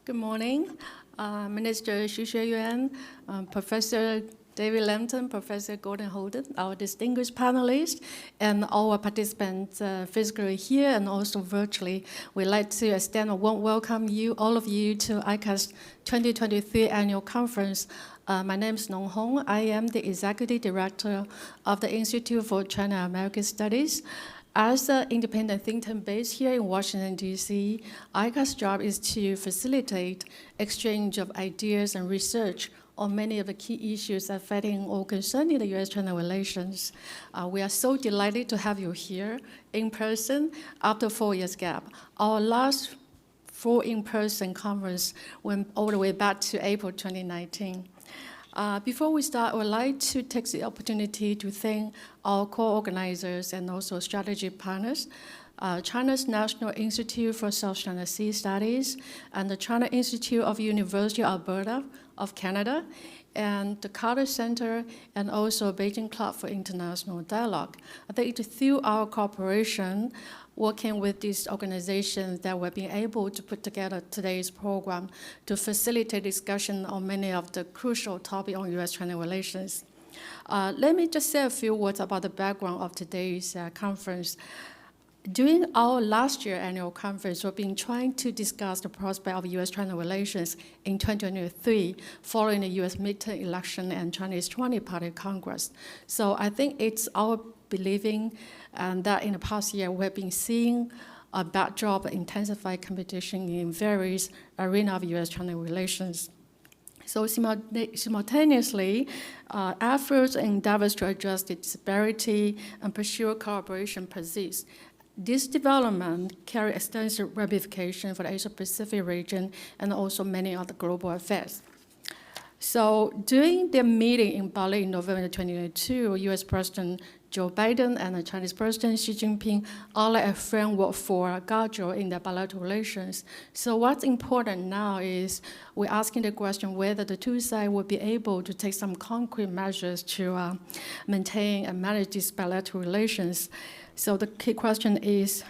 Good morning. Minister Xu Xueyuan, Professor David Lampton, Professor Gordon Holden, our distinguished panelists, and all our participants physically here and also virtually. We'd like to extend a warm welcome all of you to ICAS 2023 Annual Conference. My name is Nong Hong. I am the Executive Director of the Institute for China-American Studies. As an independent think tank based here in Washington, D.C., ICA's job is to facilitate exchange of ideas and research on many of the key issues affecting or concerning the U.S. China relations. We are so delighted to have you here in person after 4 years gap. Our last full in-person conference went all the way back to April 2019. Before we start, I would like to take the opportunity to thank our co-organizers and also strategy partners, China's National Institute for South China Sea Studies and the China Institute of University of Alberta of Canada, and the Carter Center, and also Beijing Club for International Dialogue. I think through our cooperation, working with these organizations, that we've been able to put together today's program to facilitate discussion on many of the crucial topics on U.S. China relations. Let me just say a few words about the background of today's conference. During our last year annual conference, we've been trying to discuss the prospect of U.S. China relations in 2023, following the U.S. midterm election and Chinese 20-party Congress. So I think it's our believing that in the past year, we have been seeing a backdrop of intensified competition in various arenas of U.S. China relations. So simultaneously, efforts and endeavors to address the disparity and pursue cooperation persist. This development carries extensive ramifications for the Asia-Pacific region and also many other global affairs. So during their meeting in Bali in November 2022, U.S. President Joe Biden and the Chinese President Xi Jinping outlined a framework for gradual in their bilateral relations. So what's important now is we're asking the question whether the two sides will be able to take some concrete measures to maintain and manage these bilateral relations. So the key question is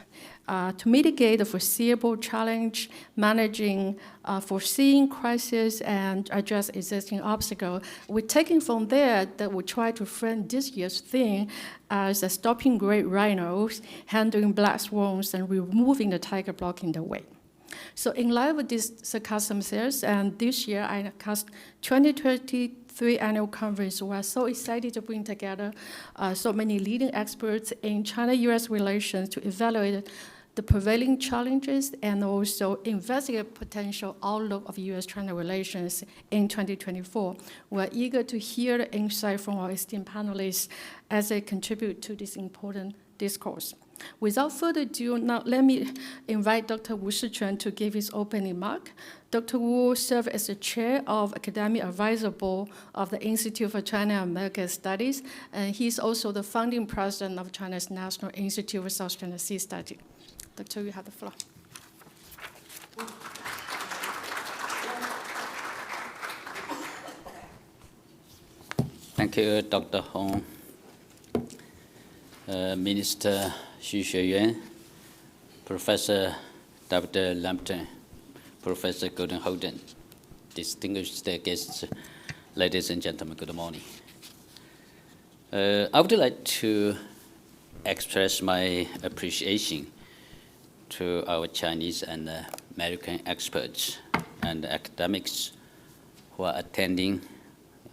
to mitigate the foreseeable challenge, managing foreseeing crisis, and address existing obstacles. We're taking from there that we try to frame this year's theme as stopping Gray Rhinos, handling black swans, and removing the tiger blocking the way. So in light of these circumstances, and this year I cast 2023 annual conference, we are so excited to bring together so many leading experts in China-U.S. relations to evaluate the prevailing challenges and also investigate potential outlook of U.S.-China relations in 2024. We're eager to hear the insight from our esteemed panelists as they contribute to this important discourse. Without further ado, now let me invite Dr. Wu Shiquan to give his opening remark. Dr. Wu served as the chair of Academic Advisor Board of the Institute for China-American Studies, and he's also the founding president of China's National Institute for South China Sea Studies. Doctor, you have the floor. Thank you, Dr. Hong, Minister Xu Xueyuan, Professor David Lampton, Professor Gordon Holden, distinguished guests, ladies and gentlemen, good morning. I would like to express my appreciation to our Chinese and American experts and academics who are attending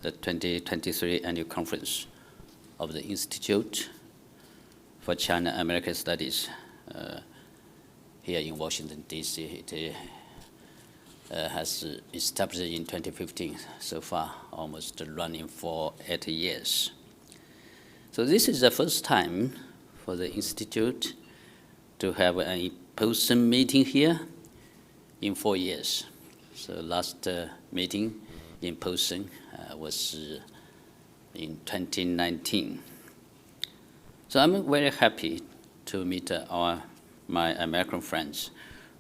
the 2023 annual conference of the Institute for China-American Studies here in Washington, D.C. It has established in 2015, so far almost running for 8 years. So this is the first time for the Institute to have an in-person meeting here in 4 years. So last meeting in person was in 2019. So I'm very happy to meet my American friends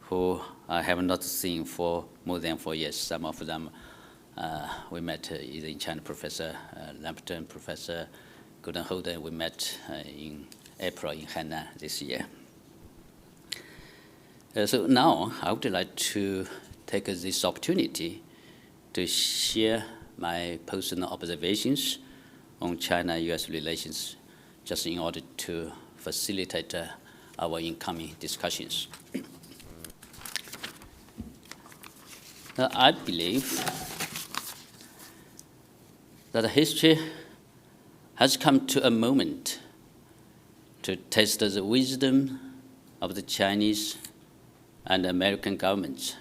who I have not seen for more than 4 years. Some of them we met either in China, Professor Lampton, Professor Gordon Holden. We met in April in Hainan this year. So now I would like to take this opportunity to share my personal observations on China-U.S. relations, just in order to facilitate our incoming discussions. I believe that history has come to a moment to test the wisdom of the Chinese and American governments,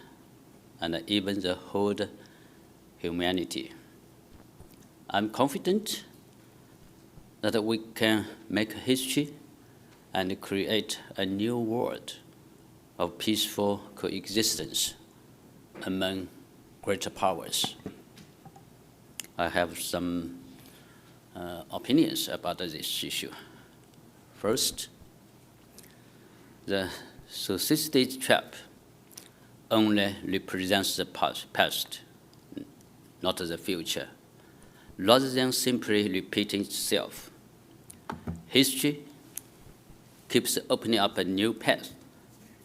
and even the whole humanity. I'm confident that we can make history and create a new world of peaceful coexistence among greater powers. I have some opinions about this issue. First, the socialist trap only represents the past, not the future, rather than simply repeating itself. History keeps opening up a new path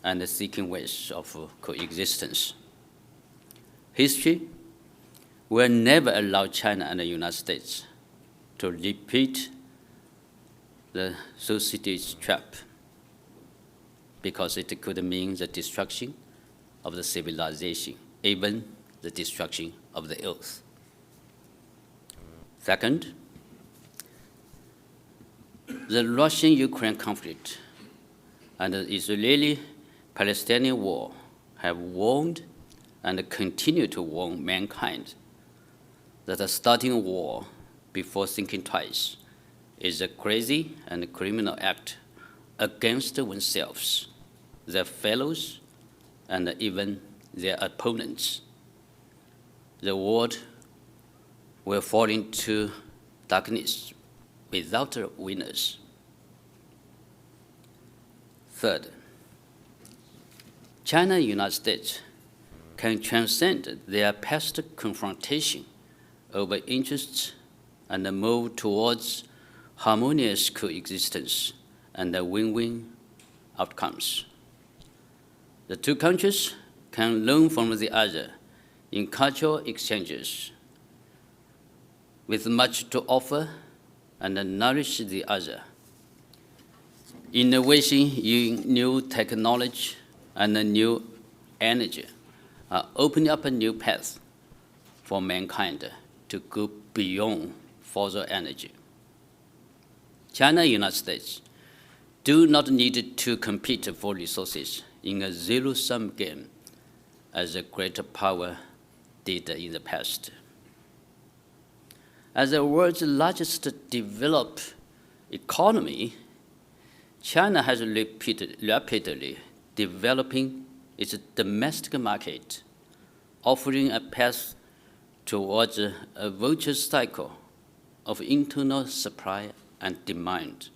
and seeking ways of coexistence. History will never allow China and the United States to repeat the socialist trap, because it could mean the destruction of the civilization, even the destruction of the earth. Second, the Russian-Ukraine conflict and the Israeli-Palestinian war have warned and continue to warn mankind that starting a war before thinking twice is a crazy and criminal act against oneself, their fellows, and even their opponents. The world will fall into darkness without winners. Third, China and the United States can transcend their past confrontation over interests and move towards harmonious coexistence and win-win outcomes. The two countries can learn from the other in cultural exchanges, with much to offer and nourish the other. Innovation in new technology and new energy are opening up a new path for mankind to go beyond fossil energy. China and the United States do not need to compete for resources in a zero-sum game as a greater power did in the past. As the world's largest developed economy, China has rapidly developing its domestic market, offering a path towards a virtuous cycle of internal supply and demand.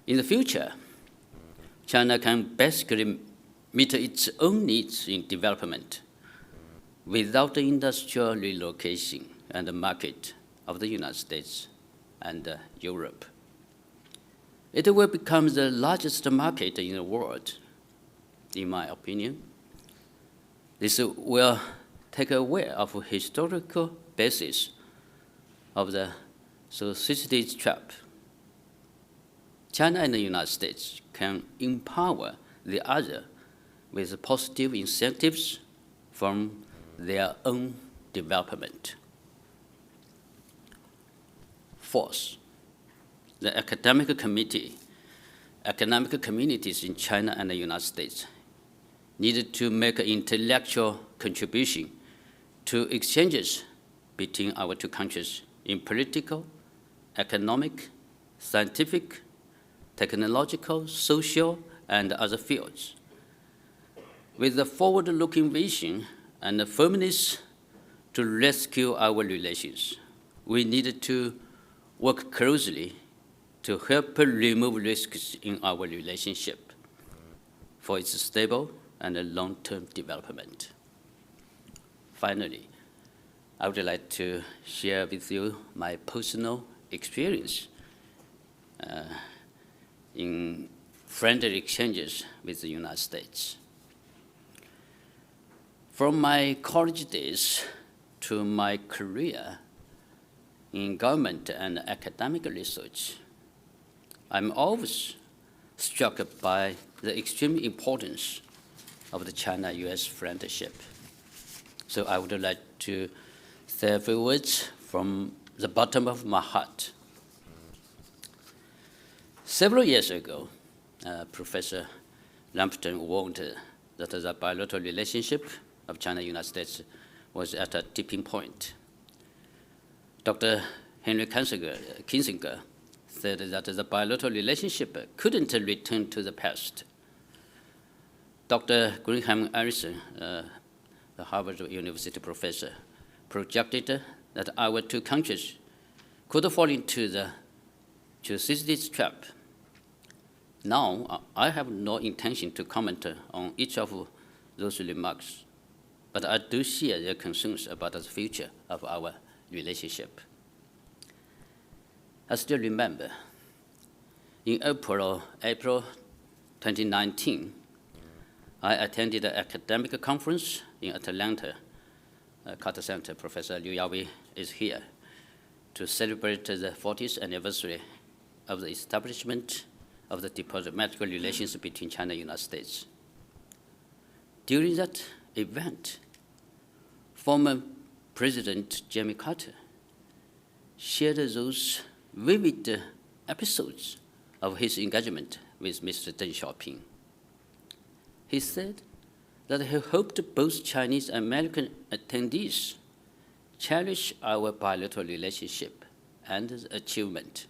In the future, China can basically meet its own needs in development without the industrial relocation and the market of the United States and Europe. It will become the largest market in the world, in my opinion. This will take away of historical basis of the socialist trap. China and the United States can empower the other with positive incentives from their own development. Fourth, the economic communities in China and the United States needed to make an intellectual contribution to exchanges between our two countries in political, economic, scientific, technological, social, and other fields. With a forward-looking vision and a firmness to rescue our relations, we needed to work closely to help remove risks in our relationship for its stable and long-term development. Finally, I would like to share with you my personal experience in friendly exchanges with the United States. From my college days to my career in government and academic research, I'm always struck by the extreme importance of the China-US friendship. So I would like to say a few words from the bottom of my heart. Several years ago, Professor Lampton warned that the bilateral relationship of China and the United States was at a tipping point. Dr. Henry Kissinger said that the bilateral relationship couldn't return to the past. Dr. Graham Allison, the Harvard University professor, projected that our two countries could fall into the Thucydides trap. Now, I have no intention to comment on each of those remarks, but I do share their concerns about the future of our relationship. I still remember, in April 2019, I attended an academic conference in Atlanta. Carter Center, Professor Liu Yawei is here to celebrate the 40th anniversary of the establishment of the diplomatic relations between China and the United States. During that event, former President Jimmy Carter shared those vivid episodes of his engagement with Mr. Deng Xiaoping. He said that he hoped both Chinese and American attendees cherish our bilateral relationship and the achievement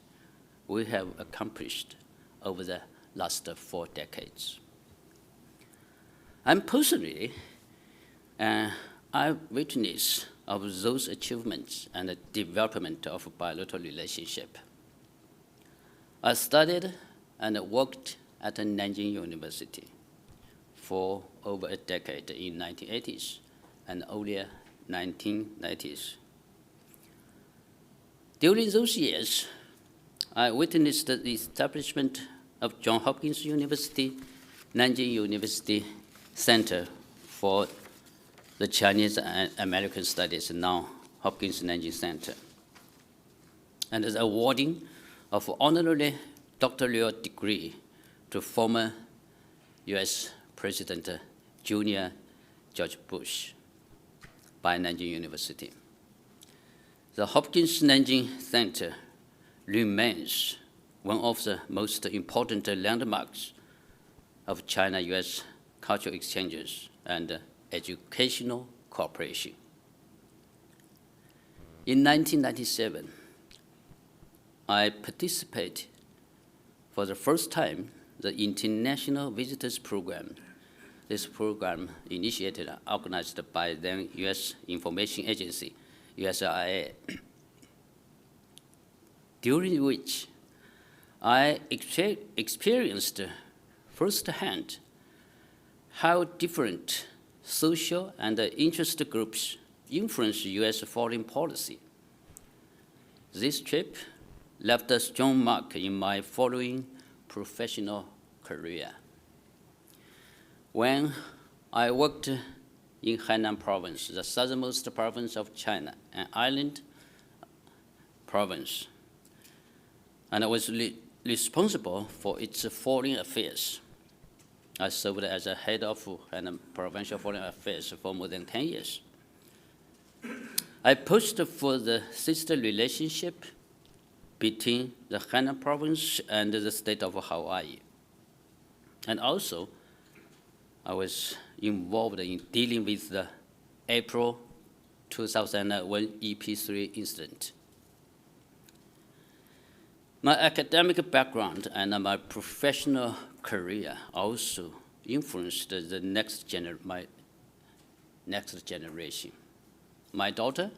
we have accomplished over the last 4 decades. I'm personally an eyewitness of those achievements and the development of bilateral relationship. I studied and worked at Nanjing University for over a decade in 1980s and earlier 1990s. During those years, I witnessed the establishment of Johns Hopkins University, Nanjing University Center for the Chinese and American Studies, now Hopkins Nanjing Center, and the awarding of honorary doctoral degree to former U.S. President Junior George Bush by Nanjing University. The Hopkins Nanjing Center remains one of the most important landmarks of China-U.S. cultural exchanges and educational cooperation. In 1997, I participated for the first time the International Visitors Program. This program initiated and organized by then U.S. Information Agency, USIA, during which I experienced firsthand how different social and interest groups influence U.S. foreign policy. This trip left a strong mark in my following professional career. When I worked in Hainan province, the southernmost province of China, an island province, and I was responsible for its foreign affairs. I served as a head of Hainan Provincial Foreign Affairs for more than 10 years. I pushed for the sister relationship between the Hainan province and the state of Hawaii. And also, I was involved in dealing with the April 2001 EP3 incident. My academic background and my professional career also influenced my next generation. My daughter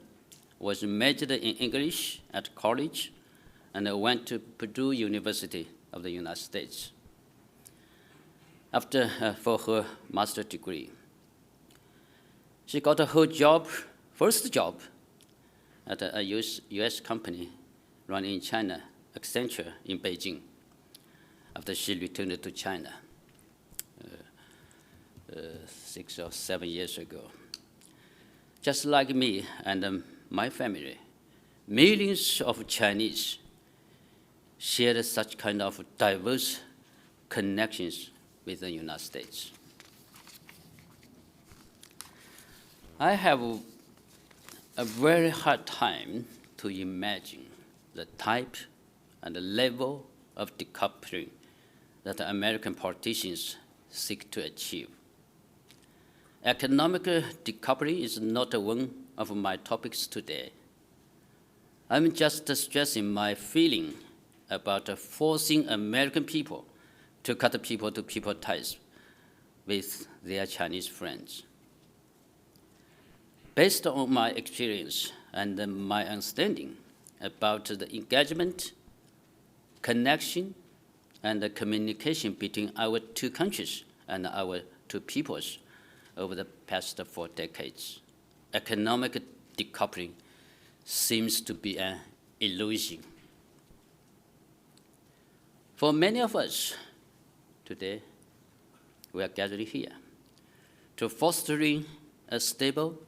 was majored in English at college and went to Purdue University of the United States for her master's degree. She got her first job at a U.S. company run in China, Accenture in Beijing, after she returned to China 6 or 7 years ago. just like me and my family, millions of Chinese share such kind of diverse connections with the United States. I have a very hard time to imagine the type and the level of decoupling that American politicians seek to achieve. Economic decoupling is not one of my topics today. I'm just stressing my feeling about forcing American people to cut people-to-people ties with their Chinese friends. Based on my experience and my understanding about the engagement, connection, and the communication between our two countries and our two peoples over the past 4 decades, economic decoupling seems to be an illusion. For many of us today, we are gathered here to fostering a stable,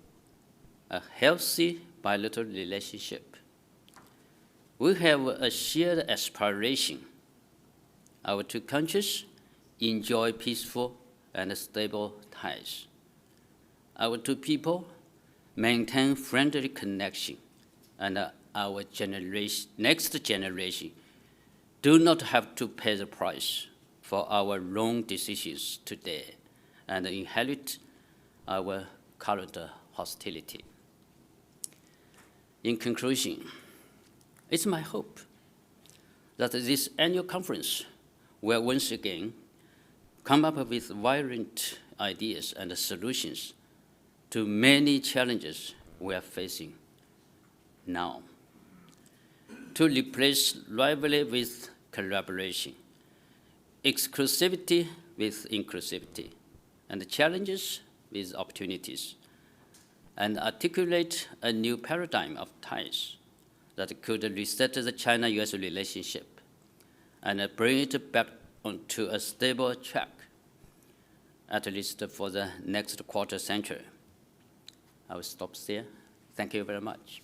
a healthy bilateral relationship. We have a shared aspiration. Our two countries enjoy peaceful and stable ties. Our two people maintain friendly connection, and our next generation do not have to pay the price for our wrong decisions today and inherit our current hostility. In conclusion, it's my hope that this annual conference will once again come up with vibrant ideas and solutions to many challenges we are facing now, to replace rivalry with collaboration, exclusivity with inclusivity, and challenges with opportunities, and articulate a new paradigm of ties that could reset the China-U.S. relationship and bring it back onto a stable track, at least for the next quarter century. I will stop there. Thank you very much.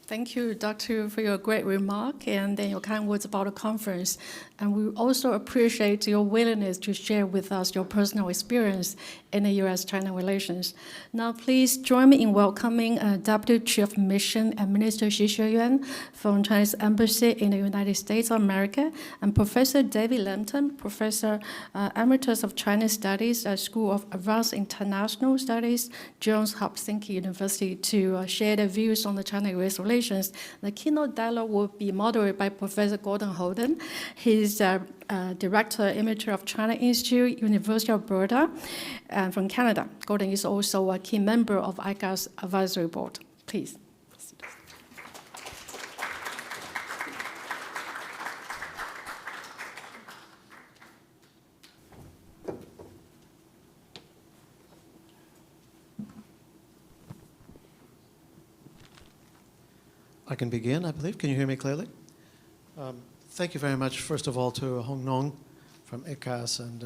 Thank you, Doctor, for your great remark and then your kind words about the conference. And we also appreciate your willingness to share with us your personal experience in the U.S. China Relations. Now, please join me in welcoming Deputy Chief of Mission and Minister Xu Xueyuan from China's Embassy in the United States of America, and Professor David Lampton, Professor Emeritus of China Studies at School of Advanced International Studies, Johns Hopkins University, to share their views on the China-U.S. relations. The keynote dialogue will be moderated by Professor Gordon Holden. He's Director Emeritus of China Institute, University of Alberta, and from Canada. Gordon is also a key member of ICAS Advisory Board. Please. I can begin, I believe. Can you hear me clearly? Thank you very much, first of all, to Hong Nong from ICAS and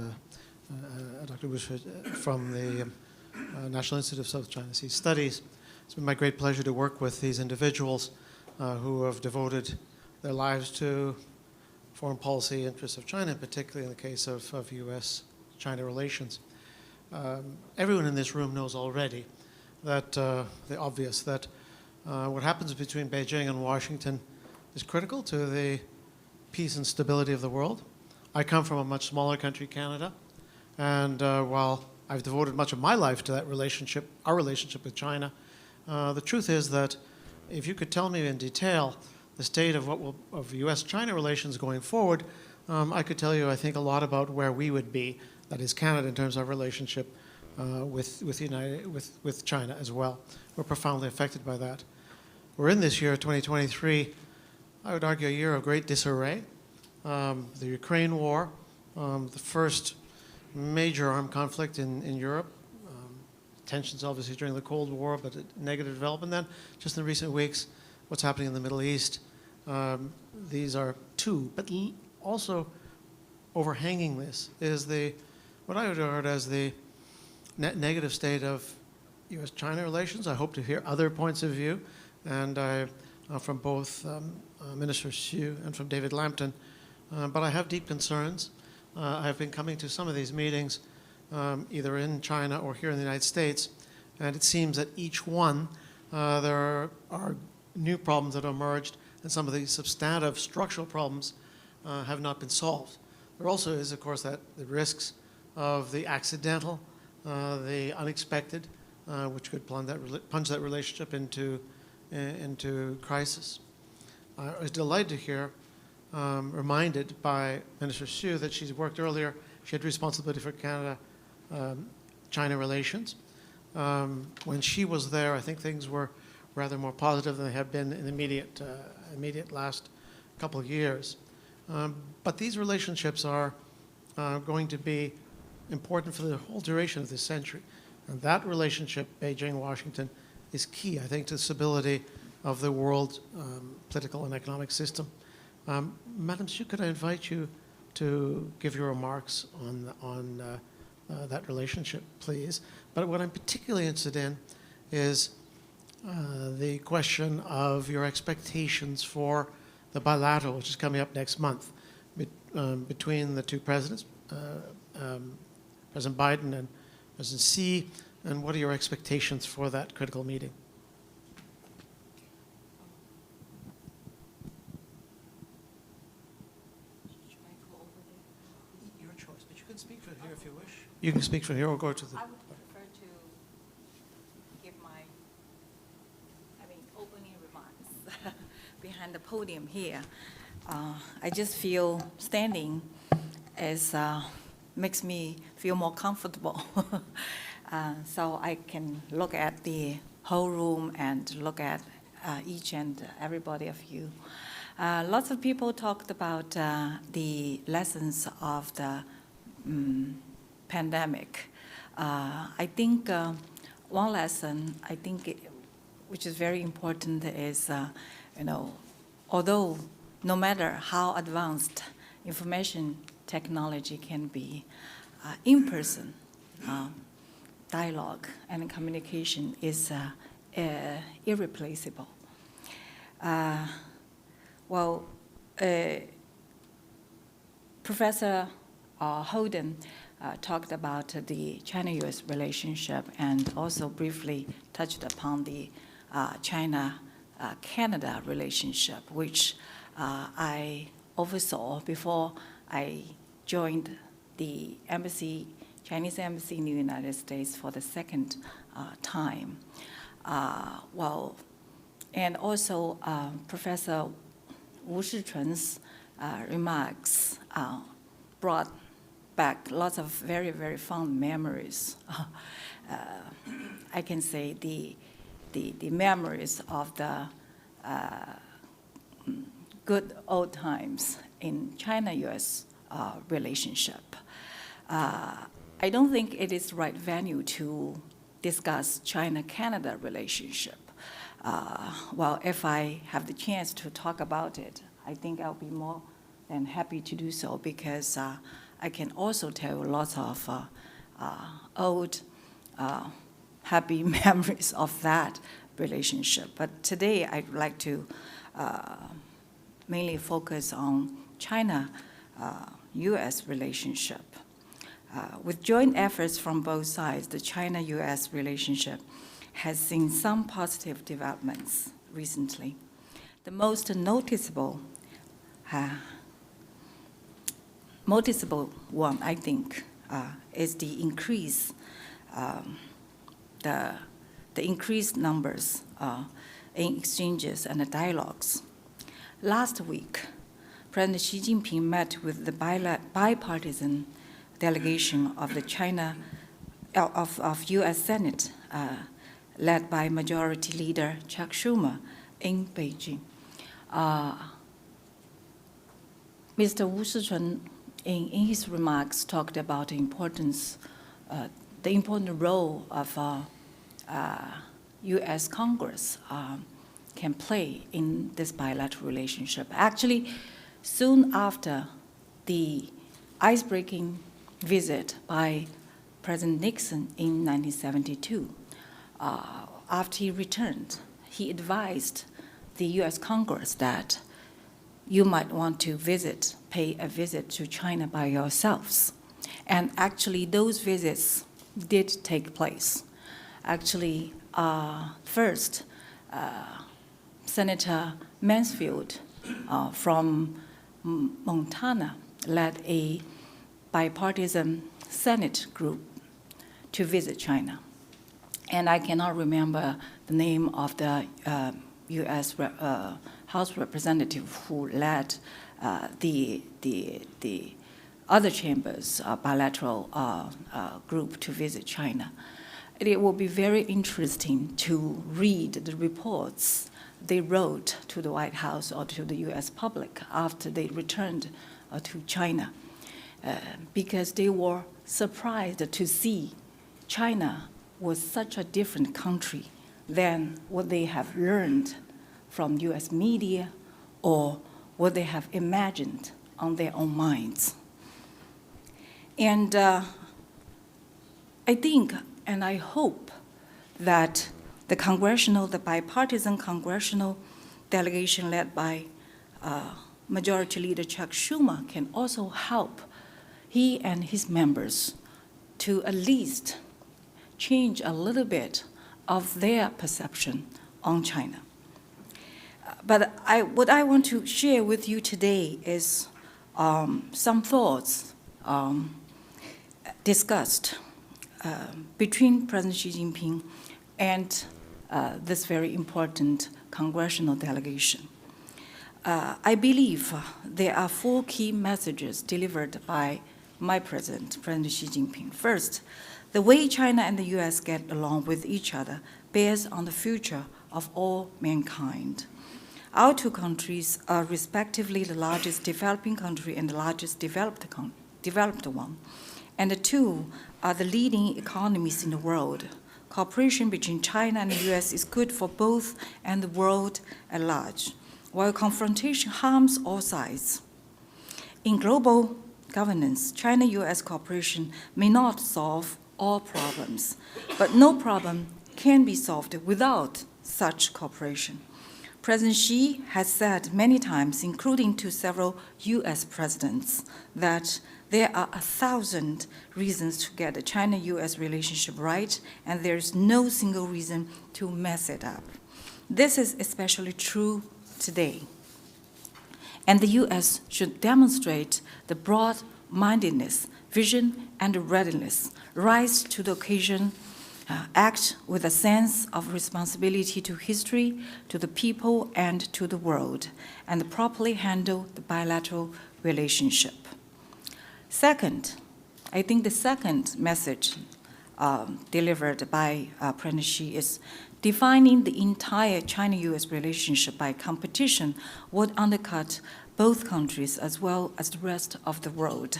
Dr. Wu from the National Institute of South China Sea Studies. It's been my great pleasure to work with these individuals who have devoted their lives to foreign policy interests of China, particularly in the case of U.S. China relations. Everyone in this room knows already that the obvious, that what happens between Beijing and Washington is critical to the peace and stability of the world. I come from a much smaller country, Canada, and while I've devoted much of my life to that relationship, our relationship with China, the truth is that if you could tell me in detail the state of U.S. China relations going forward, I could tell you, I think, a lot about where we would be, that is Canada, in terms of our relationship with China as well. We're profoundly affected by that. We're in this year, 2023, I would argue a year of great disarray. The Ukraine war, the first major armed conflict in Europe, tensions obviously during the Cold War, but a negative development then. Just in recent weeks, what's happening in the Middle East, These are two, but also overhanging this is what I would regard as the net negative state of U.S. China relations. I hope to hear other points of view, and from both Minister Xu and from David Lambton. But I have deep concerns. I've been coming to some of these meetings, either in China or here in the United States, and it seems that each one there are new problems that emerged, and some of the substantive structural problems have not been solved. There also is, of course, the risks of the accidental, the unexpected, which could plunge that relationship into crisis. I was delighted to hear, reminded by Minister Xu that she's worked earlier. She had responsibility for Canada-China relations. When she was there, I think things were rather more positive than they have been in the immediate last couple of years. But these relationships are going to be important for the whole duration of this century. And that relationship, Beijing-Washington, is key, I think, to the stability of the world political and economic system. Madam Xu, could I invite you to give your remarks on that relationship, please? But what I'm particularly interested in is the question of your expectations for the bilateral, which is coming up next month, between the two presidents, President Biden and President Xi, and what are your expectations for that critical meeting? Your choice, but you can speak from here if you wish. You can speak from here or go to the... I would prefer to give my, opening remarks behind the podium here. I just feel standing makes me feel more comfortable. So I can look at the whole room and look at each and everybody of you. Lots of people talked about the lessons of the pandemic. I think one lesson, which is very important is, although no matter how advanced information technology can be, in-person dialogue and communication is irreplaceable. Professor Holden talked about the China-U.S. relationship and also briefly touched upon the China-Canada relationship, which I oversaw before I joined the Chinese embassy in the United States for the second time. And also Professor Wu Shichun's remarks brought back lots of very, very fond memories. I can say the memories of the good old times in China-U.S. relationship. I don't think it is the right venue to discuss China-Canada relationship. If I have the chance to talk about it, I think I'll be more than happy to do so, because I can also tell lots of old happy memories of that relationship. But today I'd like to mainly focus on China-U.S. relationship. With joint efforts from both sides, the China-U.S. relationship has seen some positive developments recently. The most noticeable one, I think, is the increased numbers in exchanges and dialogues. Last week, President Xi Jinping met with the bipartisan delegation of the of U.S. Senate, led by Majority Leader Chuck Schumer in Beijing. Mr. Wu Shichun, in his remarks, talked about the important role of U.S. Congress. can play in this bilateral relationship. Actually, soon after the ice-breaking visit by President Nixon in 1972, after he returned, he advised the U.S. Congress that you might want to pay a visit to China by yourselves. And actually, those visits did take place. Actually, first, Senator Mansfield from Montana led a bipartisan Senate group to visit China. And I cannot remember the name of the U.S. House representative who led the other chambers bilateral group to visit China. It will be very interesting to read the reports they wrote to the White House or to the U.S. public after they returned to China, because they were surprised to see China was such a different country than what they have learned from U.S. media or what they have imagined on their own minds. And I think and I hope that the bipartisan congressional delegation led by Majority Leader Chuck Schumer can also help he and his members to at least change a little bit of their perception on China. But what I want to share with you today is some thoughts discussed between President Xi Jinping and this very important congressional delegation. I believe there are 4 key messages delivered by my President Xi Jinping. First, the way China and the U.S. get along with each other bears on the future of all mankind. Our 2 countries are respectively the largest developing country and the largest developed one. And the 2 are the leading economies in the world. Cooperation between China and the U.S. is good for both and the world at large, while confrontation harms all sides. In global governance, China-U.S. cooperation may not solve all problems, but no problem can be solved without such cooperation. President Xi has said many times, including to several U.S. presidents, that there are 1,000 reasons to get the China-U.S. relationship right, and there is no single reason to mess it up. This is especially true today. And the U.S. should demonstrate the broad-mindedness, vision, and readiness, rise to the occasion, act with a sense of responsibility to history, to the people, and to the world, and properly handle the bilateral relationship. Second, I think the second message delivered by President Xi is defining the entire China-U.S. relationship by competition would undercut both countries as well as the rest of the world.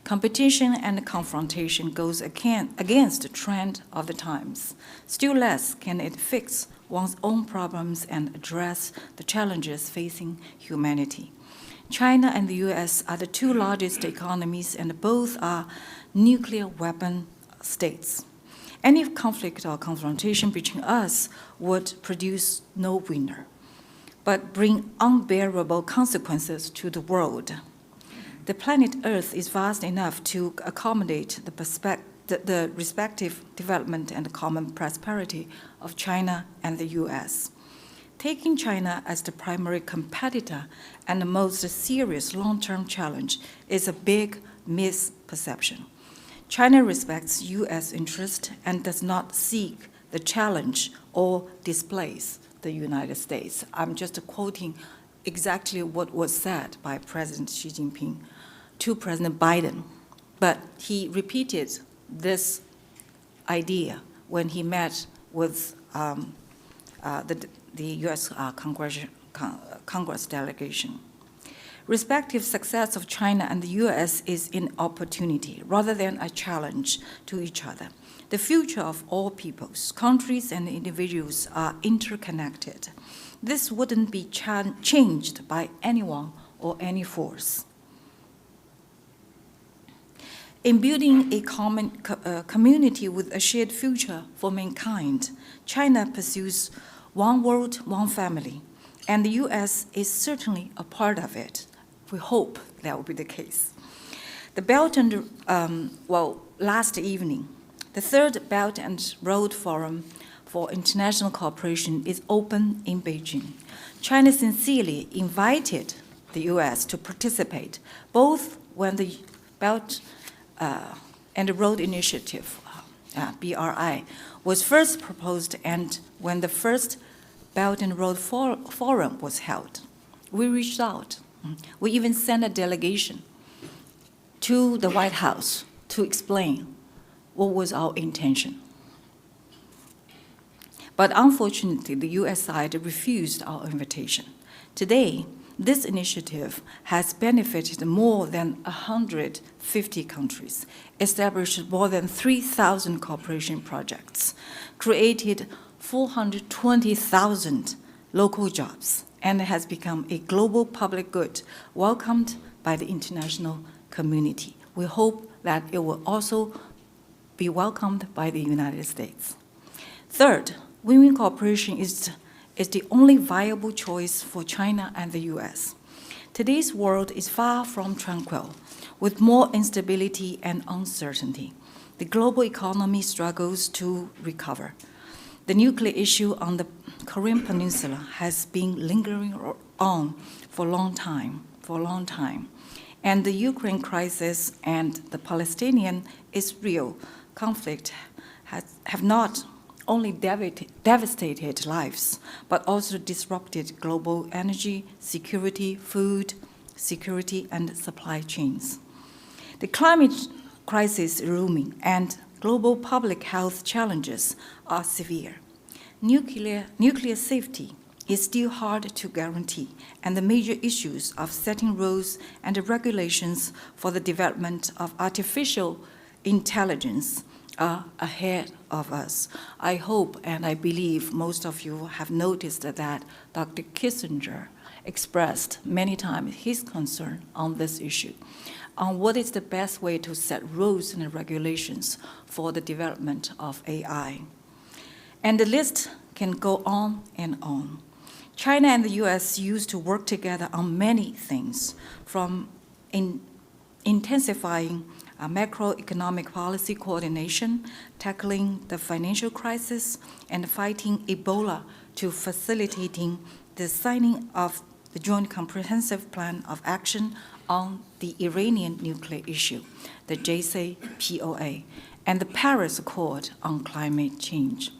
Competition and confrontation goes against the trend of the times. Still less can it fix one's own problems and address the challenges facing humanity. China and the U.S. are the 2 largest economies, and both are nuclear weapon states. Any conflict or confrontation between us would produce no winner, but bring unbearable consequences to the world. The planet Earth is vast enough to accommodate the respective development and common prosperity of China and the U.S. Taking China as the primary competitor and the most serious long-term challenge is a big misperception. China respects U.S. interest and does not seek the challenge or displace the United States. I'm just quoting exactly what was said by President Xi Jinping to President Biden. But he repeated this idea when he met with the U.S. Congress delegation. Respective success of China and the U.S. is an opportunity rather than a challenge to each other. The future of all peoples, countries, and individuals are interconnected. This wouldn't be changed by anyone or any force. In building a common community with a shared future for mankind, China pursues one world, one family, and the U.S. is certainly a part of it. We hope that will be the case. The Belt and, last evening, the third Belt and Road Forum for International Cooperation is open in Beijing. China sincerely invited the U.S. to participate, both when the Belt and the Road Initiative, BRI, was first proposed and when the first Belt and Road Forum was held. We reached out. We even sent a delegation to the White House to explain what was our intention. But unfortunately, the U.S. side refused our invitation. Today, this initiative has benefited more than 150 countries, established more than 3,000 cooperation projects, created 420,000 local jobs, and has become a global public good welcomed by the international community. We hope that it will also be welcomed by the United States. Third, win-win cooperation is the only viable choice for China and the U.S. Today's world is far from tranquil, with more instability and uncertainty. The global economy struggles to recover. The nuclear issue on the Korean Peninsula has been lingering on for a long time. And the Ukraine crisis and the Palestinian-Israel conflict have not only devastated lives, but also disrupted global energy security, food security, and supply chains. The climate crisis is looming, and global public health challenges are severe. Nuclear safety is still hard to guarantee, and the major issues of setting rules and regulations for the development of artificial intelligence are ahead of us. I hope and I believe most of you have noticed that Dr. Kissinger expressed many times his concern on this issue, on what is the best way to set rules and regulations for the development of AI. And the list can go on and on. China and the US used to work together on many things, from intensifying macroeconomic policy coordination, tackling the financial crisis, and fighting Ebola, to facilitating the signing of the Joint Comprehensive Plan of Action on the Iranian nuclear issue, the JCPOA, and the Paris Accord on climate change.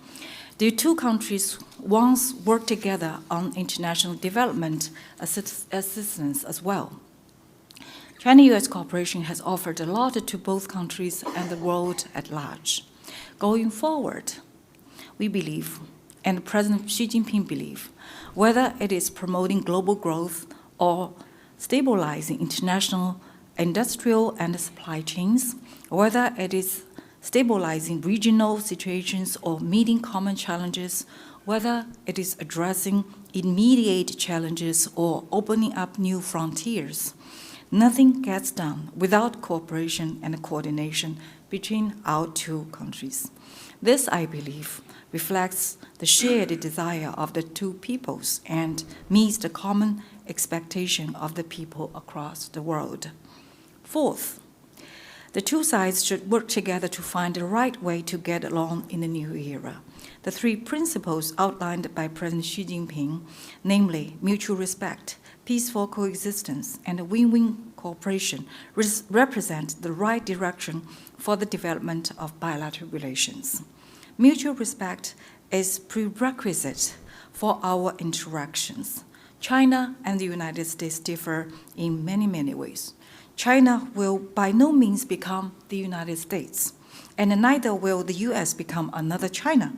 The two countries once worked together on international development assistance as well. China-US cooperation has offered a lot to both countries and the world at large. Going forward, we believe, and President Xi Jinping believes, whether it is promoting global growth or stabilizing international industrial and supply chains, whether it is stabilizing regional situations or meeting common challenges, whether it is addressing immediate challenges or opening up new frontiers, nothing gets done without cooperation and coordination between our two countries. This, I believe, reflects the shared desire of the two peoples and meets the common expectation of the people across the world. Fourth, the two sides should work together to find the right way to get along in the new era. The three principles outlined by President Xi Jinping, namely mutual respect, peaceful coexistence, and win-win cooperation, represent the right direction for the development of bilateral relations. Mutual respect is prerequisite for our interactions. China and the United States differ in many, many ways. China will by no means become the United States, and neither will the US become another China.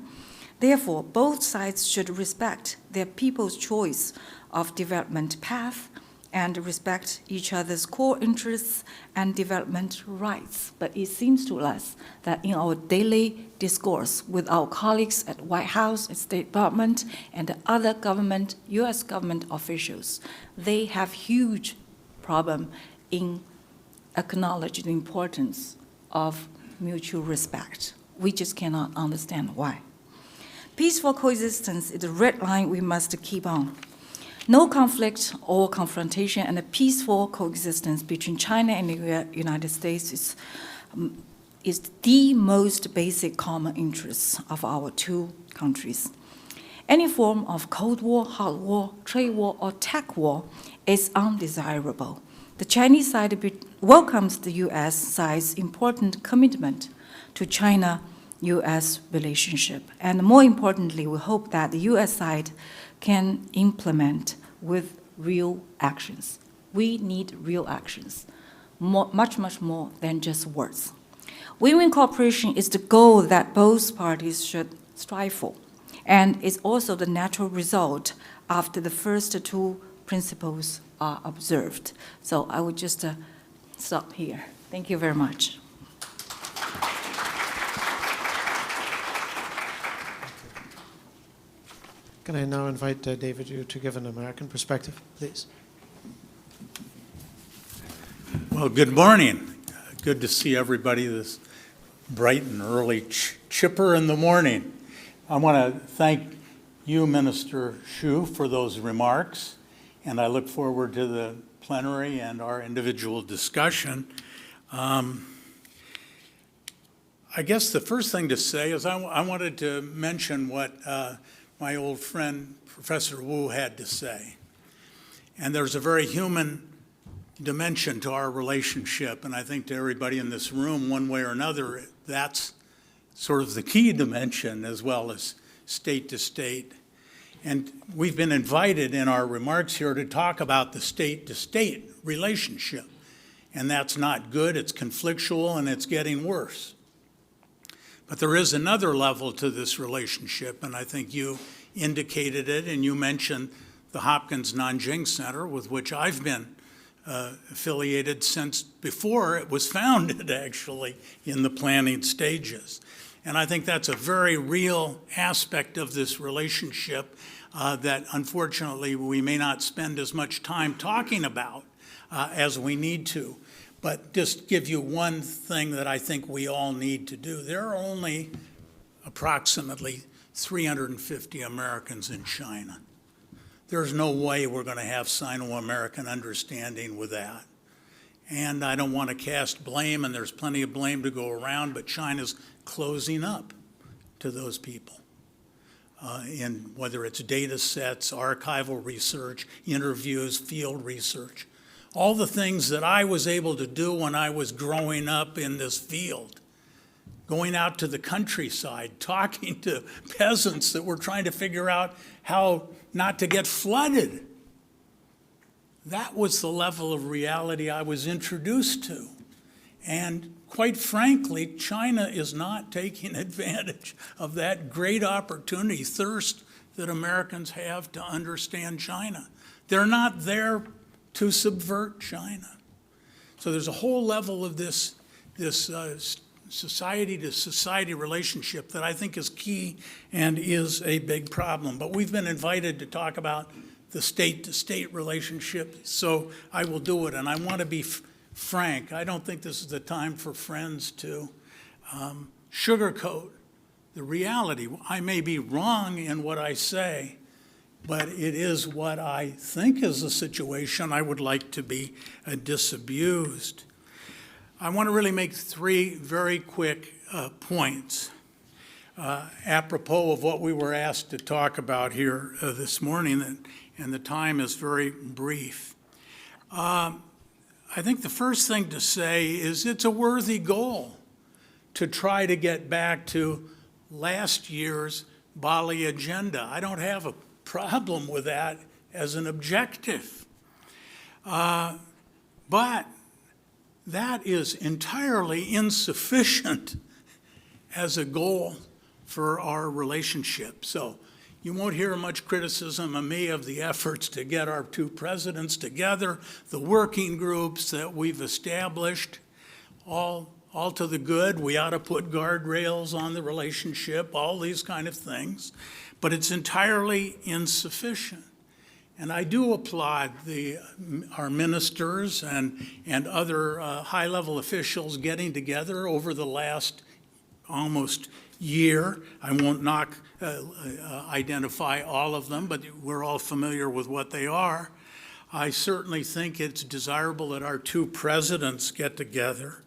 Therefore, both sides should respect their people's choice of development path and respect each other's core interests and development rights. But it seems to us that in our daily discourse with our colleagues at White House, at State Department, and other government, U.S. government officials, they have huge problem in acknowledging the importance of mutual respect. We just cannot understand why. Peaceful coexistence is the red line we must keep on. No conflict or confrontation and a peaceful coexistence between China and the United States is the most basic common interest of our two countries. Any form of Cold War, hot war, trade war, or tech war is undesirable. The Chinese side welcomes the U.S. side's important commitment to China-U.S. relationship. And more importantly, we hope that the U.S. side can implement with real actions. We need real actions, much more than just words. Win-win cooperation is the goal that both parties should strive for, and it's also the natural result after the first two principles are observed. So I would just stop here. Thank you very much. Can I now invite David you to give an American perspective, please? Well, good morning. Good to see everybody this bright and early, chipper in the morning. I want to thank you, Minister Xu, for those remarks, and I look forward to the plenary and our individual discussion. I guess the first thing to say is I wanted to mention what my old friend, Professor Wu, had to say. And there's a very human dimension to our relationship, and I think to everybody in this room, one way or another, that's sort of the key dimension as well as state to state. And we've been invited in our remarks here to talk about the state to state relationship. And that's not good, it's conflictual, and it's getting worse. But there is another level to this relationship, and I think you indicated it, and you mentioned the Hopkins Nanjing Center, with which I've been affiliated since before it was founded, actually, in the planning stages. And I think that's a very real aspect of this relationship that, unfortunately, we may not spend as much time talking about as we need to. But just give you one thing that I think we all need to do. There are only approximately 350 Americans in China. There's no way we're going to have Sino-American understanding with that. And I don't want to cast blame, and there's plenty of blame to go around, but China's closing up to those people. In whether it's data sets, archival research, interviews, field research. All the things that I was able to do when I was growing up in this field, going out to the countryside, talking to peasants that were trying to figure out how not to get flooded. That was the level of reality I was introduced to. And quite frankly, China is not taking advantage of that great opportunity, thirst that Americans have to understand China. They're not there to subvert China. So there's a whole level of this society-to-society relationship that I think is key and is a big problem. But we've been invited to talk about the state-to-state relationship, so I will do it. And I want to be frank. I don't think this is the time for friends to sugarcoat the reality. I may be wrong in what I say, but it is what I think is the situation. I would like to be disabused. I want to really make three very quick points apropos of what we were asked to talk about here this morning, and the time is very brief. I think the first thing to say is it's a worthy goal to try to get back to last year's Bali agenda. I don't have a problem with that as an objective. But that is entirely insufficient as a goal for our relationship. So You won't hear much criticism of me of the efforts to get our two presidents together, the working groups that we've established, all to the good. We ought to put guardrails on the relationship, all these kind of things. But it's entirely insufficient. And I do applaud our ministers and other high-level officials getting together over the last almost year. I won't identify all of them, but we're all familiar with what they are. I certainly think it's desirable that our two presidents get together.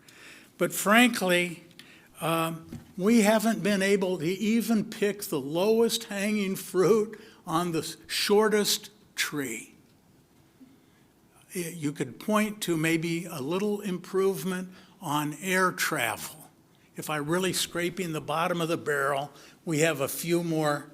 But frankly, we haven't been able to even pick the lowest hanging fruit on the shortest tree. You could point to maybe a little improvement on air travel. If I'm really scraping the bottom of the barrel, we have a few more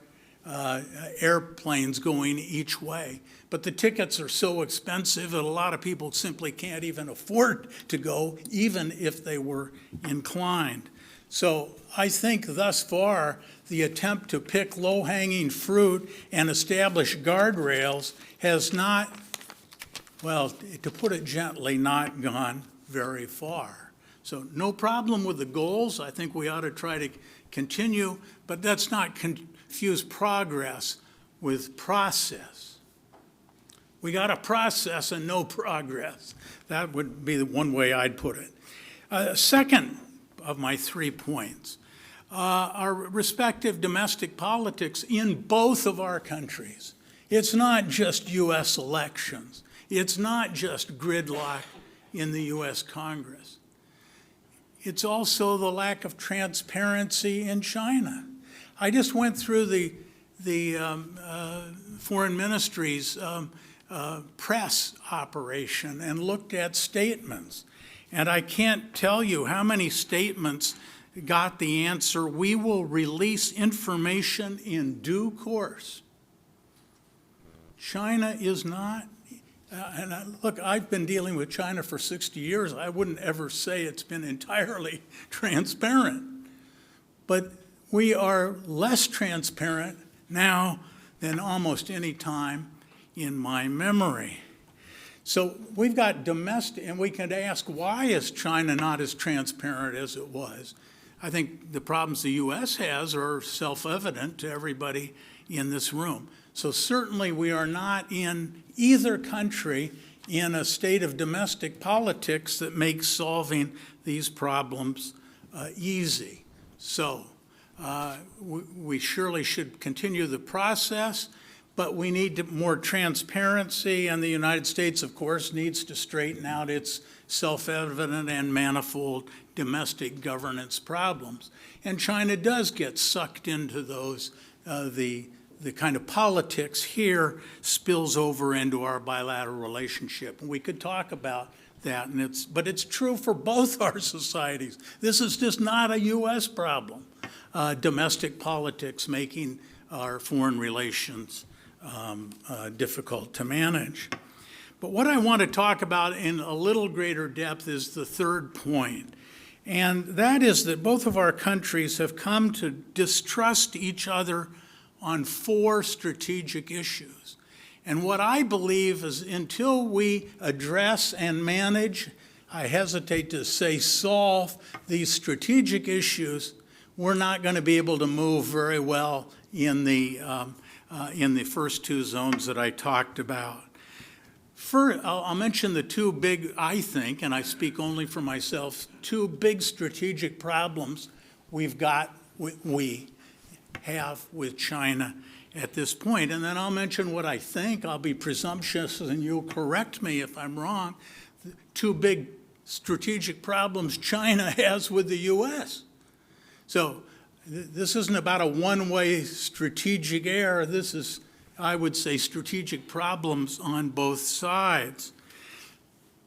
airplanes going each way. But the tickets are so expensive that a lot of people simply can't even afford to go, even if they were inclined. So I think thus far, the attempt to pick low-hanging fruit and establish guardrails has not, well, to put it gently, not gone very far. So no problem with the goals. I think we ought to try to continue, but let's not confuse progress with process. We got a process and no progress. That would be the one way I'd put it. Second of my 3 points, our respective domestic politics in both of our countries. It's not just U.S. elections. It's not just gridlock in the U.S. Congress. It's also the lack of transparency in China. I just went through the foreign ministry's press operation and looked at statements. And I can't tell you how many statements got the answer, "We will release information in due course." China is not, look, I've been dealing with China for 60 years. I wouldn't ever say it's been entirely transparent. But we are less transparent now than almost any time in my memory. So we've got domestic, and we can ask, why is China not as transparent as it was? I think the problems the U.S. has are self-evident to everybody in this room. So certainly we are not in either country in a state of domestic politics that makes solving these problems easy. So we surely should continue the process, but we need more transparency, and the United States, of course, needs to straighten out its self-evident and manifold domestic governance problems. And China does get sucked into those. The kind of politics here spills over into our bilateral relationship. And we could talk about that, but it's true for both our societies. This is just not a U.S. problem. Domestic politics making our foreign relations difficult to manage. But what I want to talk about in a little greater depth is the third point. And that is that both of our countries have come to distrust each other on 4 strategic issues. And what I believe is until we address and manage, I hesitate to say solve, these strategic issues, we're not going to be able to move very well in the first 2 zones that I talked about. First, I'll mention the 2 big, I think, and I speak only for myself, 2 big strategic problems we have with China at this point. And then I'll mention what I think. I'll be presumptuous and you'll correct me if I'm wrong. The 2 big strategic problems China has with the U.S. So this isn't about a one-way strategic error. This is, I would say, strategic problems on both sides.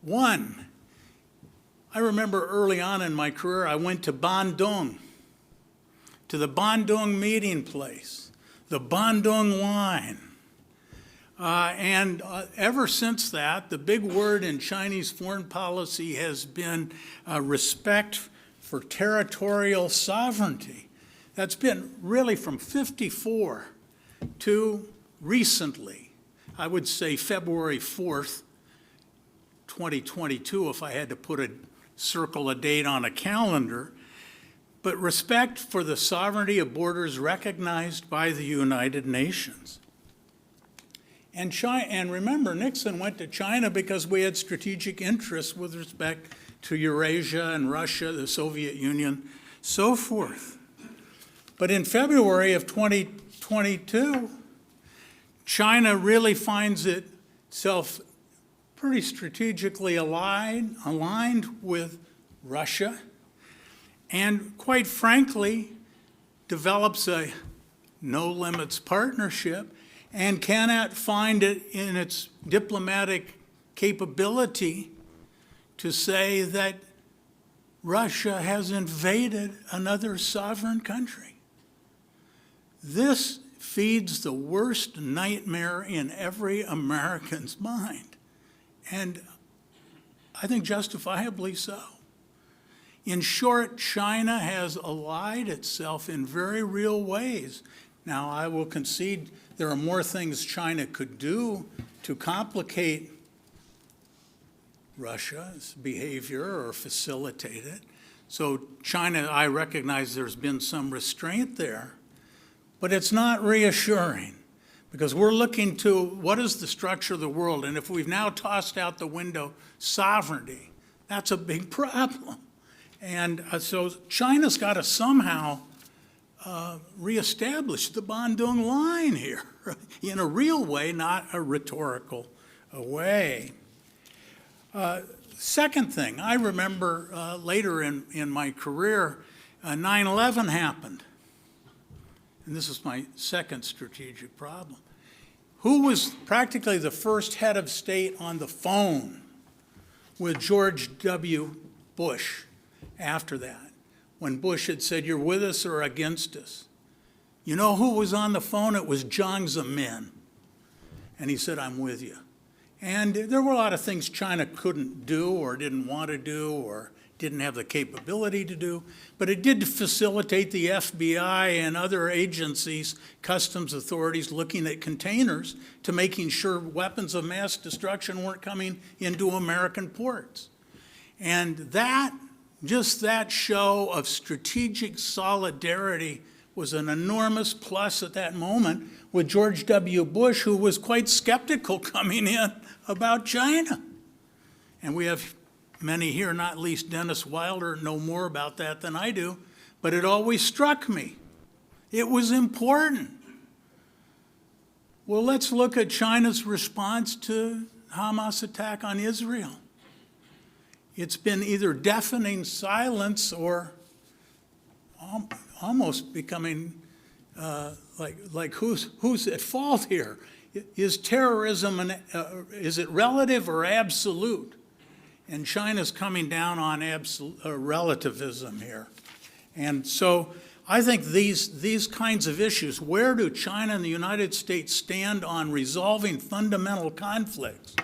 One, I remember early on in my career, I went to Bandung, to the Bandung meeting place, the Bandung line. And ever since that, the big word in Chinese foreign policy has been respect for territorial sovereignty. That's been really from 1954 to recently, I would say February 4th, 2022, if I had to circle a date on a calendar, but respect for the sovereignty of borders recognized by the United Nations. And remember, Nixon went to China because we had strategic interests with respect to Eurasia and Russia, the Soviet Union, so forth. But in February of 2022, China really finds itself pretty strategically aligned with Russia, and quite frankly, develops a no-limits partnership and cannot find it in its diplomatic capability to say that Russia has invaded another sovereign country. This feeds the worst nightmare in every American's mind, and I think justifiably so. In short, China has allied itself in very real ways. Now, I will concede there are more things China could do to complicate Russia's behavior or facilitate it. So China, I recognize there's been some restraint there, but it's not reassuring because we're looking to what is the structure of the world, and if we've now tossed out the window sovereignty, that's a big problem. And so China's got to somehow reestablish the Bandung line here in a real way, not a rhetorical way. Second thing, I remember later in my career, 9/11 happened. And this is my second strategic problem. Who was practically the first head of state on the phone with George W. Bush after that, when Bush had said, "You're with us or against us"? You know who was on the phone? It was Jiang Zemin. And he said, "I'm with you." And there were a lot of things China couldn't do or didn't want to do or didn't have the capability to do, but it did facilitate the FBI and other agencies, customs authorities, looking at containers to making sure weapons of mass destruction weren't coming into American ports. And just that show of strategic solidarity was an enormous plus at that moment with George W. Bush, who was quite skeptical coming in about China. And we have many here, not least Dennis Wilder, know more about that than I do, but it always struck me. It was important. Well, let's look at China's response to Hamas attack on Israel. It's been either deafening silence or almost becoming like who's at fault here? Is terrorism, is it relative or absolute? And China's coming down on relativism here. And so I think these kinds of issues, where do China and the United States stand on resolving fundamental conflicts?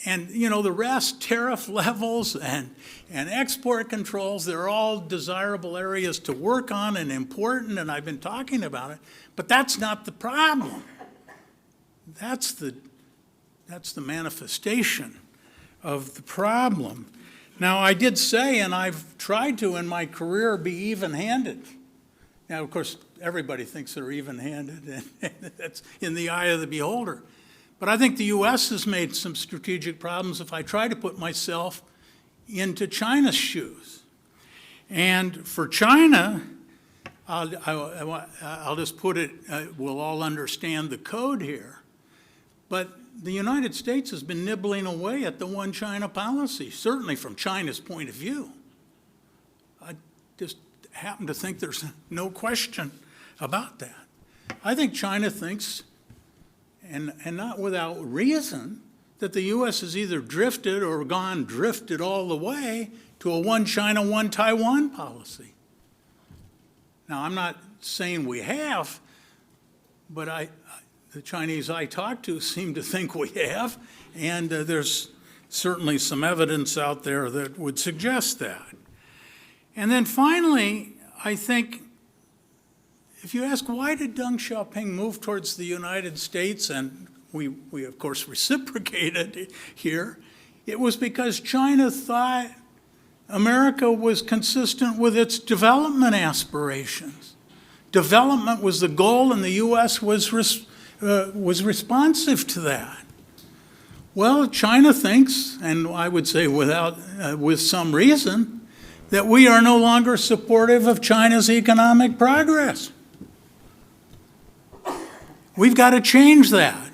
And, you know, the rest, tariff levels and export controls, they're all desirable areas to work on and important, and I've been talking about it. But that's not the problem. That's the manifestation of the problem. Now, I did say, and I've tried to in my career, be even-handed. Now, of course, everybody thinks they're even-handed, and that's in the eye of the beholder. But I think the U.S. has made some strategic problems if I try to put myself into China's shoes. And for China, I'll just put it, we'll all understand the code here, but the United States has been nibbling away at the one China policy, certainly from China's point of view. I just happen to think there's no question about that. I think China thinks, and not without reason, that the U.S. has either drifted or drifted all the way to a one China, one Taiwan policy. Now, I'm not saying we have, but the Chinese I talk to seem to think we have, and there's certainly some evidence out there that would suggest that. And then finally, I think if you ask why did Deng Xiaoping move towards the United States, and we of course reciprocated here, it was because China thought America was consistent with its development aspirations. Development was the goal, and the U.S. was responsive to that. Well, China thinks, and I would say with some reason, that we are no longer supportive of China's economic progress. We've got to change that.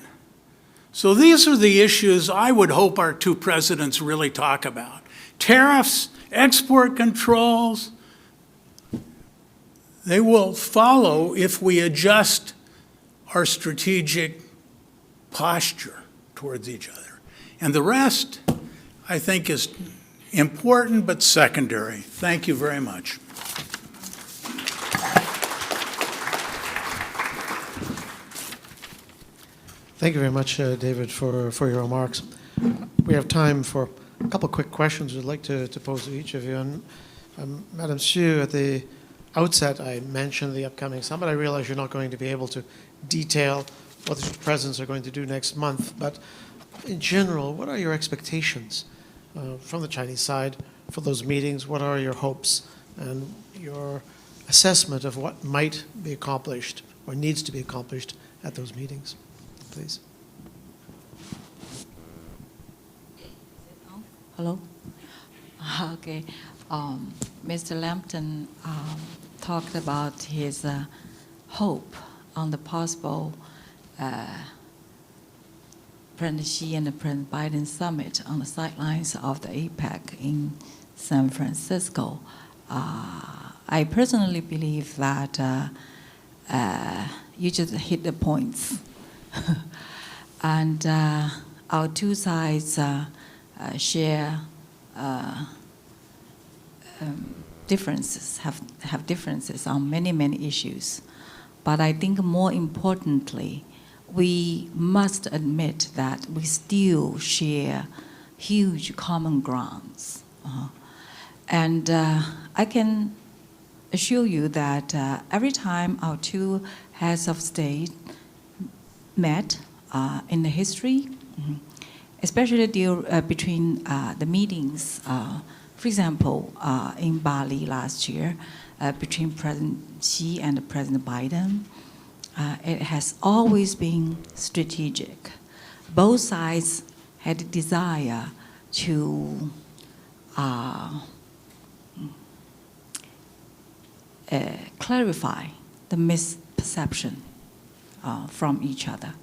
So these are the issues I would hope our two presidents really talk about. Tariffs, export controls, they will follow if we adjust our strategic posture towards each other. And the rest, I think, is important but secondary. Thank you very much. Thank you very much, David, for your remarks. We have time for a couple quick questions we'd like to pose to each of you. And Madam Xu, at the outset, I mentioned the upcoming summit. I realize you're not going to be able to detail what the presidents are going to do next month, but in general, what are your expectations from the Chinese side for those meetings? What are your hopes and your assessment of what might be accomplished or needs to be accomplished at those meetings? Please. Hello? Okay. Mr. Lampton talked about his hope on the possible President Xi and President Biden summit on the sidelines of the APEC in San Francisco. I personally believe that you just hit the points. And our two sides share differences, have differences on many issues. But I think more importantly, we must admit that we still share huge common grounds. And I can assure you that every time our two heads of state met in the history, especially between the meetings, for example, in Bali last year, between President Xi and President Biden, it has always been strategic. Both sides had a desire to clarify the misperception from each other,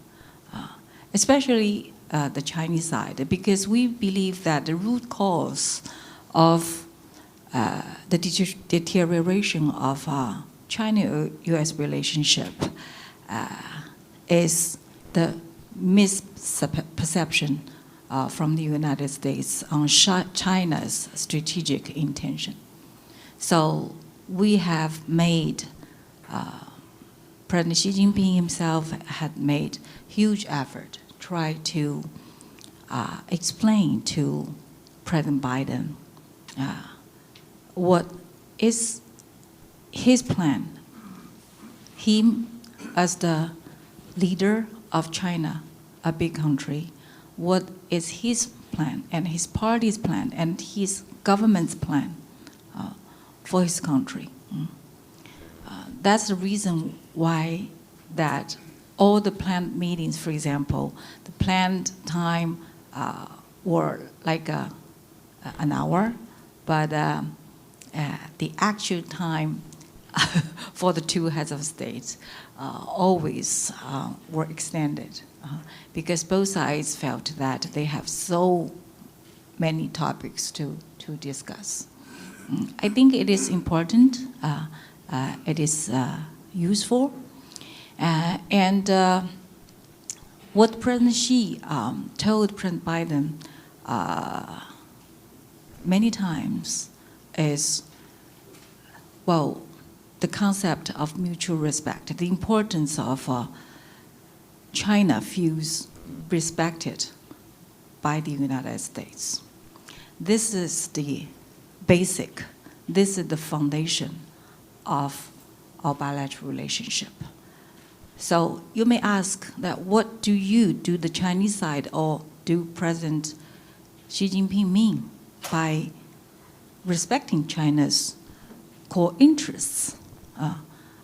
especially the Chinese side, because we believe that the root cause of the deterioration of China-U.S. relationship is the misperception from the United States on China's strategic intention. So we have made, President Xi Jinping himself had made huge effort to try to explain to President Biden what is his plan. Him as the leader of China, a big country, what is his plan and his party's plan and his government's plan for his country. That's the reason why that all the planned meetings, for example, the planned time were like an hour, but the actual time for the two heads of states always were extended because both sides felt that they have so many topics to discuss. I think it is important, it is useful, and what President Xi told President Biden many times is, well, the concept of mutual respect, the importance of China feels respected by the United States. This is the basic, this is the foundation of our bilateral relationship. So you may ask that what do the Chinese side or do President Xi Jinping mean by respecting China's core interests?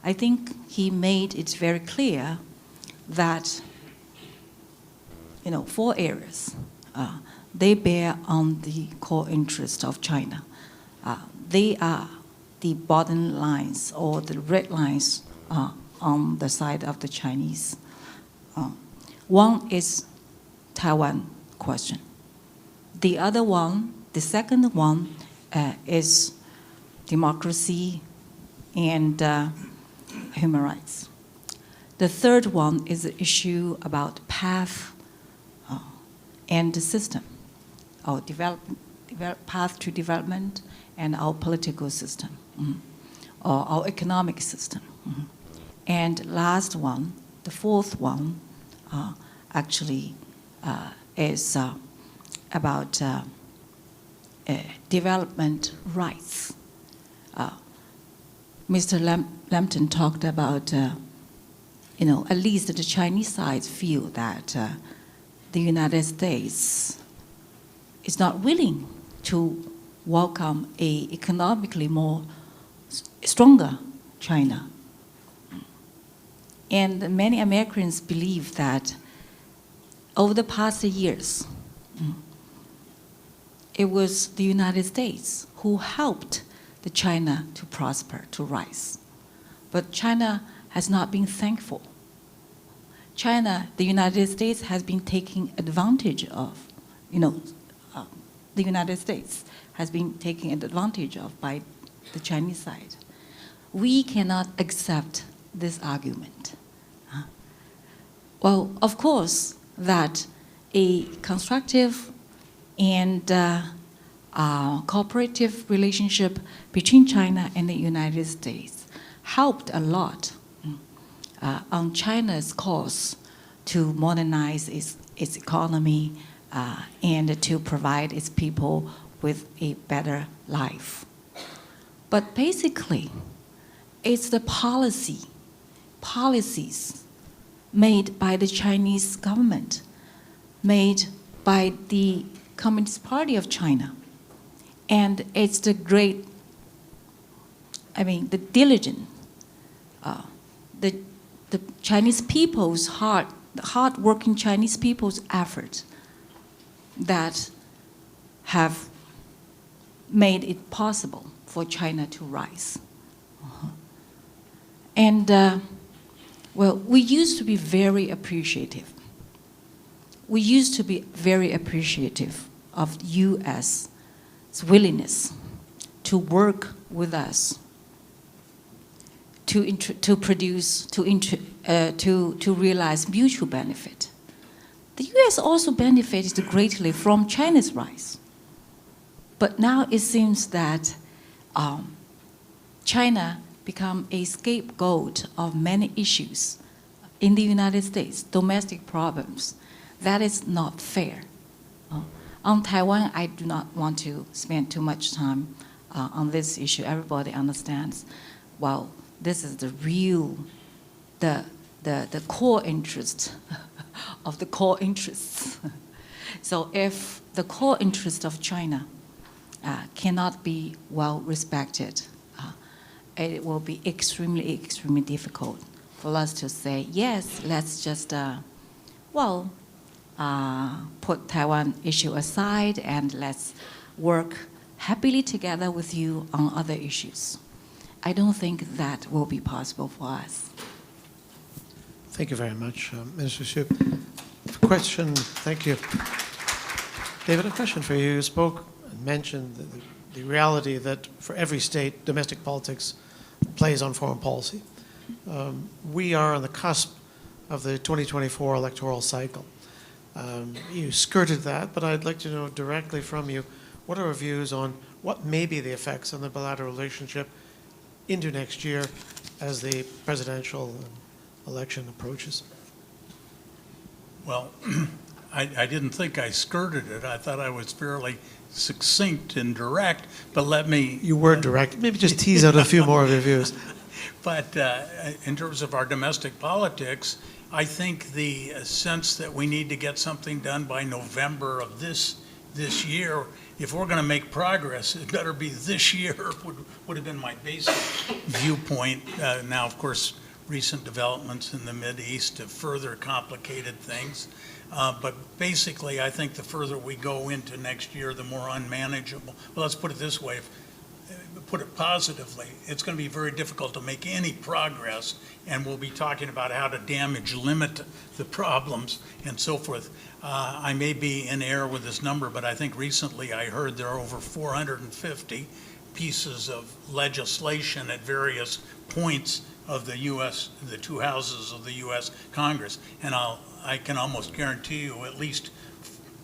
I think he made it very clear that, 4 areas, they bear on the core interest of China. They are the bottom lines or the red lines on the side of the Chinese. One is Taiwan question. The other one, the second one, is democracy and human rights. The third one is the issue about path and the system, our path to development and our political system, or our economic system. And last one, the fourth one, actually is about development rights. Mr. Lambton talked about, at least the Chinese side feel that the United States is not willing to welcome a economically more stronger China. And many Americans believe that over the past years, it was the United States who helped the China to prosper, to rise. But China has not been thankful. China, the United States has been taking advantage of, the United States has been taken advantage of by the Chinese side. We cannot accept this argument. Well, of course, that a constructive and cooperative relationship between China and the United States helped a lot on China's course to modernize its economy and to provide its people with a better life. But basically, it's the policies made by the Chinese government, made by the Communist Party of China. And it's the diligent, the Chinese people's hard-working Chinese people's effort that have made it possible for China to rise. And we used to be very appreciative. We used to be very appreciative of U.S. willingness to work with us to realize mutual benefit. The U.S. also benefited greatly from China's rise. But now it seems that China become a scapegoat of many issues in the United States, domestic problems. That is not fair. On Taiwan, I do not want to spend too much time on this issue. Everybody understands, well, this is the real, the core interest of the core interests. So if the core interest of China cannot be well respected, it will be extremely, extremely difficult for us to say, yes, let's just, put Taiwan issue aside and let's work happily together with you on other issues. I don't think that will be possible for us. Thank you very much, Minister Xu. Question, thank you. David, a question for you. You spoke and mentioned the reality that for every state, domestic politics plays on foreign policy. We are on the cusp of the 2024 electoral cycle. You skirted that, but I'd like to know directly from you, what are your views on what may be the effects on the bilateral relationship into next year as the presidential election approaches? Well, I didn't think I skirted it. I thought I was fairly succinct and direct, but let me... You were direct. Maybe just tease out a few more of your views. But in terms of our domestic politics, I think the sense that we need to get something done by November of this year, if we're going to make progress, it better be this year, would have been my basic viewpoint. Now, of course, recent developments in the Mideast have further complicated things. But basically, I think the further we go into next year, the more unmanageable. Well, let's put it this way. Put it positively, it's going to be very difficult to make any progress, and we'll be talking about how to limit the problems and so forth. I may be in error with this number, but I think recently I heard there are over 450 pieces of legislation at various points of the two houses of the U.S. Congress, and I can almost guarantee you at least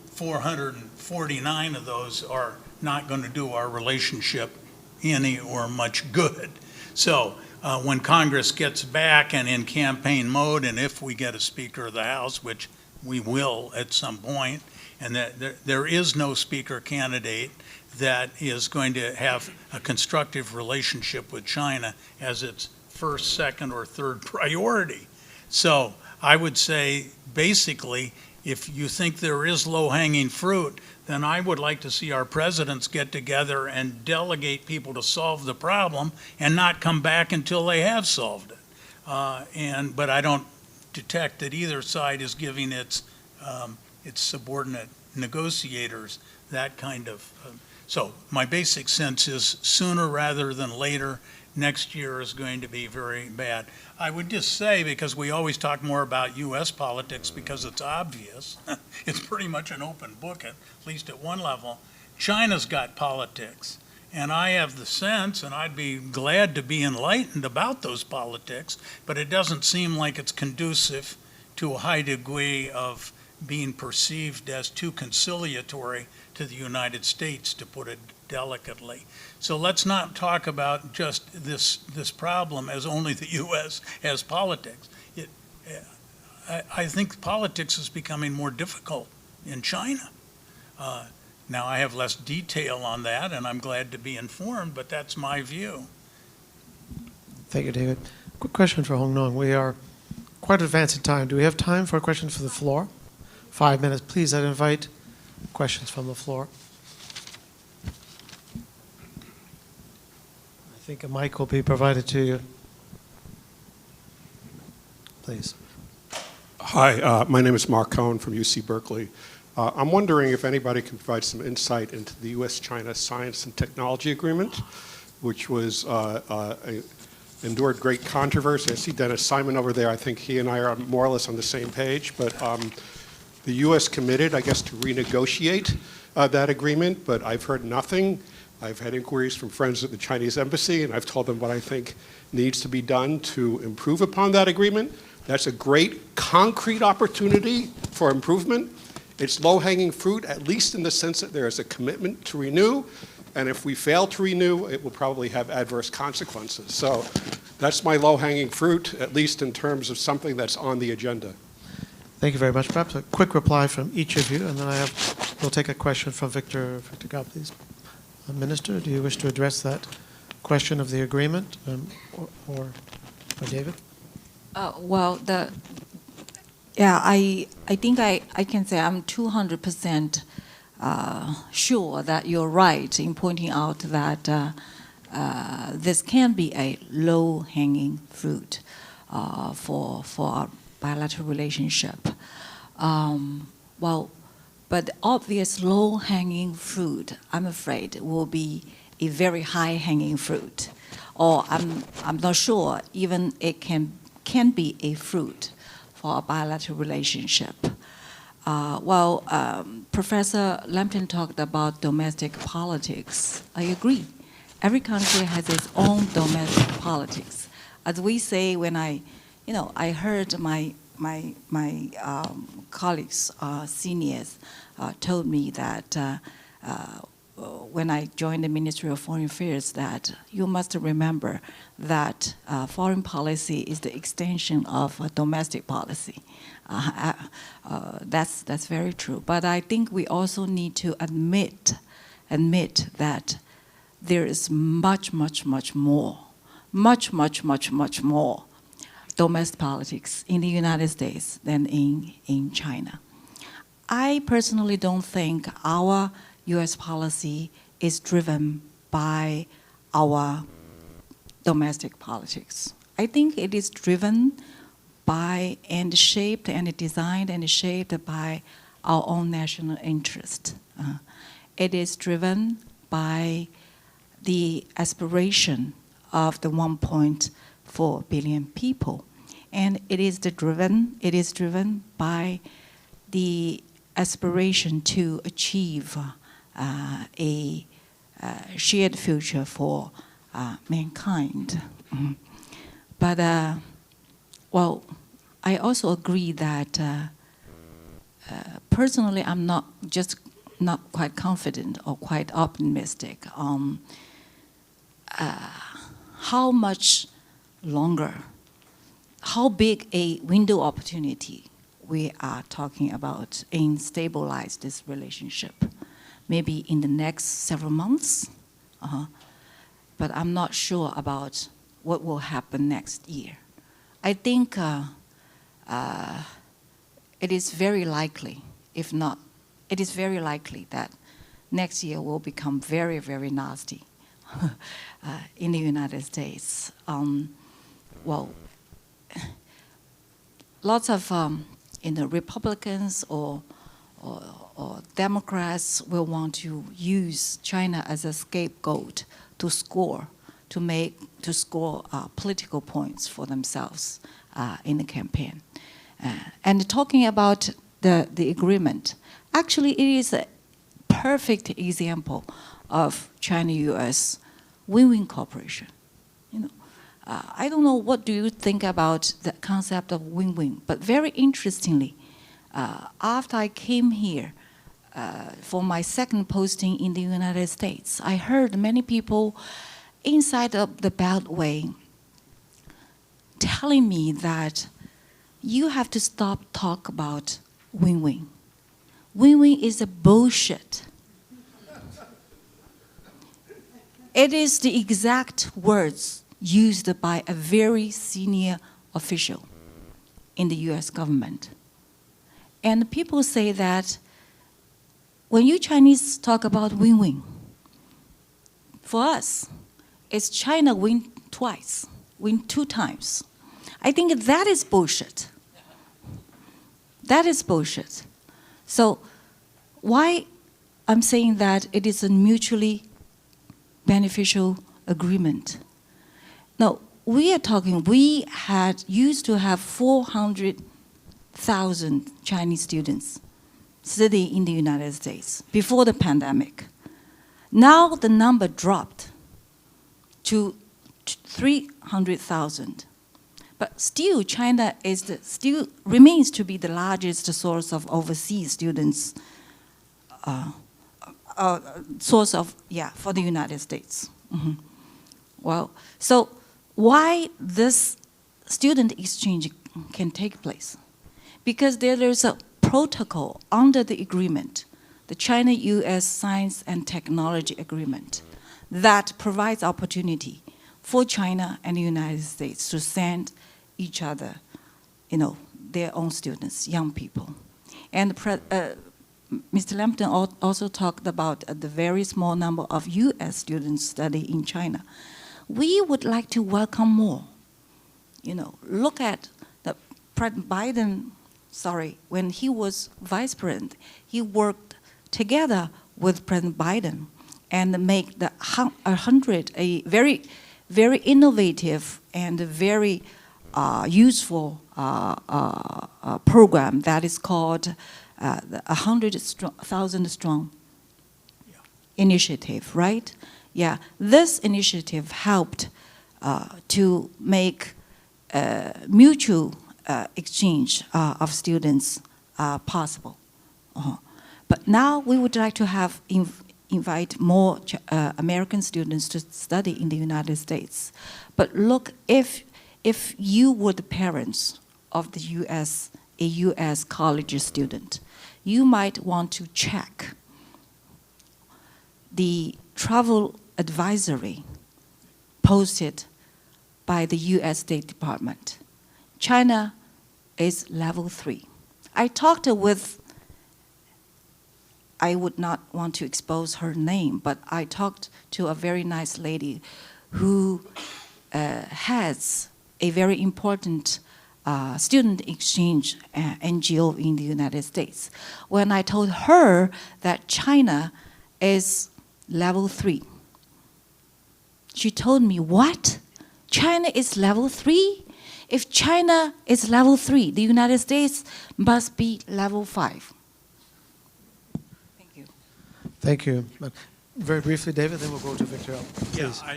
449 of those are not going to do our relationship any or much good. So when Congress gets back and in campaign mode, and if we get a Speaker of the House, which we will at some point, and that there is no Speaker candidate that is going to have a constructive relationship with China as its first, second, or third priority. So I would say, basically, if you think there is low-hanging fruit, then I would like to see our presidents get together and delegate people to solve the problem and not come back until they have solved it. But I don't detect that either side is giving its subordinate negotiators that kind of. So my basic sense is sooner rather than later, next year is going to be very bad. I would just say, because we always talk more about U.S. politics because it's obvious, it's pretty much an open book, at least at one level. China's got politics, and I have the sense, and I'd be glad to be enlightened about those politics, but it doesn't seem like it's conducive to a high degree of being perceived as too conciliatory to the United States, to put it delicately. So let's not talk about just this problem as only the U.S. has politics. I think politics is becoming more difficult in China. Now, I have less detail on that, and I'm glad to be informed, but that's my view. Thank you, David. Quick question for Hong Nong. We are quite advanced in time. Do we have time for a question from the floor? 5 minutes. Please, I'd invite questions from the floor. I think a mic will be provided to you. Please. Hi, my name is Mark Cohen from UC Berkeley. I'm wondering if anybody can provide some insight into the U.S. China Science and Technology Agreement, which was endured great controversy. I see Dennis Simon over there. I think he and I are more or less on the same page, but the U.S. committed, I guess, to renegotiate that agreement, but I've heard nothing. I've had inquiries from friends at the Chinese embassy, and I've told them what I think needs to be done to improve upon that agreement. That's a great concrete opportunity for improvement. It's low-hanging fruit, at least in the sense that there is a commitment to renew, and if we fail to renew, it will probably have adverse consequences. So that's my low-hanging fruit, at least in terms of something that's on the agenda. Thank you very much. Perhaps a quick reply from each of you, and then we'll take a question from Victor Gao, please. Minister, do you wish to address that question of the agreement, or David? Well, I think I can say I'm 200% sure that you're right in pointing out that this can be a low-hanging fruit for our bilateral relationship. But the obvious low-hanging fruit, I'm afraid, will be a very high-hanging fruit, or I'm not sure even it can be a fruit for a bilateral relationship. Professor Lampton talked about domestic politics. I agree. Every country has its own domestic politics. As we say, when I heard my colleagues, seniors, told me that when I joined the Ministry of Foreign Affairs, that you must remember that foreign policy is the extension of domestic policy. That's very true. But I think we also need to admit that there is much, much, much more much, much, much, much more domestic politics in the United States than in China. I personally don't think our U.S. policy is driven by our domestic politics. I think it is driven by and shaped and designed and shaped by our own national interest. It is driven by the aspiration of the 1.4 billion people, and it is driven by the aspiration to achieve a shared future for mankind. But well, I also agree that personally I'm not quite confident or quite optimistic on how much longer, how big a window opportunity we are talking about in stabilize this relationship. Maybe in the next several months, but I'm not sure about what will happen next year. I think it is very likely, if not, it is very likely that next year will become very, very nasty in the United States. Well, lots of Republicans or Democrats will want to use China as a scapegoat to score political points for themselves in the campaign. And talking about the agreement, actually it is a perfect example of China-U.S. win-win cooperation. I don't know what do you think about the concept of win-win, but very interestingly, after I came here for my second posting in the United States, I heard many people inside of the Beltway telling me that you have to stop talk about win-win. Win-win is a bullshit. It is the exact words used by a very senior official in the U.S. government. And people say that when you Chinese talk about win-win, for us, it's China win twice, win 2 times. I think that is bullshit. That is bullshit. So why I'm saying that it is a mutually beneficial agreement? Now, we used to have 400,000 Chinese students studying in the United States before the pandemic. Now the number dropped to 300,000. But still, China still remains to be the largest source of overseas students, for the United States. Mm-hmm. Well, so why this student exchange can take place? Because there's a protocol under the agreement, the China-U.S. Science and Technology Agreement, that provides opportunity for China and the United States to send each other, their own students, young people. And Mr. Lampton also talked about the very small number of U.S. students studying in China. We would like to welcome more. Look at the President Biden, when he was vice president, he worked together with President Biden and make the 100 a very, very innovative and very useful program that is called the 100,000 Strong initiative, right? Yeah, this initiative helped to make mutual exchange of students possible. But now we would like to have invite more American students to study in the United States. But look, if you were the parents of a U.S. college student, you might want to check the travel advisory posted by the U.S. State Department. China is level 3. I talked with, I would not want to expose her name, but I talked to a very nice lady who has a very important student exchange NGO in the United States. When I told her that China is level 3, she told me, what? China is level 3? If China is level 3, the United States must be level 5. Thank you. Thank you. Very briefly, David, then we'll go to Victor. Please. Yeah,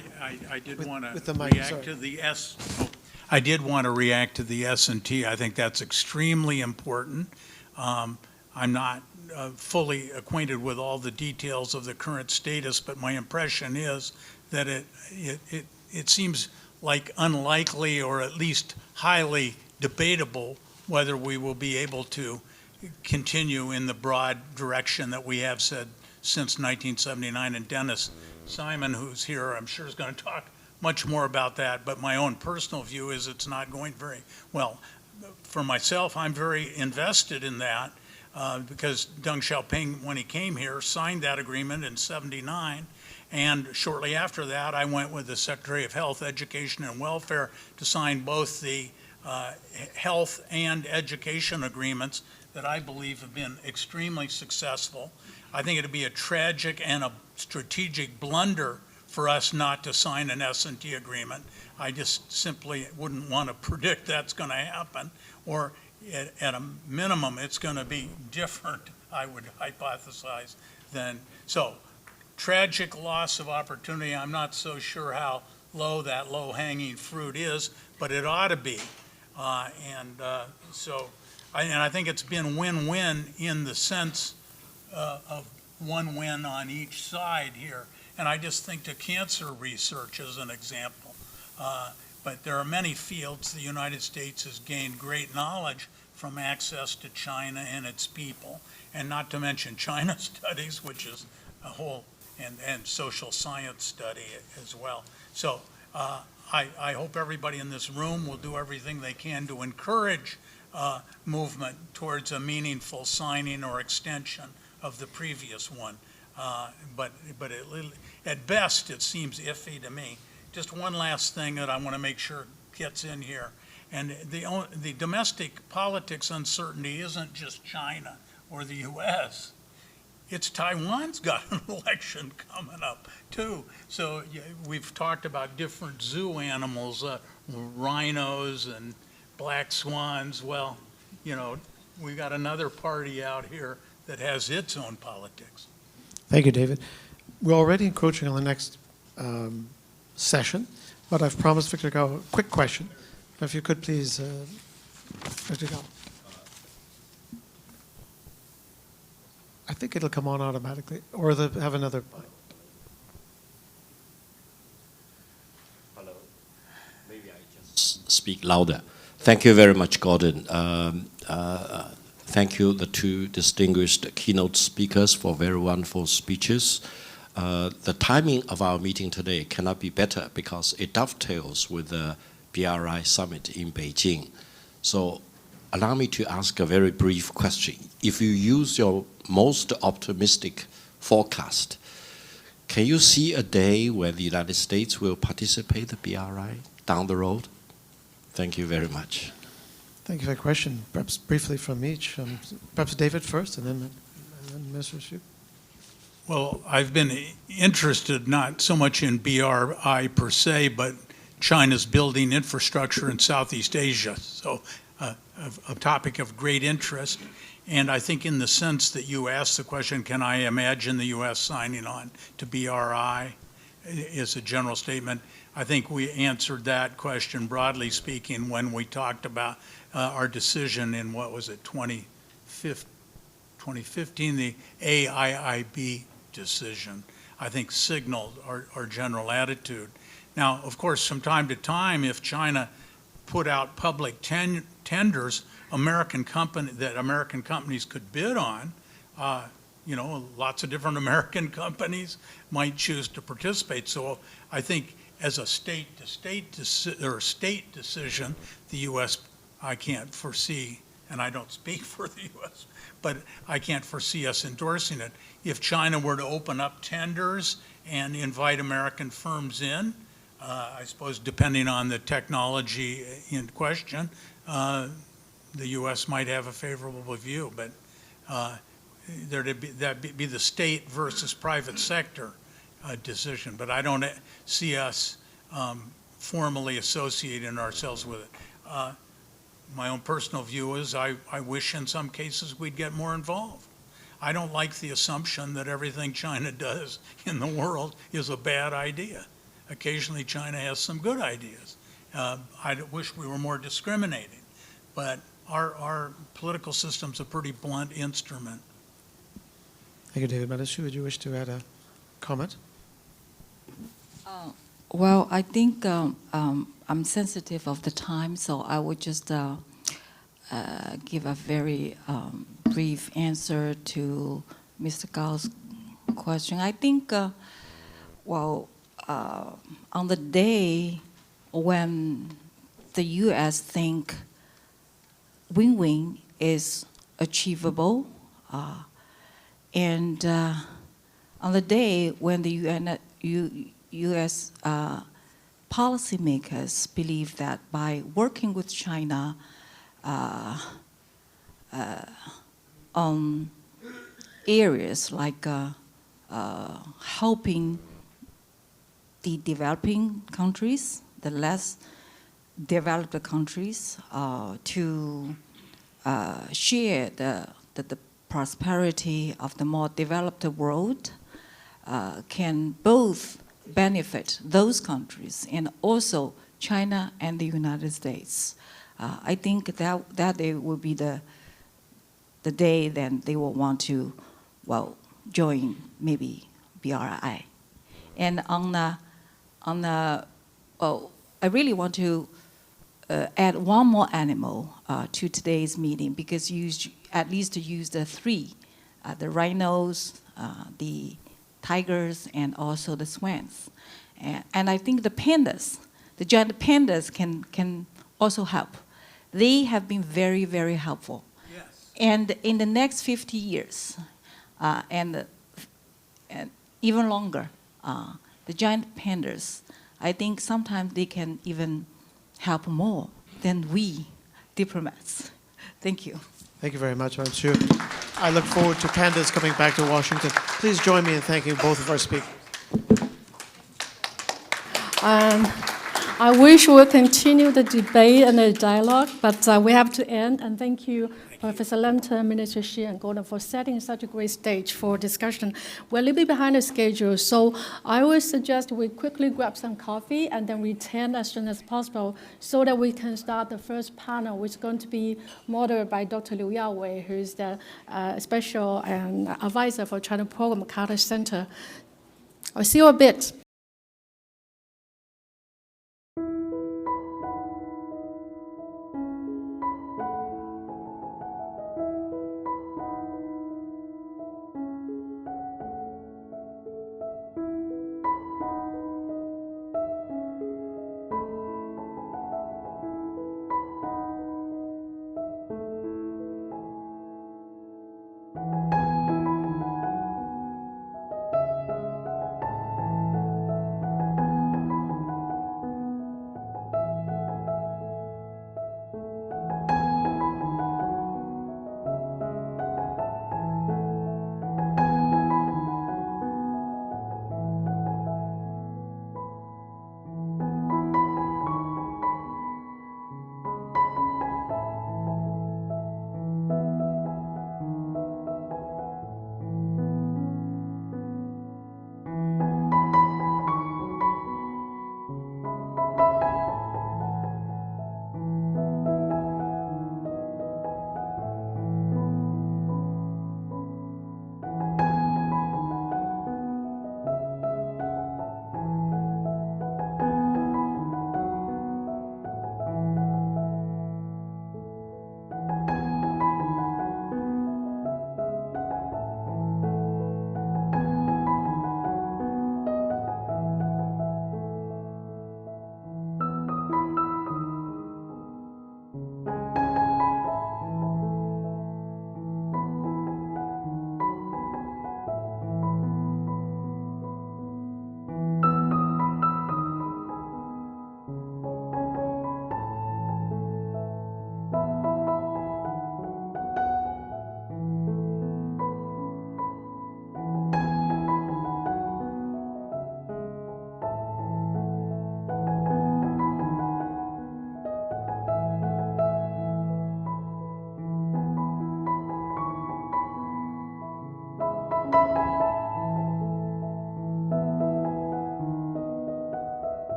I did want with to the mic, react sorry. to the S. Oh, I did want to react to the S&T. I think that's extremely important. I'm not fully acquainted with all the details of the current status, but my impression is that it seems like unlikely, or at least highly debatable, whether we will be able to continue in the broad direction that we have said since 1979. And Dennis Simon, who's here, I'm sure is going to talk much more about that, but my own personal view is it's not going very well. For myself, I'm very invested in that because Deng Xiaoping, when he came here, signed that agreement in '79. And shortly after that, I went with the Secretary of Health, Education, and Welfare to sign both the health and education agreements that I believe have been extremely successful. I think it'd be a tragic and a strategic blunder for us not to sign an S&T agreement. I just simply wouldn't want to predict that's going to happen, or at a minimum, it's going to be different, I would hypothesize, than so. Tragic loss of opportunity. I'm not so sure how low that low-hanging fruit is, but it ought to be. I think it's been win-win in the sense of one win on each side here. And I just think to cancer research as an example. But there are many fields the United States has gained great knowledge from access to China and its people, and not to mention China studies, which is a whole and social science study as well. So I hope everybody in this room will do everything they can to encourage movement towards a meaningful signing or extension of the previous one. But at best, it seems iffy to me. Just one last thing that I want to make sure gets in here. And the domestic politics uncertainty isn't just China or the U.S. It's Taiwan's got an election coming up, too. So we've talked about different zoo animals, rhinos and black swans. Well, you know, we got another party out here that has its own politics. Thank you, David. We're already encroaching on the next session, but I've promised Victor Gao a quick question. If you could please, Victor Gao. I think it'll come on automatically, or have another. Hello. Maybe I just speak louder. Thank you very much, Gordon. Thank you, the two distinguished keynote speakers, for very wonderful speeches. The timing of our meeting today cannot be better because it dovetails with the BRI summit in Beijing. So allow me to ask a very brief question. If you use your most optimistic forecast, can you see a day where the United States will participate in the BRI down the road? Thank you very much. Thank you for the question. Perhaps briefly from each. Perhaps David first, and then Mr. Xu. Well, I've been interested not so much in BRI per se, but China's building infrastructure in Southeast Asia. So a topic of great interest. And I think in the sense that you asked the question, can I imagine the U.S. signing on to BRI is a general statement. I think we answered that question, broadly speaking, when we talked about our decision in, what was it, 2015, the AIIB decision, I think signaled our general attitude. Now, of course, from time to time, if China put out public tenders, American companies could bid on, you know, lots of different American companies might choose to participate. So I think as a state decision, the U.S. I can't foresee, and I don't speak for the U.S., but I can't foresee us endorsing it. If China were to open up tenders and invite American firms in, I suppose depending on the technology in question, the U.S. might have a favorable view, but that'd be the state versus private sector decision. But I don't see us formally associating ourselves with it. My own personal view is I wish in some cases we'd get more involved. I don't like the assumption that everything China does in the world is a bad idea. Occasionally China has some good ideas. I wish we were more discriminating, but our political system's a pretty blunt instrument. Thank you, David. Madam Xu, would you wish to add a comment? Well, I think I'm sensitive of the time, so I would just give a very brief answer to Mr. Gao's question. I think, on the day when the U.S. think win-win is achievable, and on the day when the U.S. policymakers believe that by working with China on areas like helping the developing countries, the less developed countries, to share the prosperity of the more developed world, can both benefit those countries and also China and the United States. I think that day will be the day then they will want to, join maybe BRI. And I really want to add one more animal to today's meeting, because you at least use the three, the rhinos, the tigers, and also the swans. And I think the pandas, the giant pandas can also help. They have been very, very helpful. Yes. And in the next 50 years, and even longer, the giant pandas, I think sometimes they can even help more than we diplomats. Thank you. Thank you very much, Madam Xu. I look forward to pandas coming back to Washington. Please join me in thanking both of our speakers. I wish we'll continue the debate and the dialogue, but we have to end. And thank you, Professor Lantern, Minister Xi, and Gordon, for setting such a great stage for discussion. We're a little bit behind the schedule, so I would suggest we quickly grab some coffee and then return as soon as possible so that we can start the first panel, which is going to be moderated by Dr. Liu Yawei, who is the special advisor for China Program Carter Center. I'll see you a bit.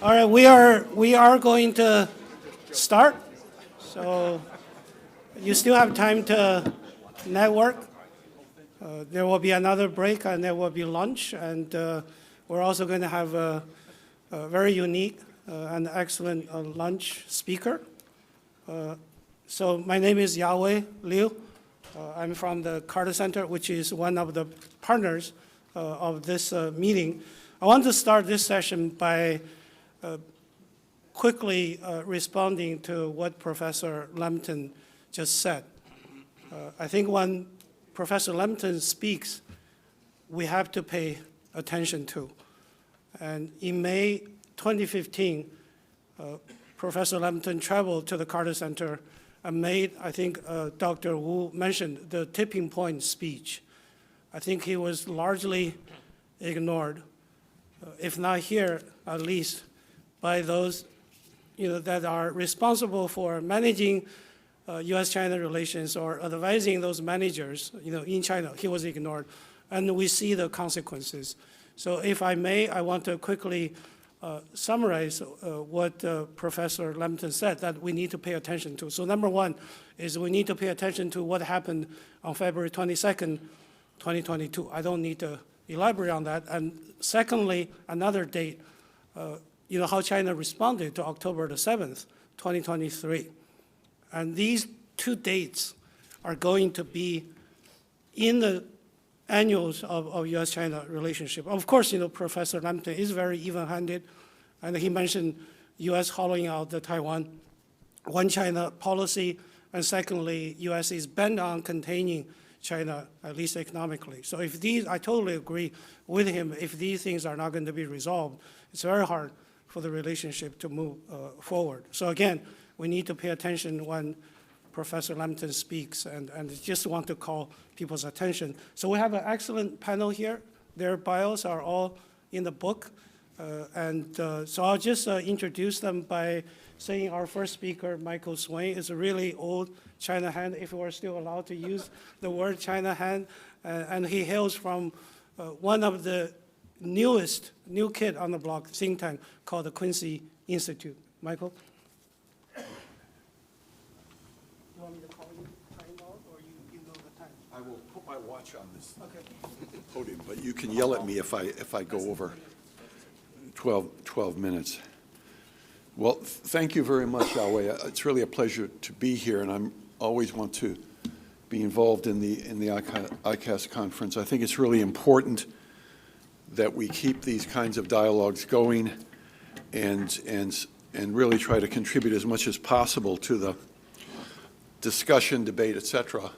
All right, we are going to start. So you still have time to network. There will be another break, and there will be lunch, and we're also going to have a very unique and excellent lunch speaker. So my name is Yahweh Liu. I'm from the Carter Center, which is one of the partners of this meeting. I want to start this session by quickly responding to what Professor Lambton just said. I think when Professor Lambton speaks, we have to pay attention to. And in May 2015, Professor Lambton traveled to the Carter Center and made, I think Dr. Wu mentioned, the tipping point speech. I think he was largely ignored, if not here, at least by those that are responsible for managing U.S. China relations or advising those managers in China. He was ignored, and we see the consequences. So if I may, I want to quickly summarize what Professor Lambton said that we need to pay attention to. So number one is we need to pay attention to what happened on February 22nd, 2022. I don't need to elaborate on that. And secondly, another date, how China responded to October the 7th, 2023. And these two dates are going to be in the annuals of U.S.-China relationship. Of course, Professor Lambton is very even-handed, and he mentioned U.S. hollowing out the Taiwan one China policy, and secondly, U.S. is bent on containing China, at least economically. So if these, I totally agree with him, if these things are not going to be resolved, it's very hard for the relationship to move forward. So again, we need to pay attention when Professor Lambton speaks, and just want to call people's attention. So we have an excellent panel here. Their bios are all in the book. So I'll just introduce them by saying our first speaker, Michael Swain, is a really old China hand, if we're still allowed to use the word China hand. And he hails from one of the new kid on the block think tank called the Quincy Institute. Michael? I will put my watch on this podium, but you can yell at me if I go over 12 minutes. Well, thank you very much, Yahweh. It's really a pleasure to be here, and I always want to be involved in the ICAS conference. I think it's really important that we keep these kinds of dialogues going and really try to contribute as much as possible to the discussion, debate, et cetera,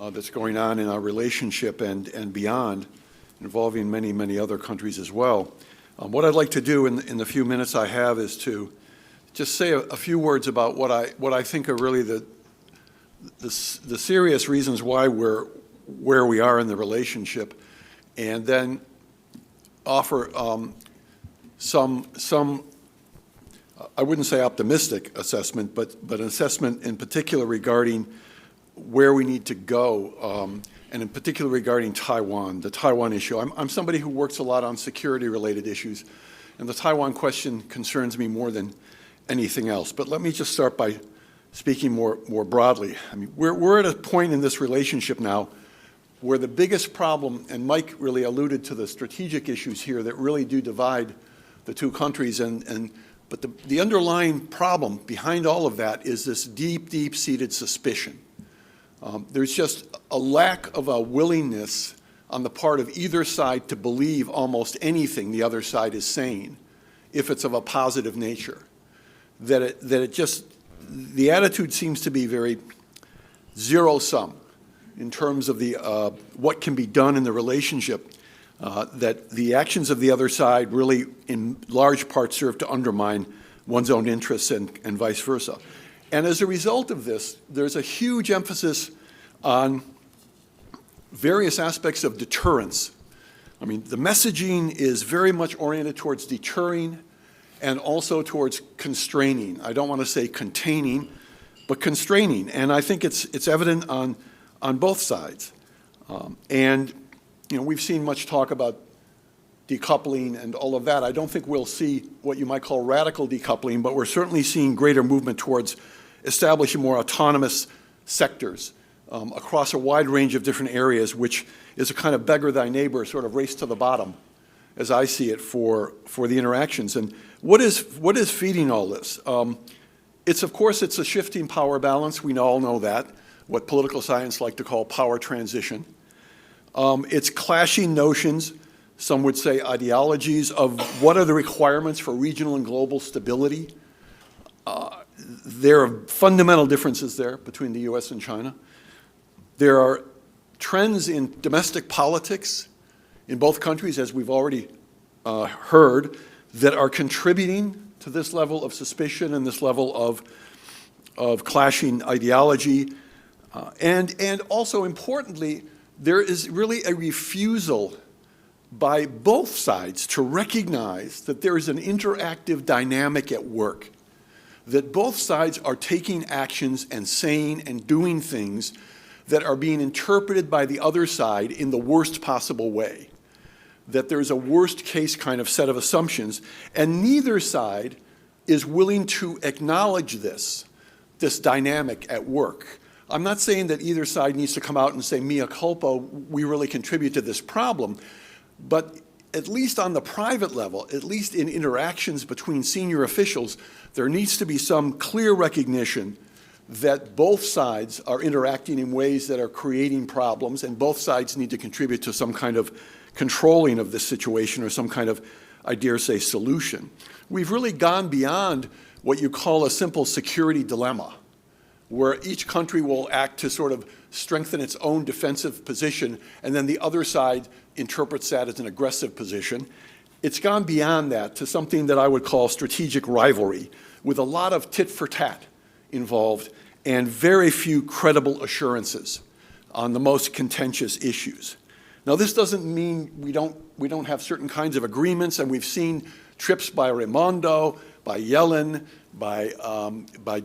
that's going on in our relationship and beyond, involving many, many other countries as well. What I'd like to do in the few minutes I have is to just say a few words about what I think are really the serious reasons why we're where we are in the relationship, and then offer some I wouldn't say optimistic assessment, but an assessment in particular regarding where we need to go, and in particular regarding Taiwan, the Taiwan issue. I'm somebody who works a lot on security-related issues, and the Taiwan question concerns me more than anything else. But let me just start by speaking more broadly. I mean, we're at a point in this relationship now where the biggest problem, and Mike really alluded to the strategic issues here that really do divide the two countries, but the underlying problem behind all of that is this deep-seated suspicion. There's just a lack of a willingness on the part of either side to believe almost anything the other side is saying, if it's of a positive nature. The attitude seems to be very zero-sum in terms of what can be done in the relationship, that the actions of the other side really in large part serve to undermine one's own interests and vice versa. And as a result of this, there's a huge emphasis on various aspects of deterrence. I mean, the messaging is very much oriented towards deterring and also towards constraining. I don't want to say containing, but constraining. And I think it's evident on both sides. And we've seen much talk about decoupling and all of that. I don't think we'll see what you might call radical decoupling, but we're certainly seeing greater movement towards establishing more autonomous sectors across a wide range of different areas, which is a kind of beggar thy neighbor sort of race to the bottom, as I see it, for the interactions. And what is feeding all this? Of course, it's a shifting power balance. We all know that, what political science like to call power transition. It's clashing notions, some would say ideologies, of what are the requirements for regional and global stability. There are fundamental differences there between the U.S. and China. There are trends in domestic politics in both countries, as we've already heard, that are contributing to this level of suspicion and this level of clashing ideology. And also importantly, there is really a refusal by both sides to recognize that there is an interactive dynamic at work, that both sides are taking actions and saying and doing things that are being interpreted by the other side in the worst possible way, that there's a worst case kind of set of assumptions, and neither side is willing to acknowledge this dynamic at work. I'm not saying that either side needs to come out and say, mea culpa, we really contribute to this problem, but at least on the private level, at least in interactions between senior officials, there needs to be some clear recognition that both sides are interacting in ways that are creating problems, and both sides need to contribute to some kind of controlling of this situation or some kind of, I dare say, solution. We've really gone beyond what you call a simple security dilemma, where each country will act to sort of strengthen its own defensive position, and then the other side interprets that as an aggressive position. It's gone beyond that to something that I would call strategic rivalry, with a lot of tit for tat involved and very few credible assurances on the most contentious issues. Now, this doesn't mean we don't have certain kinds of agreements, and we've seen trips by Raimondo, by Yellen, by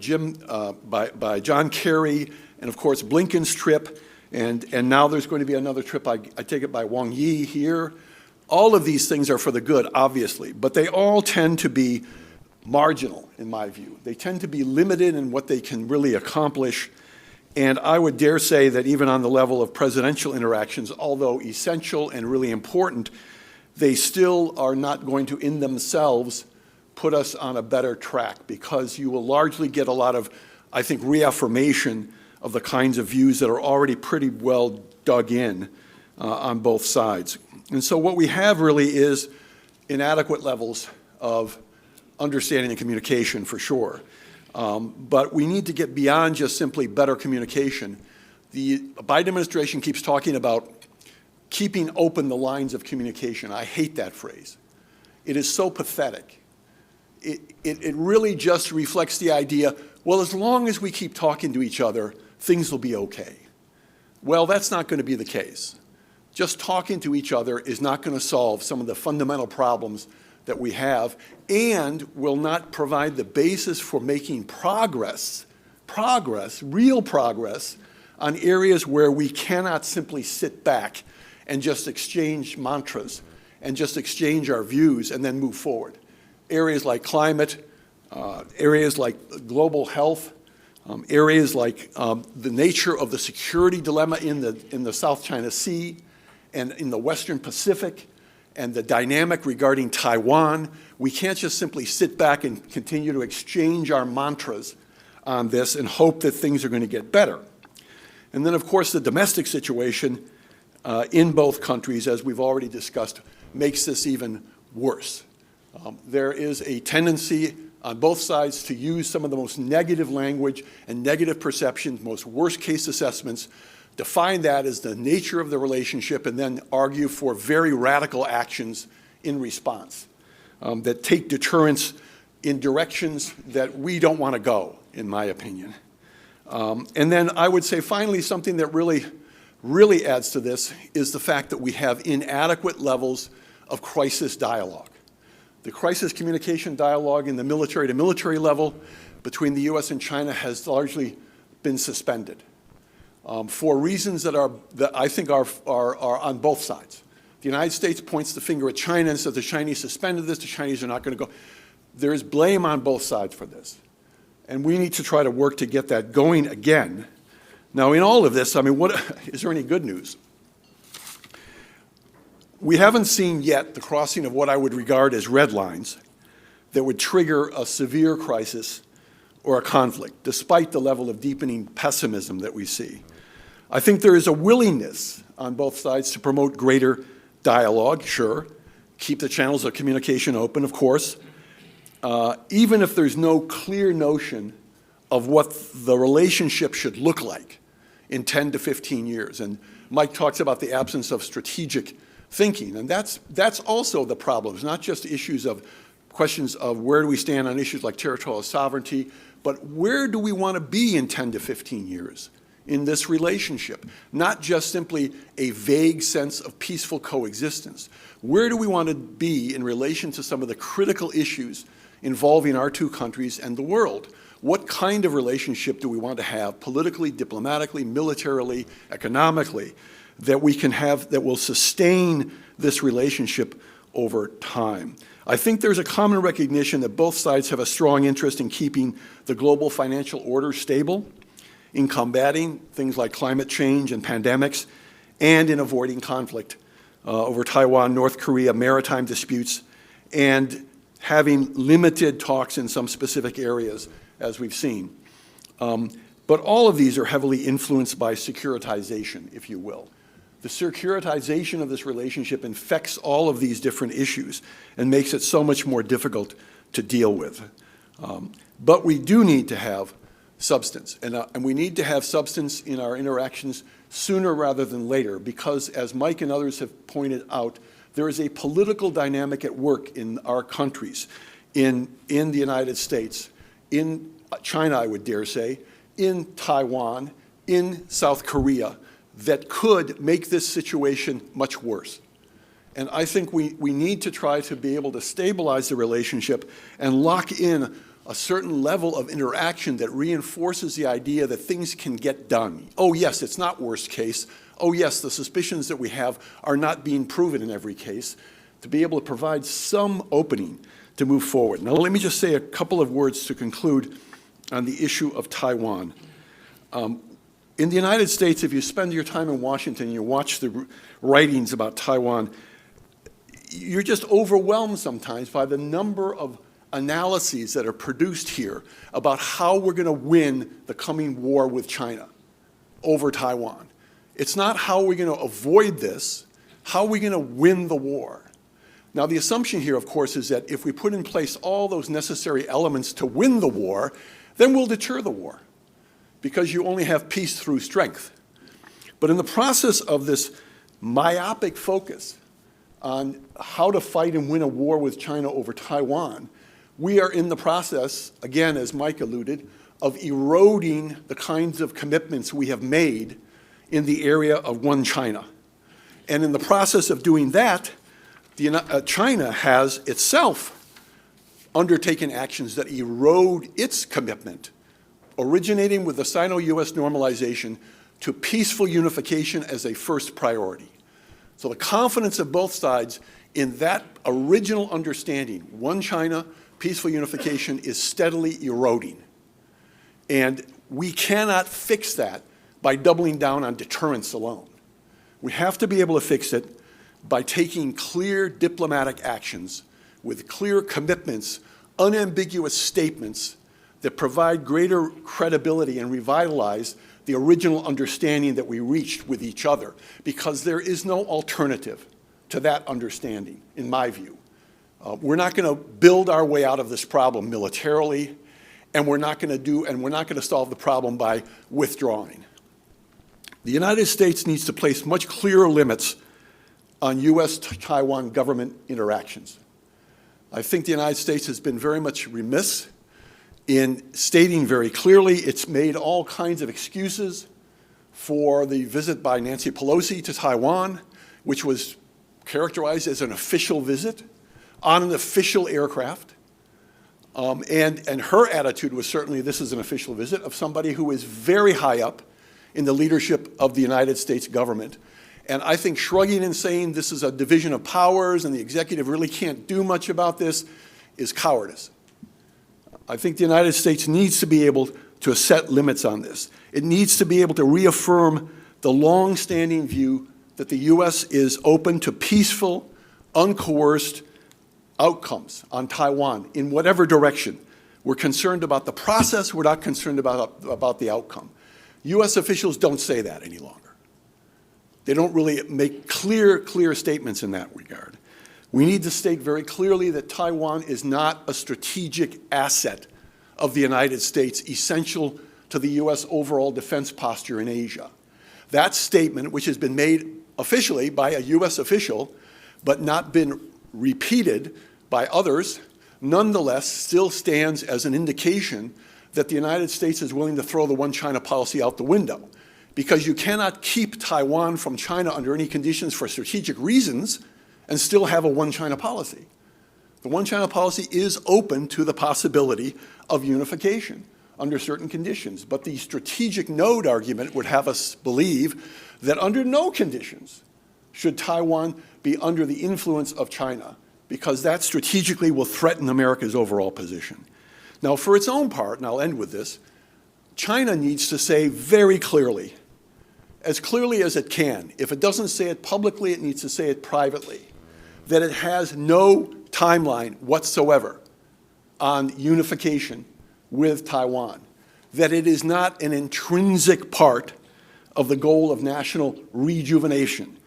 John Kerry, and of course Blinken's trip, and now there's going to be another trip, I take it, by Wang Yi here. All of these things are for the good, obviously, but they all tend to be marginal, in my view. They tend to be limited in what they can really accomplish, and I would dare say that even on the level of presidential interactions, although essential and really important, they still are not going to, in themselves, put us on a better track, because you will largely get a lot of, I think, reaffirmation of the kinds of views that are already pretty well dug in on both sides. And so what we have really is inadequate levels of understanding and communication, for sure. But we need to get beyond just simply better communication. The Biden administration keeps talking about keeping open the lines of communication. I hate that phrase. It is so pathetic. It really just reflects the idea, well, as long as we keep talking to each other, things will be okay. Well, that's not going to be the case. Just talking to each other is not going to solve some of the fundamental problems that we have, and will not provide the basis for making progress, real progress, on areas where we cannot simply sit back and just exchange mantras and just exchange our views and then move forward. Areas like climate, areas like global health, areas like the nature of the security dilemma in the South China Sea and in the Western Pacific, and the dynamic regarding Taiwan. We can't just simply sit back and continue to exchange our mantras on this and hope that things are going to get better. And then, of course, the domestic situation in both countries, as we've already discussed, makes this even worse. There is a tendency on both sides to use some of the most negative language and negative perceptions, most worst-case assessments, define that as the nature of the relationship, and then argue for very radical actions in response that take deterrence in directions that we don't want to go, in my opinion. And then I would say finally something that really adds to this is the fact that we have inadequate levels of crisis dialogue. The crisis communication dialogue in the military-to-military level between the U.S. and China has largely been suspended for reasons that I think are on both sides. The United States points the finger at China and says the Chinese suspended this, the Chinese are not going to go. There is blame on both sides for this. And we need to try to work to get that going again. Now, in all of this, I mean, is there any good news? We haven't seen yet the crossing of what I would regard as red lines that would trigger a severe crisis or a conflict, despite the level of deepening pessimism that we see. I think there is a willingness on both sides to promote greater dialogue, sure, keep the channels of communication open, of course, even if there's no clear notion of what the relationship should look like in 10 to 15 years. And Mike talks about the absence of strategic thinking, and that's also the problem. It's not just issues of questions of where do we stand on issues like territorial sovereignty, but where do we want to be in 10 to 15 years in this relationship? Not just simply a vague sense of peaceful coexistence. Where do we want to be in relation to some of the critical issues involving our two countries and the world? What kind of relationship do we want to have politically, diplomatically, militarily, economically, that we can have that will sustain this relationship over time? I think there's a common recognition that both sides have a strong interest in keeping the global financial order stable, in combating things like climate change and pandemics, and in avoiding conflict over Taiwan, North Korea, maritime disputes, and having limited talks in some specific areas, as we've seen. But all of these are heavily influenced by securitization, if you will. The securitization of this relationship infects all of these different issues and makes it so much more difficult to deal with. But we do need to have substance, and we need to have substance in our interactions sooner rather than later, because as Mike and others have pointed out, there is a political dynamic at work in our countries, in the United States, in China, I would dare say, in Taiwan, in South Korea, that could make this situation much worse. And I think we need to try to be able to stabilize the relationship and lock in a certain level of interaction that reinforces the idea that things can get done. Oh yes, it's not worst case. Oh yes, the suspicions that we have are not being proven in every case. To be able to provide some opening to move forward. Now let me just say a couple of words to conclude on the issue of Taiwan. In the United States, if you spend your time in Washington and you watch the writings about Taiwan, you're just overwhelmed sometimes by the number of analyses that are produced here about how we're going to win the coming war with China over Taiwan. It's not how we're going to avoid this, how are we going to win the war? Now, the assumption here, of course, is that if we put in place all those necessary elements to win the war, then we'll deter the war, because you only have peace through strength. But in the process of this myopic focus on how to fight and win a war with China over Taiwan, we are in the process, again, as Mike alluded, of eroding the kinds of commitments we have made in the area of one China. And in the process of doing that, China has itself undertaken actions that erode its commitment, originating with the Sino-U.S. normalization, to peaceful unification as a first priority. So the confidence of both sides in that original understanding, one China, peaceful unification, is steadily eroding. And we cannot fix that by doubling down on deterrence alone. We have to be able to fix it by taking clear diplomatic actions with clear commitments, unambiguous statements that provide greater credibility and revitalize the original understanding that we reached with each other, because there is no alternative to that understanding, in my view. We're not going to build our way out of this problem militarily, and we're not going to solve the problem by withdrawing. The United States needs to place much clearer limits on U.S.-Taiwan government interactions. I think the United States has been very much remiss in stating very clearly. It's made all kinds of excuses for the visit by Nancy Pelosi to Taiwan, which was characterized as an official visit on an official aircraft. And her attitude was certainly, this is an official visit of somebody who is very high up in the leadership of the United States government. And I think shrugging and saying this is a division of powers and the executive really can't do much about this is cowardice. I think the United States needs to be able to set limits on this. It needs to be able to reaffirm the long-standing view that the U.S. is open to peaceful, uncoerced outcomes on Taiwan in whatever direction. We're concerned about the process. We're not concerned about the outcome. U.S. officials don't say that any longer. They don't really make clear statements in that regard. We need to state very clearly that Taiwan is not a strategic asset of the United States, essential to the U.S. overall defense posture in Asia. That statement, which has been made officially by a U.S. official, but not been repeated by others, nonetheless still stands as an indication that the United States is willing to throw the one China policy out the window. Because you cannot keep Taiwan from China under any conditions for strategic reasons and still have a one China policy. The one China policy is open to the possibility of unification under certain conditions. But the strategic node argument would have us believe that under no conditions should Taiwan be under the influence of China, because that strategically will threaten America's overall position. Now, for its own part, and I'll end with this, China needs to say very clearly, as clearly as it can, if it doesn't say it publicly, it needs to say it privately, that it has no timeline whatsoever on unification with Taiwan, that it is not an intrinsic part of the goal of national rejuvenation,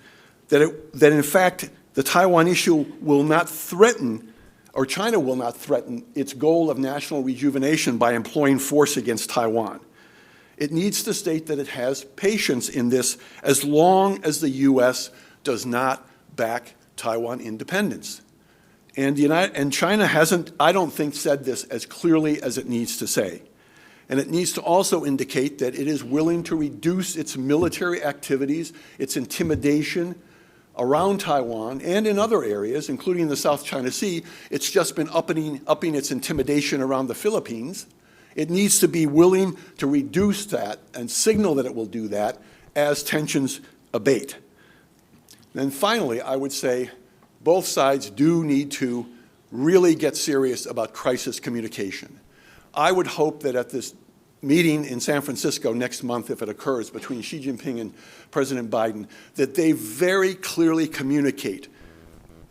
that in fact the Taiwan issue will not threaten, or China will not threaten, its goal of national rejuvenation by employing force against Taiwan. It needs to state that it has patience in this as long as the U.S. does not back Taiwan independence. And China hasn't, I don't think, said this as clearly as it needs to say. And it needs to also indicate that it is willing to reduce its military activities, its intimidation around Taiwan and in other areas, including the South China Sea. It's just been upping its intimidation around the Philippines. It needs to be willing to reduce that and signal that it will do that as tensions abate. Then finally, I would say both sides do need to really get serious about crisis communication. I would hope that at this meeting in San Francisco next month, if it occurs, between Xi Jinping and President Biden, that they very clearly communicate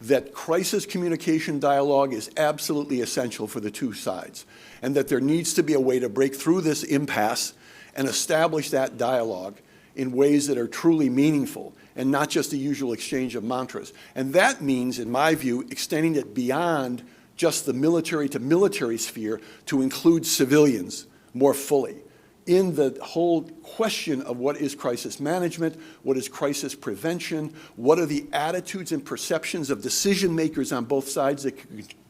that crisis communication dialogue is absolutely essential for the two sides, and that there needs to be a way to break through this impasse and establish that dialogue in ways that are truly meaningful and not just the usual exchange of mantras. And that means, in my view, extending it beyond just the military to military sphere to include civilians more fully in the whole question of what is crisis management, what is crisis prevention, what are the attitudes and perceptions of decision makers on both sides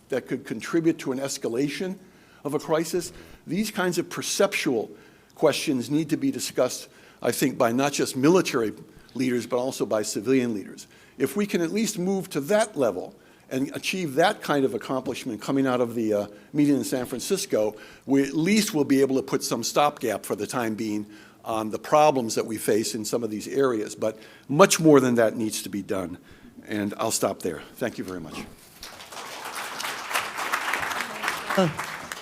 that could contribute to an escalation of a crisis. These kinds of perceptual questions need to be discussed, I think, by not just military leaders, but also by civilian leaders. If we can at least move to that level and achieve that kind of accomplishment coming out of the meeting in San Francisco, we at least will be able to put some stopgap for the time being on the problems that we face in some of these areas. But much more than that needs to be done. And I'll stop there. Thank you very much.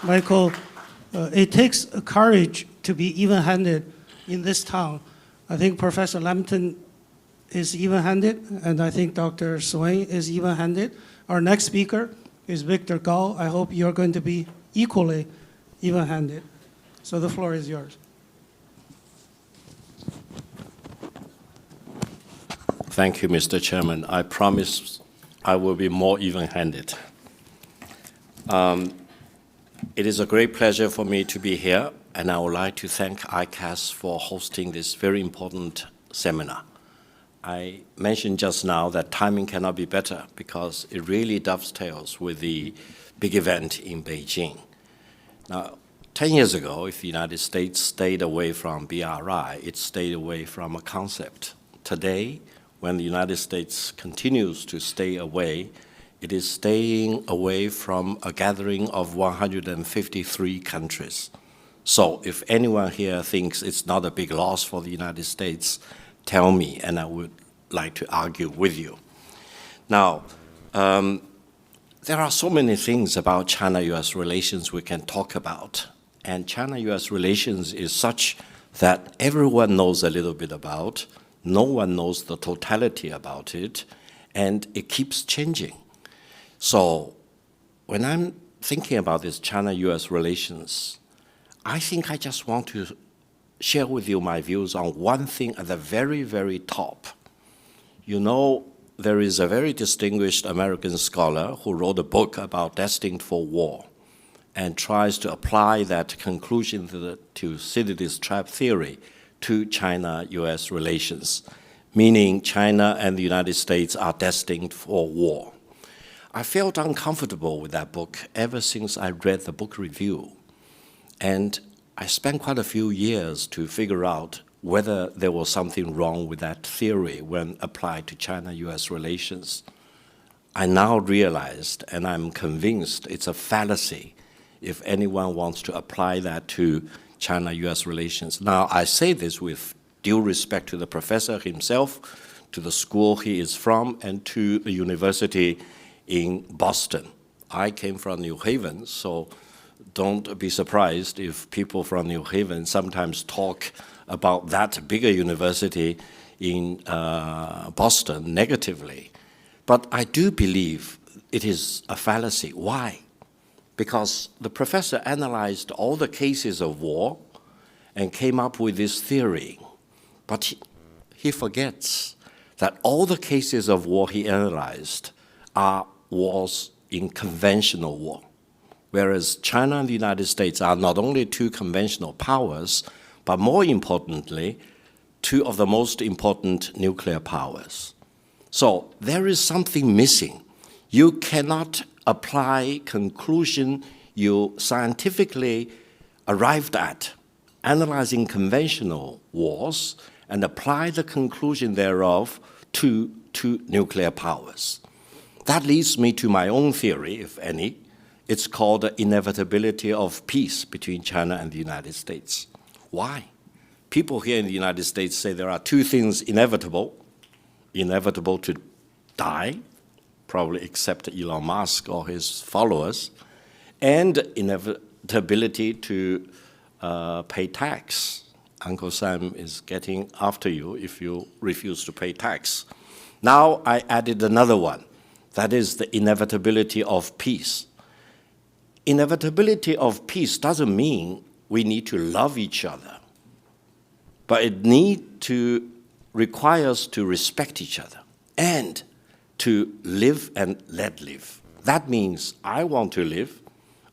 Michael, it takes courage to be even-handed in this town. I think Professor Lambton is even-handed, and I think Dr. Swain is even-handed. Our next speaker is Victor Gao. I hope you're going to be equally even-handed. So the floor is yours. Thank you, Mr. Chairman. I promise I will be more even-handed. It is a great pleasure for me to be here, and I would like to thank ICAS for hosting this very important seminar. I mentioned just now that timing cannot be better because it really dovetails with the big event in Beijing. Now, 10 years ago, if the United States stayed away from BRI, it stayed away from a concept. Today, when the United States continues to stay away, it is staying away from a gathering of 153 countries. So if anyone here thinks it's not a big loss for the United States, tell me, and I would like to argue with you. Now, there are so many things about China-US relations we can talk about. And China-US relations is such that everyone knows a little bit about, no one knows the totality about it, and it keeps changing. So when I'm thinking about this China-US relations, I think I just want to share with you my views on one thing at the very, very top. You know, there is a very distinguished American scholar who wrote a book about Destined for War and tries to apply that conclusion to Thucydides' trap theory to China-US relations, meaning China and the United States are destined for war. I felt uncomfortable with that book ever since I read the book review. And I spent quite a few years to figure out whether there was something wrong with that theory when applied to China-US relations. I now realized, and I'm convinced, it's a fallacy if anyone wants to apply that to China-US relations. Now, I say this with due respect to the professor himself, to the school he is from, and to the university in Boston. I came from New Haven, so don't be surprised if people from New Haven sometimes talk about that bigger university in Boston negatively. But I do believe it is a fallacy. Why? Because the professor analyzed all the cases of war and came up with this theory. But he forgets that all the cases of war he analyzed are wars in conventional war, whereas China and the United States are not only two conventional powers, but more importantly, two of the most important nuclear powers. So there is something missing. You cannot apply conclusion you scientifically arrived at, analyzing conventional wars, and apply the conclusion thereof to two nuclear powers. That leads me to my own theory, if any. It's called the inevitability of peace between China and the United States. Why? People here in the United States say there are two things inevitable to die, probably except Elon Musk or his followers, and inevitability to pay tax. Uncle Sam is getting after you if you refuse to pay tax. Now I added another one. That is the inevitability of peace. Inevitability of peace doesn't mean we need to love each other, but it requires us to respect each other and to live and let live. That means I want to live,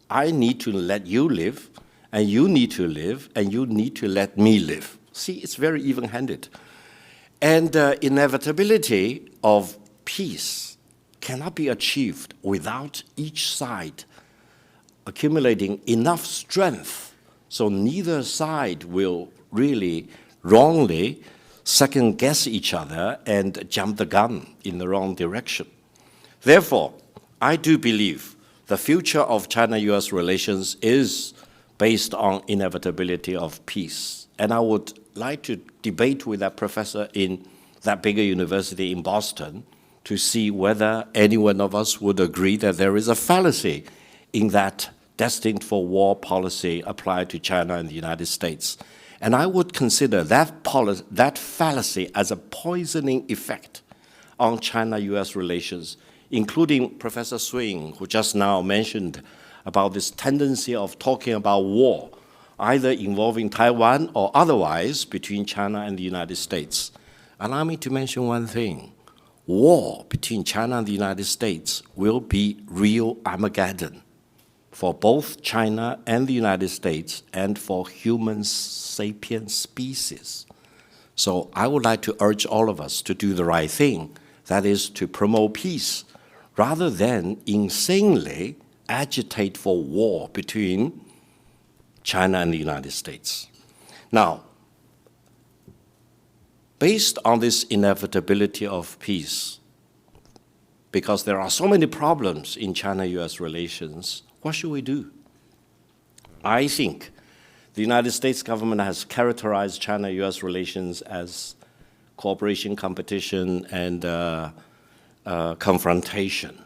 I need to let you live, and you need to live, and you need to let me live. See, it's very even-handed. And inevitability of peace cannot be achieved without each side accumulating enough strength so neither side will really wrongly second-guess each other and jump the gun in the wrong direction. Therefore, I do believe the future of China-US relations is based on inevitability of peace. And I would like to debate with that professor in that bigger university in Boston to see whether any one of us would agree that there is a fallacy in that destined for war policy applied to China and the United States. And I would consider that fallacy as a poisoning effect on China-US relations, including Professor Swing, who just now mentioned about this tendency of talking about war, either involving Taiwan or otherwise between China and the United States. Allow me to mention one thing. War between China and the United States will be real Armageddon for both China and the United States and for human sapient species. So I would like to urge all of us to do the right thing, that is to promote peace, rather than insanely agitate for war between China and the United States. Now, based on this inevitability of peace, because there are so many problems in China-US relations, what should we do? I think the United States government has characterized China-US relations as cooperation, competition, and confrontation.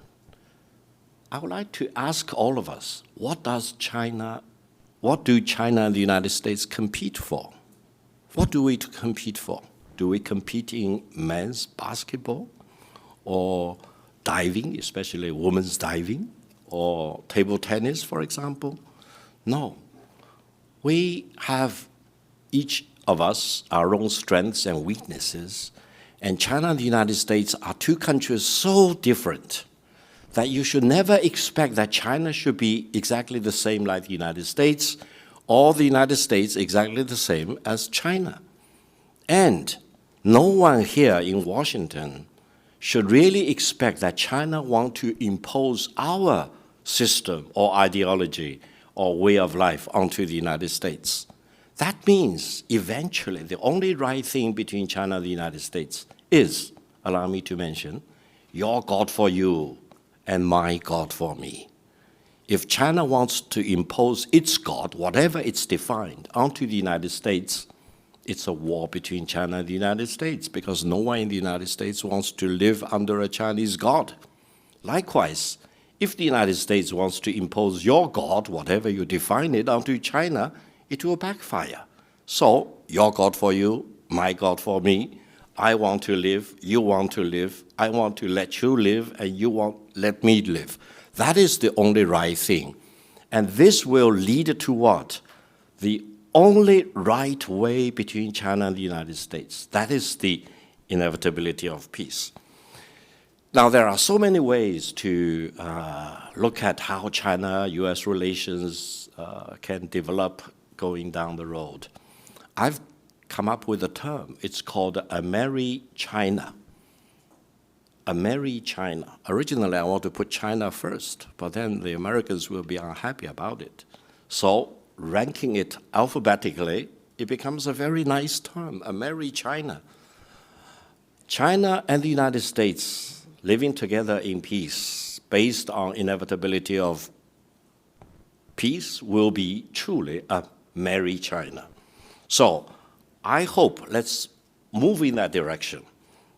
I would like to ask all of us, what do China and the United States compete for? What do we compete for? Do we compete in men's basketball or diving, especially women's diving, or table tennis, for example? No. We have, each of us, our own strengths and weaknesses, and China and the United States are two countries so different that you should never expect that China should be exactly the same like the United States, or the United States exactly the same as China. And no one here in Washington should really expect that China wants to impose our system or ideology or way of life onto the United States. That means eventually the only right thing between China and the United States is, allow me to mention, your God for you and my God for me. If China wants to impose its God, whatever it's defined, onto the United States, it's a war between China and the United States, because no one in the United States wants to live under a Chinese God. Likewise, if the United States wants to impose your God, whatever you define it, onto China, it will backfire. So, your God for you, my God for me, I want to live, you want to live, I want to let you live, and you won't let me live. That is the only right thing. And this will lead to what? The only right way between China and the United States. That is the inevitability of peace. Now, there are so many ways to look at how China-U.S. relations can develop going down the road. I've come up with a term. It's called a merry China. A merry China. Originally, I want to put China first, but then the Americans will be unhappy about it. So, ranking it alphabetically, it becomes a very nice term, a merry China. China and the United States living together in peace, based on inevitability of peace, will be truly a merry China. So, I hope let's move in that direction.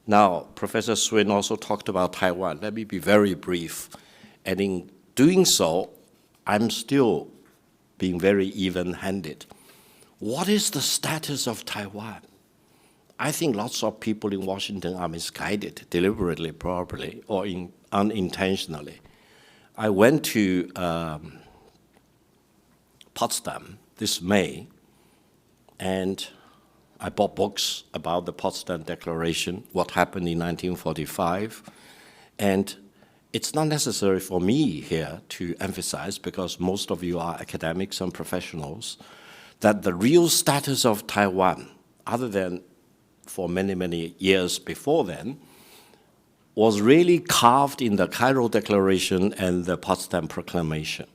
Now, Professor Swin also talked about Taiwan. Let me be very brief. And in doing so, I'm still being very even-handed. What is the status of Taiwan? I think lots of people in Washington are misguided, deliberately probably, or unintentionally. I went to Potsdam this May, and I bought books about the Potsdam Declaration, what happened in 1945, and it's not necessary for me here to emphasize, because most of you are academics and professionals, that the real status of Taiwan, other than for many, many years before then, was really carved in the Cairo Declaration and the Potsdam Proclamation.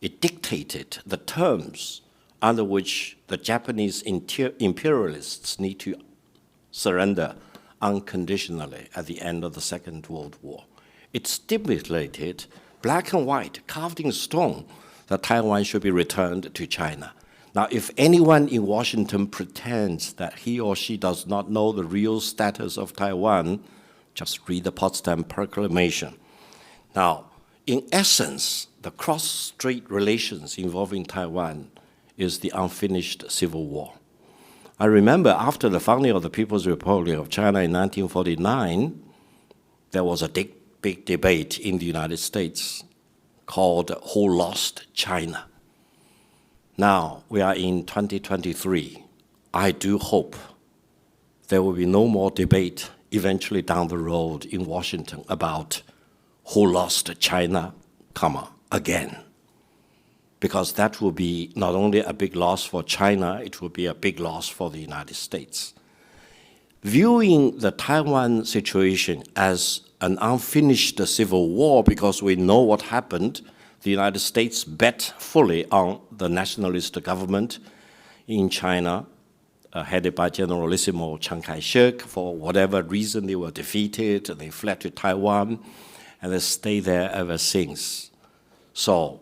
It dictated the terms under which the Japanese imperialists need to surrender unconditionally at the end of the Second World War. It stipulated, black and white, carved in stone, that Taiwan should be returned to China. Now, if anyone in Washington pretends that he or she does not know the real status of Taiwan, just read the Potsdam Proclamation. Now, in essence, the cross-strait relations involving Taiwan is the unfinished civil war. I remember after the founding of the People's Republic of China in 1949, there was a big debate in the United States called Who Lost China? Now, we are in 2023. I do hope there will be no more debate eventually down the road in Washington about who lost China, again. Because that will be not only a big loss for China, it will be a big loss for the United States. Viewing the Taiwan situation as an unfinished civil war, because we know what happened, the United States bet fully on the nationalist government in China, headed by Generalissimo Chiang Kai-shek. For whatever reason, they were defeated, they fled to Taiwan, and they stayed there ever since. So,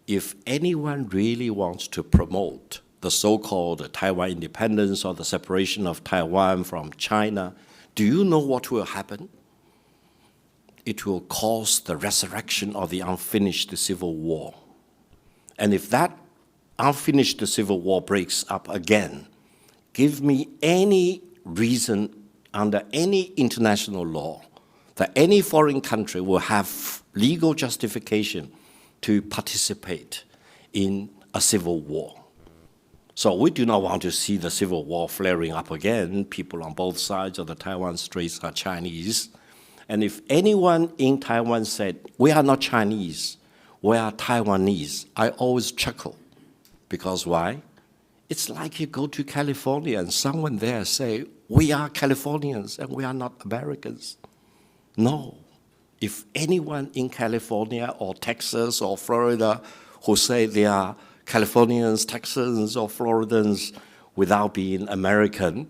if anyone really wants to promote the so-called Taiwan independence or the separation of Taiwan from China, do you know what will happen? It will cause the resurrection of the unfinished civil war. And if that unfinished civil war breaks up again, give me any reason under any international law that any foreign country will have legal justification to participate in a civil war. So we do not want to see the civil war flaring up again. People on both sides of the Taiwan Straits are Chinese. And if anyone in Taiwan said, we are not Chinese, we are Taiwanese, I always chuckle. Because why? It's like you go to California and someone there say, we are Californians and we are not Americans. No. If anyone in California or Texas or Florida who say they are Californians, Texans, or Floridans without being American,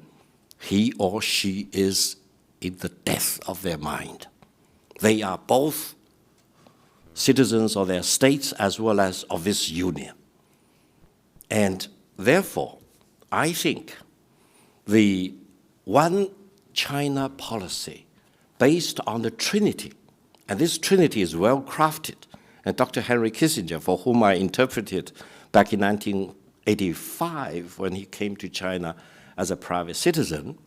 he or she is in the depth of their mind. They are both citizens of their states as well as of this union. And therefore, I think the one China policy based on the Trinity, and this Trinity is well crafted, and Dr. Henry Kissinger, for whom I interpreted back in 1985 when he came to China as a private citizen,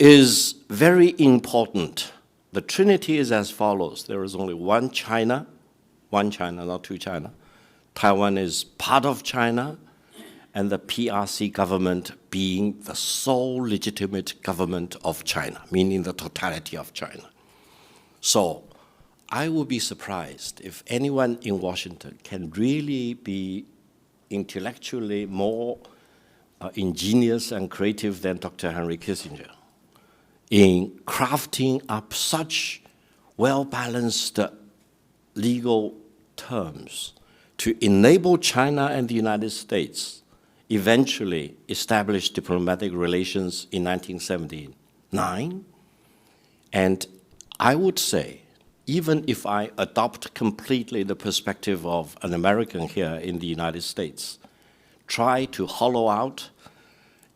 is very important. The Trinity is as follows. There is only one China, not two China. Taiwan is part of China, and the PRC government being the sole legitimate government of China, meaning the totality of China. So I would be surprised if anyone in Washington can really be intellectually more ingenious and creative than Dr. Henry Kissinger in crafting up such well-balanced legal terms to enable China and the United States eventually establish diplomatic relations in 1979. And I would say, even if I adopt completely the perspective of an American here in the United States, try to hollow out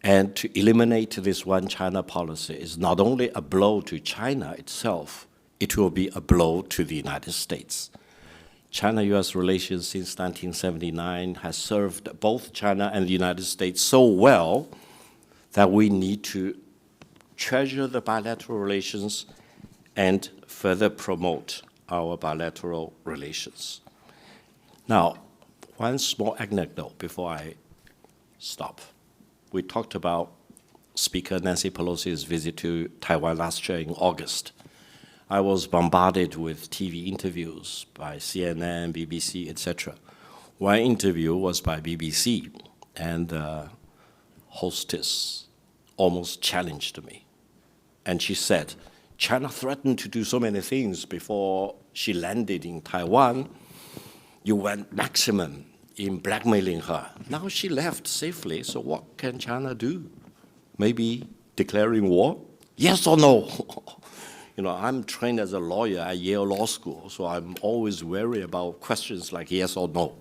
and to eliminate this one China policy is not only a blow to China itself, it will be a blow to the United States. China-U.S. relations since 1979 has served both China and the United States so well that we need to treasure the bilateral relations and further promote our bilateral relations. Now, one small anecdote before I stop. We talked about Speaker Nancy Pelosi's visit to Taiwan last year in August. I was bombarded with TV interviews by CNN, BBC, etc. One interview was by BBC, and the hostess almost challenged me. And she said, China threatened to do so many things before she landed in Taiwan. You went maximum in blackmailing her. Now she left safely, so what can China do? Maybe declaring war? Yes or no? You know, I'm trained as a lawyer at Yale Law School, so I'm always wary about questions like yes or no.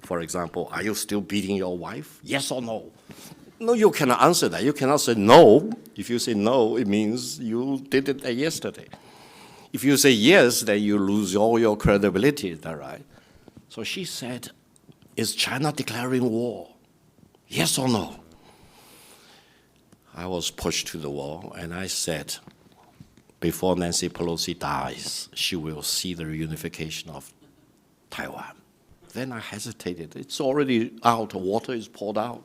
For example, are you still beating your wife? Yes or no? No, you cannot answer that. You cannot say no. If you say no, it means you did it yesterday. If you say yes, then you lose all your credibility, is that right? So she said, is China declaring war? Yes or no? I was pushed to the wall, and I said, before Nancy Pelosi dies, she will see the reunification of Taiwan. Then I hesitated. It's already out. Water is poured out.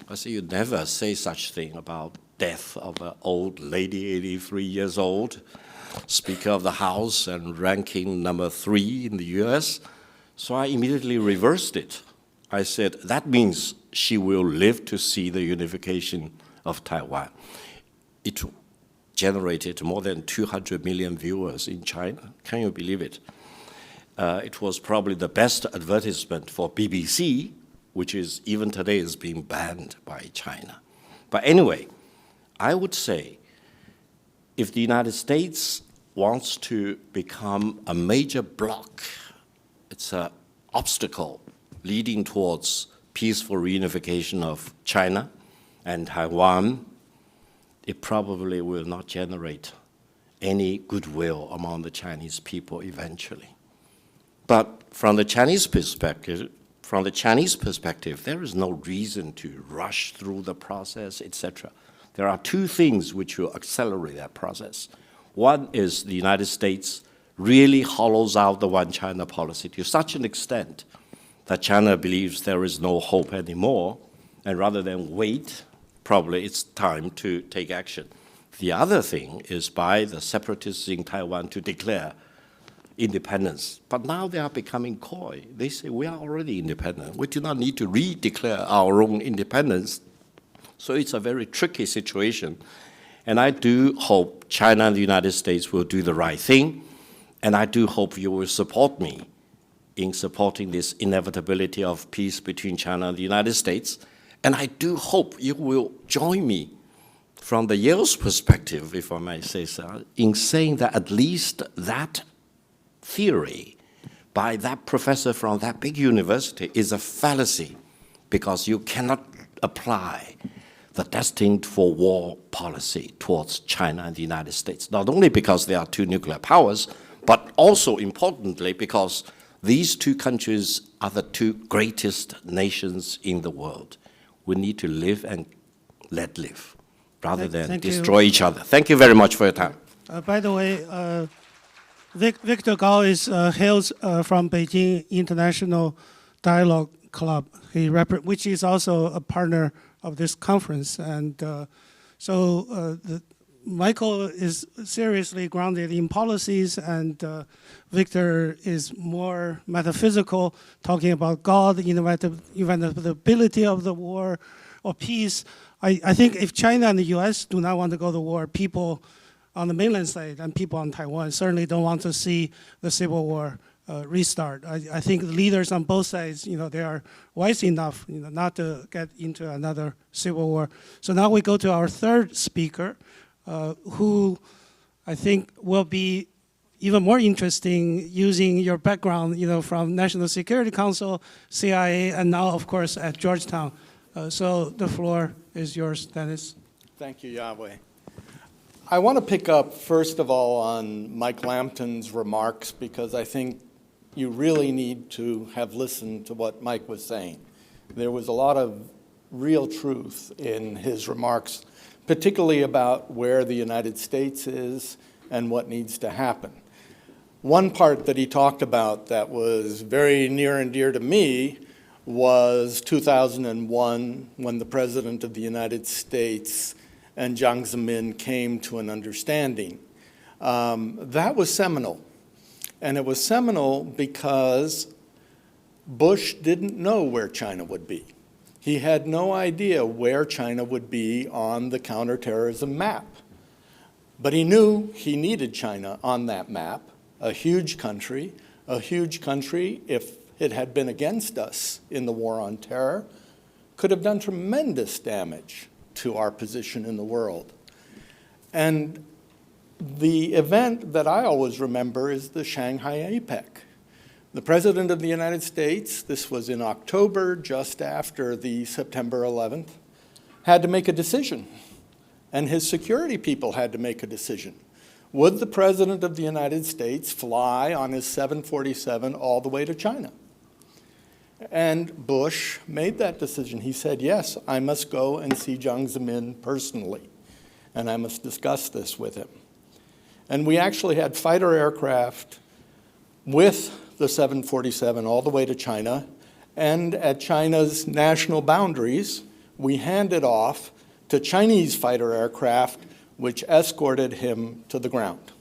I said, you never say such thing about death of an old lady, 83 years old, Speaker of the House and ranking number 3 in the US. So I immediately reversed it. I said, that means she will live to see the unification of Taiwan. It generated more than 200 million viewers in China. Can you believe it? It was probably the best advertisement for BBC, which is even today is being banned by China. But anyway, I would say if the United States wants to become a major bloc, it's an obstacle leading towards peaceful reunification of China and Taiwan, it probably will not generate any goodwill among the Chinese people eventually. But from the Chinese perspective, there is no reason to rush through the process, etc. There are two things which will accelerate that process. One is the United States really hollows out the one China policy to such an extent that China believes there is no hope anymore, and rather than wait, probably it's time to take action. The other thing is by the separatists in Taiwan to declare independence. But now they are becoming coy. They say, we are already independent. We do not need to re-declare our own independence. So it's a very tricky situation. And I do hope China and the United States will do the right thing. And I do hope you will support me in supporting this inevitability of peace between China and the United States. And I do hope you will join me from the Yale's perspective, if I may say so, in saying that at least that theory by that professor from that big university is a fallacy, because you cannot apply the destined for war policy towards China and the United States, not only because they are two nuclear powers, but also importantly because these two countries are the two greatest nations in the world. We need to live and let live, rather than destroy each other. Thank you very much for your time. By the way, Victor Gao hails from Beijing International Dialogue Club, which is also a partner of this conference. And Michael is seriously grounded in policies, and Victor is more metaphysical, talking about God, the inevitability of the war or peace. I think if China and the U.S. do not want to go to war, people on the mainland side and people on Taiwan certainly don't want to see the civil war restart. I think the leaders on both sides, they are wise enough, not to get into another civil war. So now we go to our third speaker, who I think will be even more interesting using your background, from National Security Council, CIA, and now, of course, at Georgetown. So the floor is yours, Dennis. Thank you, Yahweh. I want to pick up, first of all, on Mike Lambton's remarks, because I think you really need to have listened to what Mike was saying. There was a lot of real truth in his remarks, particularly about where the United States is and what needs to happen. One part that he talked about that was very near and dear to me was 2001, when the President of the United States and Jiang Zemin came to an understanding. That was seminal. And it was seminal because Bush didn't know where China would be. He had no idea where China would be on the counterterrorism map. But he knew he needed China on that map, a huge country, if it had been against us in the war on terror, could have done tremendous damage to our position in the world. And the event that I always remember is the Shanghai APEC. The President of the United States, this was in October, just after the September 11th, had to make a decision. And his security people had to make a decision. Would the President of the United States fly on his 747 all the way to China? And Bush made that decision. He said, yes, I must go and see Jiang Zemin personally, and I must discuss this with him. And we actually had fighter aircraft with the 747 all the way to China, and at China's national boundaries, we handed off to Chinese fighter aircraft, which escorted him to the ground.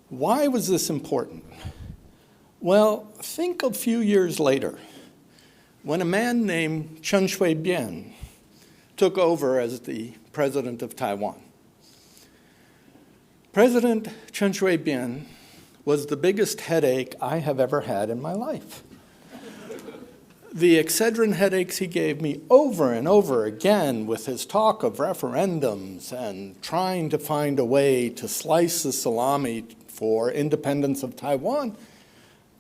Why was this important? Well, think a few years later, when a man named Chen Shui-bian took over as the president of Taiwan. President Chen Shui-bian was the biggest headache I have ever had in my life. The Excedrin headaches he gave me over and over again with his talk of referendums and trying to find a way to slice the salami for independence of Taiwan,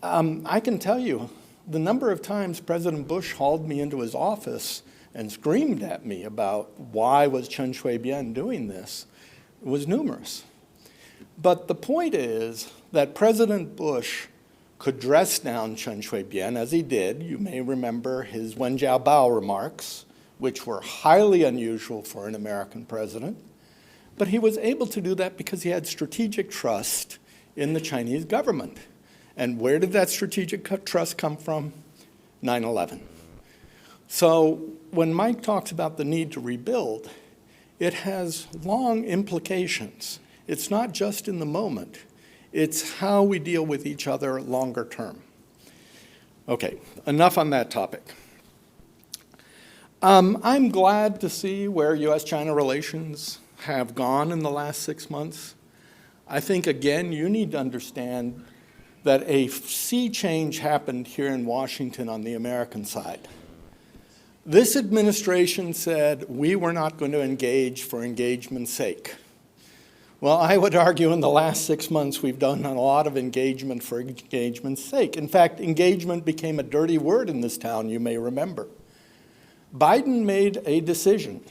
I can tell you, the number of times President Bush hauled me into his office and screamed at me about why was Chen Shui-bian doing this was numerous. But the point is that President Bush could dress down Chen Shui-bian, as he did. You may remember his Wen Jiabao remarks, which were highly unusual for an American president. But he was able to do that because he had strategic trust in the Chinese government. And where did that strategic trust come from? 9/11. So when Mike talks about the need to rebuild, it has long implications. It's not just in the moment. It's how we deal with each other longer term. Okay, enough on that topic. I'm glad to see where U.S. China relations have gone in the last 6 months. I think, again, you need to understand that a sea change happened here in Washington on the American side. This administration said we were not going to engage for engagement's sake. Well, I would argue in the last 6 months we've done a lot of engagement for engagement's sake. In fact, engagement became a dirty word in this town, you may remember. Biden made a decision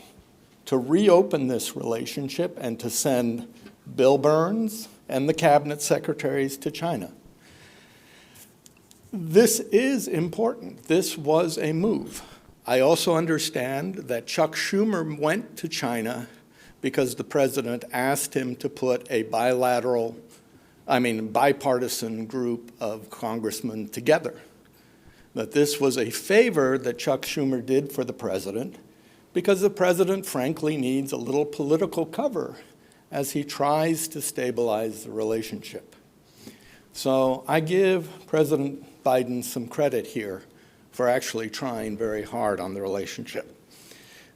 to reopen this relationship and to send Bill Burns and the cabinet secretaries to China. This is important. This was a move. I also understand that Chuck Schumer went to China because the president asked him to put a bipartisan group of congressmen together. That this was a favor that Chuck Schumer did for the president because the president, frankly, needs a little political cover as he tries to stabilize the relationship. So I give President Biden some credit here for actually trying very hard on the relationship.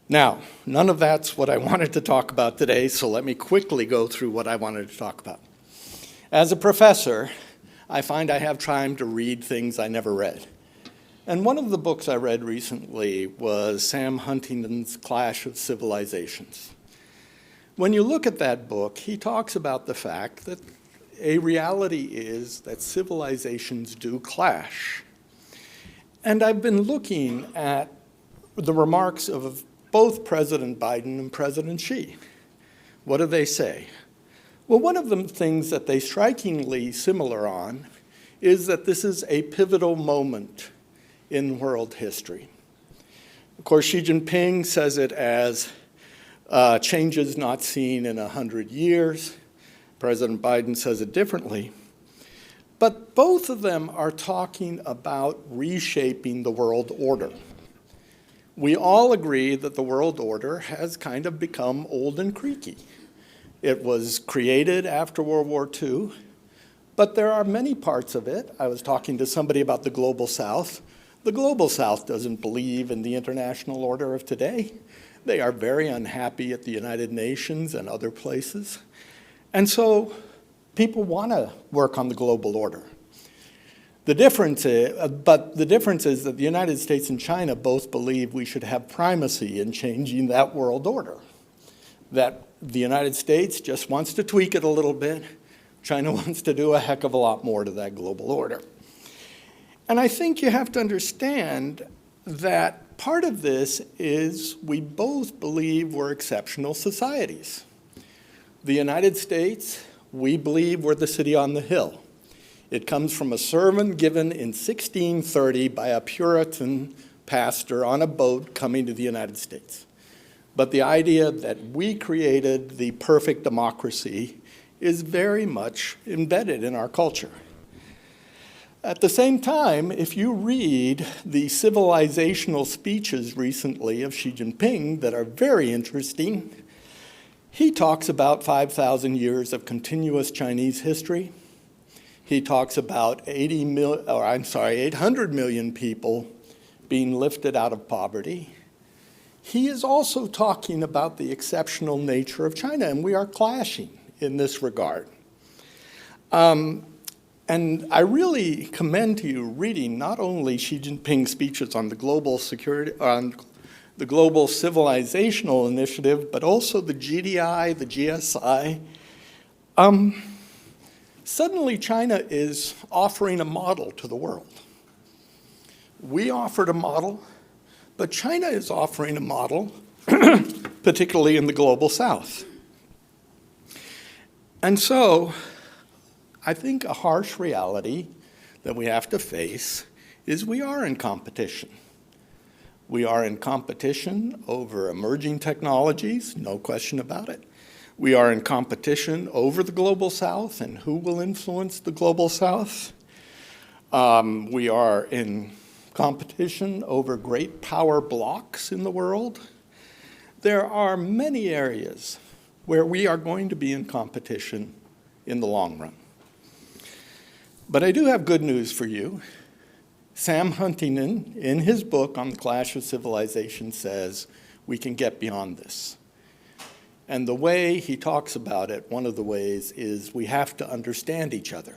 Now, none of that's what I wanted to talk about today, so let me quickly go through what I wanted to talk about. As a professor, I find I have time to read things I never read. And one of the books I read recently was Sam Huntington's Clash of Civilizations. When you look at that book, he talks about the fact that a reality is that civilizations do clash. And I've been looking at the remarks of both President Biden and President Xi. What do they say? Well, one of the things that they strikingly similar on is that this is a pivotal moment in world history. Of course, Xi Jinping says it as changes not seen in 100 years. President Biden says it differently. But both of them are talking about reshaping the world order. We all agree that the world order has kind of become old and creaky. It was created after World War II, but there are many parts of it. I was talking to somebody about the Global South. The Global South doesn't believe in the international order of today. They are very unhappy at the United Nations and other places. And so people want to work on the global order. The difference is that the United States and China both believe we should have primacy in changing that world order. That the United States just wants to tweak it a little bit. China wants to do a heck of a lot more to that global order. And I think you have to understand that part of this is we both believe we're exceptional societies. The United States, we believe we're the city on the hill. It comes from a sermon given in 1630 by a Puritan pastor on a boat coming to the United States. But the idea that we created the perfect democracy is very much embedded in our culture. At the same time, if you read the civilizational speeches recently of Xi Jinping that are very interesting, he talks about 5,000 years of continuous Chinese history. He talks about 800 million people being lifted out of poverty. He is also talking about the exceptional nature of China, and we are clashing in this regard. And I really commend to you reading not only Xi Jinping's speeches on the global security, on the global civilizational initiative, but also the GDI, the GSI. Suddenly China is offering a model to the world. We offered a model, but China is offering a model, particularly in the global south. And so I think a harsh reality that we have to face is we are in competition. We are in competition over emerging technologies, no question about it. We are in competition over the global south and who will influence the global south. We are in competition over great power blocks in the world. There are many areas where we are going to be in competition in the long run. But I do have good news for you. Sam Huntington, in his book on the Clash of Civilizations, says we can get beyond this. And the way he talks about it, one of the ways, is we have to understand each other.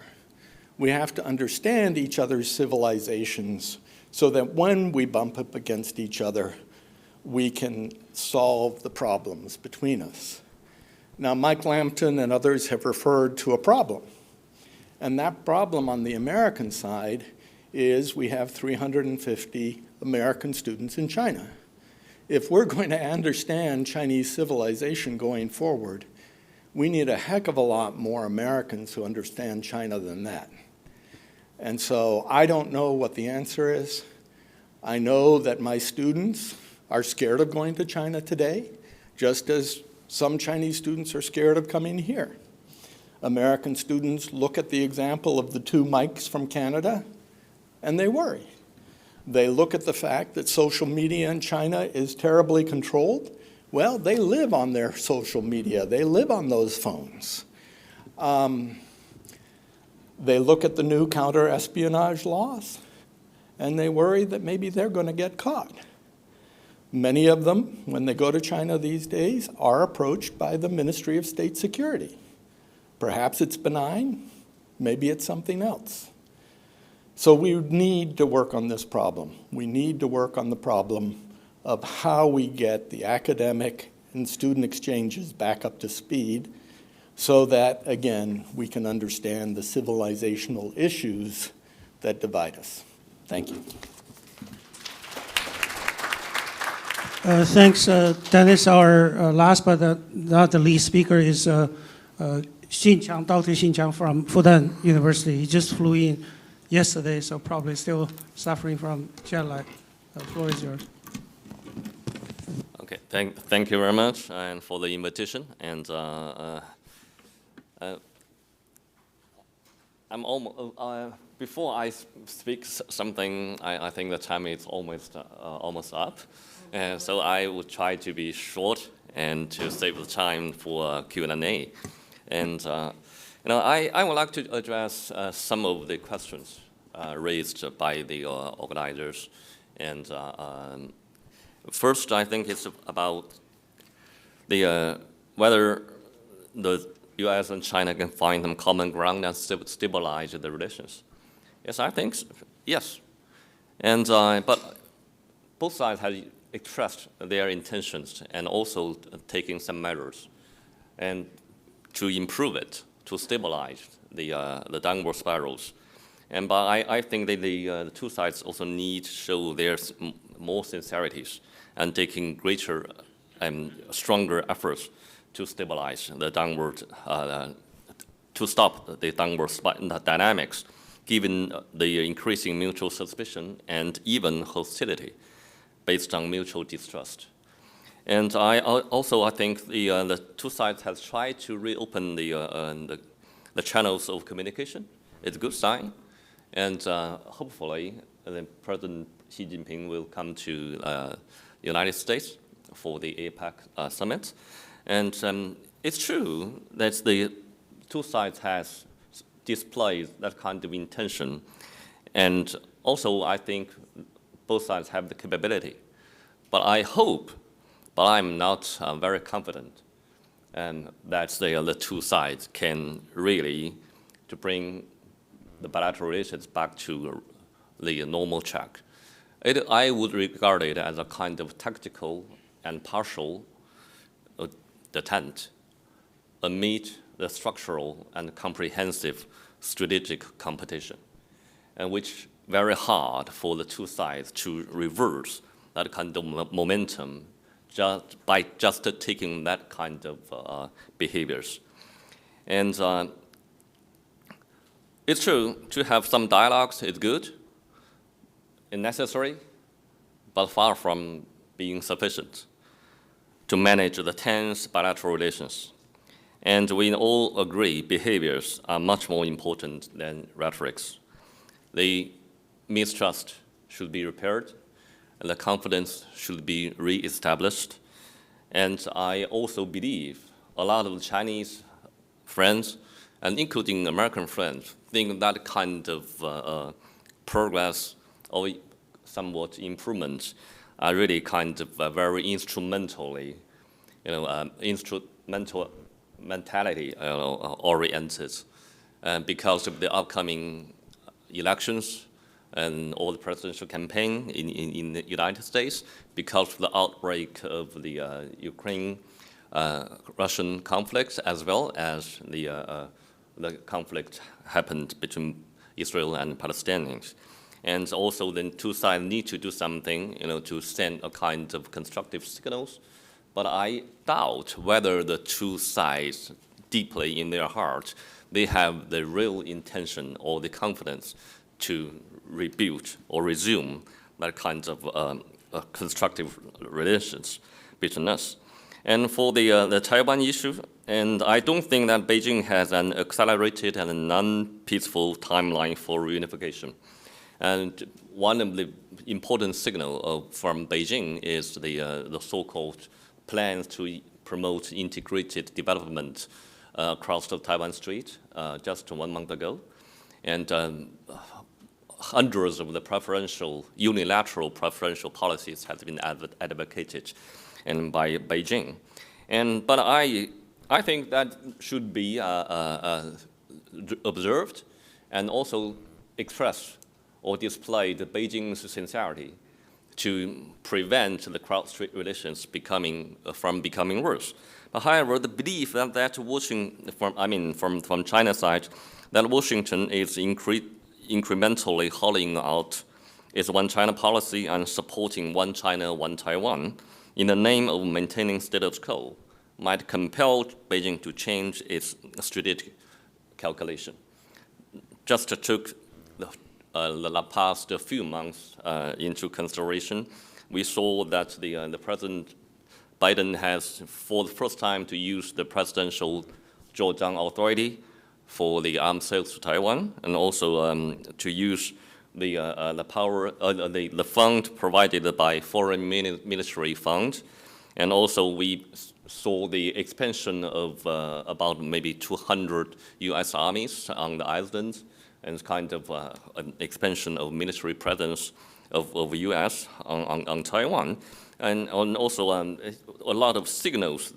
We have to understand each other's civilizations so that when we bump up against each other, we can solve the problems between us. Now, Mike Lambton and others have referred to a problem. And that problem on the American side is we have 350 American students in China. If we're going to understand Chinese civilization going forward, we need a heck of a lot more Americans who understand China than that. And so I don't know what the answer is. I know that my students are scared of going to China today, just as some Chinese students are scared of coming here. American students look at the example of the two Mikes from Canada, and they worry. They look at the fact that social media in China is terribly controlled. Well, they live on their social media. They live on those phones. They look at the new counter-espionage laws, and they worry that maybe they're going to get caught. Many of them, when they go to China these days, are approached by the Ministry of State Security. Perhaps it's benign, maybe it's something else. So we need to work on this problem. We need to work on the problem of how we get the academic and student exchanges back up to speed so that, again, we can understand the civilizational issues that divide us. Thank you. Thanks, Dennis. Our last but not the least speaker is Xinqiang, Dr. Xinqiang from Fudan University. He just flew in yesterday, so probably still suffering from jet lag. The floor is yours. Okay, thank you very much and for the invitation. And I'm almost before I speak something. I think the time is almost up, and so I will try to be short and to save the time for Q&A. And I would like to address some of the questions raised by the organizers. And first, I think it's about the whether the U.S. and China can find some common ground and stabilize the relations. Yes, I think so. Yes. And but both sides have expressed their intentions and also taking some measures and to improve it, to stabilize the downward spirals. And but I think that the two sides also need to show their more sincerities and taking greater and stronger efforts to stabilize the downward, to stop the downward dynamics, given the increasing mutual suspicion and even hostility based on mutual distrust. And I think the two sides have tried to reopen the channels of communication. It's a good sign, and hopefully, President Xi Jinping will come to the United States for the APEC summit. And it's true that the two sides has displayed that kind of intention, and also I think both sides have the capability. But I hope, but I'm not very confident, and that the two sides can really to bring the bilateral relations back to the normal track. I would regard it as a kind of tactical and partial attempt amid the structural and comprehensive strategic competition, and which very hard for the two sides to reverse that kind of momentum just by taking that kind of behaviors. And it's true, to have some dialogues is good and necessary, but far from being sufficient to manage the tense bilateral relations. And we all agree behaviors are much more important than rhetorics. The mistrust should be repaired, and the confidence should be reestablished. And I also believe a lot of Chinese friends, and including American friends, think that kind of progress or somewhat improvement are really kind of very instrumental mentality oriented, because of the upcoming elections and all the presidential campaign in the United States, because of the outbreak of the Ukraine-Russian conflict, as well as the conflict happened between Israel and Palestinians. And also the two sides need to do something, to send a kind of constructive signals. But I doubt whether the two sides, deeply in their heart, they have the real intention or the confidence to rebuild or resume that kind of constructive relations between us. And for the Taiwan issue, and I don't think that Beijing has an accelerated and non-peaceful timeline for reunification. And one of the important signals from Beijing is the so-called plans to promote integrated development across the Taiwan Strait just 1 month ago. And hundreds of the unilateral preferential policies have been advocated and by Beijing. But I think that should be observed and also expressed or display the Beijing's sincerity to prevent the cross-strait relations from becoming worse. But however, the belief that Washington, from China's side, that Washington is incrementally hollowing out its one China policy and supporting one China, one Taiwan in the name of maintaining status quo might compel Beijing to change its strategic calculation. Just took the past few months into consideration, we saw that the President Biden has, for the first time, to use the presidential Georgetown authority for the arms sales to Taiwan, and also to use the power, the fund provided by Foreign Ministry Fund, and also we saw the expansion of about maybe 200 U.S. armies on the islands, and kind of an expansion of military presence of U.S. on Taiwan, and also a lot of signals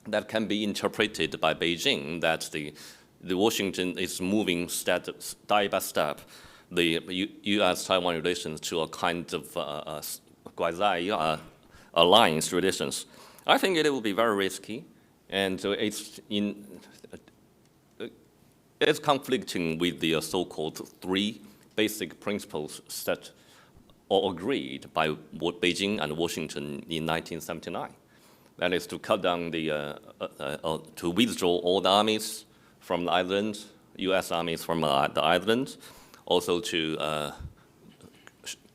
that can be interpreted by Beijing that the Washington is moving step by step the U.S.-Taiwan relations to a kind of quasi-alliance relations. I think it will be very risky, and it's conflicting with the so-called 3 basic principles set or agreed by Beijing and Washington in 1979. That is to cut down to withdraw all the armies from the island, U.S. armies from the island, also to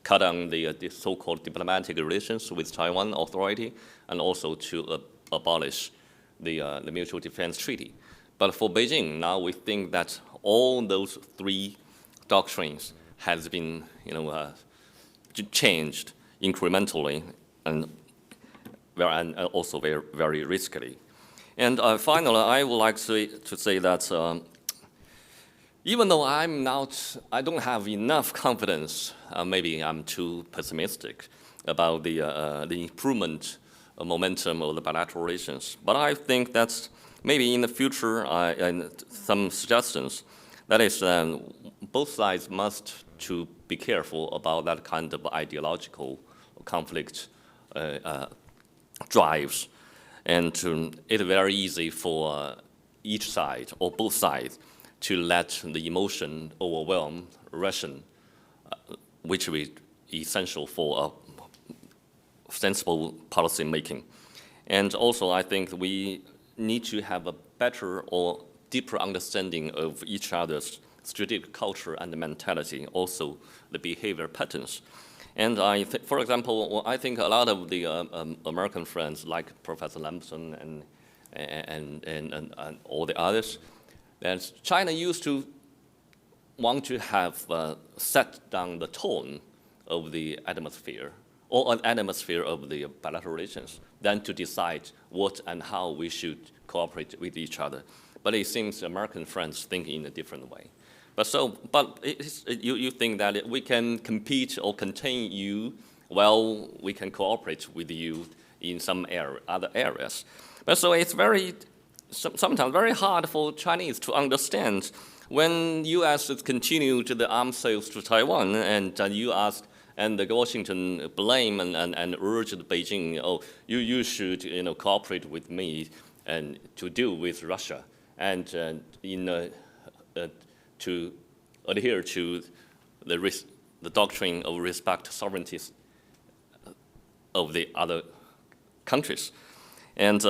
cut down the so-called diplomatic relations with Taiwan authority, and also to abolish the Mutual Defense Treaty. But for Beijing, now we think that all those 3 doctrines has been, changed incrementally and also very, very riskily. And finally, I would like to say that even though I don't have enough confidence, maybe I'm too pessimistic about the improvement momentum of the bilateral relations, but I think that's maybe in the future, and some suggestions, that is, both sides must to be careful about that kind of ideological conflict drives. And it's very easy for each side or both sides to let the emotion overwhelm Russian which is essential for sensible policy making. And also, I think we need to have a better or deeper understanding of each other's strategic culture and mentality, also the behavior patterns. And for example, I think a lot of the American friends, like Professor Lampson and all the others, that China used to want to have set down the tone of the atmosphere, or an atmosphere of the bilateral relations, than to decide what and how we should cooperate with each other. But it seems American friends think in a different way. But you think that we can compete or contain you while we can cooperate with you in some other areas. But so it's sometimes very hard for Chinese to understand when U.S. has continued the arms sales to Taiwan, and and the Washington blame and urged Beijing, oh, you should cooperate with me and to deal with Russia and to adhere to the doctrine of respect sovereignties of the other countries. And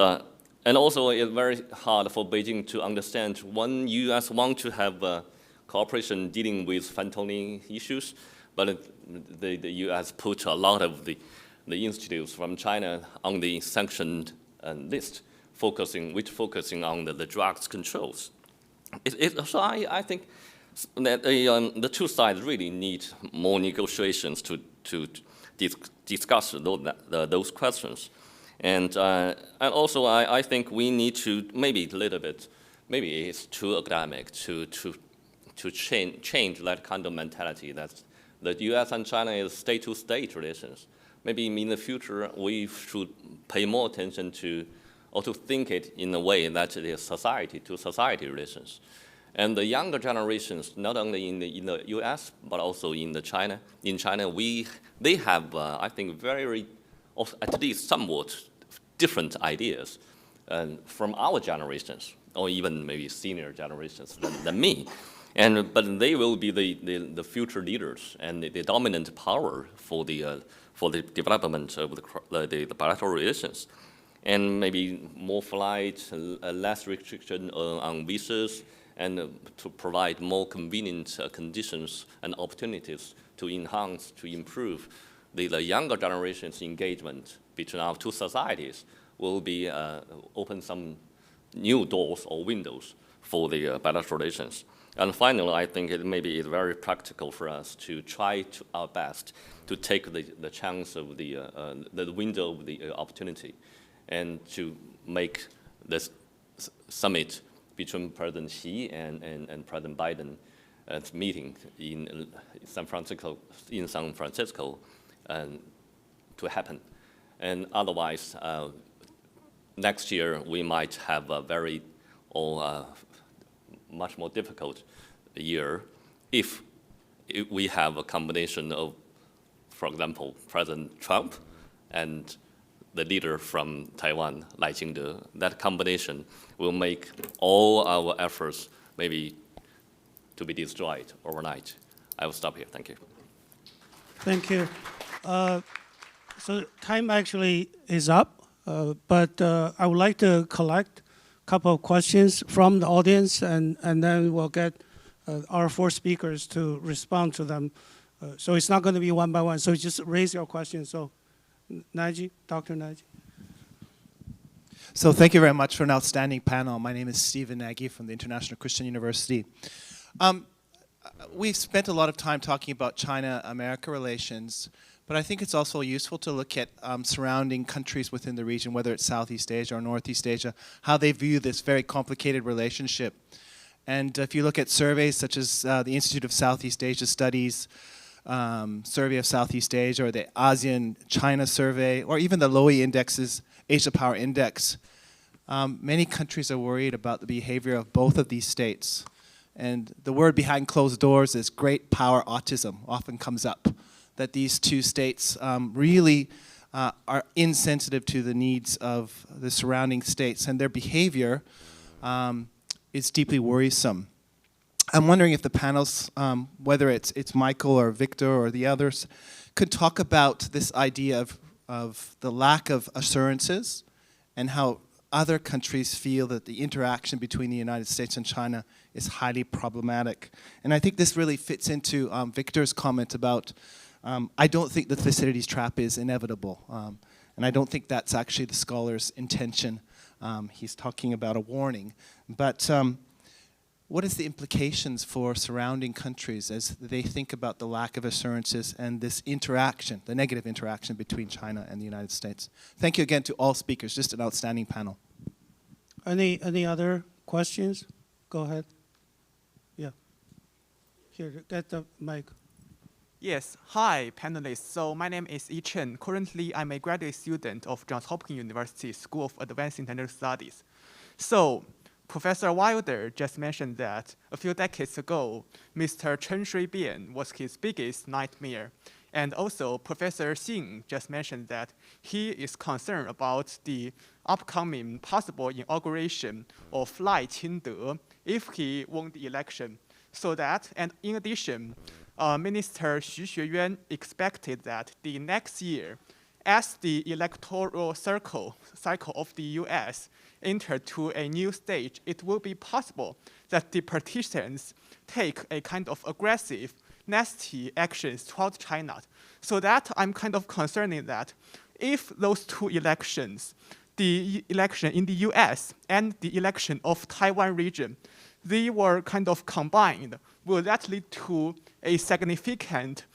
also it's very hard for Beijing to understand when U.S. want to have cooperation dealing with fentanyl issues, but the U.S. put a lot of the institutes from China on the sanctioned list, focusing on the drugs controls. So I think that the two sides really need more negotiations to discuss those questions. And also I think we need to maybe it's too academic to change that kind of mentality that the U.S. and China is state-to-state relations. Maybe in the future we should pay more attention to, or to think it in a way that it is society-to-society relations. And the younger generations, not only in the U.S. but also in China, they have I think at least somewhat different ideas from our generations, or even maybe senior generations than me. But they will be the future leaders and the dominant power for the development of the bilateral relations, and maybe more flights, less restriction on visas, and to provide more convenient conditions and opportunities to enhance, to improve the younger generation's engagement between our two societies will be open some new doors or windows for the bilateral relations. And finally, I think it maybe is very practical for us to try our best to take the chance of the window of the opportunity, and to make this summit between President Xi and President Biden meeting in San Francisco, to happen. And otherwise, next year we might have a much more difficult year if we have a combination of, for example, President Trump and the leader from Taiwan, Lai Ching-te. That combination will make all our efforts maybe to be destroyed overnight. I will stop here. Thank you. Thank you. So time actually is up, but I would like to collect a couple of questions from the audience, and then we'll get our four speakers to respond to them. So it's not going to be one by one, so just raise your question. So Naji, Dr. Naji. So thank you very much for an outstanding panel. My name is Stephen Nagy from the International Christian University. We've spent a lot of time talking about China-America relations, but I think it's also useful to look at surrounding countries within the region, whether it's Southeast Asia or Northeast Asia, how they view this very complicated relationship. And if you look at surveys such as the Institute of Southeast Asia Studies, Survey of Southeast Asia, or the ASEAN-China Survey, or even the Lowy Index's Asia Power Index, many countries are worried about the behavior of both of these states. And the word behind closed doors is great power autism, often comes up, that these two states really are insensitive to the needs of the surrounding states, and their behavior is deeply worrisome. I'm wondering if the panels, whether it's Michael or Victor or the others, could talk about this idea of the lack of assurances and how other countries feel that the interaction between the United States and China is highly problematic. And I think this really fits into Victor's comment about, I don't think the Thucydides trap is inevitable. And I don't think that's actually the scholar's intention. He's talking about a warning. But what is the implications for surrounding countries as they think about the lack of assurances and this interaction, the negative interaction between China and the United States? Thank you again to all speakers. Just an outstanding panel. Any other questions? Go ahead. Yeah. Here, get the mic. Yes, hi panelists. So my name is Yi Chen. Currently, I'm a graduate student of Johns Hopkins University School of Advanced International Studies. So Professor Wilder just mentioned that a few decades ago, Mr. Chen Shui-bian was his biggest nightmare. And also, Professor Xing just mentioned that he is concerned about the upcoming possible inauguration of Lai Qingde if he won the election. So that, and in addition, Minister Xu Xueyuan expected that the next year, as the electoral cycle of the U.S. entered to a new stage, it will be possible that the participants take a kind of aggressive, nasty actions toward China. So that I'm kind of concerning that if those two elections, the election in the U.S. and the election of Taiwan region, they were kind of combined, will that lead to a significant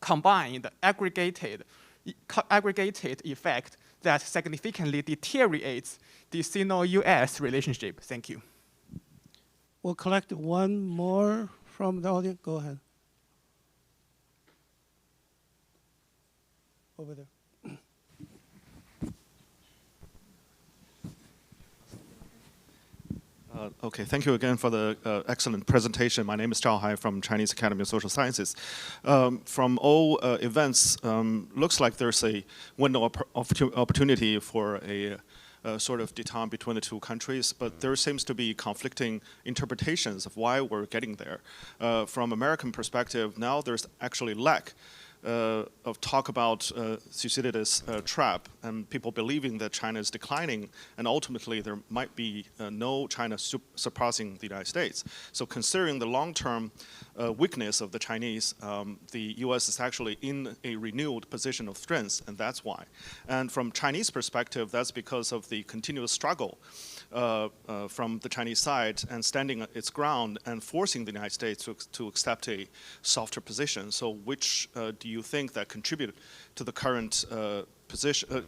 combined, aggregated effect that significantly deteriorates the Sino-U.S. relationship? Thank you. We'll collect one more from the audience. Go ahead. Over there. Okay, thank you again for the excellent presentation. My name is Zhao Hai from Chinese Academy of Social Sciences. From all events, looks like there's a window of opportunity for a sort of detente between the two countries, but there seems to be conflicting interpretations of why we're getting there. From American perspective, now there's actually lack of talk about Thucydides trap and people believing that China is declining and ultimately there might be no China surpassing the United States. So considering the long-term weakness of the Chinese, the US is actually in a renewed position of strength, and that's why. And from Chinese perspective, that's because of the continuous struggle from the Chinese side and standing its ground and forcing the United States to accept a softer position. So which do you think that contribute to the current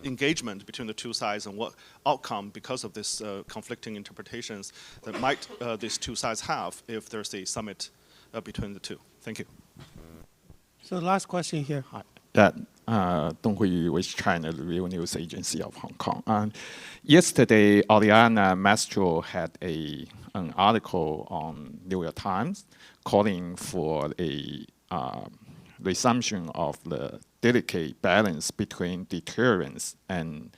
engagement between the two sides, and what outcome because of this conflicting interpretations that might these two sides have if there's a summit between the two? Thank you. So last question here. Yeah, Dong Hui with China Real News Agency of Hong Kong. Yesterday, Oriana Mastro had an article on New York Times calling for a resumption of the delicate balance between deterrence and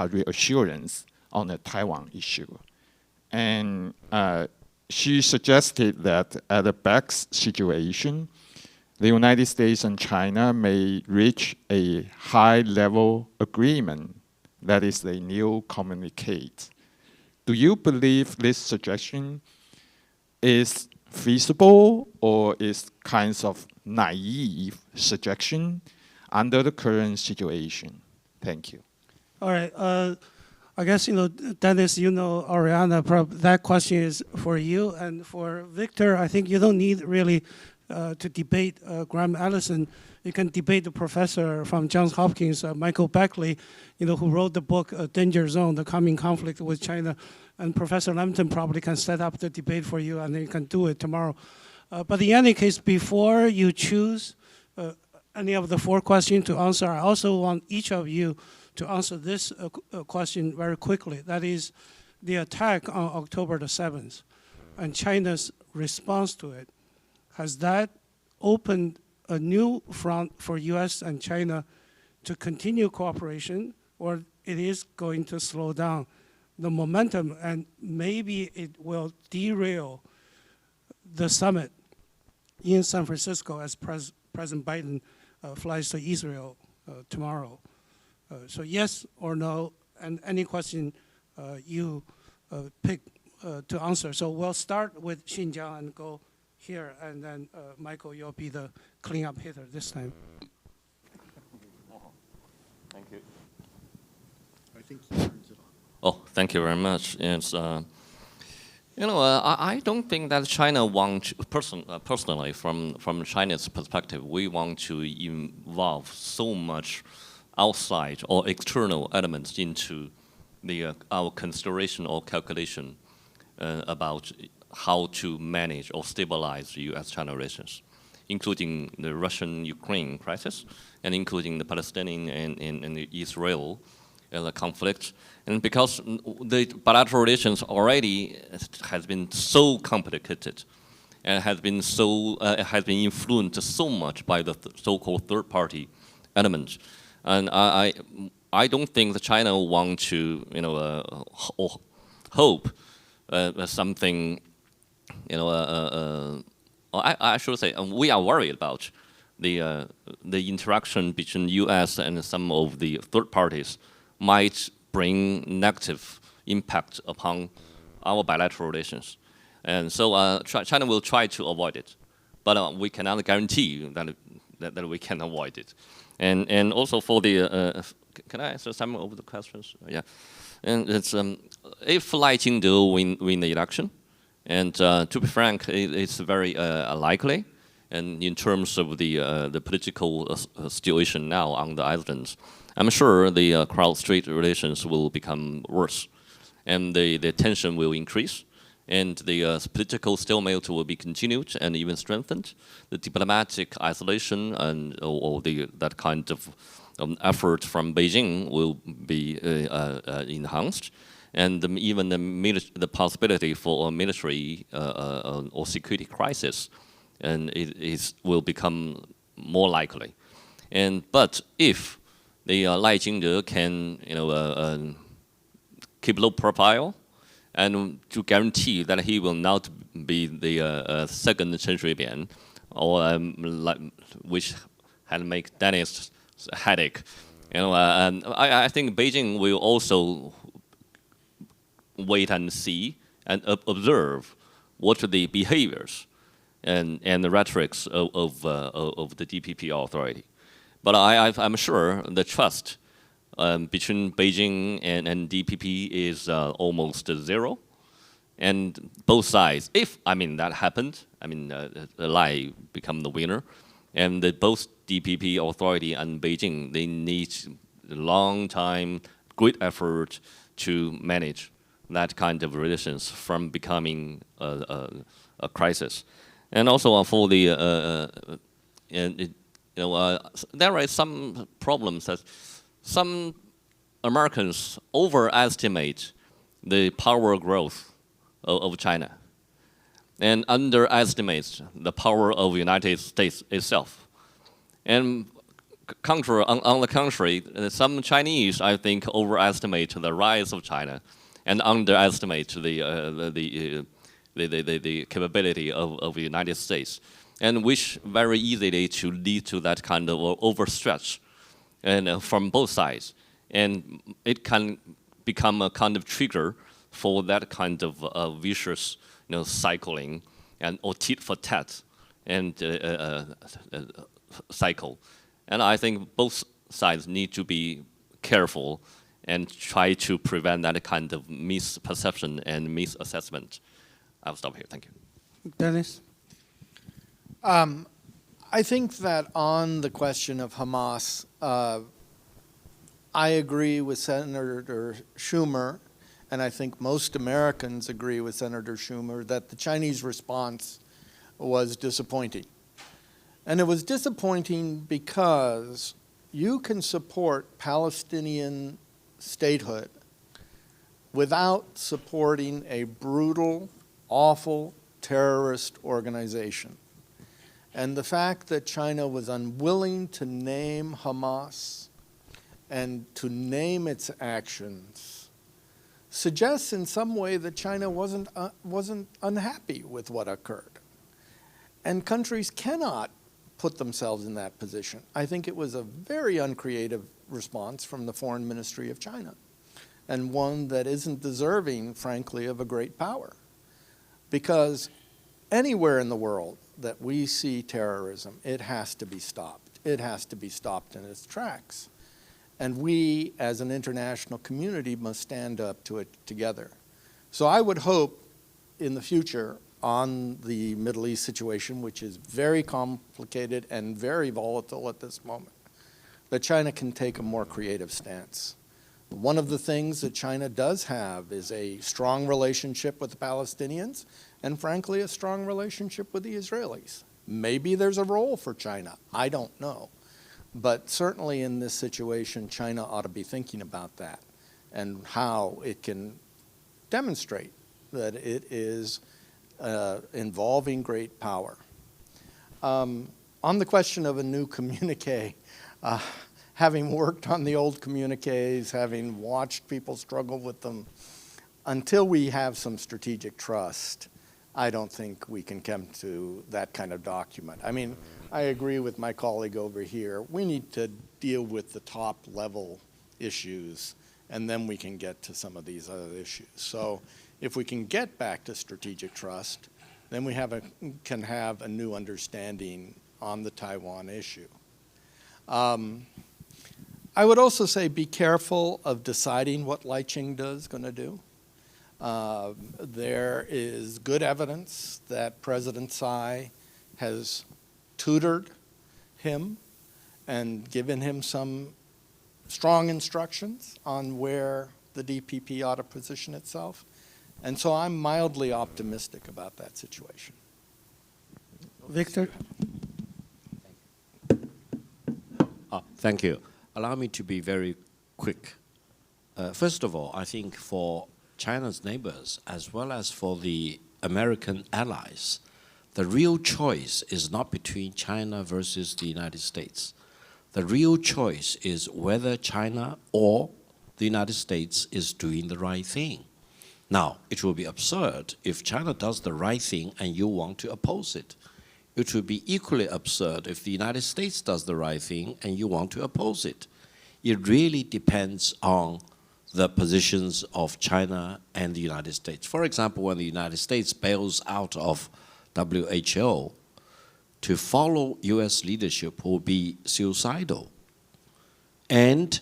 reassurance on the Taiwan issue. And she suggested that at a back situation, the United States and China may reach a high-level agreement, that is a new communicate. Do you believe this suggestion is feasible or is kind of naive suggestion under the current situation? Thank you. All right. I guess, Dennis, Oriana, that question is for you. And for Victor, I think you don't need really to debate Graham Allison. You can debate the professor from Johns Hopkins, Michael Beckley, who wrote the book Danger Zone, The Coming Conflict with China. And Professor Lambton probably can set up the debate for you, and then you can do it tomorrow. But in any case, before you choose any of the 4 questions to answer, I also want each of you to answer this question very quickly. That is the attack on October the 7th and China's response to it. Has that opened a new front for US and China to continue cooperation, or it is going to slow down the momentum and maybe it will derail the summit in San Francisco as President Biden flies to Israel tomorrow. So yes or no, and any question you pick to answer. So we'll start with Xinjiang and go here, and then Michael, you'll be the cleanup hitter this time. Thank you. I think he turns it on. Oh, thank you very much. It's, I don't think that China wants, personally, from China's perspective, we want to involve so much outside or external elements into our consideration or calculation about how to manage or stabilize U.S. China relations, including the Russian-Ukraine crisis, and including the Palestinian and the Israel conflict. And because the bilateral relations already has been so complicated and has been influenced so much by the so-called third-party element, and I don't think that China want to hope something, I should say we are worried about the interaction between U.S. and some of the third parties might bring negative impact upon our bilateral relations. And so China will try to avoid it, but we cannot guarantee that we can avoid it. And also for the, can I answer some of the questions? Yeah, and it's if Lai Ching-te win the election, and to be frank, it's very likely, and in terms of the political situation now on the islands, I'm sure the cross-strait relations will become worse, and the tension will increase, and the political stalemate will be continued and even strengthened. The diplomatic isolation and that kind of effort from Beijing will be enhanced, and even the possibility for a military or security crisis, and it will become more likely. But if the Lai Ching-te can keep low profile, and to guarantee that he will not be the second Chen Shui-bian, or which had make Dennis headache. And I think Beijing will also wait and see and observe what are the behaviors and the rhetorics of the DPP authority. But I'm sure the trust between Beijing and DPP is almost zero. And both sides, if that happened, Lai become the winner, and both DPP authority and Beijing, they need a long time, great effort to manage that kind of relations from becoming a crisis. And also for the there are some problems that some Americans overestimate the power growth of China and underestimate the power of the United States itself. And on the contrary, some Chinese, I think, overestimate the rise of China and underestimate the capability of the United States, and which very easily to lead to that kind of overstretch, and from both sides, and it can become a kind of trigger for that kind of vicious, cycling and or tit for tat and cycle. And I think both sides need to be careful and try to prevent that kind of misperception and misassessment. I'll stop here. Thank you. Dennis? I think that on the question of Hamas, I agree with Senator Schumer, and I think most Americans agree with Senator Schumer, that the Chinese response was disappointing. And it was disappointing because you can support Palestinian statehood without supporting a brutal, awful terrorist organization. And the fact that China was unwilling to name Hamas and to name its actions suggests in some way that China wasn't unhappy with what occurred. And countries cannot put themselves in that position. I think it was a very uncreative response from the Foreign Ministry of China, and one that isn't deserving, frankly, of a great power. Because anywhere in the world that we see terrorism, it has to be stopped. It has to be stopped in its tracks. And we, as an international community, must stand up to it together. So I would hope in the future on the Middle East situation, which is very complicated and very volatile at this moment, that China can take a more creative stance. One of the things that China does have is a strong relationship with the Palestinians and, frankly, a strong relationship with the Israelis. Maybe there's a role for China. I don't know. But certainly in this situation, China ought to be thinking about that and how it can demonstrate that it is involving great power. On the question of a new communique, having worked on the old communiques, having watched people struggle with them, until we have some strategic trust, I don't think we can come to that kind of document. I mean, I agree with my colleague over here. We need to deal with the top level issues, and then we can get to some of these other issues. So if we can get back to strategic trust, then we can have a new understanding on the Taiwan issue. I would also say be careful of deciding what Lai Ching-te is going to do. There is good evidence that President Tsai has tutored him and given him some strong instructions on where the DPP ought to position itself. And so I'm mildly optimistic about that situation. Victor? Thank you. Allow me to be very quick. First of all, I think for China's neighbors, as well as for the American allies, the real choice is not between China versus the United States. The real choice is whether China or the United States is doing the right thing. Now, it will be absurd if China does the right thing and you want to oppose it. It would be equally absurd if the United States does the right thing and you want to oppose it. It really depends on the positions of China and the United States. For example, when the United States bails out of WHO, to follow U.S. leadership will be suicidal. And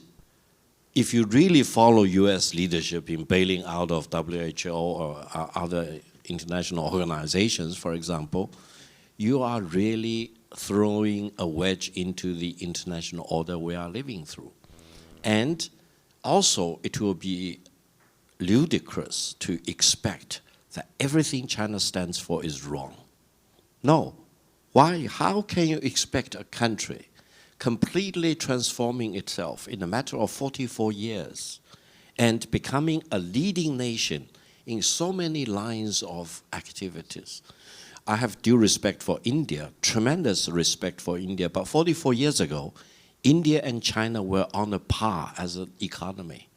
if you really follow U.S. leadership in bailing out of WHO or other international organizations, for example, you are really throwing a wedge into the international order we are living through. And also, it will be ludicrous to expect that everything China stands for is wrong. No. Why? How can you expect a country completely transforming itself in a matter of 44 years and becoming a leading nation in so many lines of activities? I have due respect for India, tremendous respect for India, but 44 years ago, India and China were on a par as an economy.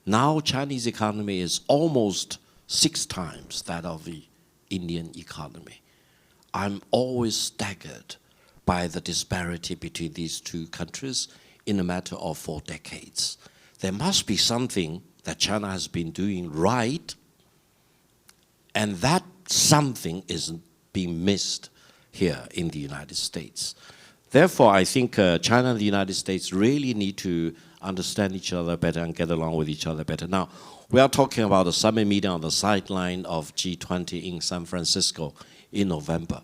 Now Chinese economy is almost 6 times that of the Indian economy. I'm always staggered by the disparity between these two countries in a matter of 4 decades. There must be something that China has been doing right, and that something is being missed here in the United States. Therefore, I think China and the United States really need to understand each other better and get along with each other better. Now, we are talking about a summit meeting on the sideline of G20 in San Francisco in November.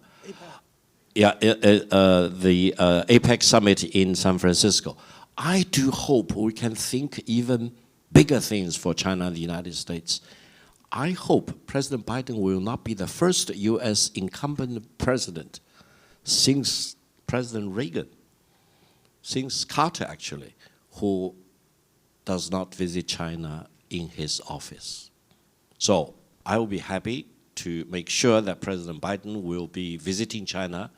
Yeah, the APEC summit in San Francisco. I do hope we can think even bigger things for China and the United States. I hope President Biden will not be the first U.S. incumbent president since President Reagan, since Carter actually, who does not visit China in his office. So I will be happy to make sure that President Biden will be visiting China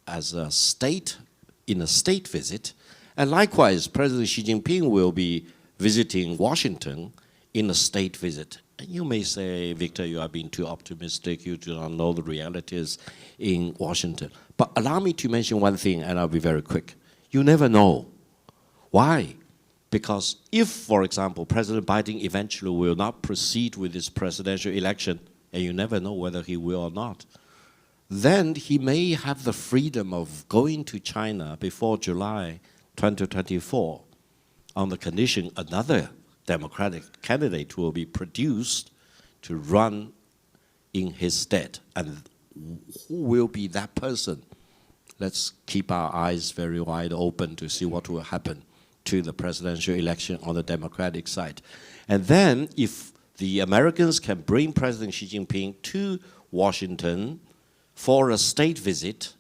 as a state, in a state visit, and likewise President Xi Jinping will be visiting Washington in a state visit You may say, Victor, you are being too optimistic. You do not know the realities in Washington. But allow me to mention one thing, and I'll be very quick. You never know. Why? Because if, for example, President Biden eventually will not proceed with this presidential election, and you never know whether he will or not, then he may have the freedom of going to China before July 2024 on the condition another Democratic candidate will be produced to run in his stead. And who will be that person? Let's keep our eyes very wide open to see what will happen to the presidential election on the Democratic side. And then if the Americans can bring President Xi Jinping to Washington for a state visit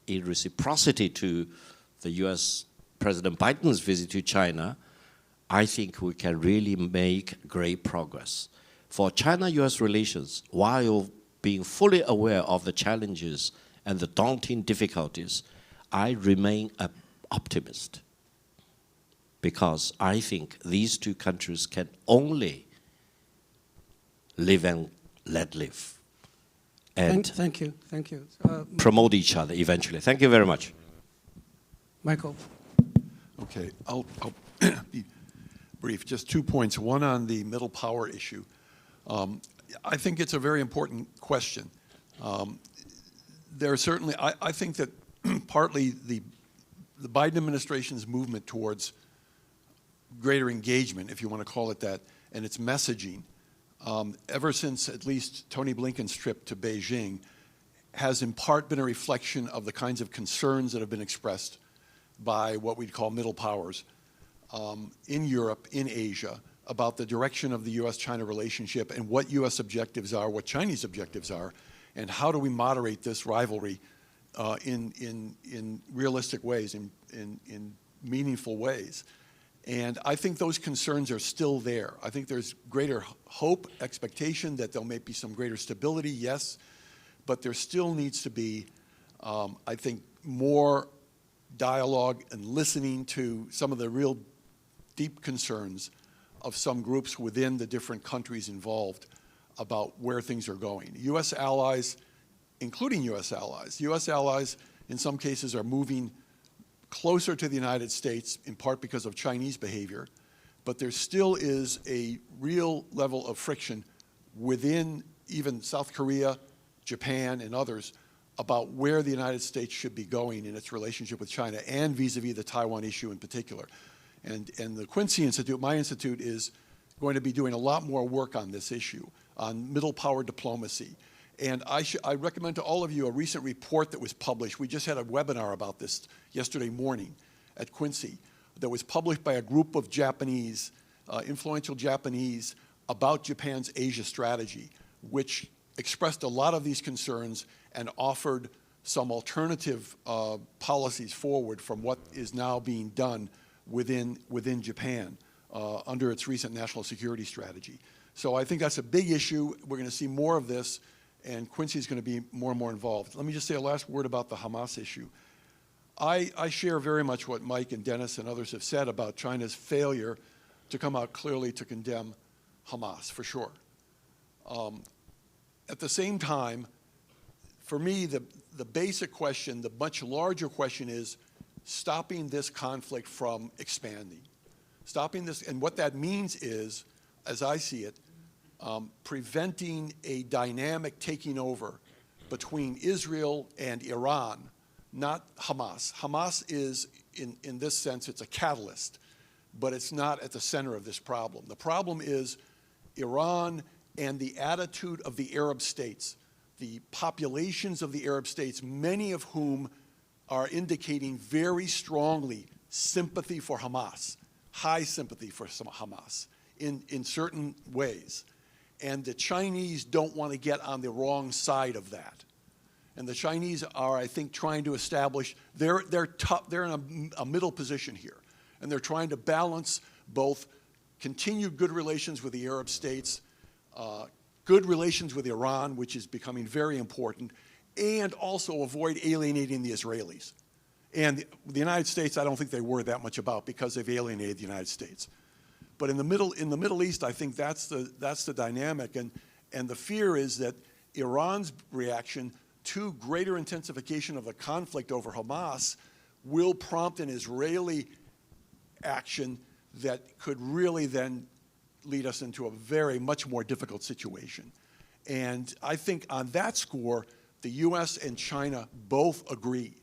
in reciprocity to the US President Biden's visit to China, I think we can really make great progress. For China-US relations, while being fully aware of the challenges and the daunting difficulties, I remain an optimist because I think these two countries can only live and let live and thank you. promote each other eventually. Thank you very much. Michael. Okay, I'll be brief. Just 2 points. One on the middle power issue. I think it's a very important question. There are certainly, I think that partly the Biden administration's movement towards greater engagement, if you want to call it that, and its messaging, ever since at least Tony Blinken's trip to Beijing, has in part been a reflection of the kinds of concerns that have been expressed by what we'd call middle powers in Europe, in Asia, about the direction of the U.S. China relationship and what U.S. objectives are, what Chinese objectives are, and how do we moderate this rivalry in realistic ways, in meaningful ways. And I think those concerns are still there. I think there's greater hope, expectation that there may be some greater stability, yes, but there still needs to be, I think, more dialogue and listening to some of the real deep concerns of some groups within the different countries involved about where things are going. U.S. allies, including U.S. allies in some cases are moving closer to the United States, in part because of Chinese behavior, but there still is a real level of friction within even South Korea, Japan, and others about where the United States should be going in its relationship with China and vis-a-vis the Taiwan issue in particular. And the Quincy Institute, my institute, is going to be doing a lot more work on this issue, on middle power diplomacy. And I recommend to all of you a recent report that was published. We just had a webinar about this yesterday morning at Quincy that was published by a group of Japanese, influential Japanese, about Japan's Asia strategy, which expressed a lot of these concerns and offered some alternative policies forward from what is now being done within Japan under its recent national security strategy. So I think that's a big issue. We're going to see more of this, and Quincy is going to be more and more involved. Let me just say a last word about the Hamas issue. I share very much what Mike and Dennis and others have said about China's failure to come out clearly to condemn Hamas, for sure. At the same time, for me, the basic question, the much larger question is stopping this conflict from expanding. Stopping this, and what that means is, as I see it, preventing a dynamic taking over between Israel and Iran, not Hamas. Hamas is, in this sense, it's a catalyst, but it's not at the center of this problem. The problem is Iran and the attitude of the Arab states, the populations of the Arab states, many of whom are indicating very strongly sympathy for Hamas, high sympathy for Hamas in certain ways. And the Chinese don't want to get on the wrong side of that. And the Chinese are, I think, trying to establish, they're in a middle position here. And they're trying to balance both continued good relations with the Arab states, good relations with Iran, which is becoming very important, and also avoid alienating the Israelis. And the United States, I don't think they worry that much about because they've alienated the United States. But in the Middle East, I think that's the dynamic, and the fear is that Iran's reaction to greater intensification of the conflict over Hamas will prompt an Israeli action that could really then lead us into a much more difficult situation. And I think on that score, the U.S. and China both agree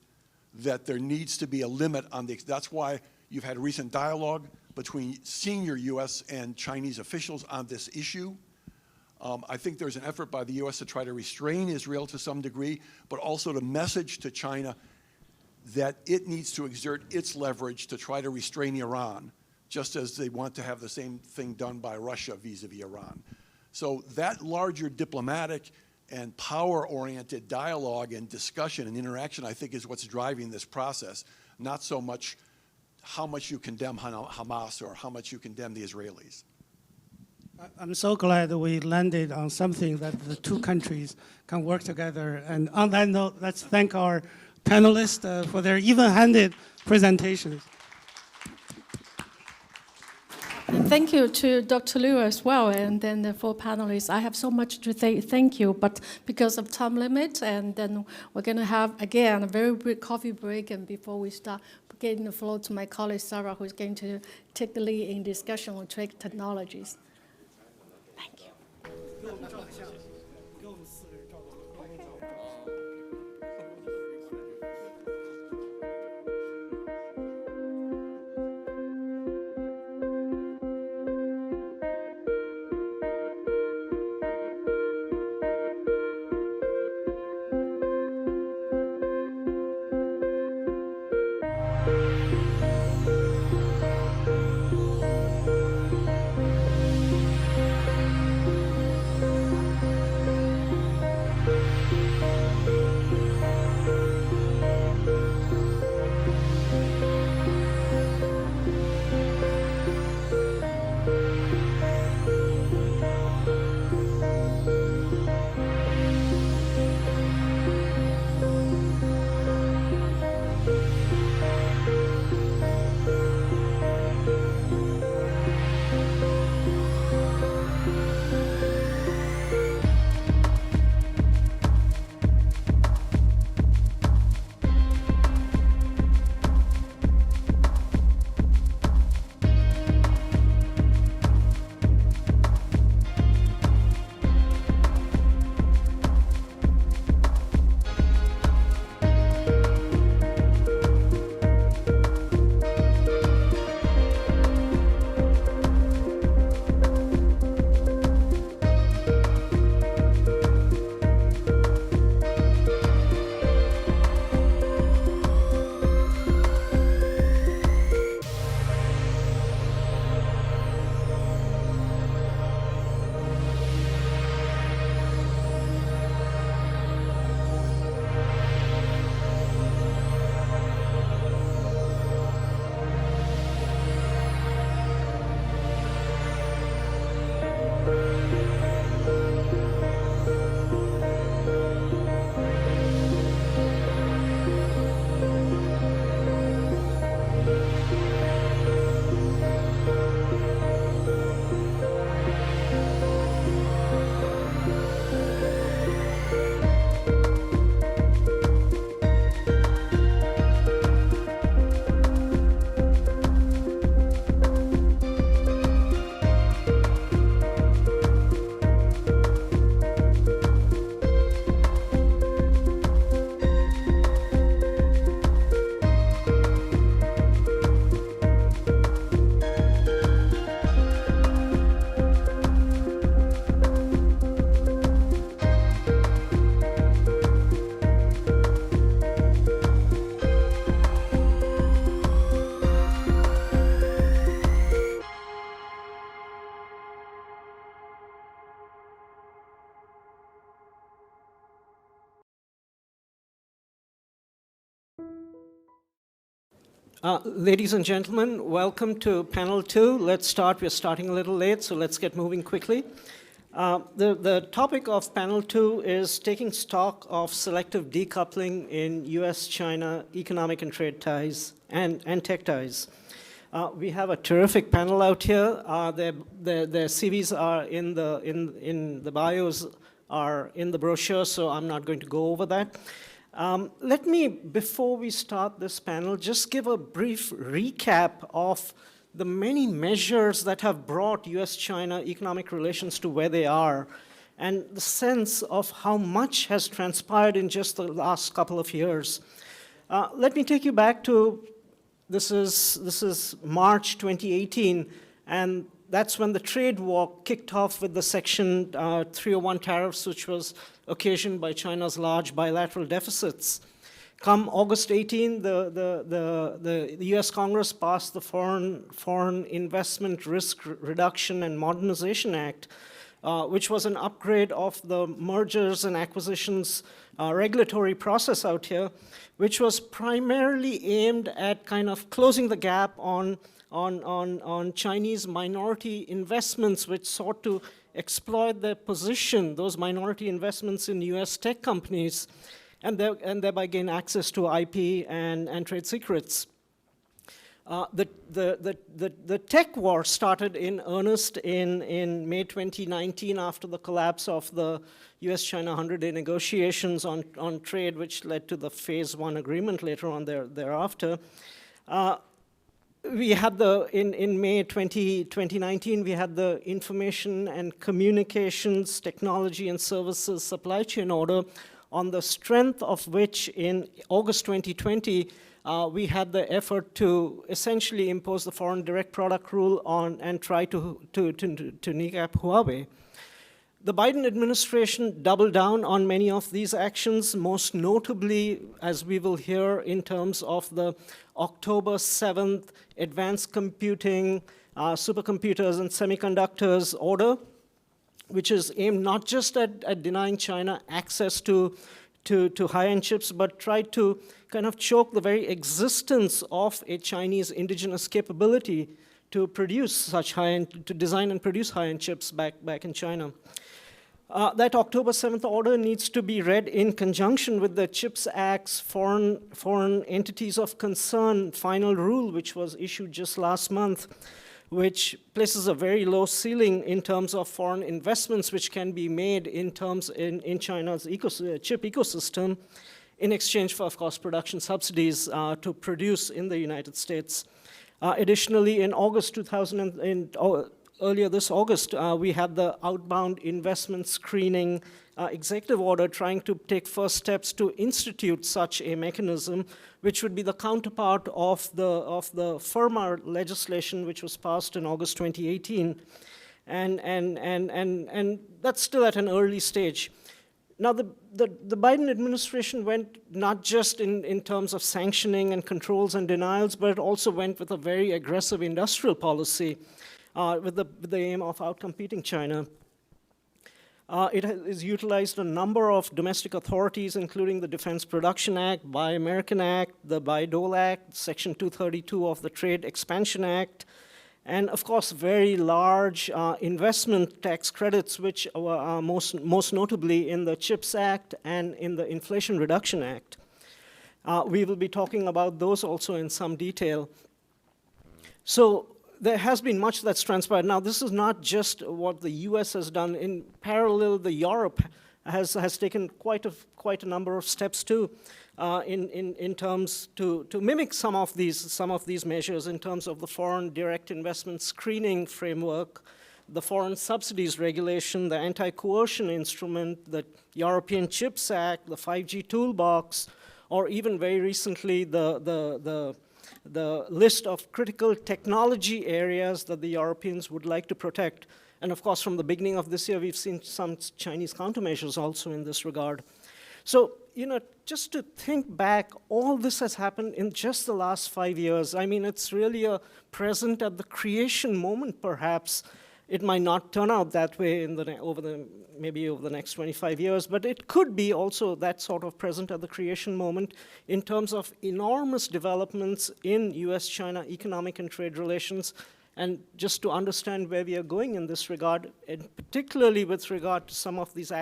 that there needs to be a limit on that's why you've had recent dialogue between senior U.S. and Chinese officials on this issue. I think there's an effort by the U.S. to try to restrain Israel to some degree, but also to message to China that it needs to exert its leverage to try to restrain Iran, just as they want to have the same thing done by Russia vis-a-vis Iran. So that larger diplomatic and power-oriented dialogue and discussion and interaction, I think, is what's driving this process, not so much how much you condemn Hamas or how much you condemn the Israelis. I'm so glad that we landed on something that the two countries can work together. And on that note, let's thank our panelists for their even-handed presentations. And thank you to Dr. Liu as well, and then the four panelists. I have so much to thank you, but because of time limit, and then we're going to have, again, a very brief coffee break, and before we start, getting the floor to my colleague Sarah, who's going to take the lead in discussion on trade technologies. Thank you. Ladies and gentlemen, welcome to panel 2. Let's start. We're starting a little late, so let's get moving quickly. The topic of panel 2 is taking stock of selective decoupling in U.S.-China economic and trade ties and tech ties. We have a terrific panel out here. Their CVs are in the bios, are in the brochure, so I'm not going to go over that. Let me, before we start this panel, just give a brief recap of the many measures that have brought U.S.-China economic relations to where they are, and the sense of how much has transpired in just the last couple of years. Let me take you back to, this is March 2018, and that's when the trade war kicked off with the Section 301 tariffs, which was occasioned by China's large bilateral deficits. Come August 18, the U.S. Congress passed the Foreign Investment Risk Reduction and Modernization Act, which was an upgrade of the mergers and acquisitions regulatory process out here, which was primarily aimed at kind of closing the gap on Chinese minority investments, which sought to exploit their position, those minority investments in U.S. tech companies, and thereby gain access to IP and trade secrets. The tech war started in earnest in May 2019 after the collapse of the U.S.-China 100-day negotiations on trade, which led to the Phase 1 agreement later on thereafter. We had in May 2019, we had the Information and Communications Technology and Services Supply Chain Order, on the strength of which in August 2020, we had the effort to essentially impose the Foreign Direct Product Rule on and try to kneecap Huawei. The Biden administration doubled down on many of these actions, most notably, as we will hear, in terms of the October 7th Advanced Computing, Supercomputers and Semiconductors Order, which is aimed not just at denying China access to high-end chips, but tried to kind of choke the very existence of a Chinese indigenous capability to produce such high-end, to design and produce high-end chips back in China. That October 7th order needs to be read in conjunction with the CHIPS Act's Foreign Entities of Concern final rule, which was issued just last month, which places a very low ceiling in terms of foreign investments which can be made in China's chip ecosystem in exchange for, of course, production subsidies to produce in the United States. Additionally, in August earlier this August, we had the outbound investment screening executive order trying to take first steps to institute such a mechanism, which would be the counterpart of the FIRMA legislation, which was passed in August 2018. And that's still at an early stage. Now, the Biden administration went not just in terms of sanctioning and controls and denials, but it also went with a very aggressive industrial policy with the aim of outcompeting China. It has utilized a number of domestic authorities, including the Defense Production Act, Buy American Act, the Buy-Dole Act, Section 232 of the Trade Expansion Act, and of course very large investment tax credits, which are most notably in the CHIPS Act and in the Inflation Reduction Act. We will be talking about those also in some detail. So there has been much that's transpired. Now, this is not just what the US has done. In parallel, Europe has taken quite a number of steps too, in terms to mimic some of these measures in terms of the foreign direct investment screening framework, the foreign subsidies regulation, the anti-coercion instrument, the European Chips Act, the 5G toolbox, or even very recently the list of critical technology areas that the Europeans would like to protect. And of course, from the beginning of this year, we've seen some Chinese countermeasures also in this regard. So, just to think back, all this has happened in just the last 5 years. I mean, it's really a present at the creation moment, perhaps. It might not turn out that way maybe over the next 25 years, but it could be also that sort of present at the creation moment in terms of enormous developments in US-China economic and trade relations. And just to understand where we are going in this regard, and particularly with regard to some of these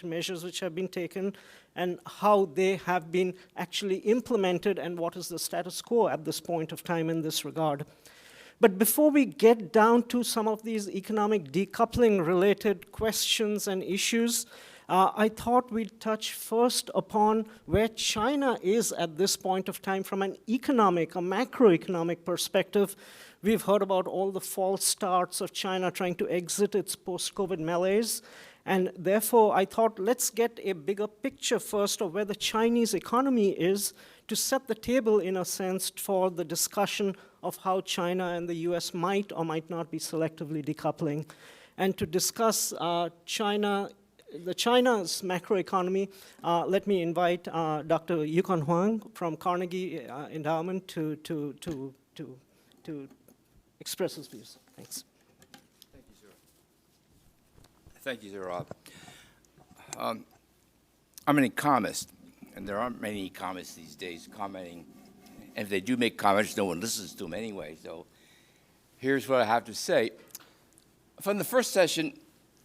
measures which have been taken, and how they have been actually implemented, and what is the status quo at this point of time in this regard. But before we get down to some of these economic decoupling related questions and issues, I thought we'd touch first upon where China is at this point of time from an economic, a macroeconomic perspective. We've heard about all the false starts of China trying to exit its post-COVID malaise. And therefore, I thought, let's get a bigger picture first of where the Chinese economy is to set the table, in a sense, for the discussion of how China and the US might or might not be selectively decoupling. And to discuss China's macroeconomy, let me invite Dr. Yukon Huang from Carnegie Endowment to express his views. Thanks. Thank you, sir, Rob. I'm an economist, and there aren't many economists these days commenting. And if they do make comments, no one listens to them anyway. So here's what I have to say. From the first session,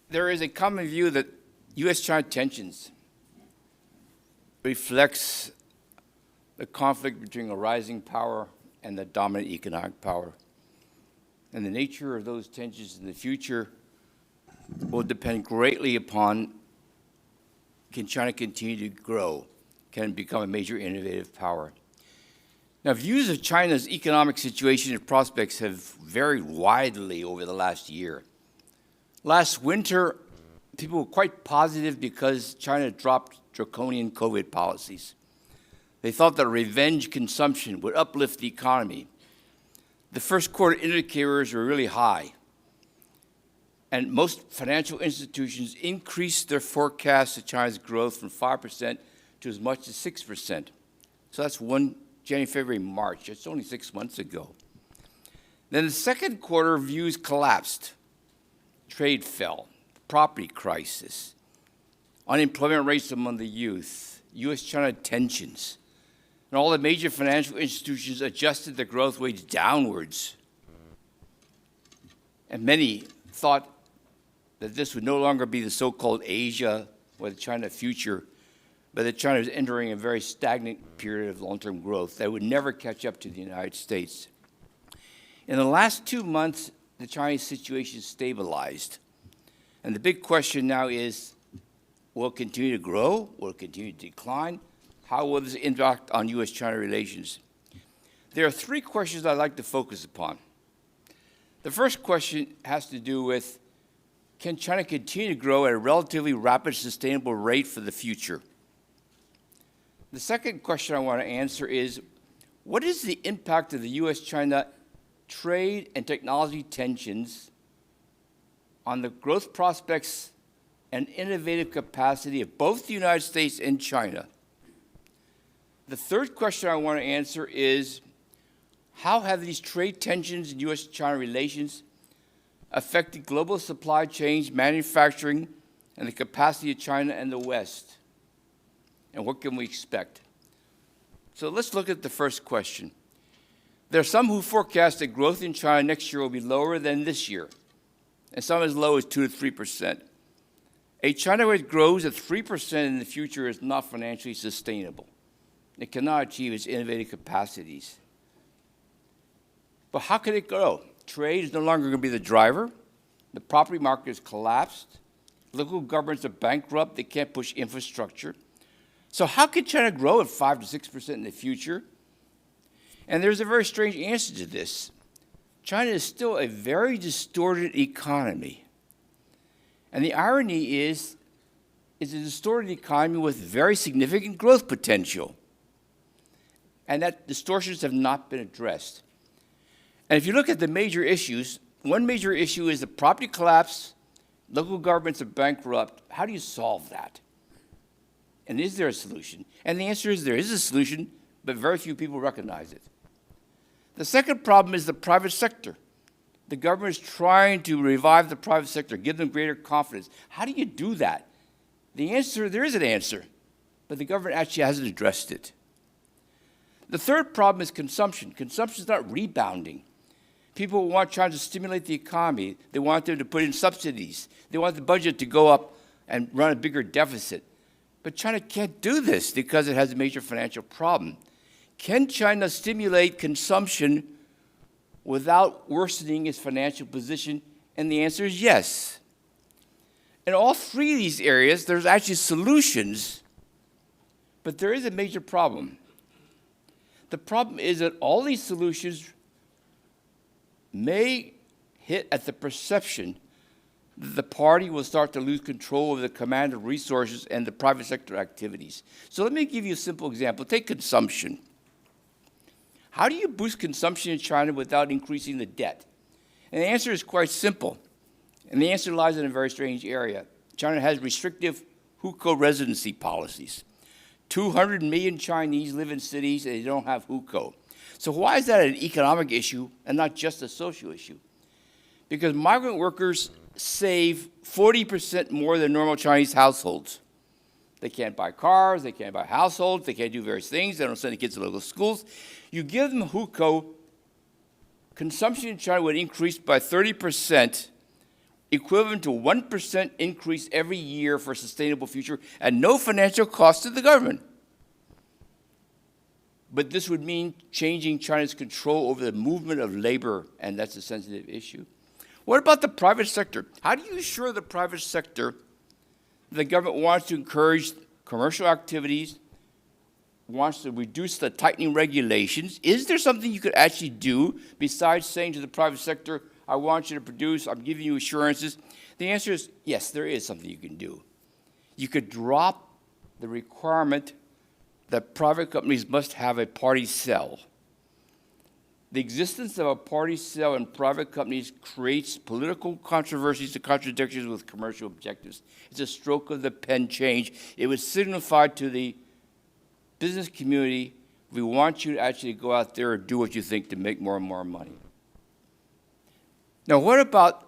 there is a common view that U.S.-China tensions reflects the conflict between a rising power and the dominant economic power. And the nature of those tensions in the future will depend greatly upon, can China continue to grow? Can it become a major innovative power? Now, views of China's economic situation and prospects have varied widely over the last year. Last winter, people were quite positive because China dropped draconian COVID policies. They thought that revenge consumption would uplift the economy. The first quarter indicators were really high. And most financial institutions increased their forecast of China's growth from 5% to as much as 6%. So that's January, February, March. It's only 6 months ago. Then the second quarter views collapsed. Trade fell, property crisis, unemployment rates among the youth, U.S.-China tensions, and all the major financial institutions adjusted their growth rates downwards. And many thought that this would no longer be the so-called Asia or the China future, but that China is entering a very stagnant period of long-term growth that would never catch up to the United States. In the last 2 months, the Chinese situation stabilized. And the big question now is, will it continue to grow? Will it continue to decline? How will this impact on U.S.-China relations? There are 3 questions I'd like to focus upon. The first question has to do with, can China continue to grow at a relatively rapid, sustainable rate for the future? The second question I want to answer is, what is the impact of the U.S.-China trade and technology tensions on the growth prospects and innovative capacity of both the United States and China? The third question I want to answer is, how have these trade tensions in U.S.-China relations affected global supply chains, manufacturing, and the capacity of China and the West? And what can we expect? So let's look at the first question. There are some who forecast that growth in China next year will be lower than this year, and some as low as 2 to 3%. A China which grows at 3% in the future is not financially sustainable. It cannot achieve its innovative capacities. But how can it grow? Trade is no longer going to be the driver. The property market has collapsed. Local governments are bankrupt. They can't push infrastructure. So how can China grow at 5 to 6% in the future? And there's a very strange answer to this. China is still a very distorted economy. And the irony is, it's a distorted economy with very significant growth potential. And that distortions have not been addressed. And if you look at the major issues, one major issue is the property collapse, local governments are bankrupt. How do you solve that? And is there a solution? And the answer is there is a solution, but very few people recognize it. The second problem is the private sector. The government is trying to revive the private sector, give them greater confidence. How do you do that? The answer, there is an answer, but the government actually hasn't addressed it. The third problem is consumption. Consumption is not rebounding. People want China to stimulate the economy. They want them to put in subsidies. They want the budget to go up and run a bigger deficit. But China can't do this because it has a major financial problem. Can China stimulate consumption without worsening its financial position? And the answer is yes. In all three of these areas, there's actually solutions, but there is a major problem. The problem is that all these solutions may hit at the perception that the party will start to lose control over the command of resources and the private sector activities. So let me give you a simple example. Take consumption. How do you boost consumption in China without increasing the debt? And the answer is quite simple. And the answer lies in a very strange area. China has restrictive hukou residency policies. 200 million Chinese live in cities and they don't have hukou. So why is that an economic issue and not just a social issue? Because migrant workers save 40% more than normal Chinese households. They can't buy cars, they can't buy households, they can't do various things, they don't send the kids to local schools. You give them hukou, consumption in China would increase by 30%, equivalent to 1% increase every year for a sustainable future at no financial cost to the government. But this would mean changing China's control over the movement of labor, and that's a sensitive issue. What about the private sector? How do you assure the private sector the government wants to encourage commercial activities, wants to reduce the tightening regulations? Is there something you could actually do besides saying to the private sector, I want you to produce, I'm giving you assurances? The answer is yes, there is something you can do. You could drop the requirement that private companies must have a party cell. The existence of a party cell in private companies creates political controversies and contradictions with commercial objectives. It's a stroke of the pen change. It would signify to the business community, we want you to actually go out there and do what you think to make more and more money. Now, what about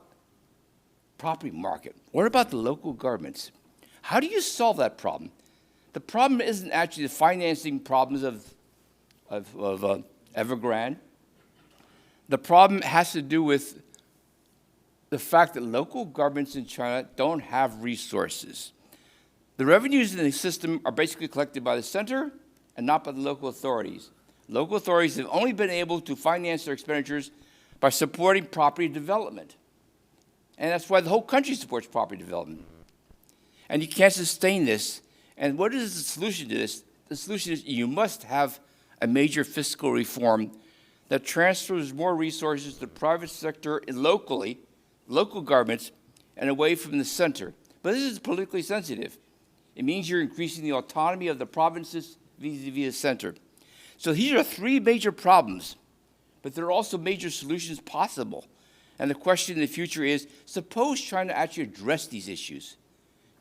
property market? What about the local governments? How do you solve that problem? The problem isn't actually the financing problems of Evergrande. The problem has to do with the fact that local governments in China don't have resources. The revenues in the system are basically collected by the center and not by the local authorities. Local authorities have only been able to finance their expenditures by supporting property development. And that's why the whole country supports property development. And you can't sustain this. And what is the solution to this? The solution is you must have a major fiscal reform that transfers more resources to the private sector and locally, local governments, and away from the center. But this is politically sensitive. It means you're increasing the autonomy of the provinces vis-a-vis the center. So these are three major problems, but there are also major solutions possible. And the question in the future is, suppose China actually addressed these issues.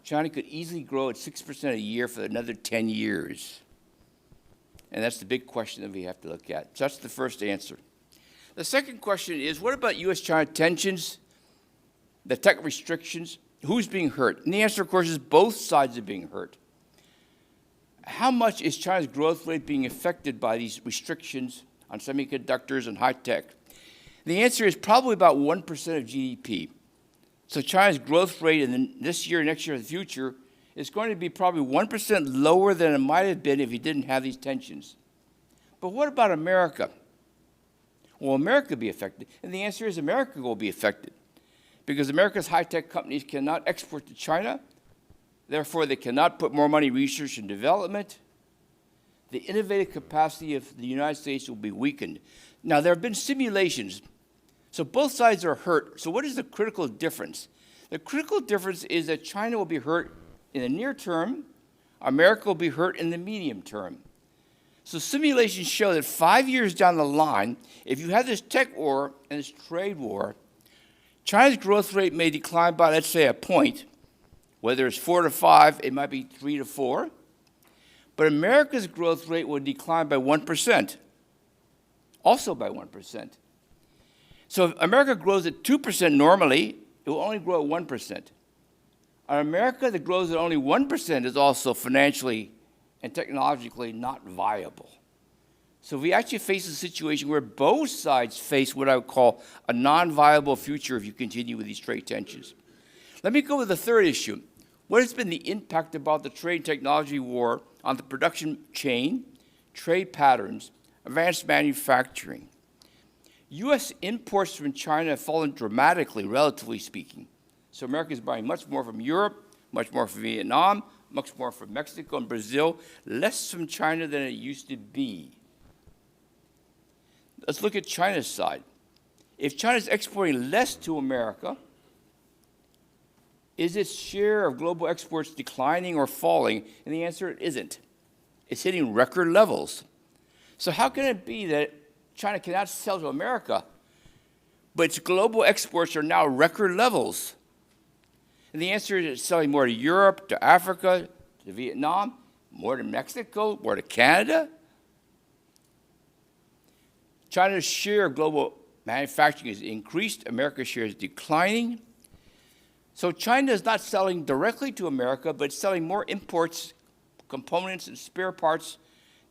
China could easily grow at 6% a year for another 10 years. And that's the big question that we have to look at. So that's the first answer. The second question is, what about U.S.-China tensions, the tech restrictions? Who's being hurt? And the answer, of course, is both sides are being hurt. How much is China's growth rate being affected by these restrictions on semiconductors and high tech? The answer is probably about 1% of GDP. So China's growth rate in this year, next year, and the future is going to be probably 1% lower than it might have been if you didn't have these tensions. But what about America? Will America be affected? And the answer is America will be affected because America's high-tech companies cannot export to China. Therefore, they cannot put more money in research and development. The innovative capacity of the United States will be weakened. Now, there have been simulations. So both sides are hurt. So what is the critical difference? The critical difference is that China will be hurt in the near term. America will be hurt in the medium term. So simulations show that 5 years down the line, if you have this tech war and this trade war, China's growth rate may decline by, let's say, a point. Whether it's 4 to 5, it might be 3 to 4. But America's growth rate will decline by 1%, also by 1%. So if America grows at 2% normally, it will only grow at 1%. An America that grows at only 1% is also financially and technologically not viable. So we actually face a situation where both sides face what I would call a non-viable future if you continue with these trade tensions. Let me go with the third issue. What has been the impact about the trade and technology war on the production chain, trade patterns, advanced manufacturing? U.S. imports from China have fallen dramatically, relatively speaking. So America is buying much more from Europe, much more from Vietnam, much more from Mexico and Brazil, less from China than it used to be. Let's look at China's side. If China's exporting less to America, is its share of global exports declining or falling? And the answer, it isn't. It's hitting record levels. So how can it be that China cannot sell to America, but its global exports are now record levels? And the answer is it's selling more to Europe, to Africa, to Vietnam, more to Mexico, more to Canada. China's share of global manufacturing has increased. America's share is declining. So China is not selling directly to America, but selling more imports, components, and spare parts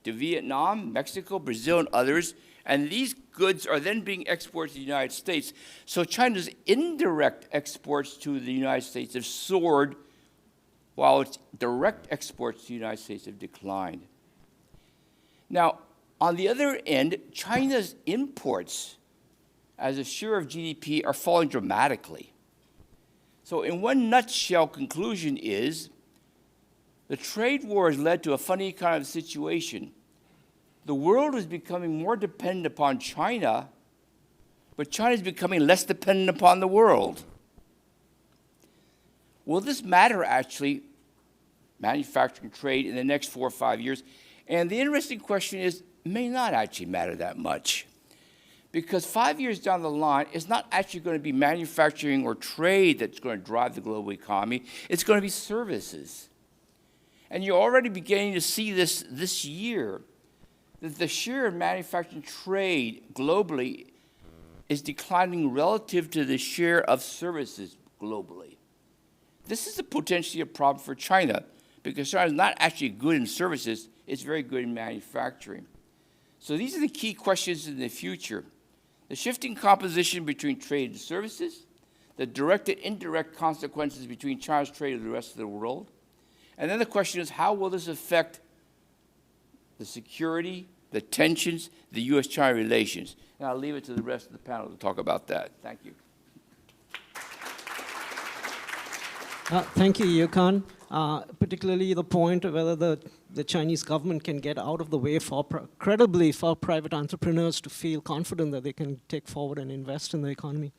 to Vietnam, Mexico, Brazil, and others. And these goods are then being exported to the United States. So China's indirect exports to the United States have soared, while its direct exports to the United States have declined. Now, on the other end, China's imports as a share of GDP are falling dramatically. So in one nutshell, conclusion is the trade war has led to a funny kind of situation. The world is becoming more dependent upon China, but China is becoming less dependent upon the world. Will this matter, actually, manufacturing trade, in the next 4 or 5 years? And the interesting question is, it may not actually matter that much. Because 5 years down the line, it's not actually going to be manufacturing or trade that's going to drive the global economy. It's going to be services. And you're already beginning to see this year, that the share of manufacturing trade globally is declining relative to the share of services globally. This is potentially a problem for China, because China is not actually good in services, it's very good in manufacturing. So these are the key questions in the future. The shifting composition between trade and services, the direct and indirect consequences between China's trade and the rest of the world. And then the question is, how will this affect the security, the tensions, the U.S. China relations? And I'll leave it to the rest of the panel to talk about that. Thank you. Thank you, Yukon. Particularly the point of whether the Chinese government can get out of the way credibly for private entrepreneurs to feel confident that they can take forward and invest in the economy.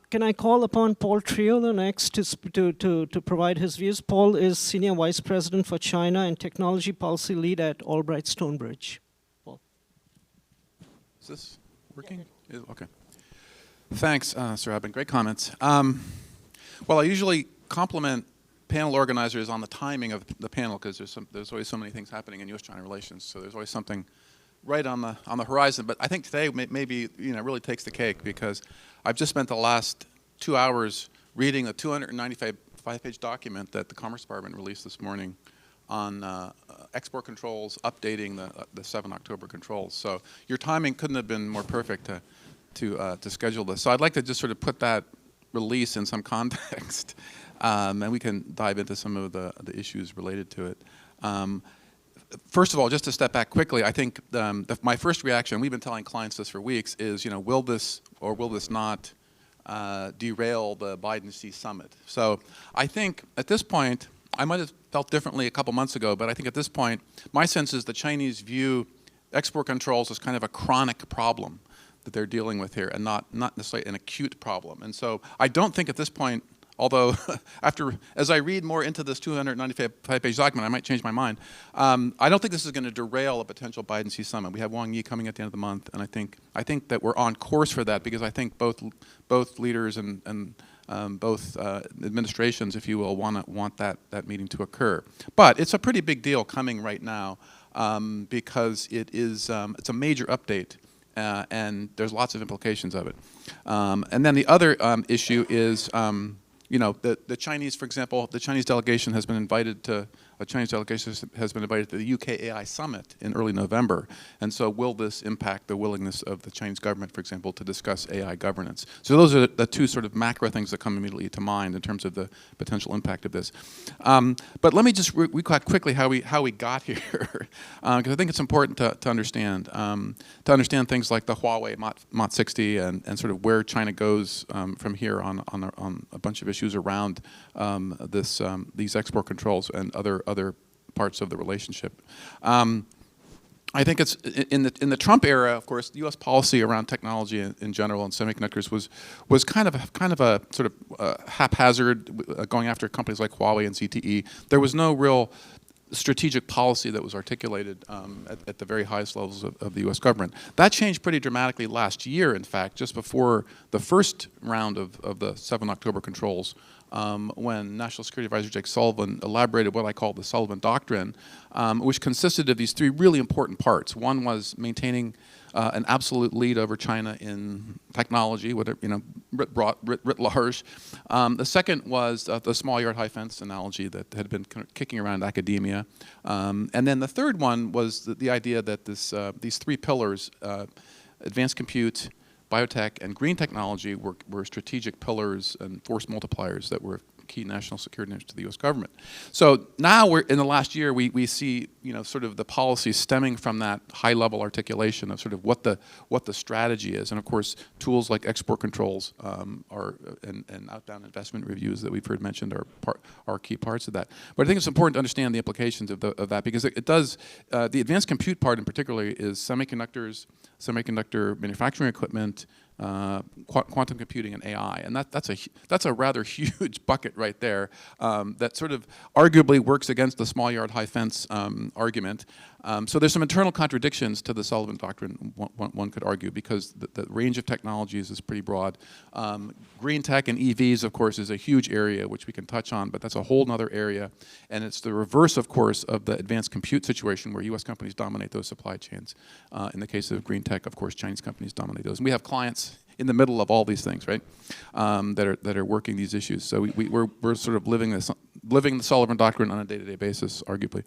Can I call upon Paul Triolo next to provide his views? Paul is Senior Vice President for China and Technology Policy Lead at Albright Stonebridge. Paul. Is this working? Yeah. Okay. Thanks, Sir Eben. Great comments. Well, I usually compliment panel organizers on the timing of the panel, because there's always so many things happening in U.S. China relations, so there's always something right on the horizon. But I think today maybe really takes the cake, because I've just spent the last 2 hours reading a 295-page document that the Commerce Department released this morning on export controls, updating the 7 October controls. So your timing couldn't have been more perfect to schedule this. So I'd like to just sort of put that release in some context, and we can dive into some of the issues related to it. First of all, just to step back quickly, I think my first reaction, we've been telling clients this for weeks, is will this or will this not derail the Biden-Xi summit? So I think at this point, I might have felt differently a couple months ago, but I think at this point, my sense is the Chinese view export controls as kind of a chronic problem that they're dealing with here, and not necessarily an acute problem. And so I don't think at this point, although as I read more into this 295-page document, I might change my mind. I don't think this is going to derail a potential Biden-Xi summit. We have Wang Yi coming at the end of the month, and I think that we're on course for that, because I think both leaders and both administrations, if you will, want that meeting to occur. But it's a pretty big deal coming right now, because it's a major update. And there's lots of implications of it. And then the other issue is, the Chinese, for example, the Chinese delegation has been invited to a Chinese delegation has been invited to the UK AI Summit in early November. And so will this impact the willingness of the Chinese government, for example, to discuss AI governance? So those are the two sort of macro things that come immediately to mind in terms of the potential impact of this. But let me just recap quickly how we got here, because I think it's important to understand things like the Huawei Mach 60 and sort of where China goes from here on a bunch of issues around these export controls and other parts of the relationship. I think it's in the Trump era, of course, U.S. policy around technology in general and semiconductors was kind of a sort of haphazard, going after companies like Huawei and ZTE. There was no real strategic policy that was articulated at the very highest levels of the U.S. government. That changed pretty dramatically last year, in fact, just before the first round of the 7 October controls, when National Security Advisor Jake Sullivan elaborated what I call the Sullivan Doctrine, which consisted of these 3 really important parts. One was maintaining an absolute lead over China in technology, whatever, writ large. The second was the small yard high fence analogy that had been kind of kicking around academia. And then the third one was the idea that these 3 pillars, advanced compute, biotech, and green technology were strategic pillars and force multipliers that were key national security interests to the U.S. government. So now in the last year, we see sort of the policy stemming from that high-level articulation of sort of what the strategy is, and of course tools like export controls and outbound investment reviews that we've heard mentioned are key parts of that. But I think it's important to understand the implications of that, because it does the advanced compute part in particular is semiconductors, semiconductor manufacturing equipment, quantum computing, and AI, and that's a rather huge bucket right there that sort of arguably works against the small yard high fence argument. So there's some internal contradictions to the Sullivan Doctrine, one could argue, because the range of technologies is pretty broad. Green tech and EVs, of course, is a huge area which we can touch on, but that's a whole other area, and it's the reverse, of course, of the advanced compute situation where U.S. companies dominate those supply chains. In the case of green tech, of course, Chinese companies dominate those, and we have clients in the middle of all these things, right? That are working these issues. So we're sort of living the Sullivan Doctrine on a day-to-day basis, arguably.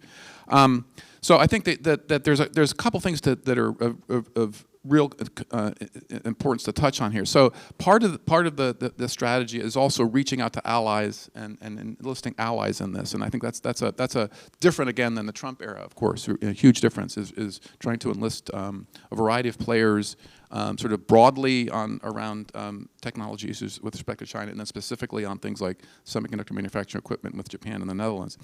So I think that there's a couple things that are of real importance to touch on here. So part of the strategy is also reaching out to allies and enlisting allies in this, and I think that's a different again than the Trump era, of course. A huge difference is trying to enlist a variety of players, sort of broadly around technology issues with respect to China, and then specifically on things like semiconductor manufacturing equipment with Japan and the Netherlands.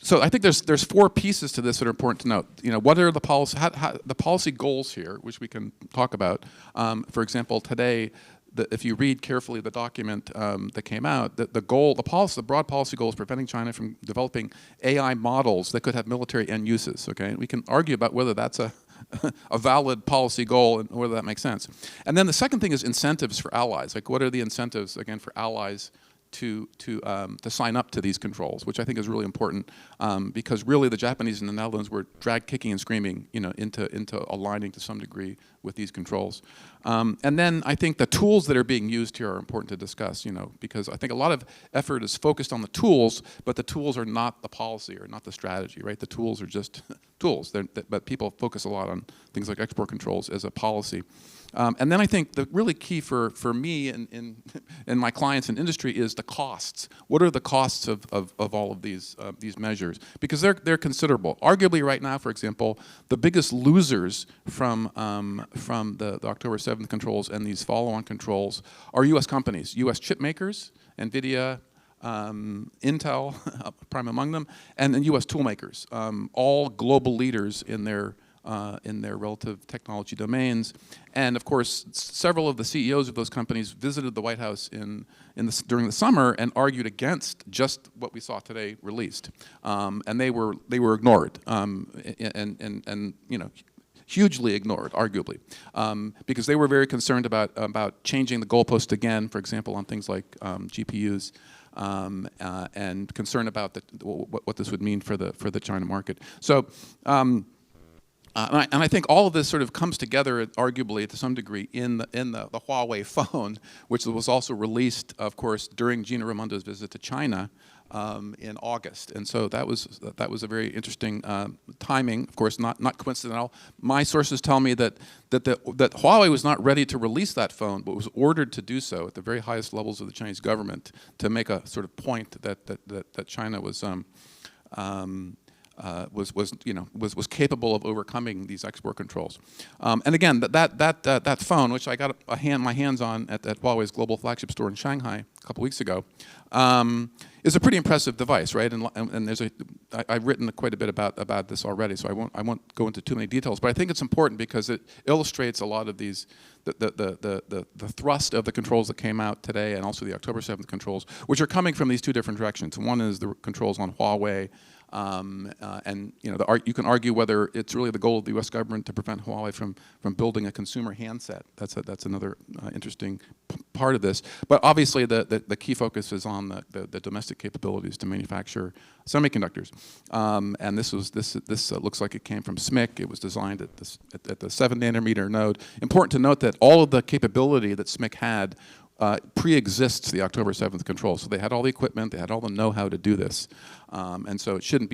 So I think there's 4 pieces to this that are important to note. What are the policy goals here, which we can talk about. For example, today, if you read carefully the document that came out, the broad policy goal is preventing China from developing AI models that could have military end uses. Okay, we can argue about whether that's a valid policy goal and whether that makes sense. And then the second thing is incentives for allies. Like, what are the incentives again for allies to sign up to these controls, which I think is really important, because really the Japanese and the Netherlands were dragged kicking and screaming, into aligning to some degree with these controls. And then I think the tools that are being used here are important to discuss, because I think a lot of effort is focused on the tools, but the tools are not the policy or not the strategy, right? The tools are just tools, but people focus a lot on things like export controls as a policy. And then I think the really key for me and my clients in industry is the costs. What are the costs of all of these measures? Because they're considerable. Arguably right now, for example, the biggest losers from the October 7th controls and these follow-on controls are U.S. companies, U.S. chip makers, NVIDIA, Intel, prime among them, and then U.S. tool makers, all global leaders in their relative technology domains. And of course, several of the CEOs of those companies visited the White House during the summer and argued against just what we saw today released. And they were ignored, and hugely ignored, arguably, because they were very concerned about changing the goalpost again, for example, on things like GPUs. And concerned about what this would mean for the China market. So. And I think all of this sort of comes together, arguably to some degree, in the Huawei phone, which was also released, of course, during Gina Raimondo's visit to China in August, and so that was a very interesting timing. Of course, not coincidental. My sources tell me that Huawei was not ready to release that phone, but was ordered to do so at the very highest levels of the Chinese government to make a sort of point that China was capable of overcoming these export controls. And again, that phone, which I got my hands on at Huawei's global flagship store in Shanghai a couple weeks ago, is a pretty impressive device, right? And I've written quite a bit about this already, so I won't go into too many details. But I think it's important because it illustrates a lot of these the thrust of the controls that came out today, and also the October 7th controls, which are coming from these two different directions. One is the controls on Huawei. And you can argue whether it's really the goal of the U.S. government to prevent Huawei from building a consumer handset. That's another interesting part of this. But obviously, the key focus is on the domestic capabilities to manufacture semiconductors. And this looks like it came from SMIC. It was designed at the 7-nanometer node. Important to note that all of the capability that SMIC had pre-exists the October 7th control. So they had all the equipment, they had all the know-how to do this, and so it shouldn't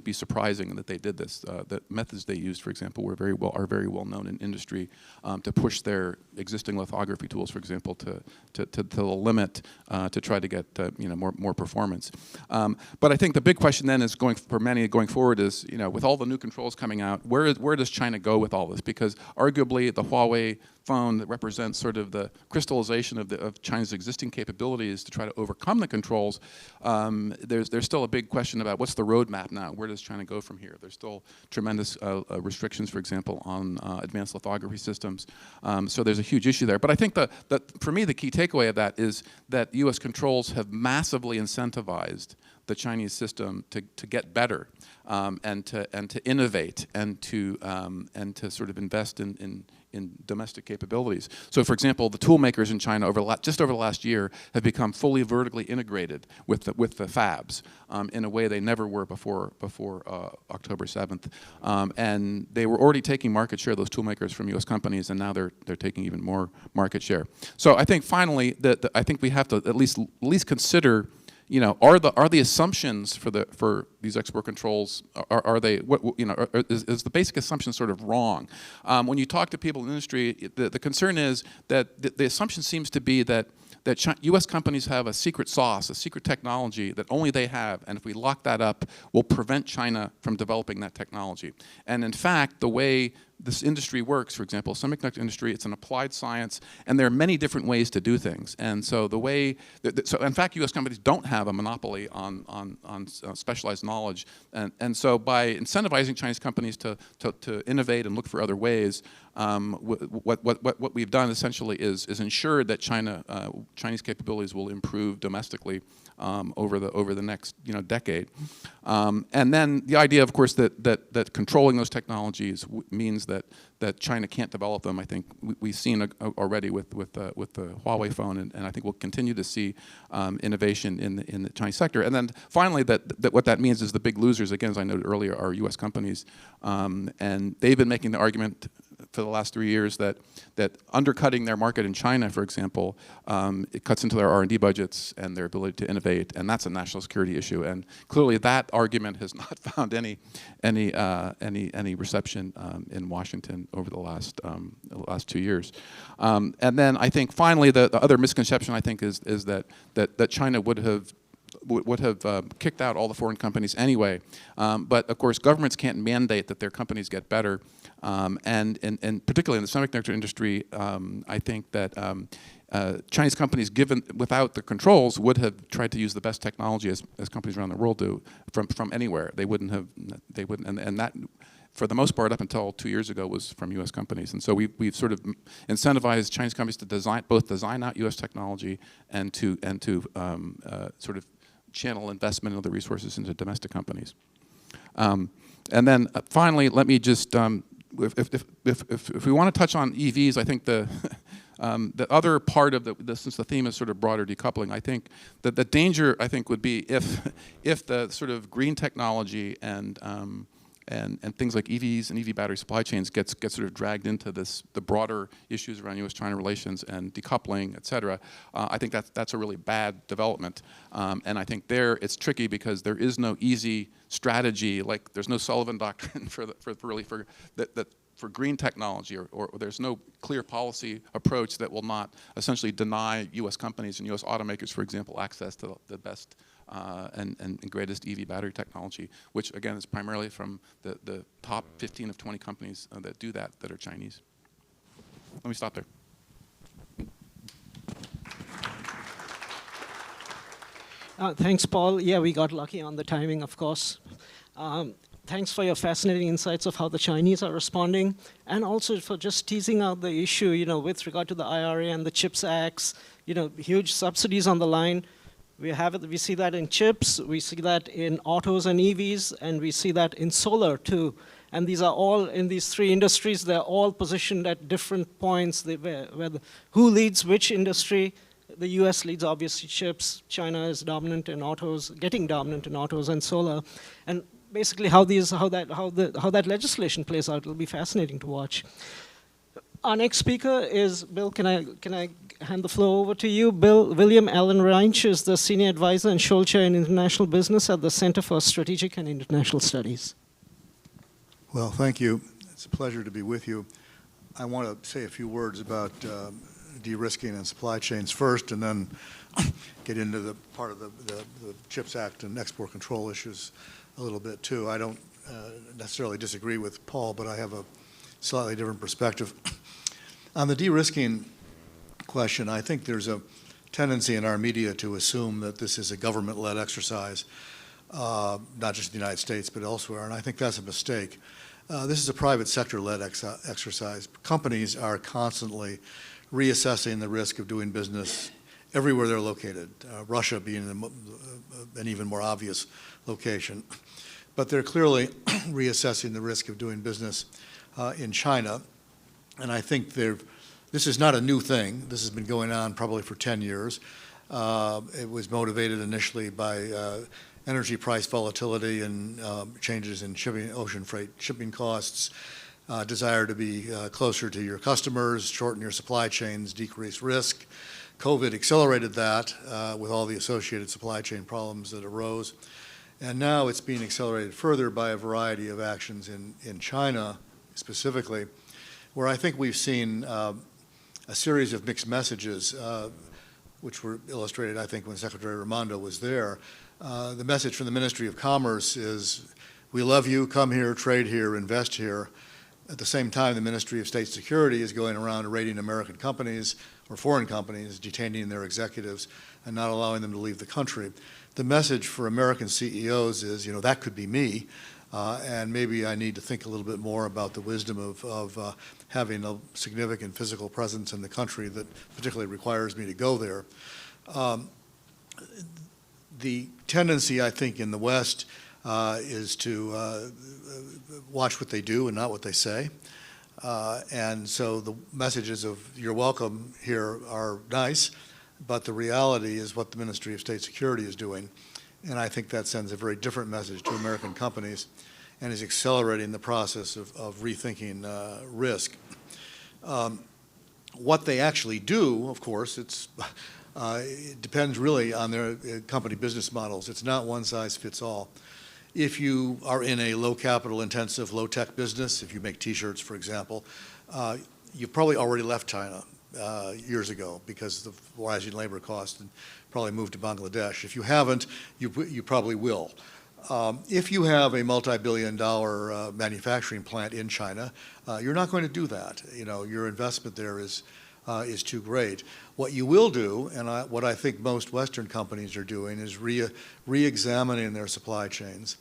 be surprising that they did this. The methods they used, for example, are very well known in industry to push their existing lithography tools, for example, to the limit to try to get more performance. But I think the big question then is going forward is with all the new controls coming out, where does China go with all this? Because arguably the Huawei phone that represents sort of the crystallization of China's existing capabilities to try to overcome the controls, there's still a big question about what's the roadmap now. Where does China go from here? There's still tremendous restrictions, for example, on advanced lithography systems. So there's a huge issue there. But I think that for me the key takeaway of that is that U.S. controls have massively incentivized the Chinese system to get better and to innovate and to sort of invest in domestic capabilities. So, for example, the tool makers in China just over the last year have become fully vertically integrated with the fabs in a way they never were before October 7th. And they were already taking market share, those tool makers, from U.S. companies, and now they're taking even more market share. So I think finally I think we have to at least consider. Are the assumptions for these export controls are they is the basic assumption sort of wrong? When you talk to people in the industry, the concern is that the assumption seems to be that U.S. companies have a secret sauce, a secret technology that only they have, and if we lock that up, will prevent China from developing that technology. And in fact, the way this industry works, for example, semiconductor industry, it's an applied science, and there are many different ways to do things. And so so in fact, U.S. companies don't have a monopoly on specialized knowledge. And so by incentivizing Chinese companies to innovate and look for other ways, what we've done essentially is ensure that Chinese capabilities will improve domestically over the next decade. And then the idea, of course, that controlling those technologies means that China can't develop them. I think we've seen already with the Huawei phone, and I think we'll continue to see innovation in the Chinese sector. And then finally, that what that means is the big losers, again, as I noted earlier, are U.S. companies, and they've been making the argument for the last 3 years that undercutting their market in China, for example, it cuts into their R&D budgets and their ability to innovate, and that's a national security issue. And clearly, that argument has not found any reception in Washington over the last 2 years. And then I think finally, the other misconception I think is that China would have kicked out all the foreign companies anyway. But of course, governments can't mandate that their companies get better. And particularly in the semiconductor industry, I think that Chinese companies, without the controls, would have tried to use the best technology as companies around the world do from anywhere. They wouldn't, and that, for the most part, up until 2 years ago, was from U.S. companies. And so we've sort of incentivized Chinese companies to both design out U.S. technology and to sort of channel investment and other resources into domestic companies. And then finally, let me just, if we want to touch on EVs, I think the other part of since the theme is sort of broader decoupling, I think that the danger, I think, would be if the sort of green technology and and things like EVs and EV battery supply chains get sort of dragged into the broader issues around U.S. China relations and decoupling, et cetera, I think that's a really bad development. And I think there it's tricky because there is no easy strategy, like there's no Sullivan doctrine for green technology, or there's no clear policy approach that will not essentially deny U.S. companies and U.S. automakers, for example, access to the best and greatest EV battery technology, which again is primarily from the top 15 of 20 companies that do that are Chinese. Let me stop there. Thanks, Paul. Yeah, we got lucky on the timing, of course. Thanks for your fascinating insights of how the Chinese are responding, and also for just teasing out the issue, with regard to the IRA and the CHIPS Acts, huge subsidies on the line. We see that in chips, we see that in autos and EVs, and we see that in solar too. And these are all, in these three industries, they're all positioned at different points. Who leads which industry? The US leads obviously chips, China is dominant in autos, getting dominant in autos and solar. And basically how that legislation plays out will be fascinating to watch. Our next speaker is Bill. Can I hand the floor over to you? William Allen Reinsch is the Senior Advisor and Scholl Chair in International Business at the Center for Strategic and International Studies. Well, thank you. It's a pleasure to be with you. I want to say a few words about de-risking and supply chains first, and then get into the part of the CHIPS Act and export control issues a little bit too. I don't necessarily disagree with Paul, but I have a slightly different perspective. On the de-risking question, I think there's a tendency in our media to assume that this is a government-led exercise, not just in the United States, but elsewhere, and I think that's a mistake. This is a private sector-led exercise. Companies are constantly reassessing the risk of doing business everywhere they're located, Russia being an even more obvious location. But they're clearly reassessing the risk of doing business in China, and I think this is not a new thing. This has been going on probably for 10 years. It was motivated initially by energy price volatility and changes in ocean freight shipping costs, desire to be closer to your customers, shorten your supply chains, decrease risk. COVID accelerated that with all the associated supply chain problems that arose. And now it's being accelerated further by a variety of actions in China specifically, where I think we've seen a series of mixed messages, which were illustrated, I think, when Secretary Raimondo was there. The message from the Ministry of Commerce is, we love you, come here, trade here, invest here. At the same time, the Ministry of State Security is going around raiding American companies or foreign companies, detaining their executives and not allowing them to leave the country. The message for American CEOs is, that could be me, and maybe I need to think a little bit more about the wisdom of having a significant physical presence in the country that particularly requires me to go there. The tendency, I think, in the West is to watch what they do and not what they say. And so the messages of you're welcome here are nice, but the reality is what the Ministry of State Security is doing. And I think that sends a very different message to American companies and is accelerating the process of rethinking risk. What they actually do, of course, it depends really on their company business models. It's not one size fits all. If you are in a low capital intensive, low tech business, if you make t-shirts, for example, you've probably already left China years ago because of rising labor costs and probably moved to Bangladesh. If you haven't, you probably will. If you have a multi-billion-dollar manufacturing plant in China, you're not going to do that. Your investment there is too great. What you will do, and what I think most Western companies are doing, is re-examining their supply chains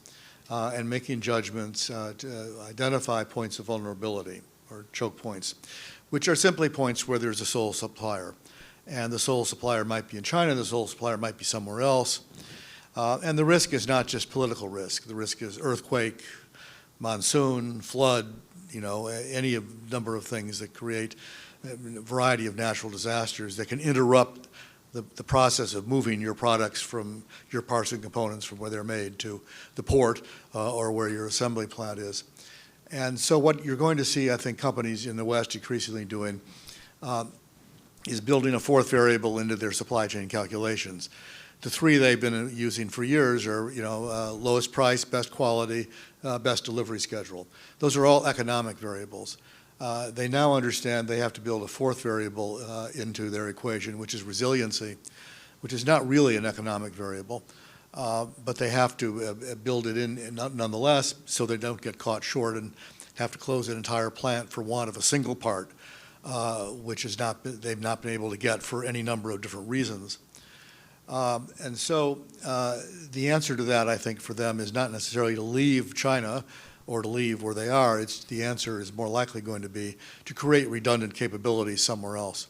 and making judgments to identify points of vulnerability or choke points, which are simply points where there's a sole supplier. And the sole supplier might be in China, the sole supplier might be somewhere else. And the risk is not just political risk. The risk is earthquake, monsoon, flood, any number of things that create a variety of natural disasters that can interrupt the process of moving your products from your parts and components from where they're made to the port or where your assembly plant is. And so what you're going to see, I think, companies in the West increasingly doing is building a fourth variable into their supply chain calculations. The three they've been using for years are, lowest price, best quality, best delivery schedule. Those are all economic variables. They now understand they have to build a fourth variable into their equation, which is resiliency, which is not really an economic variable, but they have to build it in nonetheless so they don't get caught short and have to close an entire plant for want of a single part, which they've not been able to get for any number of different reasons. And so the answer to that, I think, for them is not necessarily to leave China or to leave where they are. The answer is more likely going to be to create redundant capabilities somewhere else.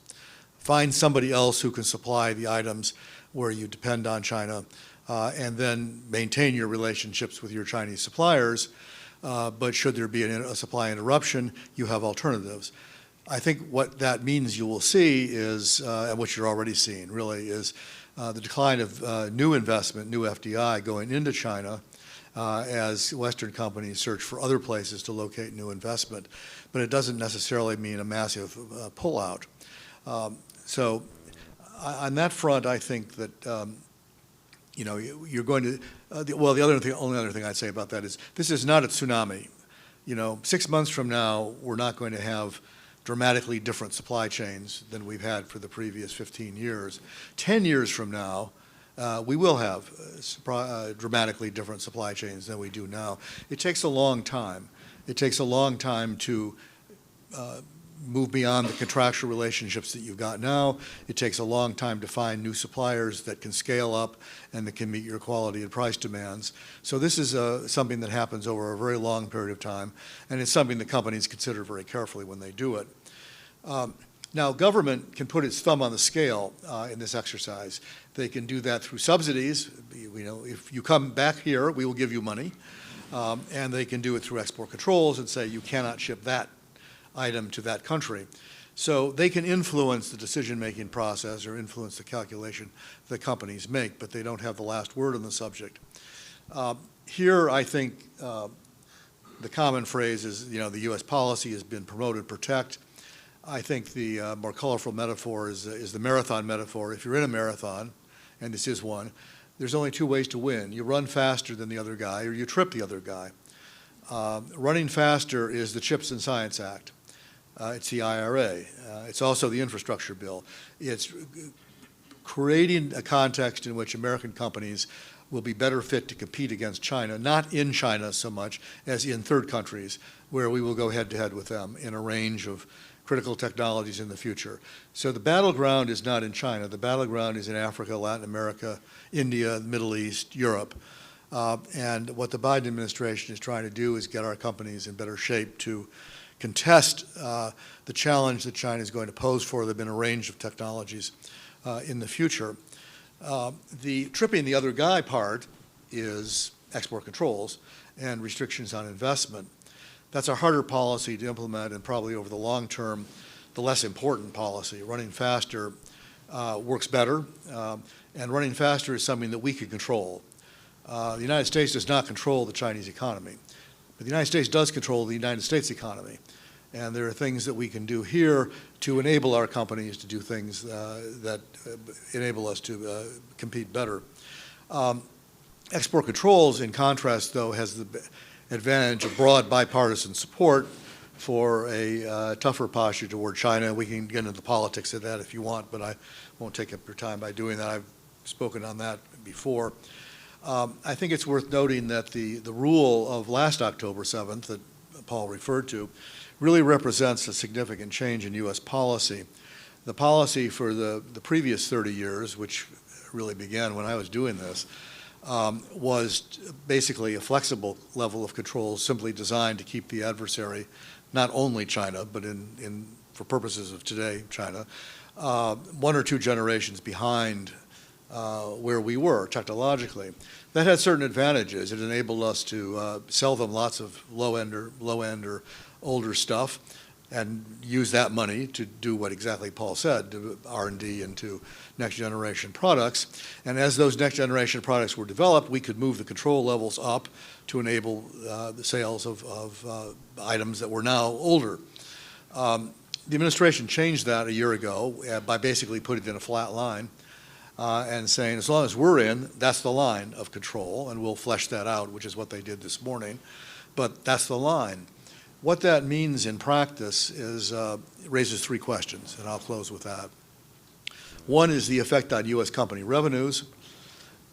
Find somebody else who can supply the items where you depend on China, and then maintain your relationships with your Chinese suppliers. But should there be a supply interruption, you have alternatives. I think what that means you will see is, and what you're already seeing really, is the decline of new investment, new FDI going into China as Western companies search for other places to locate new investment. But it doesn't necessarily mean a massive pullout. So on that front, I think that you're going to, the only other thing I'd say about that is this is not a tsunami. 6 months from now, we're not going to have dramatically different supply chains than we've had for the previous 15 years. 10 years from now, we will have dramatically different supply chains than we do now. It takes a long time. It takes a long time to move beyond the contractual relationships that you've got now. It takes a long time to find new suppliers that can scale up and that can meet your quality and price demands. So this is something that happens over a very long period of time, and it's something that companies consider very carefully when they do it. Now, government can put its thumb on the scale in this exercise. They can do that through subsidies. If you come back here, we will give you money. And they can do it through export controls and say you cannot ship that item to that country. So they can influence the decision-making process or influence the calculation that companies make, but they don't have the last word on the subject. Here, I think the common phrase is, the U.S. policy has been promoted, protect. I think the more colorful metaphor is the marathon metaphor. If you're in a marathon, and this is one, there's only two ways to win. You run faster than the other guy, or you trip the other guy. Running faster is the CHIPS and Science Act. It's the IRA. It's also the infrastructure bill. It's creating a context in which American companies will be better fit to compete against China, not in China so much as in third countries, where we will go head-to-head with them in a range of critical technologies in the future. So the battleground is not in China. The battleground is in Africa, Latin America, India, the Middle East, Europe. And what the Biden administration is trying to do is get our companies in better shape to contest the challenge that China is going to pose for them in a range of technologies in the future. The tripping the other guy part is export controls and restrictions on investment. That's a harder policy to implement and probably over the long term, the less important policy. Running faster works better, and running faster is something that we can control. The United States does not control the Chinese economy, but the United States does control the United States economy. And there are things that we can do here to enable our companies to do things that enable us to compete better. Export controls, in contrast, though, has the advantage of broad bipartisan support for a tougher posture toward China. We can get into the politics of that if you want, but I won't take up your time by doing that. I've spoken on that before. I think it's worth noting that the rule of last October 7th that Paul referred to really represents a significant change in U.S. policy. The policy for the previous 30 years, which really began when I was doing this, was basically a flexible level of control simply designed to keep the adversary, not only China, but for purposes of today, China, 1 or 2 generations behind where we were technologically. That had certain advantages. It enabled us to sell them lots of low-end or older stuff and use that money to do what exactly Paul said, to R&D into next generation products. And as those next generation products were developed, we could move the control levels up to enable the sales of items that were now older. The administration changed that a year ago by basically putting it in a flat line and saying, as long as we're in, that's the line of control, and we'll flesh that out, which is what they did this morning. But that's the line. What that means in practice is raises three questions, and I'll close with that. One is the effect on U.S. company revenues.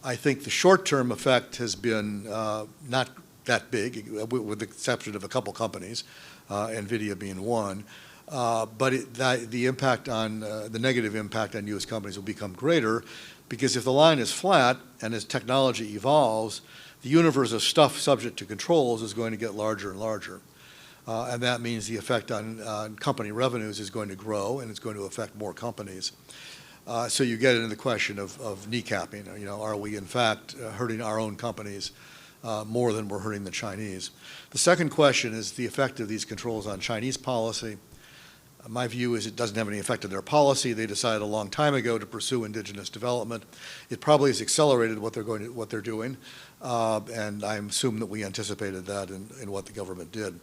I think the short-term effect has been not that big, with the exception of a couple companies, NVIDIA being one. But the impact on the negative impact on U.S. companies will become greater, because if the line is flat and as technology evolves, the universe of stuff subject to controls is going to get larger and larger. And that means the effect on company revenues is going to grow, and it's going to affect more companies. So you get into the question of kneecapping. You know, are we in fact hurting our own companies more than we're hurting the Chinese? The second question is the effect of these controls on Chinese policy. My view is it doesn't have any effect on their policy. They decided a long time ago to pursue indigenous development. It probably has accelerated what they're doing, and I assume that we anticipated that in what the government did.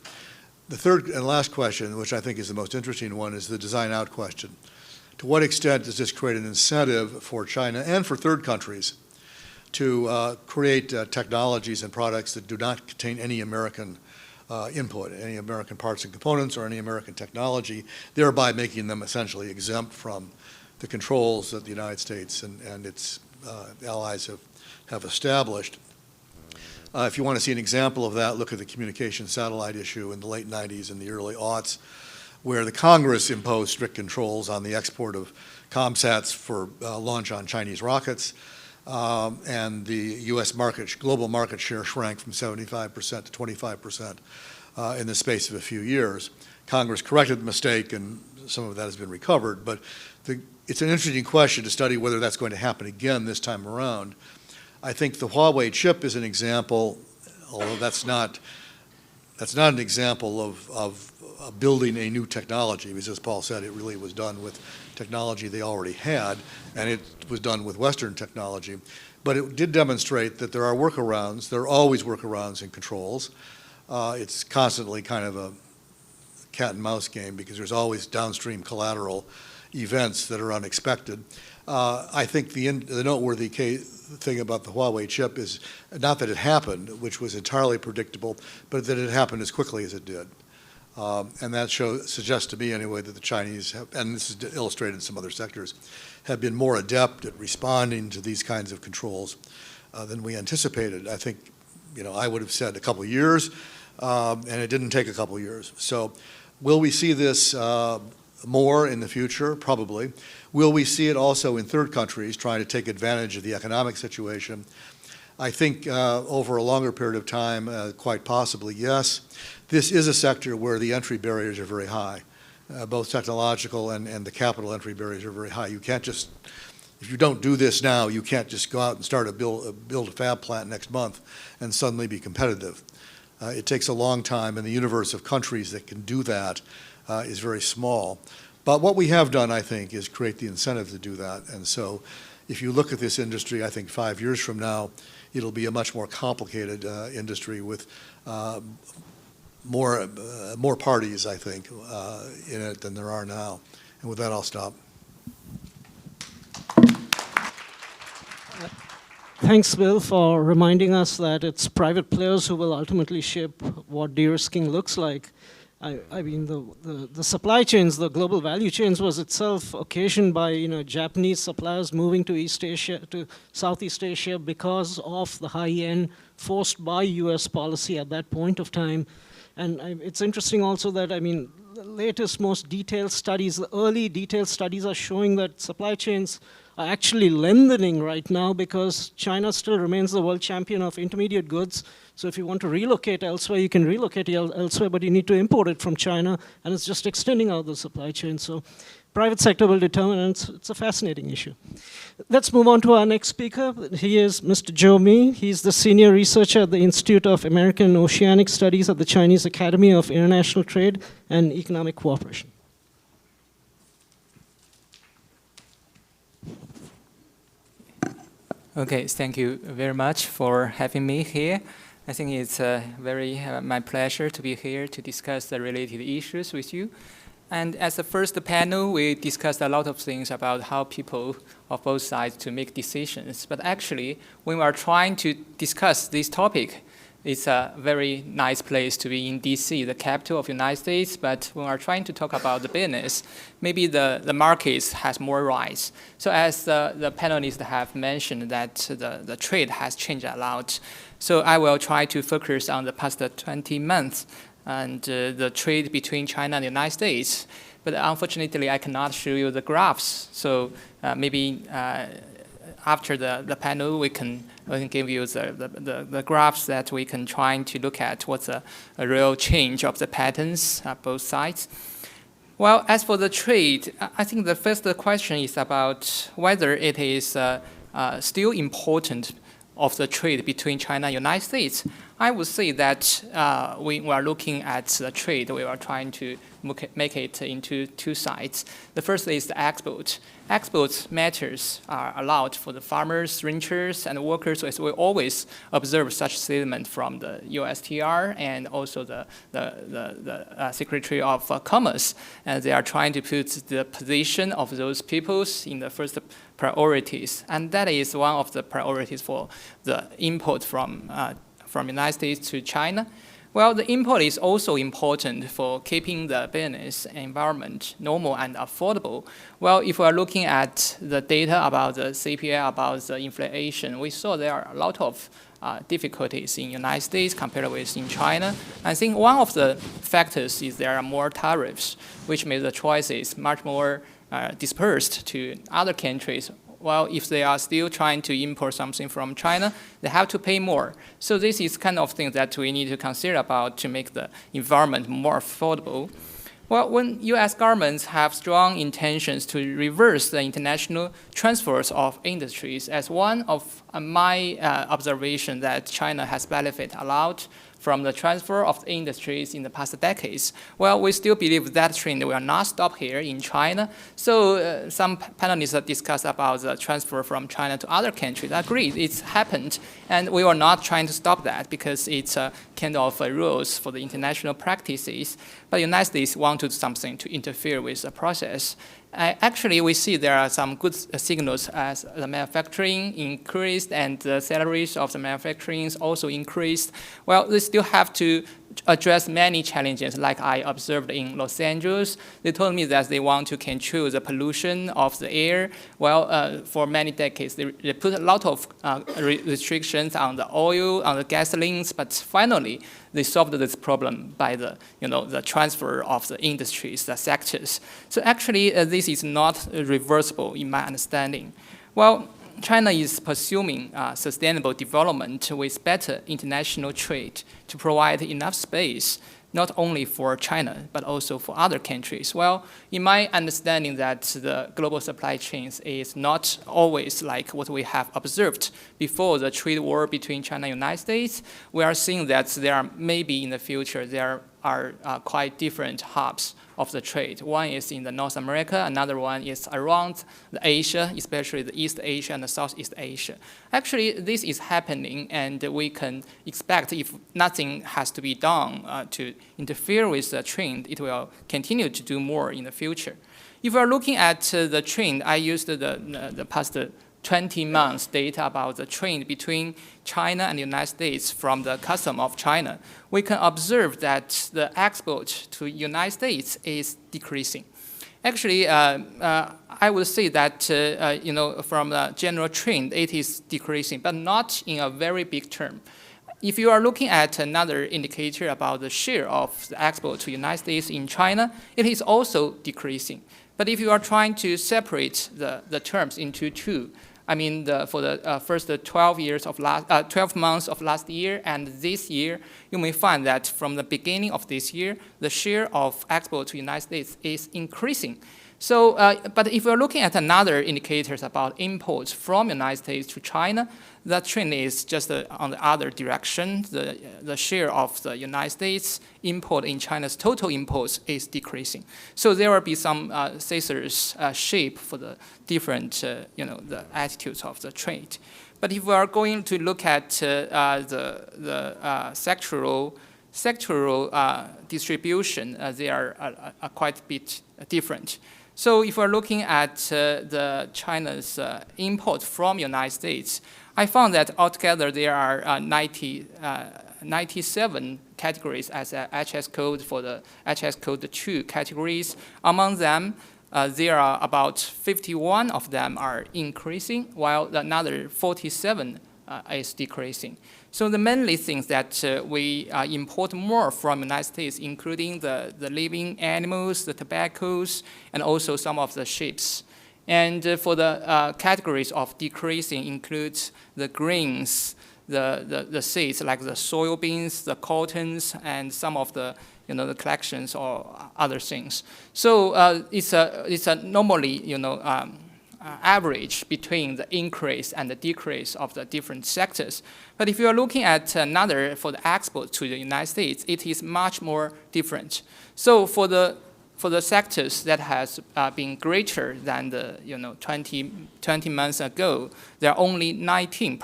The third and last question, which I think is the most interesting one, is the design out question. To what extent does this create an incentive for China and for third countries to create technologies and products that do not contain any American input, any American parts and components or any American technology, thereby making them essentially exempt from the controls that the United States and its allies have established? If you want to see an example of that, look at the communication satellite issue in the late 90s and the early aughts, where the Congress imposed strict controls on the export of ComSats for launch on Chinese rockets, and the U.S. global market share shrank from 75% to 25% in the space of a few years. Congress corrected the mistake, and some of that has been recovered, but it's an interesting question to study whether that's going to happen again this time around. I think the Huawei chip is an example, although that's not an example of building a new technology, because as Paul said, it really was done with technology they already had, and it was done with Western technology. But it did demonstrate that there are workarounds. There are always workarounds in controls. It's constantly kind of a cat and mouse game, because there's always downstream collateral events that are unexpected. I think the noteworthy thing about the Huawei chip is not that it happened, which was entirely predictable, but that it happened as quickly as it did. And that suggests to me anyway that the Chinese have, and this is illustrated in some other sectors, have been more adept at responding to these kinds of controls than we anticipated. I think, I would have said a couple of years, and it didn't take a couple of years. So will we see this more in the future? Probably. Will we see it also in third countries trying to take advantage of the economic situation? I think over a longer period of time, quite possibly, yes. This is a sector where the entry barriers are very high. Both technological and the capital entry barriers are very high. You can't just, if you don't do this now, you can't just go out and start build a fab plant next month and suddenly be competitive. It takes a long time, and the universe of countries that can do that is very small. But what we have done, I think, is create the incentive to do that. And so if you look at this industry, I think 5 years from now, it'll be a much more complicated industry with more parties, I think, in it than there are now. And with that, I'll stop. Thanks, Bill, for reminding us that it's private players who will ultimately shape what de-risking looks like. I mean, the supply chains, the global value chains was itself occasioned by, Japanese suppliers moving to East Asia, to Southeast Asia because of the high yen forced by U.S. policy at that point of time. And it's interesting also that, the latest, most detailed studies, the early detailed studies are showing that supply chains are actually lengthening right now because China still remains the world champion of intermediate goods. So if you want to relocate elsewhere, you can relocate elsewhere, but you need to import it from China, and it's just extending out the supply chain. So private sector will determine, and it's a fascinating issue. Let's move on to our next speaker. He is Mr. Joe Mi. He's the senior researcher at the Institute of American and Oceanic Studies at the Chinese Academy of International Trade and Economic Cooperation. Okay, thank you very much for having me here. I think it's my pleasure to be here to discuss the related issues with you. And as the first panel, we discussed a lot of things about how people of both sides to make decisions. But actually, when we are trying to discuss this topic, it's a very nice place to be in DC, the capital of the United States. But when we are trying to talk about the business, maybe the markets has more rights. So as the panelists have mentioned that the trade has changed a lot. So I will try to focus on the past 20 months and the trade between China and the United States. But unfortunately, I cannot show you the graphs. So maybe after the panel, we can give you the graphs that we can try to look at what's a real change of the patterns at both sides. Well, as for the trade, I think the first question is about whether it is still important of the trade between China and the United States. I would say that we are looking at the trade. We are trying to make it into two sides. The first is the export. Export matters are allowed for the farmers, ranchers, and workers. As we always observe such statement from the USTR and also the Secretary of Commerce. And they are trying to put the position of those peoples in the first priorities. And that is one of the priorities for the import from United States to China. Well, the import is also important for keeping the business environment normal and affordable. Well, if we are looking at the data about the CPI, about the inflation, we saw there are a lot of difficulties in the United States compared with in China. I think one of the factors is there are more tariffs, which makes the choices much more dispersed to other countries. Well, if they are still trying to import something from China, they have to pay more. So this is kind of thing that we need to consider about to make the environment more affordable. Well, when U.S. governments have strong intentions to reverse the international transfers of industries, as one of my observation that China has benefited a lot from the transfer of industries in the past decades. Well, we still believe that trend will not stop here in China. So some panelists discuss about the transfer from China to other countries. I agree, it's happened, and we are not trying to stop that because it's kind of rules for the international practices. But the United States want to do something to interfere with the process. Actually, we see there are some good signals as the manufacturing increased and the salaries of the manufacturing also increased. Well, they still have to address many challenges, like I observed in Los Angeles. They told me that they want to control the pollution of the air. Well, for many decades, they put a lot of restrictions on the oil, on the gasolines, but finally, they solved this problem by the transfer of the industries, the sectors. So actually, this is not reversible in my understanding. Well, China is pursuing sustainable development with better international trade to provide enough space, not only for China, but also for other countries. Well, in my understanding that the global supply chains is not always like what we have observed before the trade war between China and the United States. We are seeing that there are maybe in the future, there are quite different hubs of the trade. One is in the North America, another one is around the Asia, especially the East Asia and the Southeast Asia. Actually, this is happening, and we can expect if nothing has to be done to interfere with the trend, it will continue to do more in the future. If we are looking at the trend, I used the past 20 months data about the trend between China and the United States from the custom of China. We can observe that the export to the United States is decreasing. Actually, I would say that from the general trend, it is decreasing, but not in a very big term. If you are looking at another indicator about the share of the export to the United States in China, it is also decreasing. But if you are trying to separate the terms into two, I mean, for the first 12 months of last year and this year, you may find that from the beginning of this year, the share of export to the United States is increasing. So, but if we're looking at another indicators about imports from the United States to China, that trend is just on the other direction. The share of the United States import in China's total imports is decreasing. So there will be some scissors shape for the different, the attitudes of the trade. But if we are going to look at the sectoral distribution, they are quite a bit different. So if we're looking at the China's import from United States, I found that altogether there are 97 categories as a HS code for the HS code 2 categories. Among them, there are about 51 of them are increasing, while another 47 is decreasing. So the mainly things that we import more from the United States, including the living animals, the tobaccos, and also some of the ships. And for the categories of decreasing includes the grains, the seeds like the soybeans, the cottons, and some of the the collections or other things. So it's a normally average between the increase and the decrease of the different sectors. But if you are looking at another for the export to the United States, it is much more different. So for the sectors that has been greater than the 20 months ago, there are only 19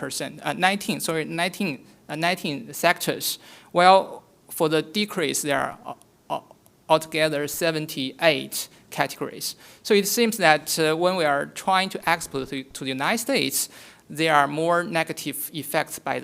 sectors. Well, for the decrease, there are altogether 78 categories. So it seems that when we are trying to export to the United States, there are more negative effects by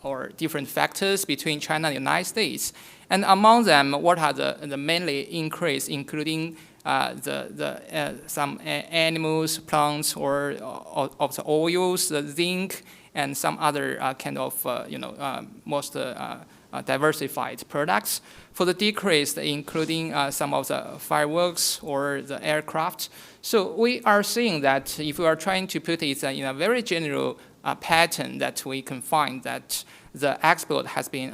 or different factors between China and the United States. And among them, what are the mainly increase, including some animals, plants, or of the oils, the zinc, and some other kind of most diversified products. For the decrease, including some of the fireworks or the aircraft. So we are seeing that if we are trying to put it in a very general pattern, that we can find that the export has been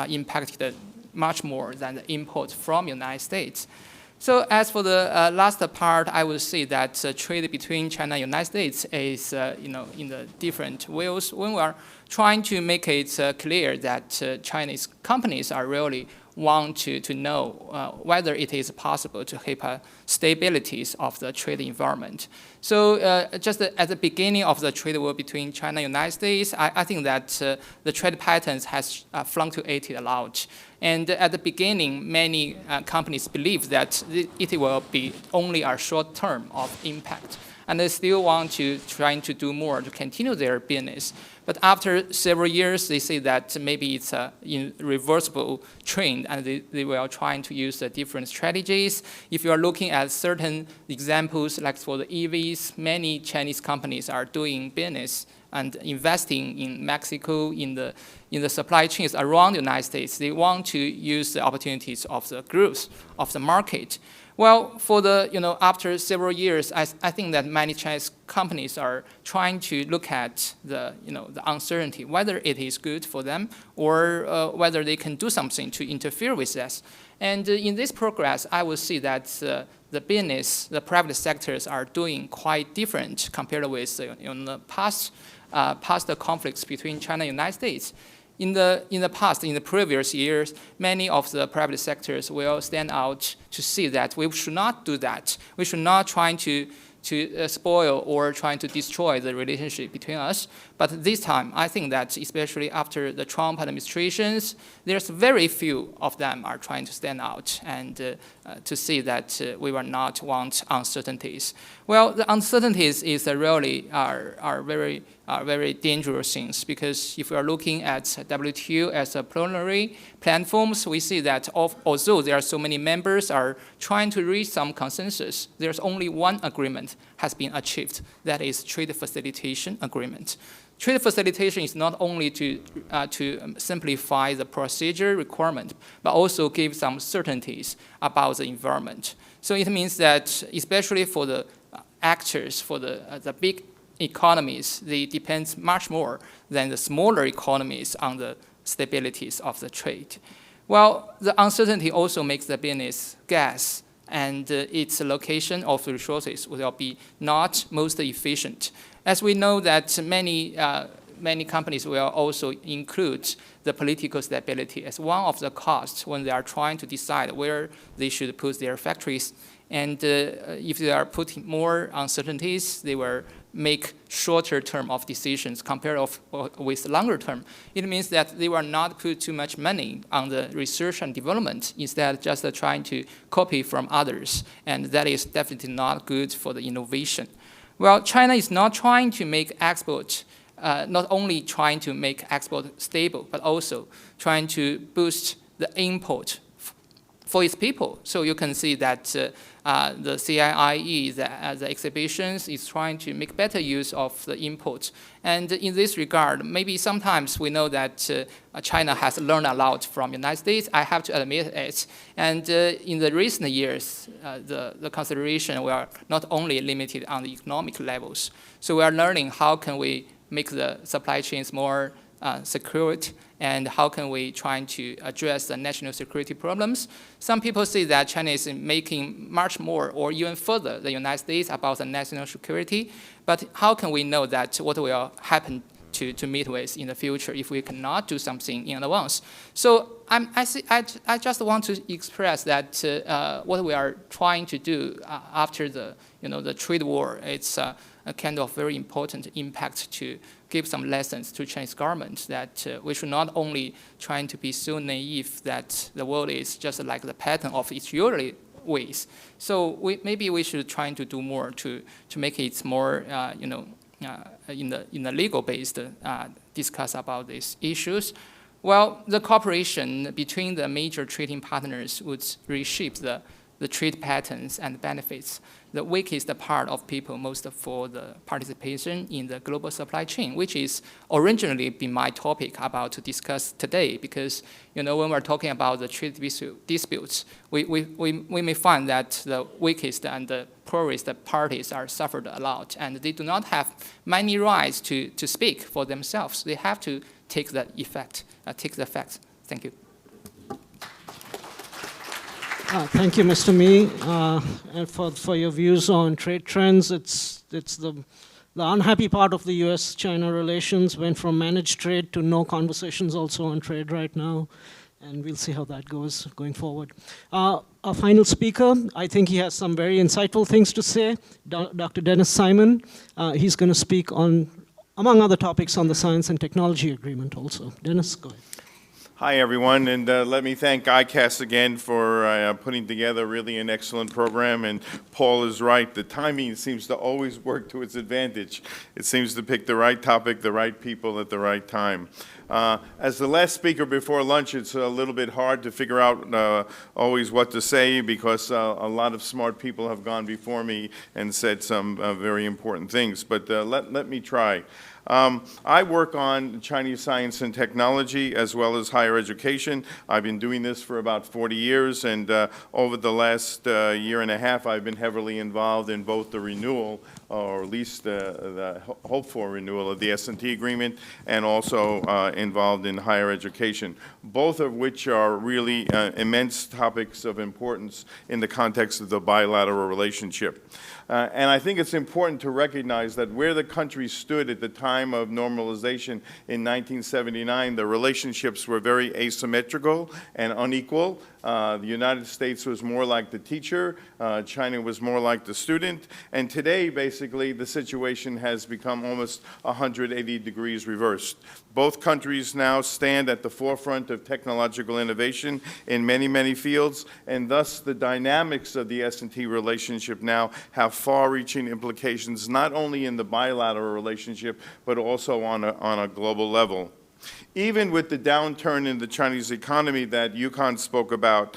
impacted much more than the import from the United States. So as for the last part, I would say that trade between China and the United States is in the different ways. When we are trying to make it clear that Chinese companies are really want to know whether it is possible to keep stabilities of the trade environment. So just at the beginning of the trade war between China and the United States, I think that the trade patterns has fluctuated a lot. And at the beginning, many companies believe that it will be only a short term of impact. And they still want to trying to do more to continue their business. But after several years, they say that maybe it's a irreversible trend, and they will trying to use different strategies. If you are looking at certain examples, like for the EVs, many Chinese companies are doing business and investing in Mexico, in the supply chains around the United States. They want to use the opportunities of the growth of the market. Well, for the after several years, I think that many Chinese companies are trying to look at the the uncertainty, whether it is good for them or whether they can do something to interfere with this. And in this progress, I will see that the business, the private sectors are doing quite different compared with the past conflicts between China and the United States. In the past, in the previous years, many of the private sectors will stand out to see that we should not do that. We should not try to spoil or trying to destroy the relationship between us. But this time, I think that especially after the Trump administrations, there's very few of them are trying to stand out and to see that we will not want uncertainties. Well, the uncertainties is really are very dangerous things, because if we are looking at WTO as a plenary platforms, we see that although there are so many members are trying to reach some consensus, there's only one agreement has been achieved. That is trade facilitation agreement. Trade facilitation is not only to simplify the procedure requirement, but also give some certainties about the environment. So it means that, especially for the actors, for the big economies, they depend much more than the smaller economies on the stabilities of the trade. Well, the uncertainty also makes the business guess, and its allocation of the resources will be not most efficient. As we know that many companies will also include the political stability as one of the costs when they are trying to decide where they should put their factories. And if they are putting more uncertainties, they will make shorter term of decisions compared with longer term. It means that they will not put too much money on the research and development, instead just trying to copy from others. And that is definitely not good for the innovation. Well, China is not trying to make export, not only trying to make export stable, but also trying to boost the import for its people. So you can see that the CIIE, the exhibitions, is trying to make better use of the import. And in this regard, maybe sometimes we know that China has learned a lot from the United States. I have to admit it. And in the recent years, the consideration were not only limited on the economic levels. So we are learning how can we make the supply chains more secured, and how can we try to address the national security problems. Some people say that China is making much more or even further the United States about the national security, but how can we know that what will happen to meet with in the future if we cannot do something in advance? So I just want to express that what we are trying to do after the trade war, it's a kind of very important impact to give some lessons to Chinese government that we should not only trying to be so naive that the world is just like the pattern of its usual ways. So maybe we should try to do more to make it more in the legal based discuss about these issues. Well, the cooperation between the major trading partners would reshape the trade patterns and benefits. The weakest part of people most for the participation in the global supply chain, which is originally been my topic about to discuss today, because when we're talking about the trade disputes, we may find that the weakest and the poorest parties are suffered a lot, and they do not have many rights to speak for themselves. They have to take the effect, take the facts. Thank you. Thank you, Mr. Mi, and for your views on trade trends. It's the unhappy part of the U.S. China relations went from managed trade to no conversations also on trade right now, and we'll see how that goes going forward. Our final speaker, I think he has some very insightful things to say, Dr. Dennis Simon. He's going to speak on, among other topics, on the Science and Technology Agreement also. Dennis, go ahead. Hi, everyone, and let me thank ICAS again for putting together really an excellent program. And Paul is right, the timing seems to always work to its advantage. It seems to pick the right topic, the right people at the right time. As the last speaker before lunch, it's a little bit hard to figure out always what to say, because a lot of smart people have gone before me and said some very important things, but let me try. I work on Chinese science and technology as well as higher education. I've been doing this for about 40 years, and over the last year and a half, I've been heavily involved in both the renewal, or at least the hope for renewal of the S&T agreement, and also involved in higher education, both of which are really immense topics of importance in the context of the bilateral relationship. And I think it's important to recognize that where the country stood at the time of normalization in 1979, the relationships were very asymmetrical and unequal. The United States was more like the teacher, China was more like the student, and today, basically, the situation has become almost 180 degrees reversed. Both countries now stand at the forefront of technological innovation in many, many fields, and thus the dynamics of the S&T relationship now have far-reaching implications, not only in the bilateral relationship, but also on a global level. Even with the downturn in the Chinese economy that Yukon spoke about,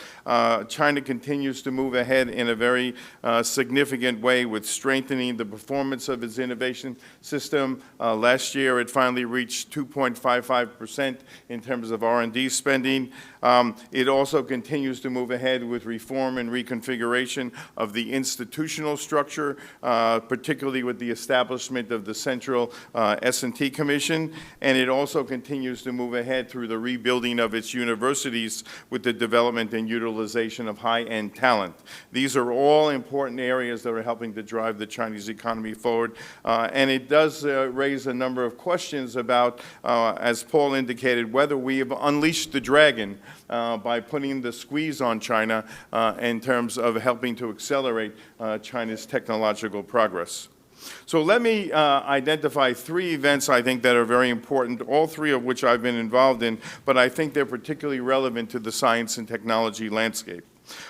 China continues to move ahead in a very significant way with strengthening the performance of its innovation system. Last year, it finally reached 2.55% in terms of R&D spending. It also continues to move ahead with reform and reconfiguration of the institutional structure, particularly with the establishment of the Central S&T Commission, and it also continues to move ahead through the rebuilding of its universities with the development and utilization of high-end talent. These are all important areas that are helping to drive the Chinese economy forward, and it does raise a number of questions about, as Paul indicated, whether we have unleashed the dragon by putting the squeeze on China in terms of helping to accelerate China's technological progress. So let me identify 3 events I think that are very important, all 3 of which I've been involved in, but I think they're particularly relevant to the science and technology landscape.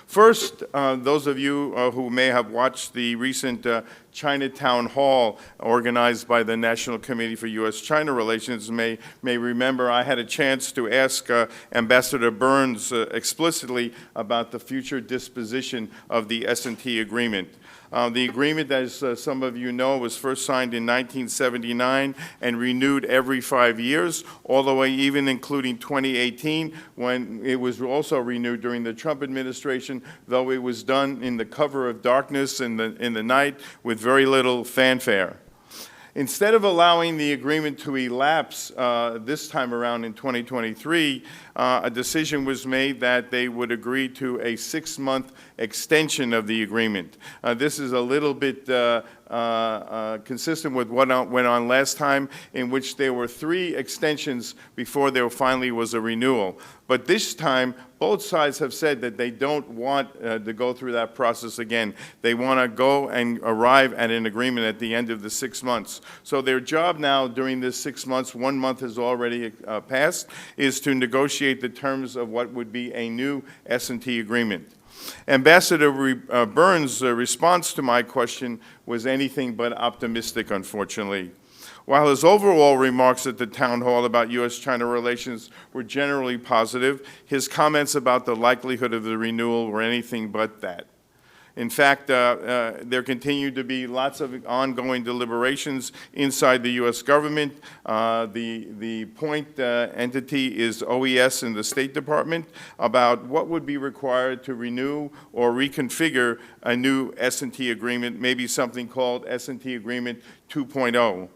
First, those of you who may have watched the recent Chinatown Hall organized by the National Committee for U.S. China Relations may remember I had a chance to ask Ambassador Burns explicitly about the future disposition of the S&T agreement. The agreement, as some of you know, was first signed in 1979 and renewed every 5 years, all the way even including 2018, when it was also renewed during the Trump administration, though it was done in the cover of darkness in the night with very little fanfare. Instead of allowing the agreement to elapse this time around in 2023, a decision was made that they would agree to a 6-month extension of the agreement. This is a little bit consistent with what went on last time, in which there were 3 extensions before there finally was a renewal. But this time, both sides have said that they don't want to go through that process again. They want to go and arrive at an agreement at the end of the 6 months. So their job now during this 6 months, 1 month has already passed, is to negotiate the terms of what would be a new S&T agreement. Ambassador Burns' response to my question was anything but optimistic, unfortunately. While his overall remarks at the town hall about U.S. China relations were generally positive, his comments about the likelihood of the renewal were anything but that. In fact, there continue to be lots of ongoing deliberations inside the U.S. government. The point entity is OES in the State Department about what would be required to renew or reconfigure a new S&T agreement, maybe something called S&T Agreement 2.0.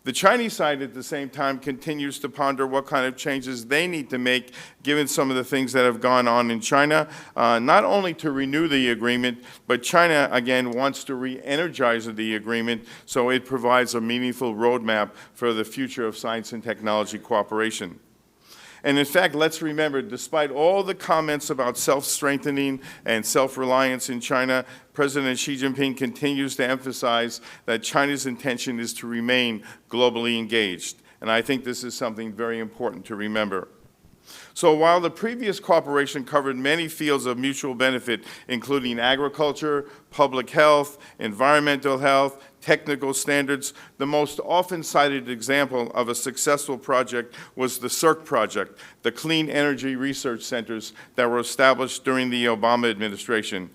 The Chinese side, at the same time, continues to ponder what kind of changes they need to make, given some of the things that have gone on in China, not only to renew the agreement, but China, again, wants to re-energize the agreement so it provides a meaningful roadmap for the future of science and technology cooperation. And in fact, let's remember, despite all the comments about self-strengthening and self-reliance in China, President Xi Jinping continues to emphasize that China's intention is to remain globally engaged. And I think this is something very important to remember. So while the previous cooperation covered many fields of mutual benefit, including agriculture, public health, environmental health, technical standards, the most often cited example of a successful project was the CERC project, the Clean Energy Research Centers that were established during the Obama administration.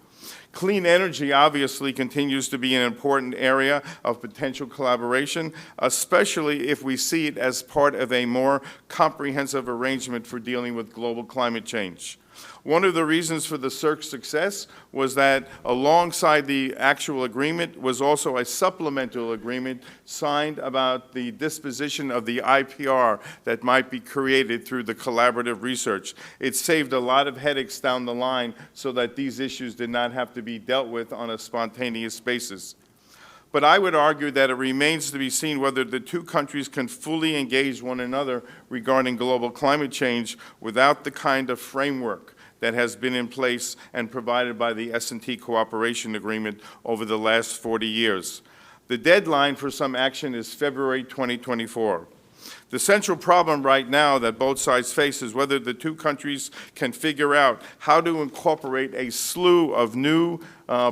Clean energy obviously continues to be an important area of potential collaboration, especially if we see it as part of a more comprehensive arrangement for dealing with global climate change. One of the reasons for the CERC's success was that alongside the actual agreement was also a supplemental agreement signed about the disposition of the IPR that might be created through the collaborative research. It saved a lot of headaches down the line so that these issues did not have to be dealt with on a spontaneous basis. But I would argue that it remains to be seen whether the two countries can fully engage one another regarding global climate change without the kind of framework that has been in place and provided by the S&T Cooperation Agreement over the last 40 years. The deadline for some action is February 2024. The central problem right now that both sides face is whether the two countries can figure out how to incorporate a slew of new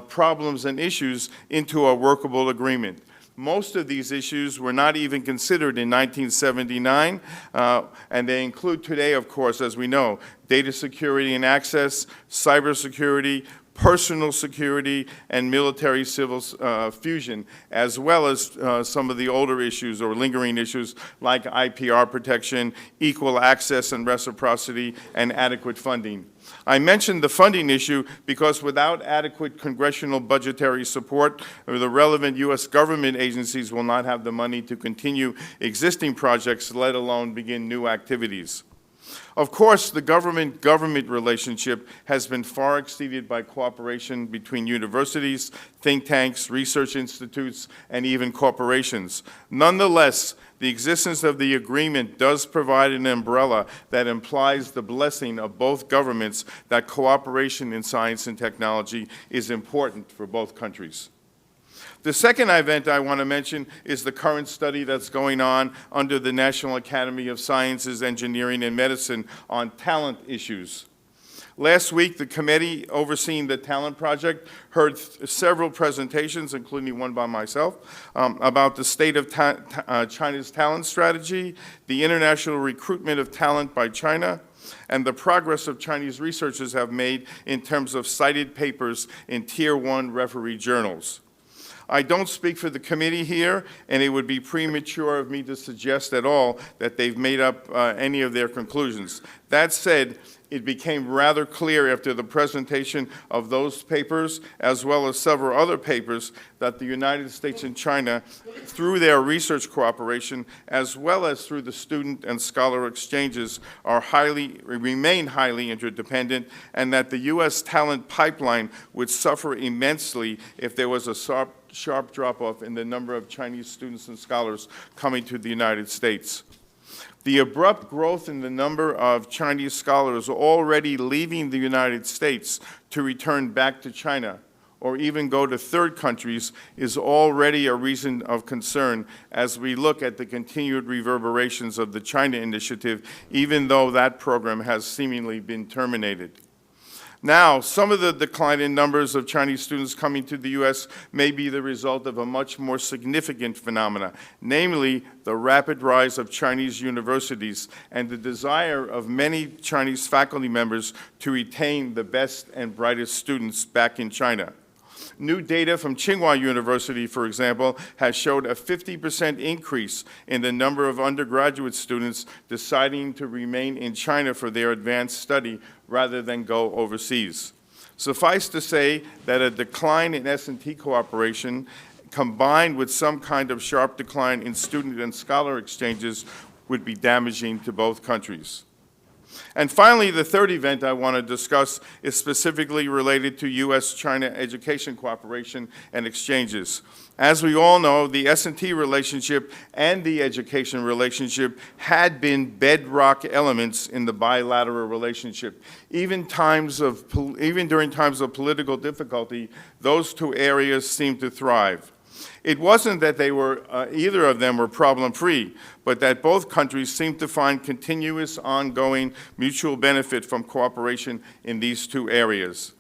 problems and issues into a workable agreement. Most of these issues were not even considered in 1979, and they include today, of course, as we know, data security and access, cybersecurity, personal security, and military-civil fusion, as well as some of the older issues or lingering issues like IPR protection, equal access and reciprocity, and adequate funding. I mentioned the funding issue because without adequate congressional budgetary support, the relevant U.S. government agencies will not have the money to continue existing projects, let alone begin new activities. Of course, the government-government relationship has been far exceeded by cooperation between universities, think tanks, research institutes, and even corporations. Nonetheless, the existence of the agreement does provide an umbrella that implies the blessing of both governments that cooperation in science and technology is important for both countries. The second event I want to mention is the current study that's going on under the National Academy of Sciences, Engineering, and Medicine on talent issues. Last week, the committee overseeing the Talent Project heard several presentations, including one by myself, about the state of China's talent strategy, the international recruitment of talent by China, and the progress of Chinese researchers have made in terms of cited papers in Tier 1 referee journals. I don't speak for the committee here, and it would be premature of me to suggest at all that they've made up any of their conclusions. That said, it became rather clear after the presentation of those papers, as well as several other papers, that the United States and China, through their research cooperation, as well as through the student and scholar exchanges, remain highly interdependent, and that the U.S. talent pipeline would suffer immensely if there was a sharp drop-off in the number of Chinese students and scholars coming to the United States. The abrupt growth in the number of Chinese scholars already leaving the United States to return back to China or even go to third countries is already a reason of concern as we look at the continued reverberations of the China Initiative, even though that program has seemingly been terminated. Now, some of the decline in numbers of Chinese students coming to the U.S. may be the result of a much more significant phenomena, namely the rapid rise of Chinese universities and the desire of many Chinese faculty members to retain the best and brightest students back in China. New data from Tsinghua University, for example, has showed a 50% increase in the number of undergraduate students deciding to remain in China for their advanced study rather than go overseas. Suffice to say that a decline in S&T cooperation combined with some kind of sharp decline in student and scholar exchanges would be damaging to both countries. And finally, the third event I want to discuss is specifically related to U.S.-China education cooperation and exchanges. As we all know, the S&T relationship and the education relationship had been bedrock elements in the bilateral relationship. Even during times of political difficulty, those two areas seemed to thrive. It wasn't that they were, either of them were problem-free, but that both countries seemed to find continuous, ongoing mutual benefit from cooperation in these two areas.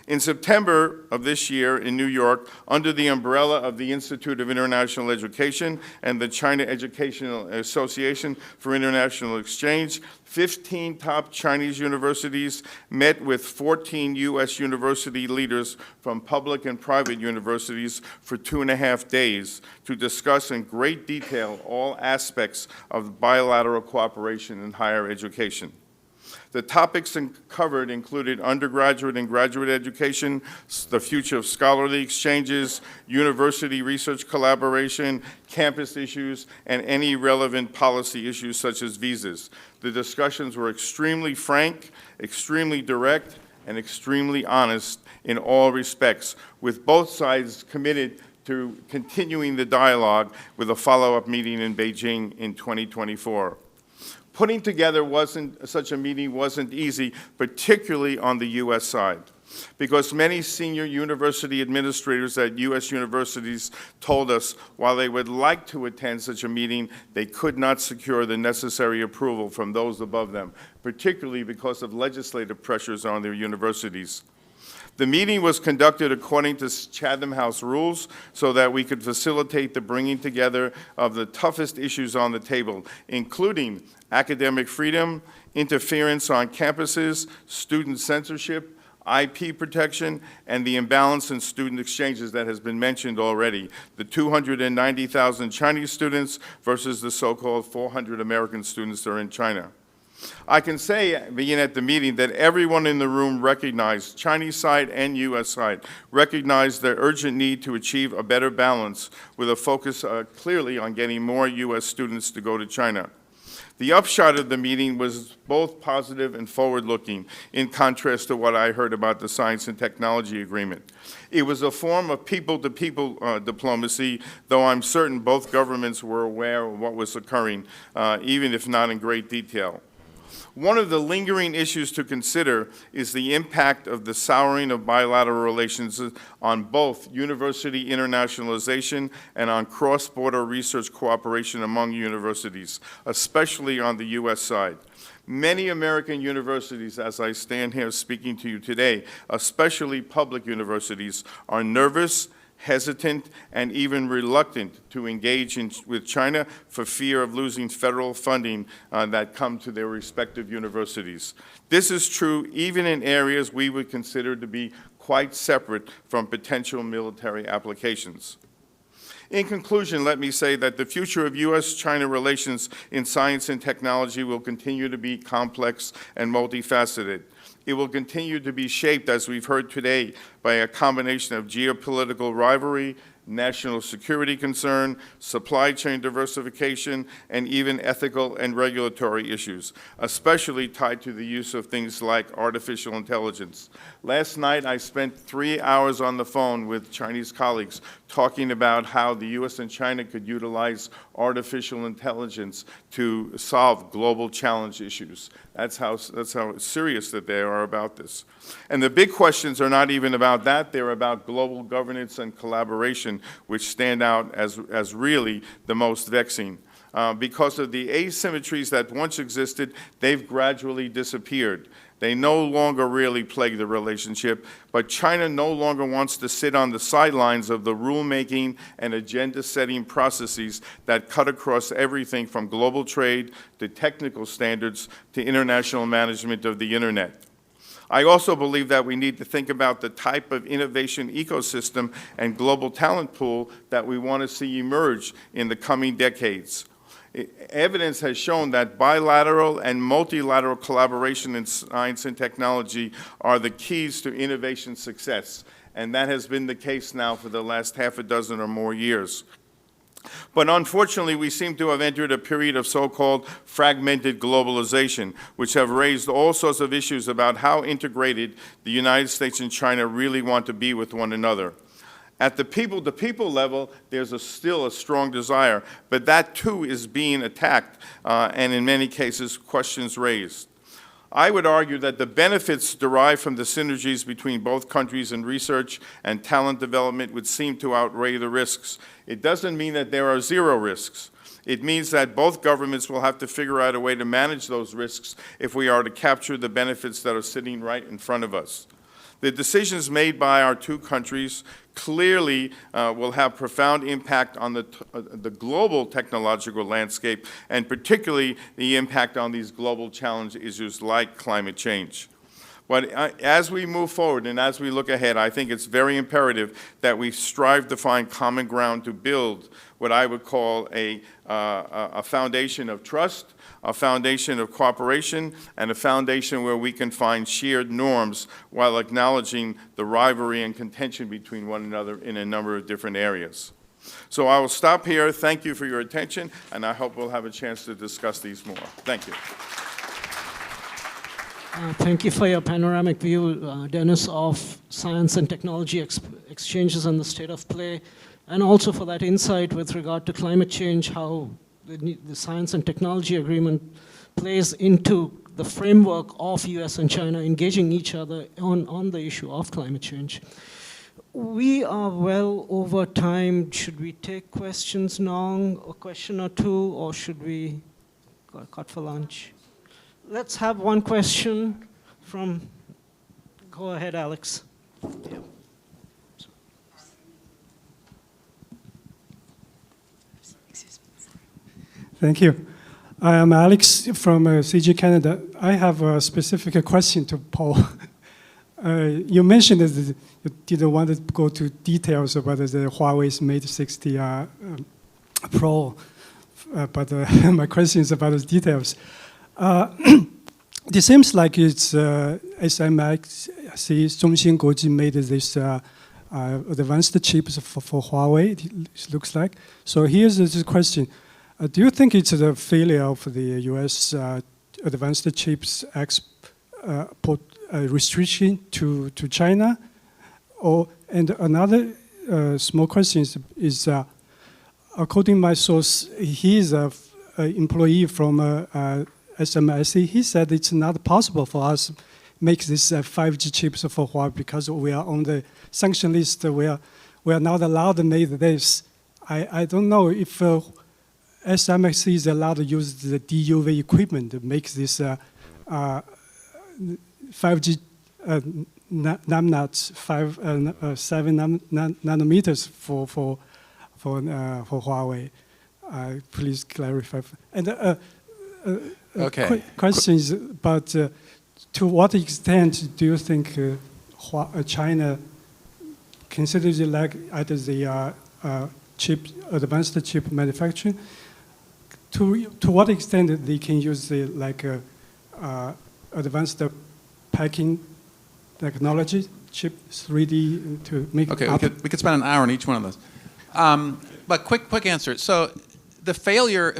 In September of this year in New York, under the umbrella of the Institute of International Education and the China Educational Association for International Exchange, 15 top Chinese universities met with 14 U.S. university leaders from public and private universities for 2.5 days to discuss in great detail all aspects of bilateral cooperation in higher education. The topics covered included undergraduate and graduate education, the future of scholarly exchanges, university research collaboration, campus issues, and any relevant policy issues such as visas. The discussions were extremely frank, extremely direct, and extremely honest in all respects, with both sides committed to continuing the dialogue with a follow-up meeting in Beijing in 2024. Putting together such a meeting wasn't easy, particularly on the U.S. side, because many senior university administrators at U.S. universities told us while they would like to attend such a meeting, they could not secure the necessary approval from those above them, particularly because of legislative pressures on their universities. The meeting was conducted according to Chatham House rules so that we could facilitate the bringing together of the toughest issues on the table, including academic freedom, interference on campuses, student censorship, IP protection, and the imbalance in student exchanges that has been mentioned already, the 290,000 Chinese students versus the so-called 400 American students that are in China. I can say, being at the meeting, that everyone in the room recognized, Chinese side and U.S. side, recognized the urgent need to achieve a better balance with a focus clearly on getting more U.S. students to go to China. The upshot of the meeting was both positive and forward-looking, in contrast to what I heard about the Science and Technology Agreement. It was a form of people-to-people diplomacy, though I'm certain both governments were aware of what was occurring, even if not in great detail. One of the lingering issues to consider is the impact of the souring of bilateral relations on both university internationalization and on cross-border research cooperation among universities, especially on the U.S. side. Many American universities, as I stand here speaking to you today, especially public universities, are nervous, hesitant, and even reluctant to engage with China for fear of losing federal funding that come to their respective universities. This is true even in areas we would consider to be quite separate from potential military applications. In conclusion, let me say that the future of U.S. China relations in science and technology will continue to be complex and multifaceted. It will continue to be shaped, as we've heard today, by a combination of geopolitical rivalry, national security concern, supply chain diversification, and even ethical and regulatory issues, especially tied to the use of things like artificial intelligence. Last night, I spent 3 hours on the phone with Chinese colleagues talking about how the U.S. and China could utilize artificial intelligence to solve global challenge issues. That's how serious that they are about this. And the big questions are not even about that. They're about global governance and collaboration, which stand out as really the most vexing. Because of the asymmetries that once existed, they've gradually disappeared. They no longer really plague the relationship, but China no longer wants to sit on the sidelines of the rulemaking and agenda-setting processes that cut across everything from global trade to technical standards to international management of the Internet. I also believe that we need to think about the type of innovation ecosystem and global talent pool that we want to see emerge in the coming decades. Evidence has shown that bilateral and multilateral collaboration in science and technology are the keys to innovation success, and that has been the case now for the last half a dozen or more years. But unfortunately, we seem to have entered a period of so-called fragmented globalization, which have raised all sorts of issues about how integrated the United States and China really want to be with one another. At the people-to-people level, there's still a strong desire, but that too is being attacked, and in many cases, questions raised. I would argue that the benefits derived from the synergies between both countries in research and talent development would seem to outweigh the risks. It doesn't mean that there are zero risks. It means that both governments will have to figure out a way to manage those risks if we are to capture the benefits that are sitting right in front of us. The decisions made by our two countries clearly will have profound impact on the global technological landscape, and particularly the impact on these global challenge issues like climate change. But as we move forward and as we look ahead, I think it's very imperative that we strive to find common ground to build what I would call a foundation of trust, a foundation of cooperation, and a foundation where we can find shared norms while acknowledging the rivalry and contention between one another in a number of different areas. So I will stop here. Thank you for your attention, and I hope we'll have a chance to discuss these more. Thank you. Thank you for your panoramic view, Dennis, of science and technology exchanges and the state of play, and also for that insight with regard to climate change, how the Science and Technology Agreement plays into the framework of US and China engaging each other on the issue of climate change. We are well over time. Should we take questions now, a question or two, or should we cut for lunch? Let's have one question from, go ahead, Alex. Thank you. I am Alex from CG Canada. I have a specific question to Paul. You mentioned that you didn't want to go to details about the Huawei's Mate 60 Pro, but my question is about the details. It seems like it's SMIC, Zhongxin Guoji made this advanced chips for Huawei, it looks like. So here's the question. Do you think it's the failure of the U.S. Advanced chips export restriction to China? And another small question is according to my source, he is an employee from SMIC. He said it's not possible for us to make this 5G chips for Huawei because we are on the sanction list. We are not allowed to make this. I don't know if SMIC is allowed to use the DUV equipment to make this 5G NAMNAT 7 nanometers for Huawei. Please clarify. And Okay. Questions about to what extent do you think China considers it like either the advanced chip manufacturing? To what extent they can use the advanced packing technology, chip 3D to make Okay, up? we could spend an hour on each one of those. But quick answer. So the failure,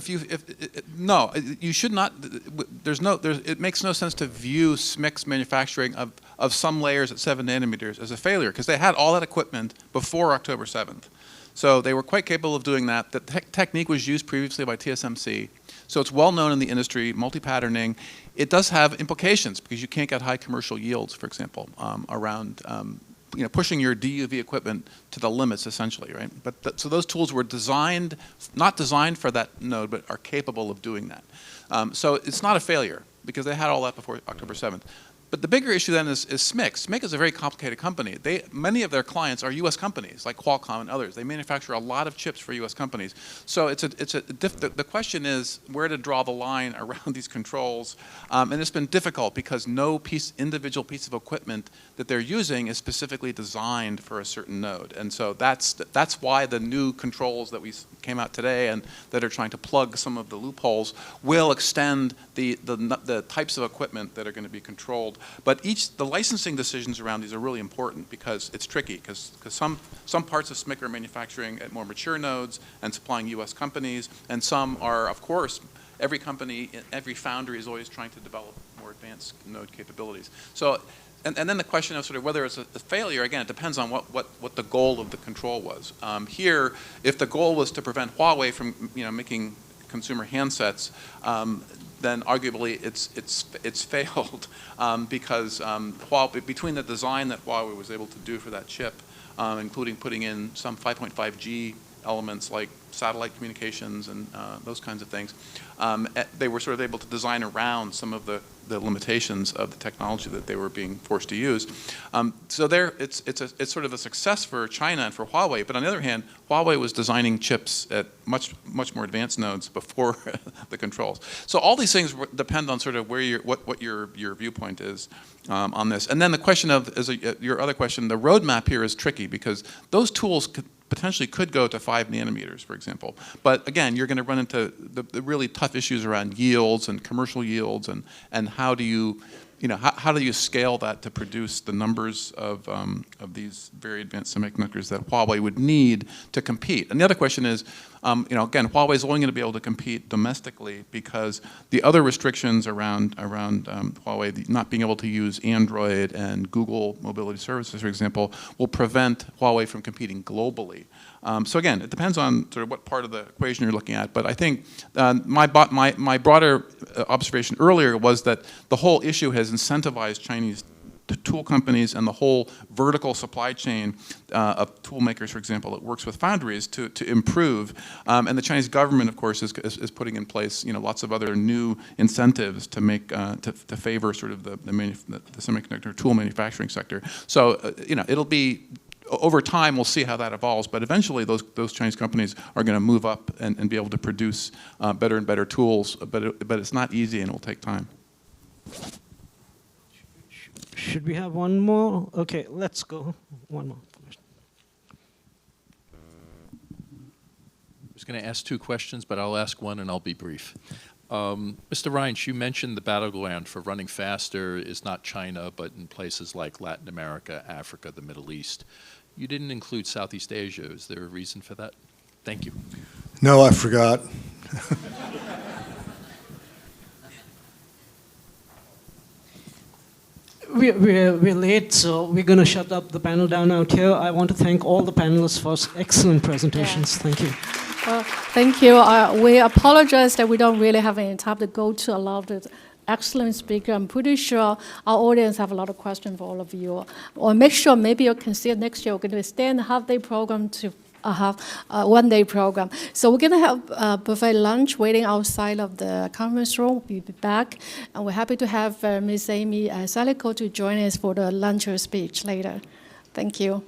no, you should not. It makes no sense to view SMIC's manufacturing of some layers at 7 nanometers as a failure because they had all that equipment before October 7th. So they were quite capable of doing that. The technique was used previously by TSMC. So it's well known in the industry, multi-patterning. It does have implications because you can't get high commercial yields, for example, around pushing your DUV equipment to the limits, essentially, right? But so those tools were designed, not designed for that node, but are capable of doing that. So it's not a failure because they had all that before October 7th. But the bigger issue then is SMIC. SMIC is a very complicated company. Many of their clients are U.S. companies like Qualcomm and others. They manufacture a lot of chips for U.S. companies. So the question is where to draw the line around these controls. And it's been difficult because no individual piece of equipment that they're using is specifically designed for a certain node. And so that's why the new controls that we came out today and that are trying to plug some of the loopholes will extend the types of equipment that are going to be controlled. But the licensing decisions around these are really important because it's tricky because some parts of SMIC are manufacturing at more mature nodes and supplying U.S. companies, and some are, of course, every company, every foundry is always trying to develop more advanced node capabilities. So, and then the question of sort of whether it's a failure, again, it depends on what the goal of the control was. Here, if the goal was to prevent Huawei from making consumer handsets, then arguably it's failed because between the design that Huawei was able to do for that chip, including putting in some 5.5G elements like satellite communications and those kinds of things, they were sort of able to design around some of the limitations of the technology that they were being forced to use. So it's sort of a success for China and for Huawei, but on the other hand, Huawei was designing chips at much more advanced nodes before the controls. So all these things depend on sort of where what your viewpoint is on this. And then the question of, your other question, the roadmap here is tricky because those tools potentially could go to 5 nanometers, for example. But again, you're going to run into the really tough issues around yields and commercial yields and how do you scale that to produce the numbers of these very advanced semiconductors that Huawei would need to compete. And the other question is, again, Huawei is only going to be able to compete domestically because the other restrictions around Huawei not being able to use Android and Google mobility services, for example, will prevent Huawei from competing globally. So again, it depends on sort of what part of the equation you're looking at. But I think my broader observation earlier was that the whole issue has incentivized Chinese tool companies and the whole vertical supply chain of tool makers, for example, that works with foundries to improve. And the Chinese government, of course, is putting in place lots of other new incentives to make to favor sort of the semiconductor tool manufacturing sector. So it'll be. Over time, we'll see how that evolves, but eventually those Chinese companies are going to move up and be able to produce better and better tools, but it's not easy and it will take time. Should we have one more? Okay, let's go. One more. I was going to ask two questions, but I'll ask one and I'll be brief. Mr. Reinsch, you mentioned the battleground for running faster is not China, but in places like Latin America, Africa, the Middle East. You didn't include Southeast Asia. Is there a reason for that? Thank you. No, I forgot. We're late, so we're going to shut up the panel down out here. I want to thank all the panelists for excellent presentations. Thank you. Thank you. We apologize that we don't really have any time to go to a lot of the excellent speaker. I'm pretty sure our audience have a lot of questions for all of you. Or make sure maybe you can see next year we're going to extend a half-day program to have a one-day program. So we're going to have buffet lunch waiting outside of the conference room. We'll be back. And we're happy to have Ms. Amy Salico to join us for the luncheon speech later. Thank you.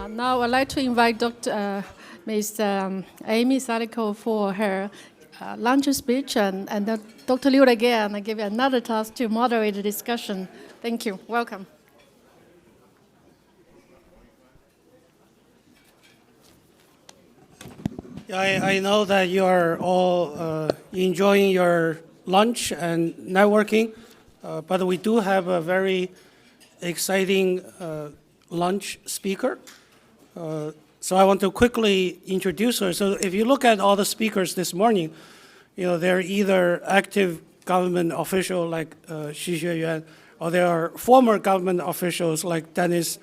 Now I'd like to invite Ms. Amy Salico for her luncheon speech, and then Dr. Liu again, I give you another task to moderate the discussion. Thank you. Welcome. I know that you are all enjoying your lunch and networking, but we do have a very exciting lunch speaker. So I want to quickly introduce her. So if you look at all the speakers this morning, they're either active government official like Xu Xueyuan, or they are former government officials like Dennis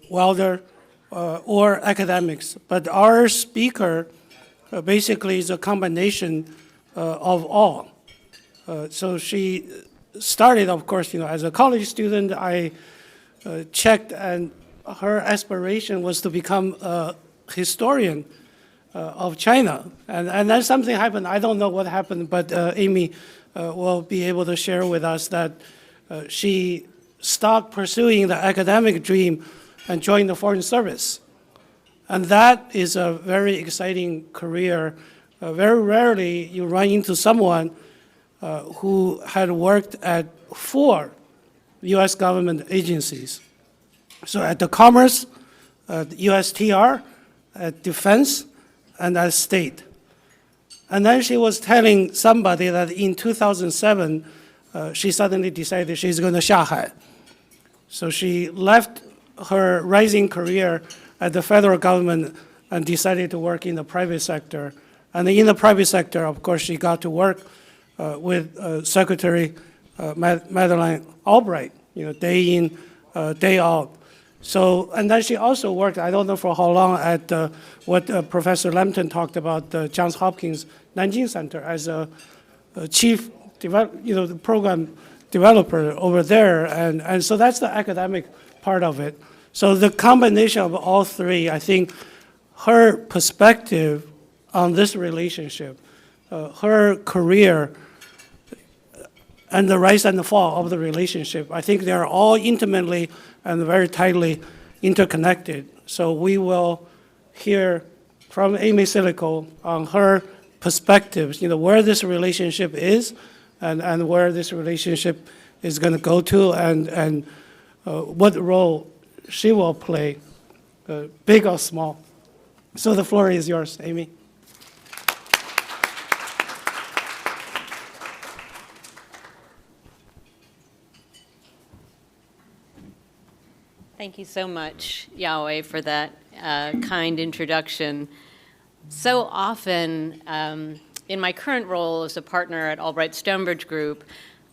Wilder, or academics. But our speaker basically is a combination of all. So she started, of course, as a college student. I checked, and her aspiration was to become a historian of China. And then something happened. I don't know what happened, but Amy will be able to share with us that she stopped pursuing the academic dream and joined the Foreign Service. And that is a very exciting career. Very rarely you run into someone who had worked at 4 U.S. government agencies. So at the Commerce, at USTR, at Defense, and at State. And then she was telling somebody that in 2007, she suddenly decided she's going to Shanghai. So she left her rising career at the federal government and decided to work in the private sector. And in the private sector, of course, she got to work with Secretary Madeleine Albright, day in, day out. So, and then she also worked, I don't know for how long, at what Professor Lambton talked about, the Johns Hopkins Nanjing Center as a chief, the program developer over there. And so that's the academic part of it. So the combination of all three, I think her perspective on this relationship, her career, and the rise and the fall of the relationship, I think they're all intimately and very tightly interconnected. So we will hear from Amy Silico on her perspectives, where this relationship is and where this relationship is going to go to, and what role she will play, big or small. So the floor is yours, Amy. Thank you so much, Yahweh, for that kind introduction. So often, in my current role as a partner at Albright Stonebridge Group,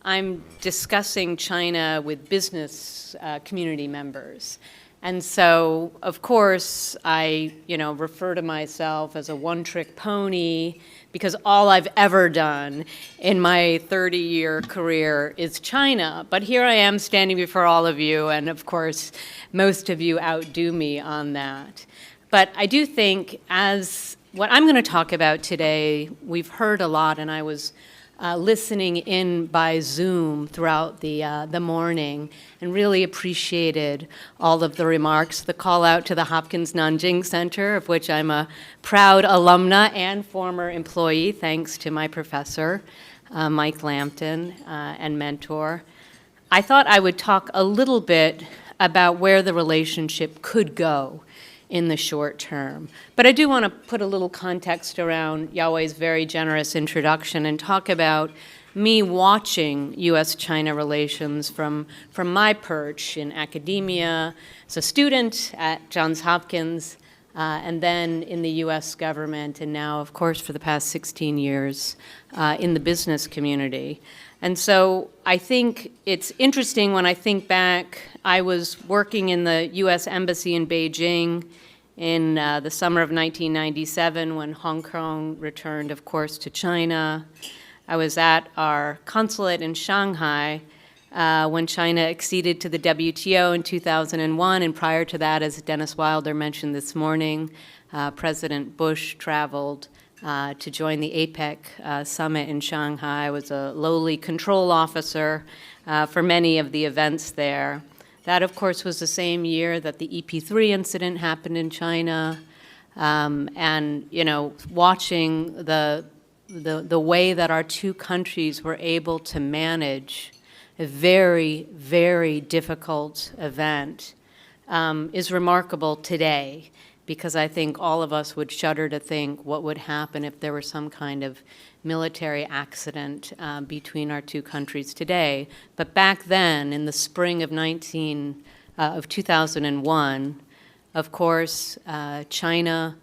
I'm discussing China with business community members. And so, of course, I refer to myself as a one-trick pony because all I've ever done in my 30-year career is China. But here I am standing before all of you, and of course, most of you outdo me on that. But I do think as what I'm going to talk about today, we've heard a lot, and I was listening in by Zoom throughout the morning and really appreciated all of the remarks, the call out to the Hopkins Nanjing Center, of which I'm a proud alumna and former employee, thanks to my professor, Mike Lambton, and mentor. I thought I would talk a little bit about where the relationship could go in the short term. But I do want to put a little context around Yahweh's very generous introduction and talk about me watching U.S. China relations from my perch in academia, as a student at Johns Hopkins, and then in the U.S. government, and now, of course, for the past 16 years in the business community. And so I think it's interesting when I think back, I was working in the U.S. Embassy in Beijing in the summer of 1997 when Hong Kong returned, of course, to China. I was at our consulate in Shanghai when China acceded to the WTO in 2001, and prior to that, as Dennis Wilder mentioned this morning, President Bush traveled to join the APEC summit in Shanghai. I was a lowly control officer for many of the events there. That, of course, was the same year that the EP3 incident happened in China. And, watching the way that our two countries were able to manage a very, very difficult event is remarkable today, because I think all of us would shudder to think what would happen if there were some kind of military accident between our two countries today. But back then, in the spring of 2001, of course, China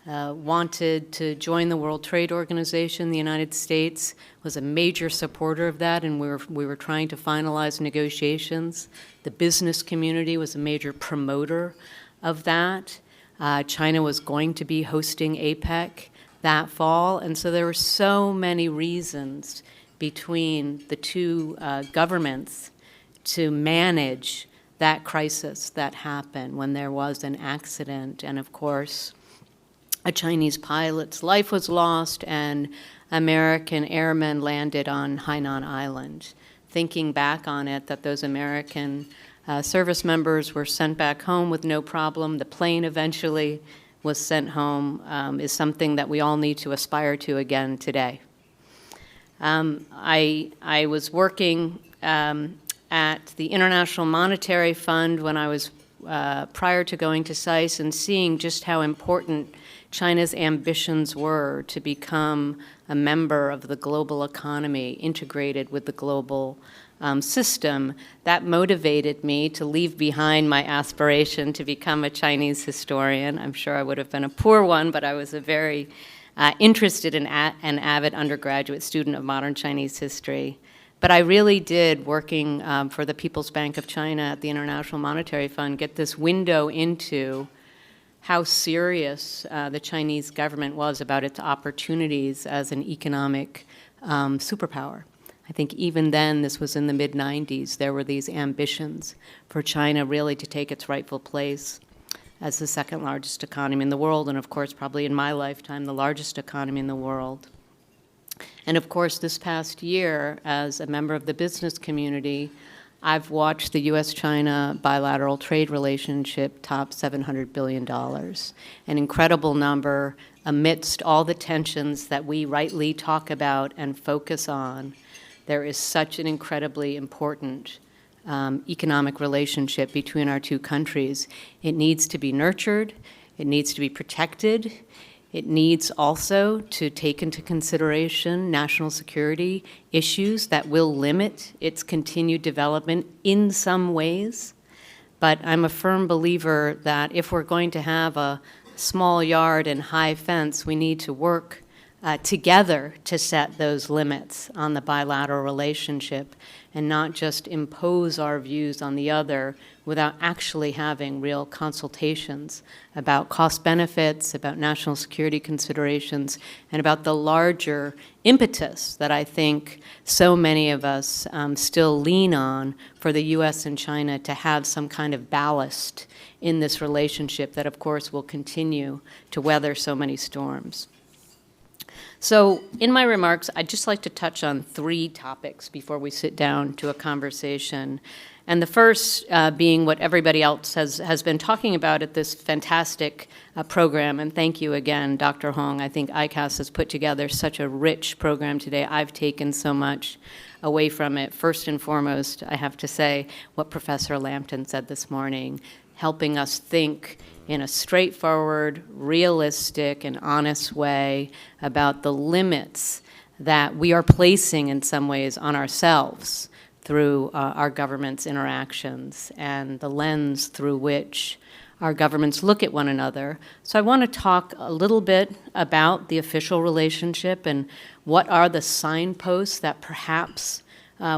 wanted to join the World Trade Organization. The United States was a major supporter of that, and we were trying to finalize negotiations. The business community was a major promoter of that. China was going to be hosting APEC that fall, and so there were so many reasons between the two governments to manage that crisis that happened when there was an accident. And of course, a Chinese pilot's life was lost and American airmen landed on Hainan Island. Thinking back on it, that those American service members were sent back home with no problem, the plane eventually was sent home, is something that we all need to aspire to again today. I was working at the International Monetary Fund when I was prior to going to SAIS, and seeing just how important China's ambitions were to become a member of the global economy, integrated with the global system. That motivated me to leave behind my aspiration to become a Chinese historian. I'm sure I would have been a poor one, but I was a very interested and an avid undergraduate student of modern Chinese history. But I really did, working for the People's Bank of China at the International Monetary Fund, get this window into how serious the Chinese government was about its opportunities as an economic superpower. I think even then, this was in the mid-90s, there were these ambitions for China really to take its rightful place as the second largest economy in the world, and of course, probably in my lifetime, the largest economy in the world. And of course, this past year, as a member of the business community, I've watched the U.S. China bilateral trade relationship top $700 billion, an incredible number amidst all the tensions that we rightly talk about and focus on. There is such an incredibly important economic relationship between our two countries. It needs to be nurtured, it needs to be protected, it needs also to take into consideration national security issues that will limit its continued development in some ways. But I'm a firm believer that if we're going to have a small yard and high fence, we need to work together to set those limits on the bilateral relationship and not just impose our views on the other without actually having real consultations about cost benefits, about national security considerations, and about the larger impetus that I think so many of us still lean on for the U.S. and China to have some kind of ballast in this relationship that, of course, will continue to weather so many storms. So in my remarks, I'd just like to touch on 3 topics before we sit down to a conversation. And the first being what everybody else has been talking about at this fantastic program. And thank you again, Dr. Hong. I think ICAS has put together such a rich program today. I've taken so much away from it. First and foremost, I have to say what Professor Lambton said this morning, helping us think in a straightforward, realistic, and honest way about the limits that we are placing in some ways on ourselves through our government's interactions and the lens through which our governments look at one another. So I want to talk a little bit about the official relationship and what are the signposts that perhaps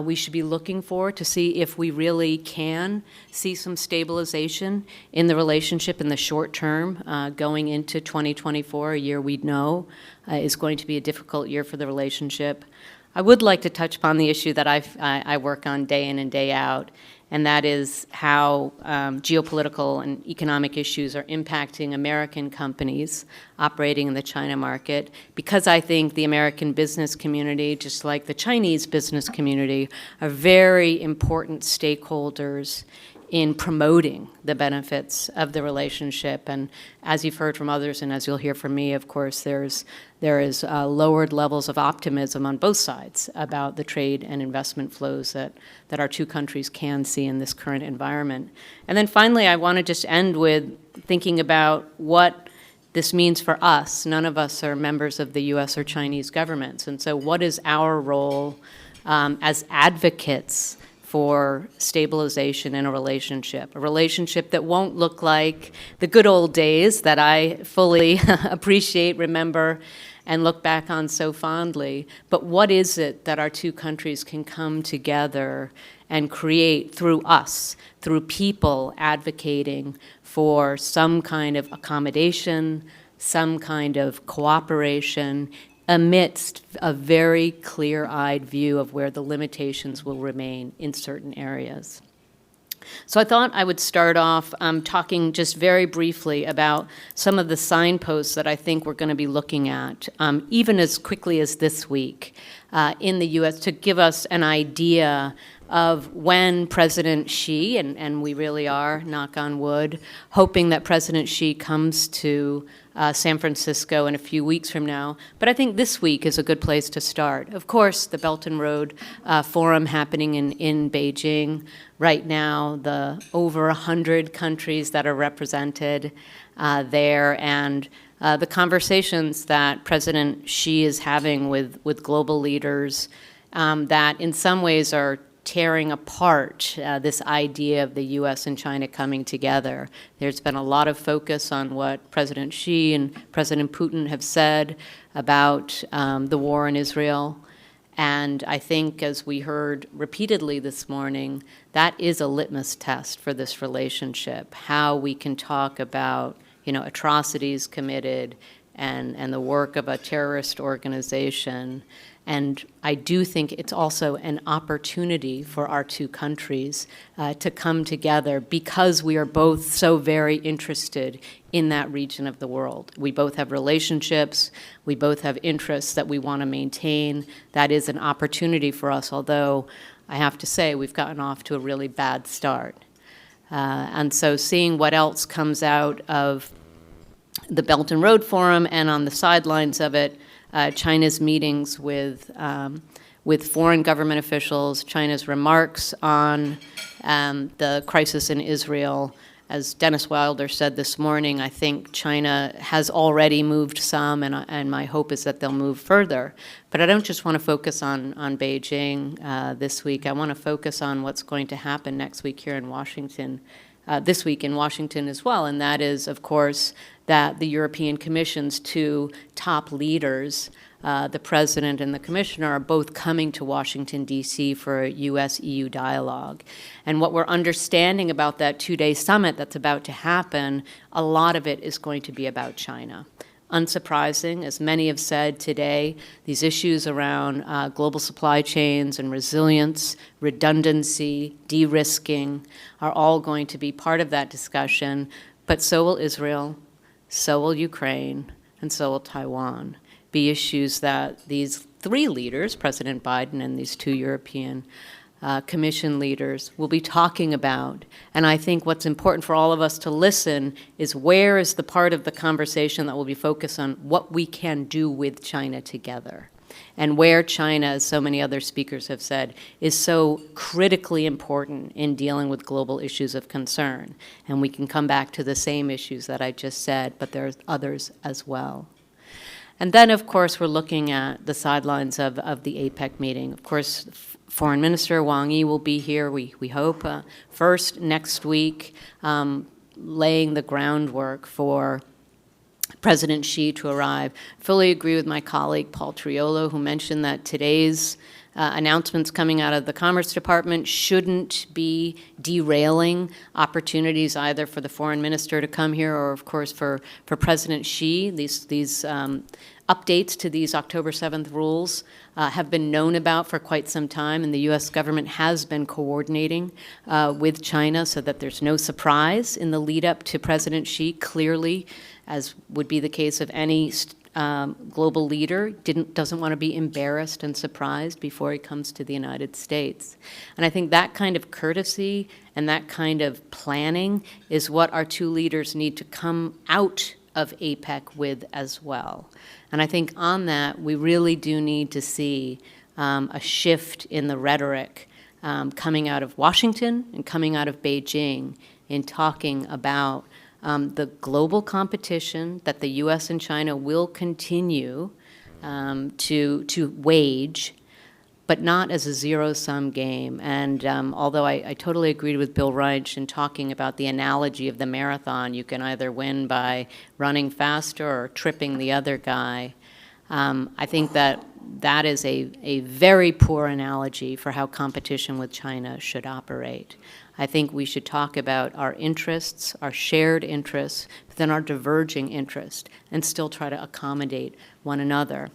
we should be looking for to see if we really can see some stabilization in the relationship in the short term going into 2024, a year we know is going to be a difficult year for the relationship. I would like to touch upon the issue that I work on day in and day out, and that is how geopolitical and economic issues are impacting American companies operating in the China market, because I think the American business community, just like the Chinese business community, are very important stakeholders in promoting the benefits of the relationship. And as you've heard from others, and as you'll hear from me, of course, there is lowered levels of optimism on both sides about the trade and investment flows that our two countries can see in this current environment. And then finally, I want to just end with thinking about what this means for us. None of us are members of the U.S. or Chinese governments. And so what is our role as advocates for stabilization in a relationship that won't look like the good old days that I fully appreciate, remember, and look back on so fondly. But what is it that our two countries can come together and create through us, through people advocating for some kind of accommodation, some kind of cooperation, amidst a very clear-eyed view of where the limitations will remain in certain areas. So I thought I would start off talking just very briefly about some of the signposts that I think we're going to be looking at, even as quickly as this week in the U.S., to give us an idea of when President Xi, and we really are, knock on wood, hoping that President Xi comes to San Francisco in a few weeks from now. But I think this week is a good place to start. Of course, the Belt and Road Forum happening in Beijing right now, the over 100 countries that are represented there, and the conversations that President Xi is having with global leaders that in some ways are tearing apart this idea of the U.S. and China coming together. There's been a lot of focus on what President Xi and President Putin have said about the war in Israel. And I think, as we heard repeatedly this morning, that is a litmus test for this relationship, how we can talk about, atrocities committed and the work of a terrorist organization. And I do think it's also an opportunity for our two countries to come together because we are both so very interested in that region of the world. We both have relationships, we both have interests that we want to maintain. That is an opportunity for us, although I have to say we've gotten off to a really bad start. And so seeing what else comes out of the Belt and Road Forum and on the sidelines of it, China's meetings with foreign government officials, China's remarks on the crisis in Israel. As Dennis Wilder said this morning, I think China has already moved some, and my hope is that they'll move further. But I don't just want to focus on Beijing this week. I want to focus on what's going to happen next week here in Washington, this week in Washington as well, and that is, of course, that the European Commission's two top leaders, the President and the Commissioner, are both coming to Washington, D.C. for a U.S.-EU dialogue. And what we're understanding about that two-day summit that's about to happen, a lot of it is going to be about China. Unsurprising, as many have said today, these issues around global supply chains and resilience, redundancy, de-risking are all going to be part of that discussion, but so will Israel, so will Ukraine, and so will Taiwan, be issues that these three leaders, President Biden and these two European Commission leaders, will be talking about. And I think what's important for all of us to listen is where is the part of the conversation that will be focused on what we can do with China together. And where China, as so many other speakers have said, is so critically important in dealing with global issues of concern. And we can come back to the same issues that I just said, but there are others as well. And then, of course, we're looking at the sidelines of the APEC meeting. Of course, Foreign Minister Wang Yi will be here, we hope, first next week, laying the groundwork for President Xi to arrive. Fully agree with my colleague Paul Triolo, who mentioned that today's announcements coming out of the Commerce Department shouldn't be derailing opportunities either for the foreign minister to come here or, of course, for President Xi. These updates to these October 7th rules have been known about for quite some time, and the U.S. government has been coordinating with China so that there's no surprise in the lead up to President Xi. Clearly, as would be the case of any global leader doesn't want to be embarrassed and surprised before he comes to the United States. And I think that kind of courtesy and that kind of planning is what our two leaders need to come out of APEC with as well. And I think on that, we really do need to see a shift in the rhetoric coming out of Washington and coming out of Beijing in talking about the global competition that the U.S. and China will continue to wage, but not as a zero-sum game. And although I totally agreed with Bill Reich in talking about the analogy of the marathon, you can either win by running faster or tripping the other guy. I think that is a very poor analogy for how competition with China should operate. I think we should talk about our interests, our shared interests, but then our diverging interests, and still try to accommodate one another.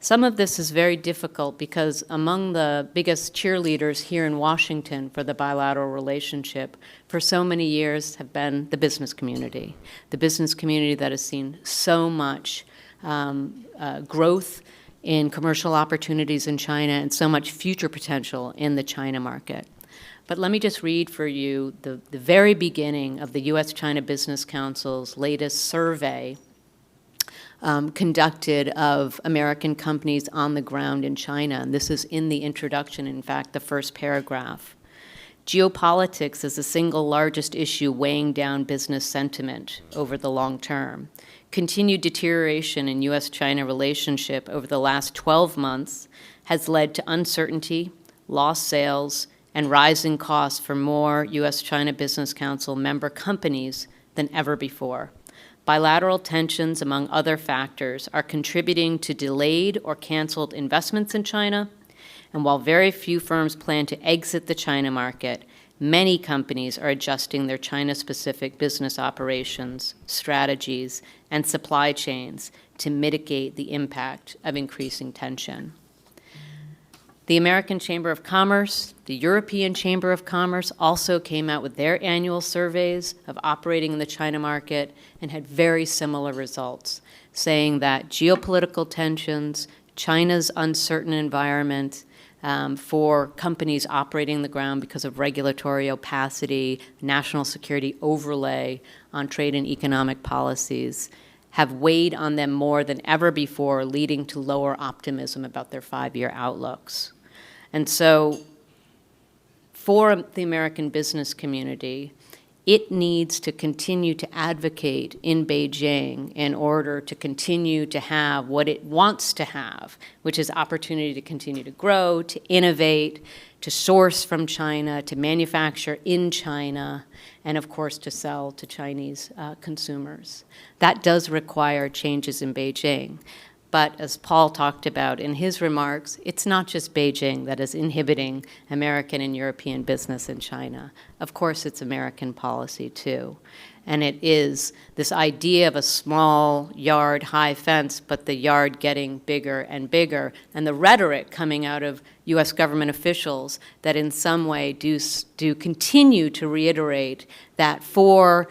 Some of this is very difficult because among the biggest cheerleaders here in Washington for the bilateral relationship for so many years have been the business community that has seen so much growth in commercial opportunities in China and so much future potential in the China market. But let me just read for you the very beginning of the U.S. China Business Council's latest survey conducted of American companies on the ground in China. And this is in the introduction, in fact, the first paragraph. Geopolitics is the single largest issue weighing down business sentiment over the long term. Continued deterioration in U.S. China relationship over the last 12 months has led to uncertainty, lost sales, and rising costs for more U.S. China Business Council member companies than ever before. Bilateral tensions, among other factors, are contributing to delayed or canceled investments in China, and while very few firms plan to exit the China market, many companies are adjusting their China-specific business operations, strategies, and supply chains to mitigate the impact of increasing tension. The American Chamber of Commerce, the European Chamber of Commerce also came out with their annual surveys of operating in the China market and had very similar results, saying that geopolitical tensions, China's uncertain environment for companies operating the ground because of regulatory opacity, national security overlay on trade and economic policies, have weighed on them more than ever before, leading to lower optimism about their 5-year outlooks. And so for the American business community, it needs to continue to advocate in Beijing in order to continue to have what it wants to have, which is opportunity to continue to grow, to innovate, to source from China, to manufacture in China, and of course to sell to Chinese consumers. That does require changes in Beijing. But as Paul talked about in his remarks, it's not just Beijing that is inhibiting American and European business in China. Of course, it's American policy too. And it is this idea of a small yard, high fence, but the yard getting bigger and bigger, and the rhetoric coming out of U.S. government officials that in some way do continue to reiterate that for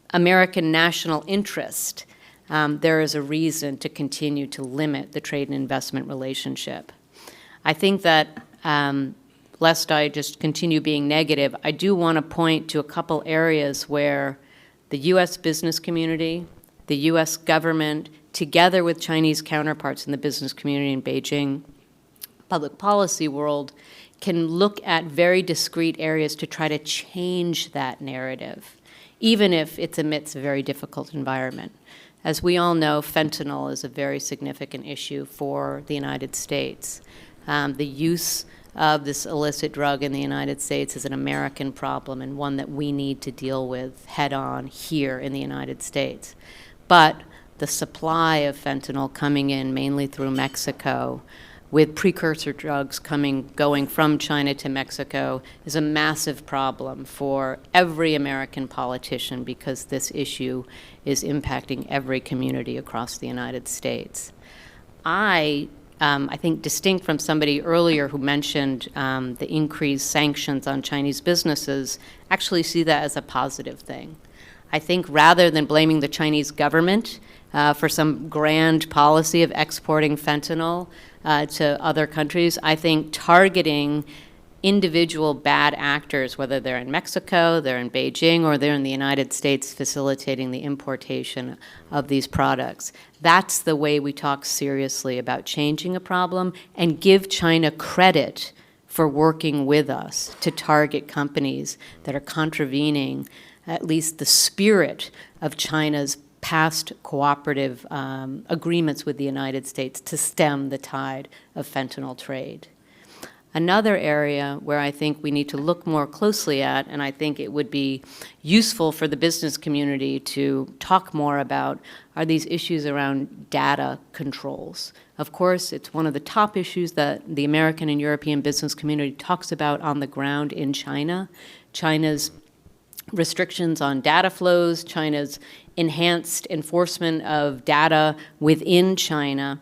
American national interest, there is a reason to continue to limit the trade and investment relationship. I think that, lest I just continue being negative, I do want to point to a couple areas where the U.S. business community, the U.S. government, together with Chinese counterparts in the business community in Beijing, public policy world, can look at very discrete areas to try to change that narrative, even if it's amidst a very difficult environment. As we all know, fentanyl is a very significant issue for the United States. The use of this illicit drug in the United States is an American problem and one that we need to deal with head-on here in the United States. But the supply of fentanyl coming in mainly through Mexico, with precursor drugs going from China to Mexico, is a massive problem for every American politician because this issue is impacting every community across the United States. I think distinct from somebody earlier who mentioned the increased sanctions on Chinese businesses, actually see that as a positive thing. I think rather than blaming the Chinese government for some grand policy of exporting fentanyl to other countries, I think targeting individual bad actors, whether they're in Mexico, they're in Beijing, or they're in the United States facilitating the importation of these products. That's the way we talk seriously about changing a problem and give China credit for working with us to target companies that are contravening at least the spirit of China's past cooperative agreements with the United States to stem the tide of fentanyl trade. Another area where I think we need to look more closely at, and I think it would be useful for the business community to talk more about, are these issues around data controls. Of course, it's one of the top issues that the American and European business community talks about on the ground in China. China's restrictions on data flows, China's enhanced enforcement of data within China,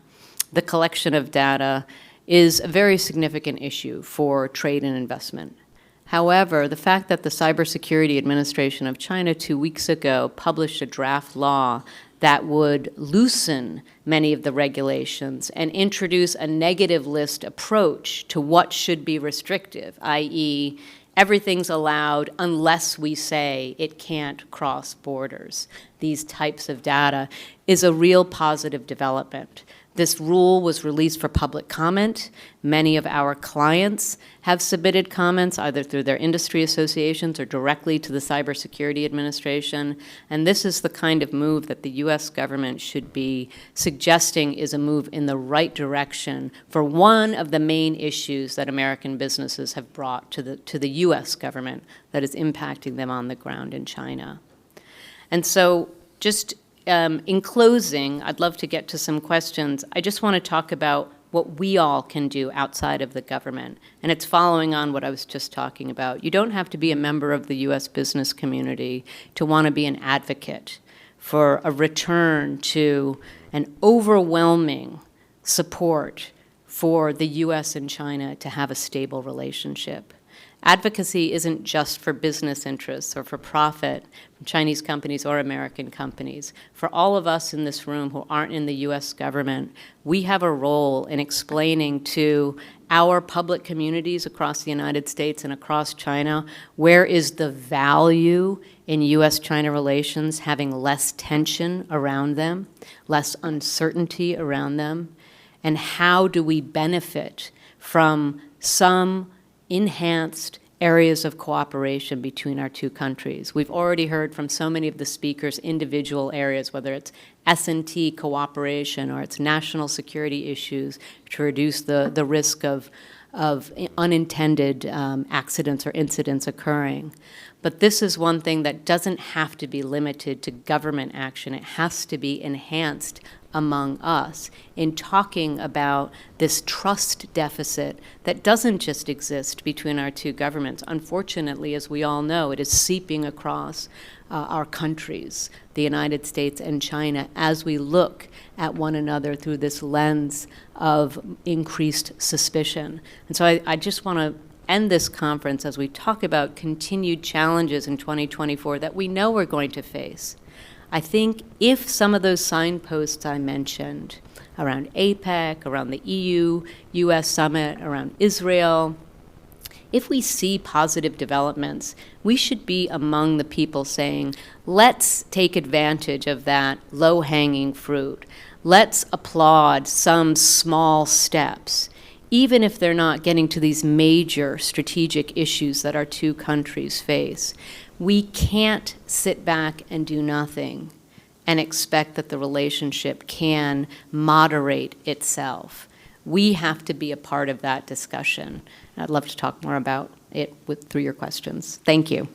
the collection of data, is a very significant issue for trade and investment. However, the fact that the Cybersecurity Administration of China 2 weeks ago published a draft law that would loosen many of the regulations and introduce a negative list approach to what should be restrictive, i.e., everything's allowed unless we say it can't cross borders. These types of data is a real positive development. This rule was released for public comment. Many of our clients have submitted comments either through their industry associations or directly to the Cybersecurity Administration. And this is the kind of move that the U.S. government should be suggesting is a move in the right direction for one of the main issues that American businesses have brought to the U.S. government that is impacting them on the ground in China. And so just in closing, I'd love to get to some questions. I just want to talk about what we all can do outside of the government. And it's following on what I was just talking about. You don't have to be a member of the U.S. business community to want to be an advocate for a return to an overwhelming support for the U.S. and China to have a stable relationship. Advocacy isn't just for business interests or for profit from Chinese companies or American companies. For all of us in this room who aren't in the U.S. government, we have a role in explaining to our public communities across the United States and across China where is the value in U.S. China relations having less tension around them, less uncertainty around them, and how do we benefit from some enhanced areas of cooperation between our two countries. We've already heard from so many of the speakers individual areas, whether it's S&T cooperation or it's national security issues to reduce the risk of unintended accidents or incidents occurring. But this is one thing that doesn't have to be limited to government action. It has to be enhanced among us in talking about this trust deficit that doesn't just exist between our two governments. Unfortunately, as we all know, it is seeping across our countries, the United States and China, as we look at one another through this lens of increased suspicion. And so I just want to end this conference as we talk about continued challenges in 2024 that we know we're going to face. I think if some of those signposts I mentioned around APEC, around the EU-US summit, around Israel, if we see positive developments, we should be among the people saying, let's take advantage of that low-hanging fruit. Let's applaud some small steps, even if they're not getting to these major strategic issues that our two countries face. We can't sit back and do nothing and expect that the relationship can moderate itself. We have to be a part of that discussion. I'd love to talk more about it through your questions. Thank you.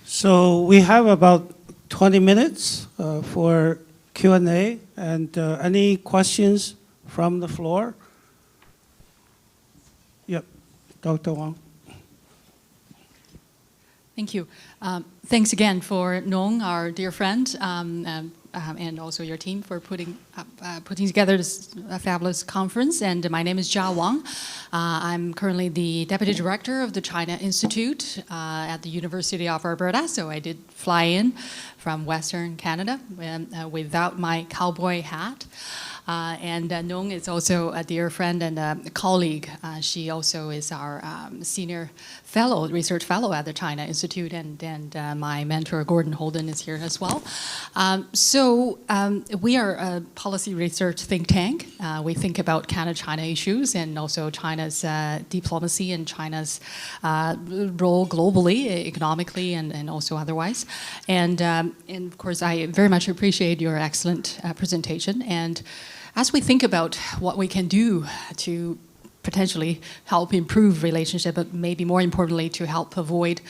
So we have about 20 minutes for Q&A, and any questions from the floor? Yep, Dr. Wang. Thank you. Thanks again for Nong, our dear friend, and also your team for putting together this fabulous conference. And my name is Jia Wang. I'm currently the Deputy Director of the China Institute at the University of Alberta. So I did fly in from Western Canada without my cowboy hat. And Nong is also a dear friend and a colleague. She also is our senior fellow, research fellow at the China Institute, and my mentor, Gordon Holden, is here as well. We are a policy research think tank. We think about Canada-China issues and also China's diplomacy and China's role globally, economically, and also otherwise. And of course, I very much appreciate your excellent presentation. And as we think about what we can do to potentially help improve relationship, but maybe more importantly to help avoid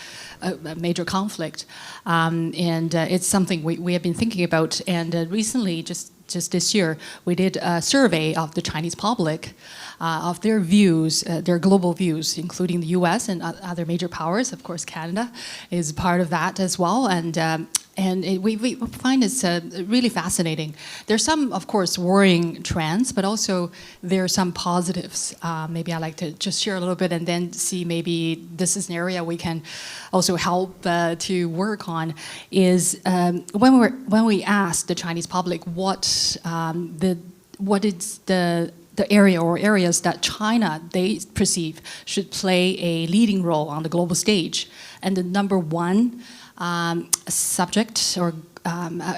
a major conflict, it's something we have been thinking about. And recently, just this year, we did a survey of the Chinese public of their views, their global views, including the U.S. and other major powers. Of course, Canada is part of that as well. And we find it's really fascinating. There's some, of course, worrying trends, but also there are some positives. Maybe I'd like to just share a little bit and then see maybe this is an area we can also help to work on. Is when we ask the Chinese public what is the area or areas that China, they perceive, should play a leading role on the global stage. And the number one subject or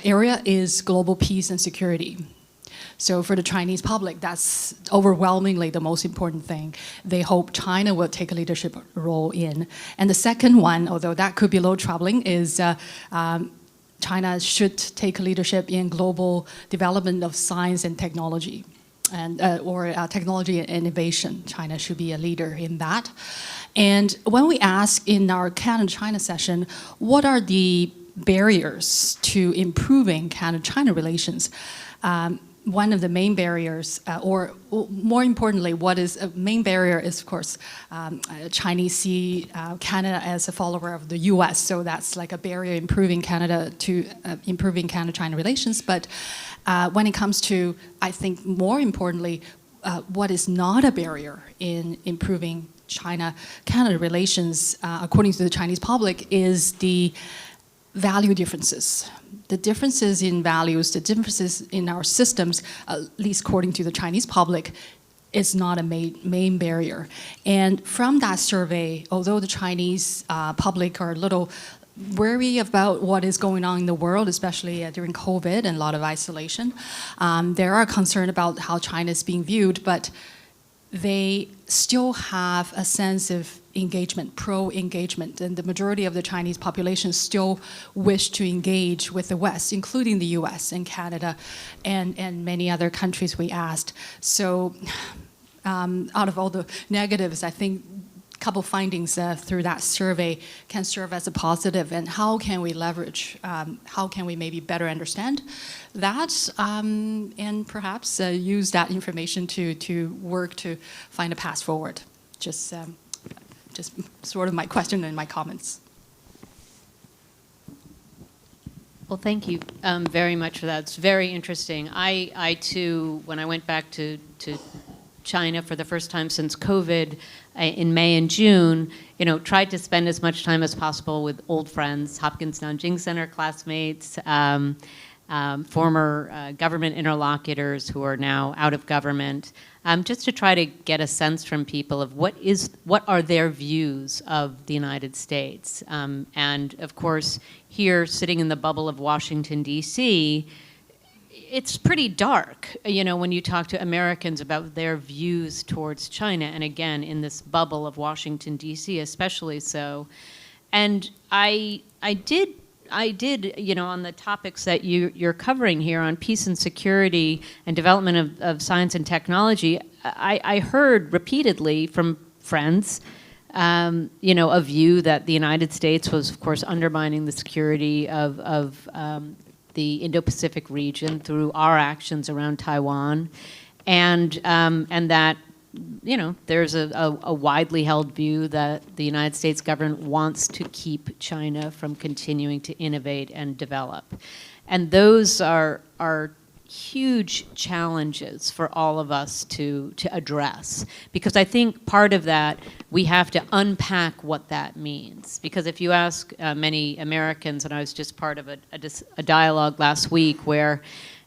area is global peace and security. So for the Chinese public, that's overwhelmingly the most important thing. They hope China will take a leadership role in. And the second one, although that could be a little troubling, is China should take leadership in global development of science and technology. Or technology and innovation. China should be a leader in that. And when we ask in our Canada-China session, what are the barriers to improving Canada-China relations? One of the main barriers, or more importantly, what is a main barrier is, of course, Chinese see Canada as a follower of the U.S., so that's like a barrier improving Canada-China relations. But when it comes to, I think more importantly, what is not a barrier in improving China-Canada relations, according to the Chinese public, is the value differences. The differences in values, the differences in our systems, at least according to the Chinese public, is not a main barrier. And from that survey, although the Chinese public are a little worry about what is going on in the world, especially during COVID and a lot of isolation, there are concern about how China is being viewed, but they still have a sense of engagement, pro-engagement, and the majority of the Chinese population still wish to engage with the West, including the US and Canada and many other countries we asked. So out of all the negatives, I think a couple findings through that survey can serve as a positive, and how can we leverage, how can we maybe better understand that, and perhaps use that information to work to find a path forward. Just sort of my question and my comments. Well, thank you very much for that. It's very interesting. I too, when I went back to China for the first time since COVID in May and June, tried to spend as much time as possible with old friends, Hopkins Nanjing Center classmates, former government interlocutors who are now out of government, just to try to get a sense from people of what are their views of the United States. And of course, here sitting in the bubble of Washington, D.C., it's pretty dark, when you talk to Americans about their views towards China, and again, in this bubble of Washington, D.C., especially so. And I did, on the topics that you're covering here on peace and security and development of science and technology, I heard repeatedly from friends, a view that the United States was, of course, undermining the security of the Indo-Pacific region through our actions around Taiwan, and that you know, there's a widely held view that the United States government wants to keep China from continuing to innovate and develop. And those are huge challenges for all of us to address. Because I think part of that, we have to unpack what that means. Because if you ask many Americans, and I was just part of a dialogue last week where,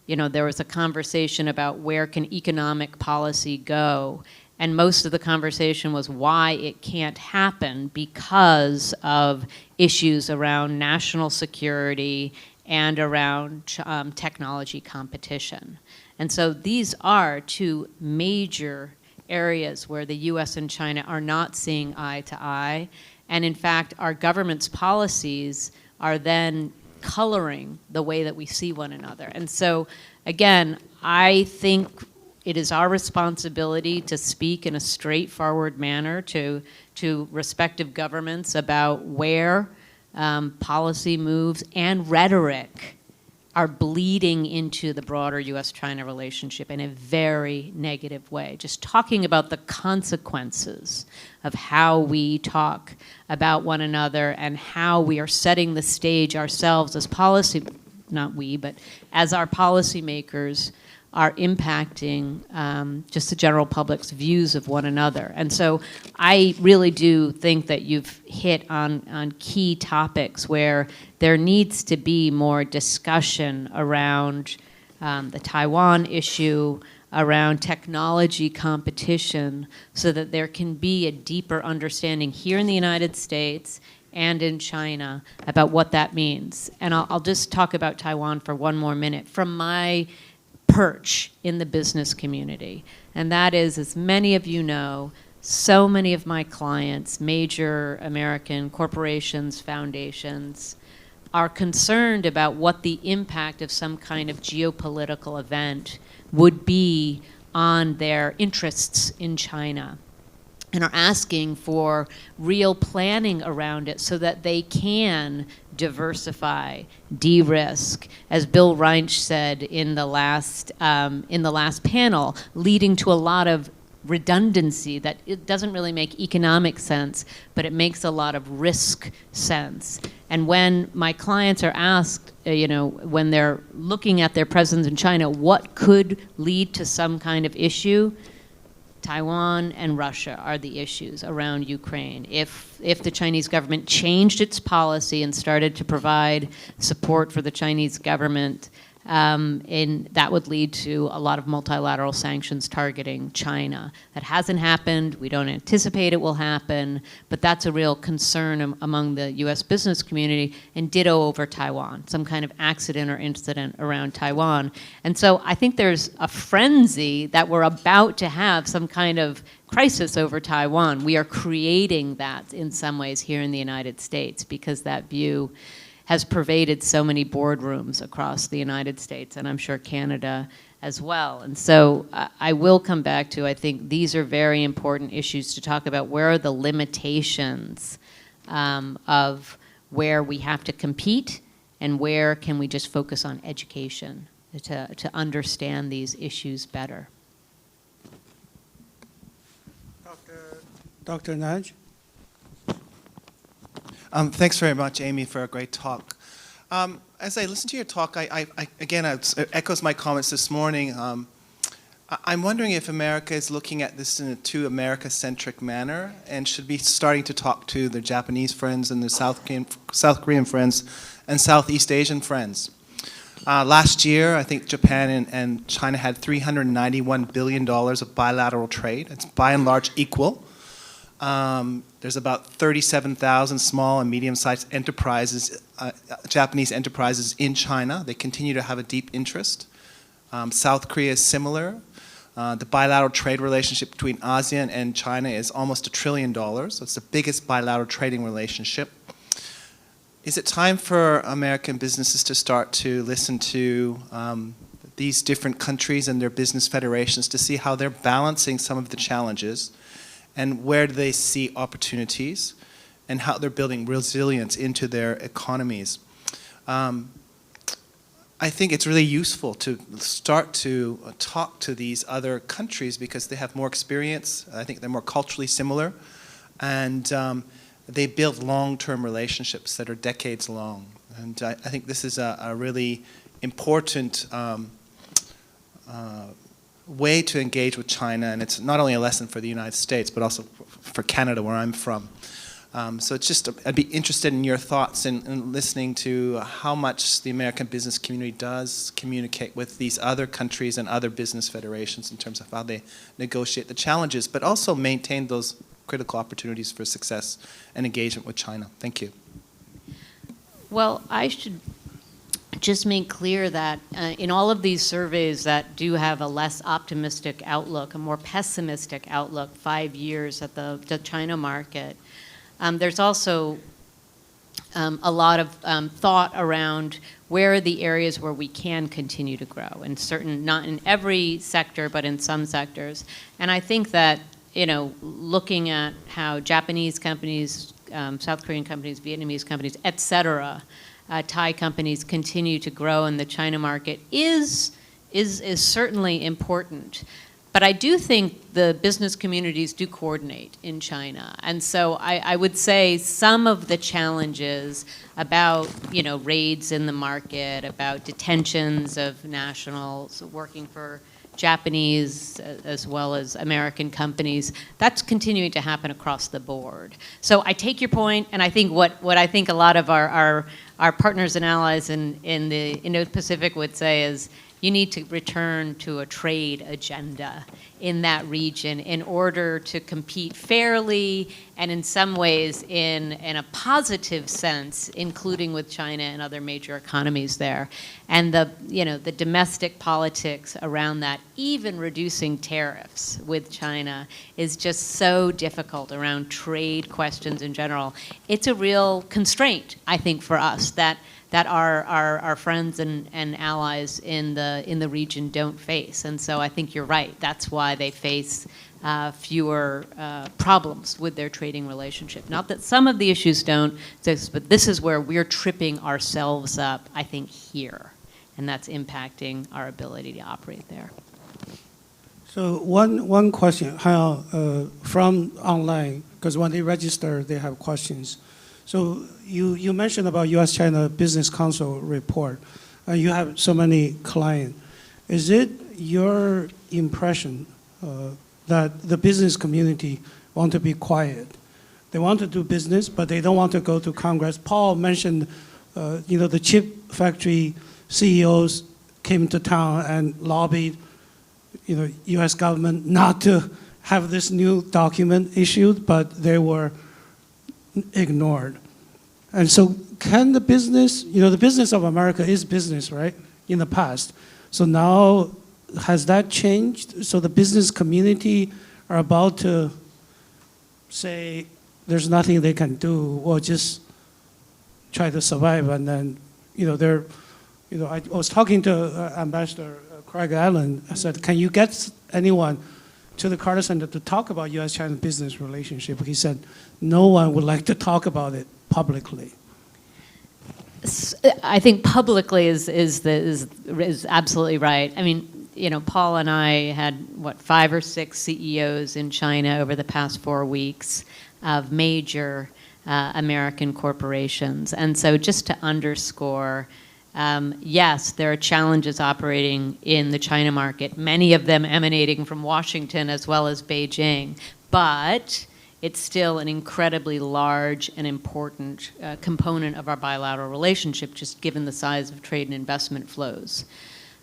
you know, there was a conversation about where can economic policy go, and most of the conversation was why it can't happen because of issues around national security and around technology competition. And so these are two major areas where the US and China are not seeing eye to eye. And in fact, our government's policies are then coloring the way that we see one another. And so, again, I think it is our responsibility to speak in a straightforward manner to respective governments about where policy moves and rhetoric are bleeding into the broader U.S.-China relationship in a very negative way. Just talking about the consequences of how we talk about one another and how we are setting the stage ourselves as policy, not we, but as our policymakers are impacting just the general public's views of one another. And so I really do think that you've hit on key topics where there needs to be more discussion around the Taiwan issue, around technology competition, so that there can be a deeper understanding here in the United States and in China about what that means. And I'll just talk about Taiwan for one more minute. From my perch in the business community, and that is, as many of you know, so many of my clients, major American corporations, foundations, are concerned about what the impact of some kind of geopolitical event would be on their interests in China, and are asking for real planning around it so that they can diversify, de-risk, as Bill Reinsch said in the last panel, leading to a lot of redundancy that it doesn't really make economic sense, but it makes a lot of risk sense. And when my clients are asked, you know, when they're looking at their presence in China, what could lead to some kind of issue? Taiwan and Russia are the issues around Ukraine. If the Chinese government changed its policy and started to provide support for the Chinese government, and that would lead to a lot of multilateral sanctions targeting China. That hasn't happened. We don't anticipate it will happen, but that's a real concern among the US business community, and ditto over Taiwan, some kind of accident or incident around Taiwan. And so I think there's a frenzy that we're about to have some kind of crisis over Taiwan. We are creating that in some ways here in the United States because that view has pervaded so many boardrooms across the United States, and I'm sure Canada as well. And so I will come back to, I think these are very important issues to talk about. Where are the limitations of where we have to compete, and where can we just focus on education to understand these issues better? Dr. Naj? Thanks very much, Amy, for a great talk. As I listen to your talk, it echoes my comments this morning. I'm wondering if America is looking at this in a too America-centric manner and should be starting to talk to their Japanese friends and their South Korean friends and Southeast Asian friends. Last year, I think Japan and China had $391 billion of bilateral trade. It's by and large equal. There's about 37,000 small and medium-sized enterprises, Japanese enterprises in China. They continue to have a deep interest. South Korea is similar. The bilateral trade relationship between ASEAN and China is almost $1 trillion. So it's the biggest bilateral trading relationship. Is it time for American businesses to start to listen to these different countries and their business federations to see how they're balancing some of the challenges, and where do they see opportunities, and how they're building resilience into their economies? I I think it's really useful to start to talk to these other countries because they have more experience. I think they're more culturally similar, and they build long-term relationships that are decades long. And I think this is a really important way to engage with China, and it's not only a lesson for the United States, but also for Canada, where I'm from. So it's just, I'd be interested in your thoughts in listening to how much the American business community does communicate with these other countries and other business federations in terms of how they negotiate the challenges, but also maintain those critical opportunities for success and engagement with China. Thank you. Well, I should just make clear that in all of these surveys that do have a less optimistic outlook, a more pessimistic outlook, 5 years at the China market, there's also a lot of thought around where are the areas where we can continue to grow, and not in every sector, but in some sectors. And I think that, you know, looking at how Japanese companies, South Korean companies, Vietnamese companies, et cetera, Thai companies continue to grow in the China market is certainly important. But I do think the business communities do coordinate in China. And so I would say some of the challenges about, you know, raids in the market, about detentions of nationals working for Japanese as well as American companies, that's continuing to happen across the board. So I take your point, and I think what I think a lot of our partners and allies in the Indo-Pacific would say is you need to return to a trade agenda in that region in order to compete fairly and in some ways in a positive sense, including with China and other major economies there. And the domestic politics around that, even reducing tariffs with China, is just so difficult around trade questions in general. It's a real constraint, I think, for us that our friends and allies in the region don't face. And so I think you're right. That's why they face fewer problems with their trading relationship. Not that some of the issues don't exist, but this is where we're tripping ourselves up, I think, here. And that's impacting our ability to operate there. So one question from online, because when they register, they have questions. So you mentioned about U.S. China Business Council report. You have so many clients. Is it your impression that the business community want to be quiet? They want to do business, but they don't want to go to Congress. Paul mentioned, the chip factory CEOs came to town and lobbied, U.S. government not to have this new document issued, but they were ignored. And so can the business, the business of America is business, right, in the past. So now, has that changed? So the business community are about to say there's nothing they can do, or just try to survive. And then, I was talking to Ambassador Craig Allen. I said, can you get anyone to the Carter Center to talk about U.S.-China business relationship? He said, no one would like to talk about it publicly. I think publicly is absolutely right. I mean, Paul and I had, 5 or 6 CEOs in China over the past 4 weeks of major American corporations. And so just to underscore, yes, there are challenges operating in the China market, many of them emanating from Washington as well as Beijing, but it's still an incredibly large and important component of our bilateral relationship, just given the size of trade and investment flows.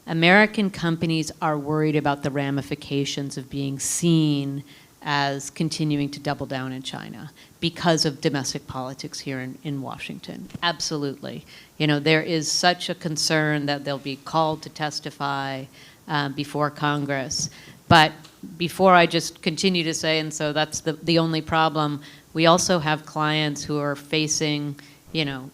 American companies are worried about the ramifications of being seen as continuing to double down in China because of domestic politics here in Washington. Absolutely. There is such a concern that they'll be called to testify before Congress. But before I just continue to say, and so that's the only problem, we also have clients who are facing,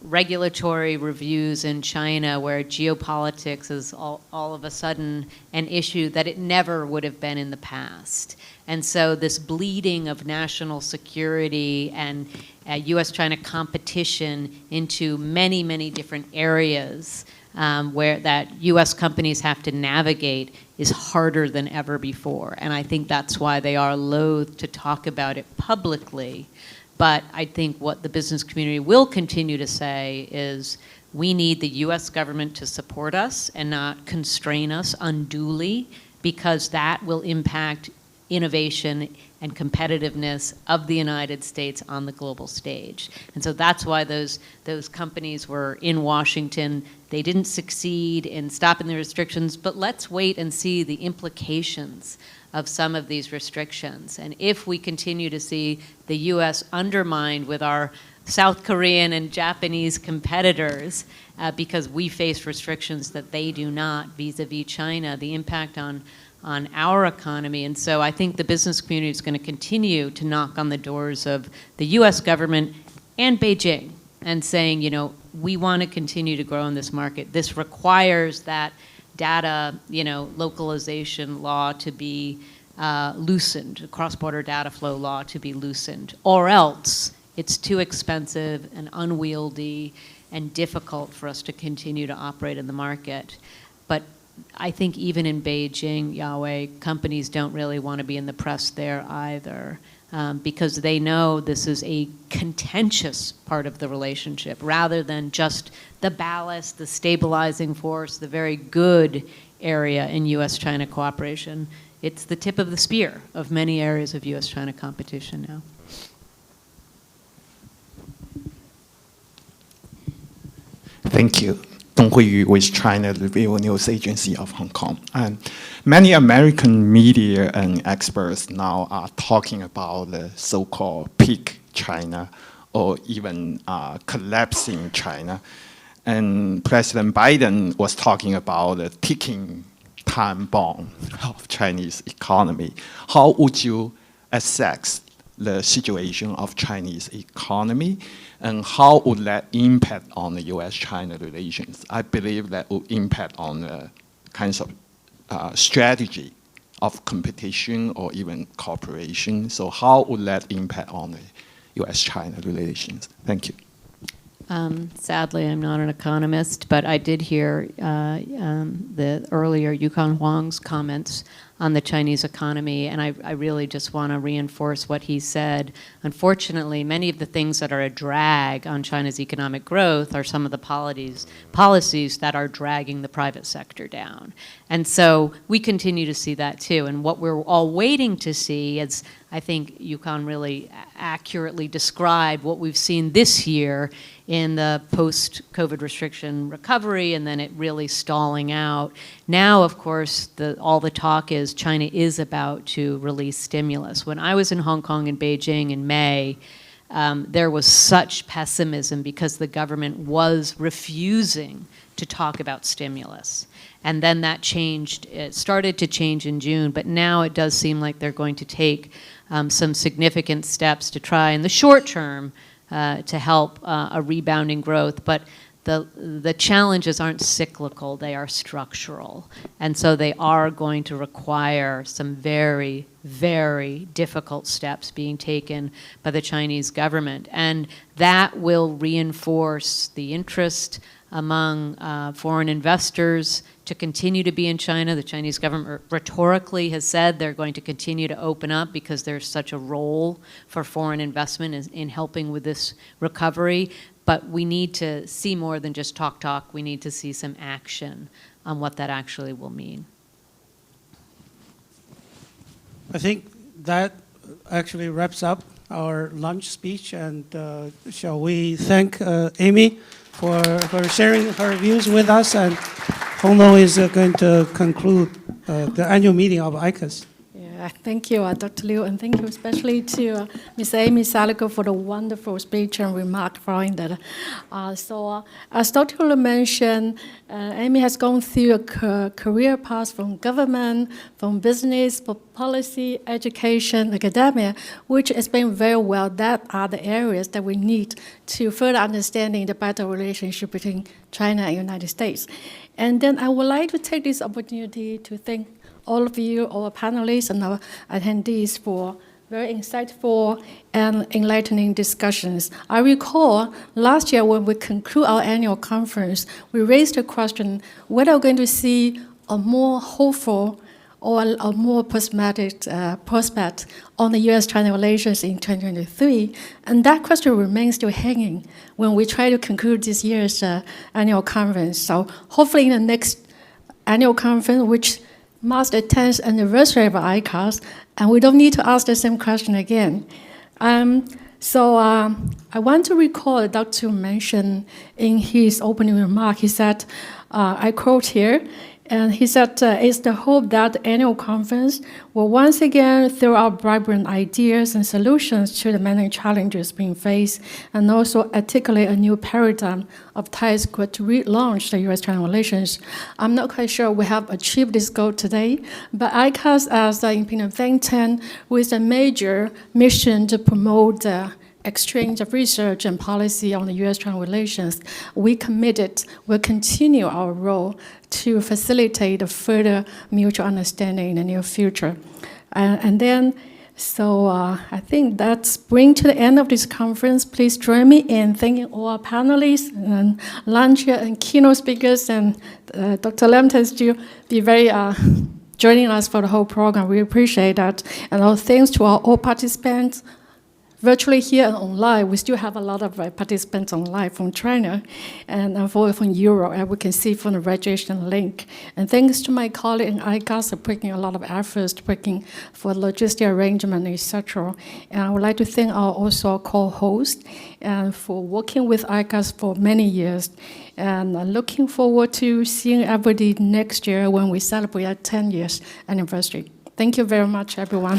regulatory reviews in China where geopolitics is all of a sudden an issue that it never would have been in the past. And so this bleeding of national security and U.S.-China competition into many, many different areas where that U.S. companies have to navigate is harder than ever before. And I think that's why they are loath to talk about it publicly. But I think what the business community will continue to say is we need the U.S. government to support us and not constrain us unduly, because that will impact innovation and competitiveness of the United States on the global stage. And so that's why those companies were in Washington. They didn't succeed in stopping the restrictions, but let's wait and see the implications of some of these restrictions. And if we continue to see the U.S. undermined with our South Korean and Japanese competitors because we face restrictions that they do not vis-a-vis China, the impact on our economy. And so I think the business community is going to continue to knock on the doors of the U.S. government and Beijing and saying, you know, we want to continue to grow in this market. This requires that data, you know, localization law to be loosened, cross-border data flow law to be loosened, or else it's too expensive and unwieldy and difficult for us to continue to operate in the market. But I think even in Beijing, Yahweh, companies don't really want to be in the press there either, because they know this is a contentious part of the relationship rather than just the ballast, the stabilizing force, the very good area in U.S. China cooperation. It's the tip of the spear of many areas of U.S. China competition now. Thank you. Dong Huiyu with China Review News Agency of Hong Kong. And many American media and experts now are talking about the so-called peak China or even collapsing China. And President Biden was talking about the ticking time bomb of Chinese economy. How would you assess the situation of Chinese economy, and how would that impact on the U.S.-China relations? I believe that will impact on the kinds of strategy of competition or even cooperation. So how would that impact on the U.S.-China relations? Thank you. Sadly, I'm not an economist, but I did hear the earlier Yukon Huang's comments on the Chinese economy, and I really just want to reinforce what he said. Unfortunately, many of the things that are a drag on China's economic growth are some of the policies that are dragging the private sector down. And so we continue to see that too. And what we're all waiting to see, as I think Yukon really accurately described what we've seen this year in the post-COVID restriction recovery and then it really stalling out. Now, of course, all the talk is China is about to release stimulus. When I was in Hong Kong and Beijing in May, there was such pessimism because the government was refusing to talk about stimulus. And then that changed, it started to change in June, but now it does seem like they're going to take some significant steps to try in the short term to help a rebounding growth. But the challenges aren't cyclical, they are structural. And so they are going to require some very, very difficult steps being taken by the Chinese government. And that will reinforce the interest among foreign investors to continue to be in China. The Chinese government rhetorically has said they're going to continue to open up because there's such a role for foreign investment in helping with this recovery. But we need to see more than just talk. We need to see some action on what that actually will mean. I think that actually wraps up our lunch speech. And shall we thank Amy for sharing her views with us, and Hong Kong is going to conclude the annual meeting of ICAS. Yeah, thank you, Dr. Liu, and thank you especially to Ms. Amy Salico for the wonderful speech and remark following that. So as Dr. Liu mentioned, Amy has gone through a career path from government, from business, policy, education, academia, which has been very well. That are the areas that we need to further understanding the better relationship between China and United States. And then I would like to take this opportunity to thank all of you, our panelists and our attendees for very insightful and enlightening discussions. I recall last year when we conclude our annual conference, we raised the question whether we're going to see a more hopeful or a more prospect on the U.S. China relations in 2023. And that question remains still hanging when we try to conclude this year's annual conference. So hopefully in the next annual conference, which marks the 10th anniversary of ICAS, and we don't need to ask the same question again. I want to recall Dr. mentioned in his opening remark, he said, I quote here, and he said, it's the hope that the annual conference will once again throw out vibrant ideas and solutions to the many challenges being faced, and also articulate a new paradigm of ties to relaunch the U.S. China relations. I'm not quite sure we have achieved this goal today, but ICAS as the independent think tank with a major mission to promote the exchange of research and policy on the U.S. China relations, we committed, will continue our role to facilitate a further mutual understanding in the near future. I think that's bring to the end of this conference. Please join me in thanking all our panelists and Luncheon and keynote speakers, and Dr. Lambton to be very joining us for the whole program. We appreciate that. And all thanks to all participants, virtually here and online. We still have a lot of participants online from China and from Europe, and we can see from the registration link. And thanks to my colleague in ICAS for putting a lot of efforts for logistic arrangement, etc. And I would like to thank our also co-host and for working with ICAS for many years. And looking forward to seeing everybody next year when we celebrate our 10 years anniversary. Thank you very much, everyone.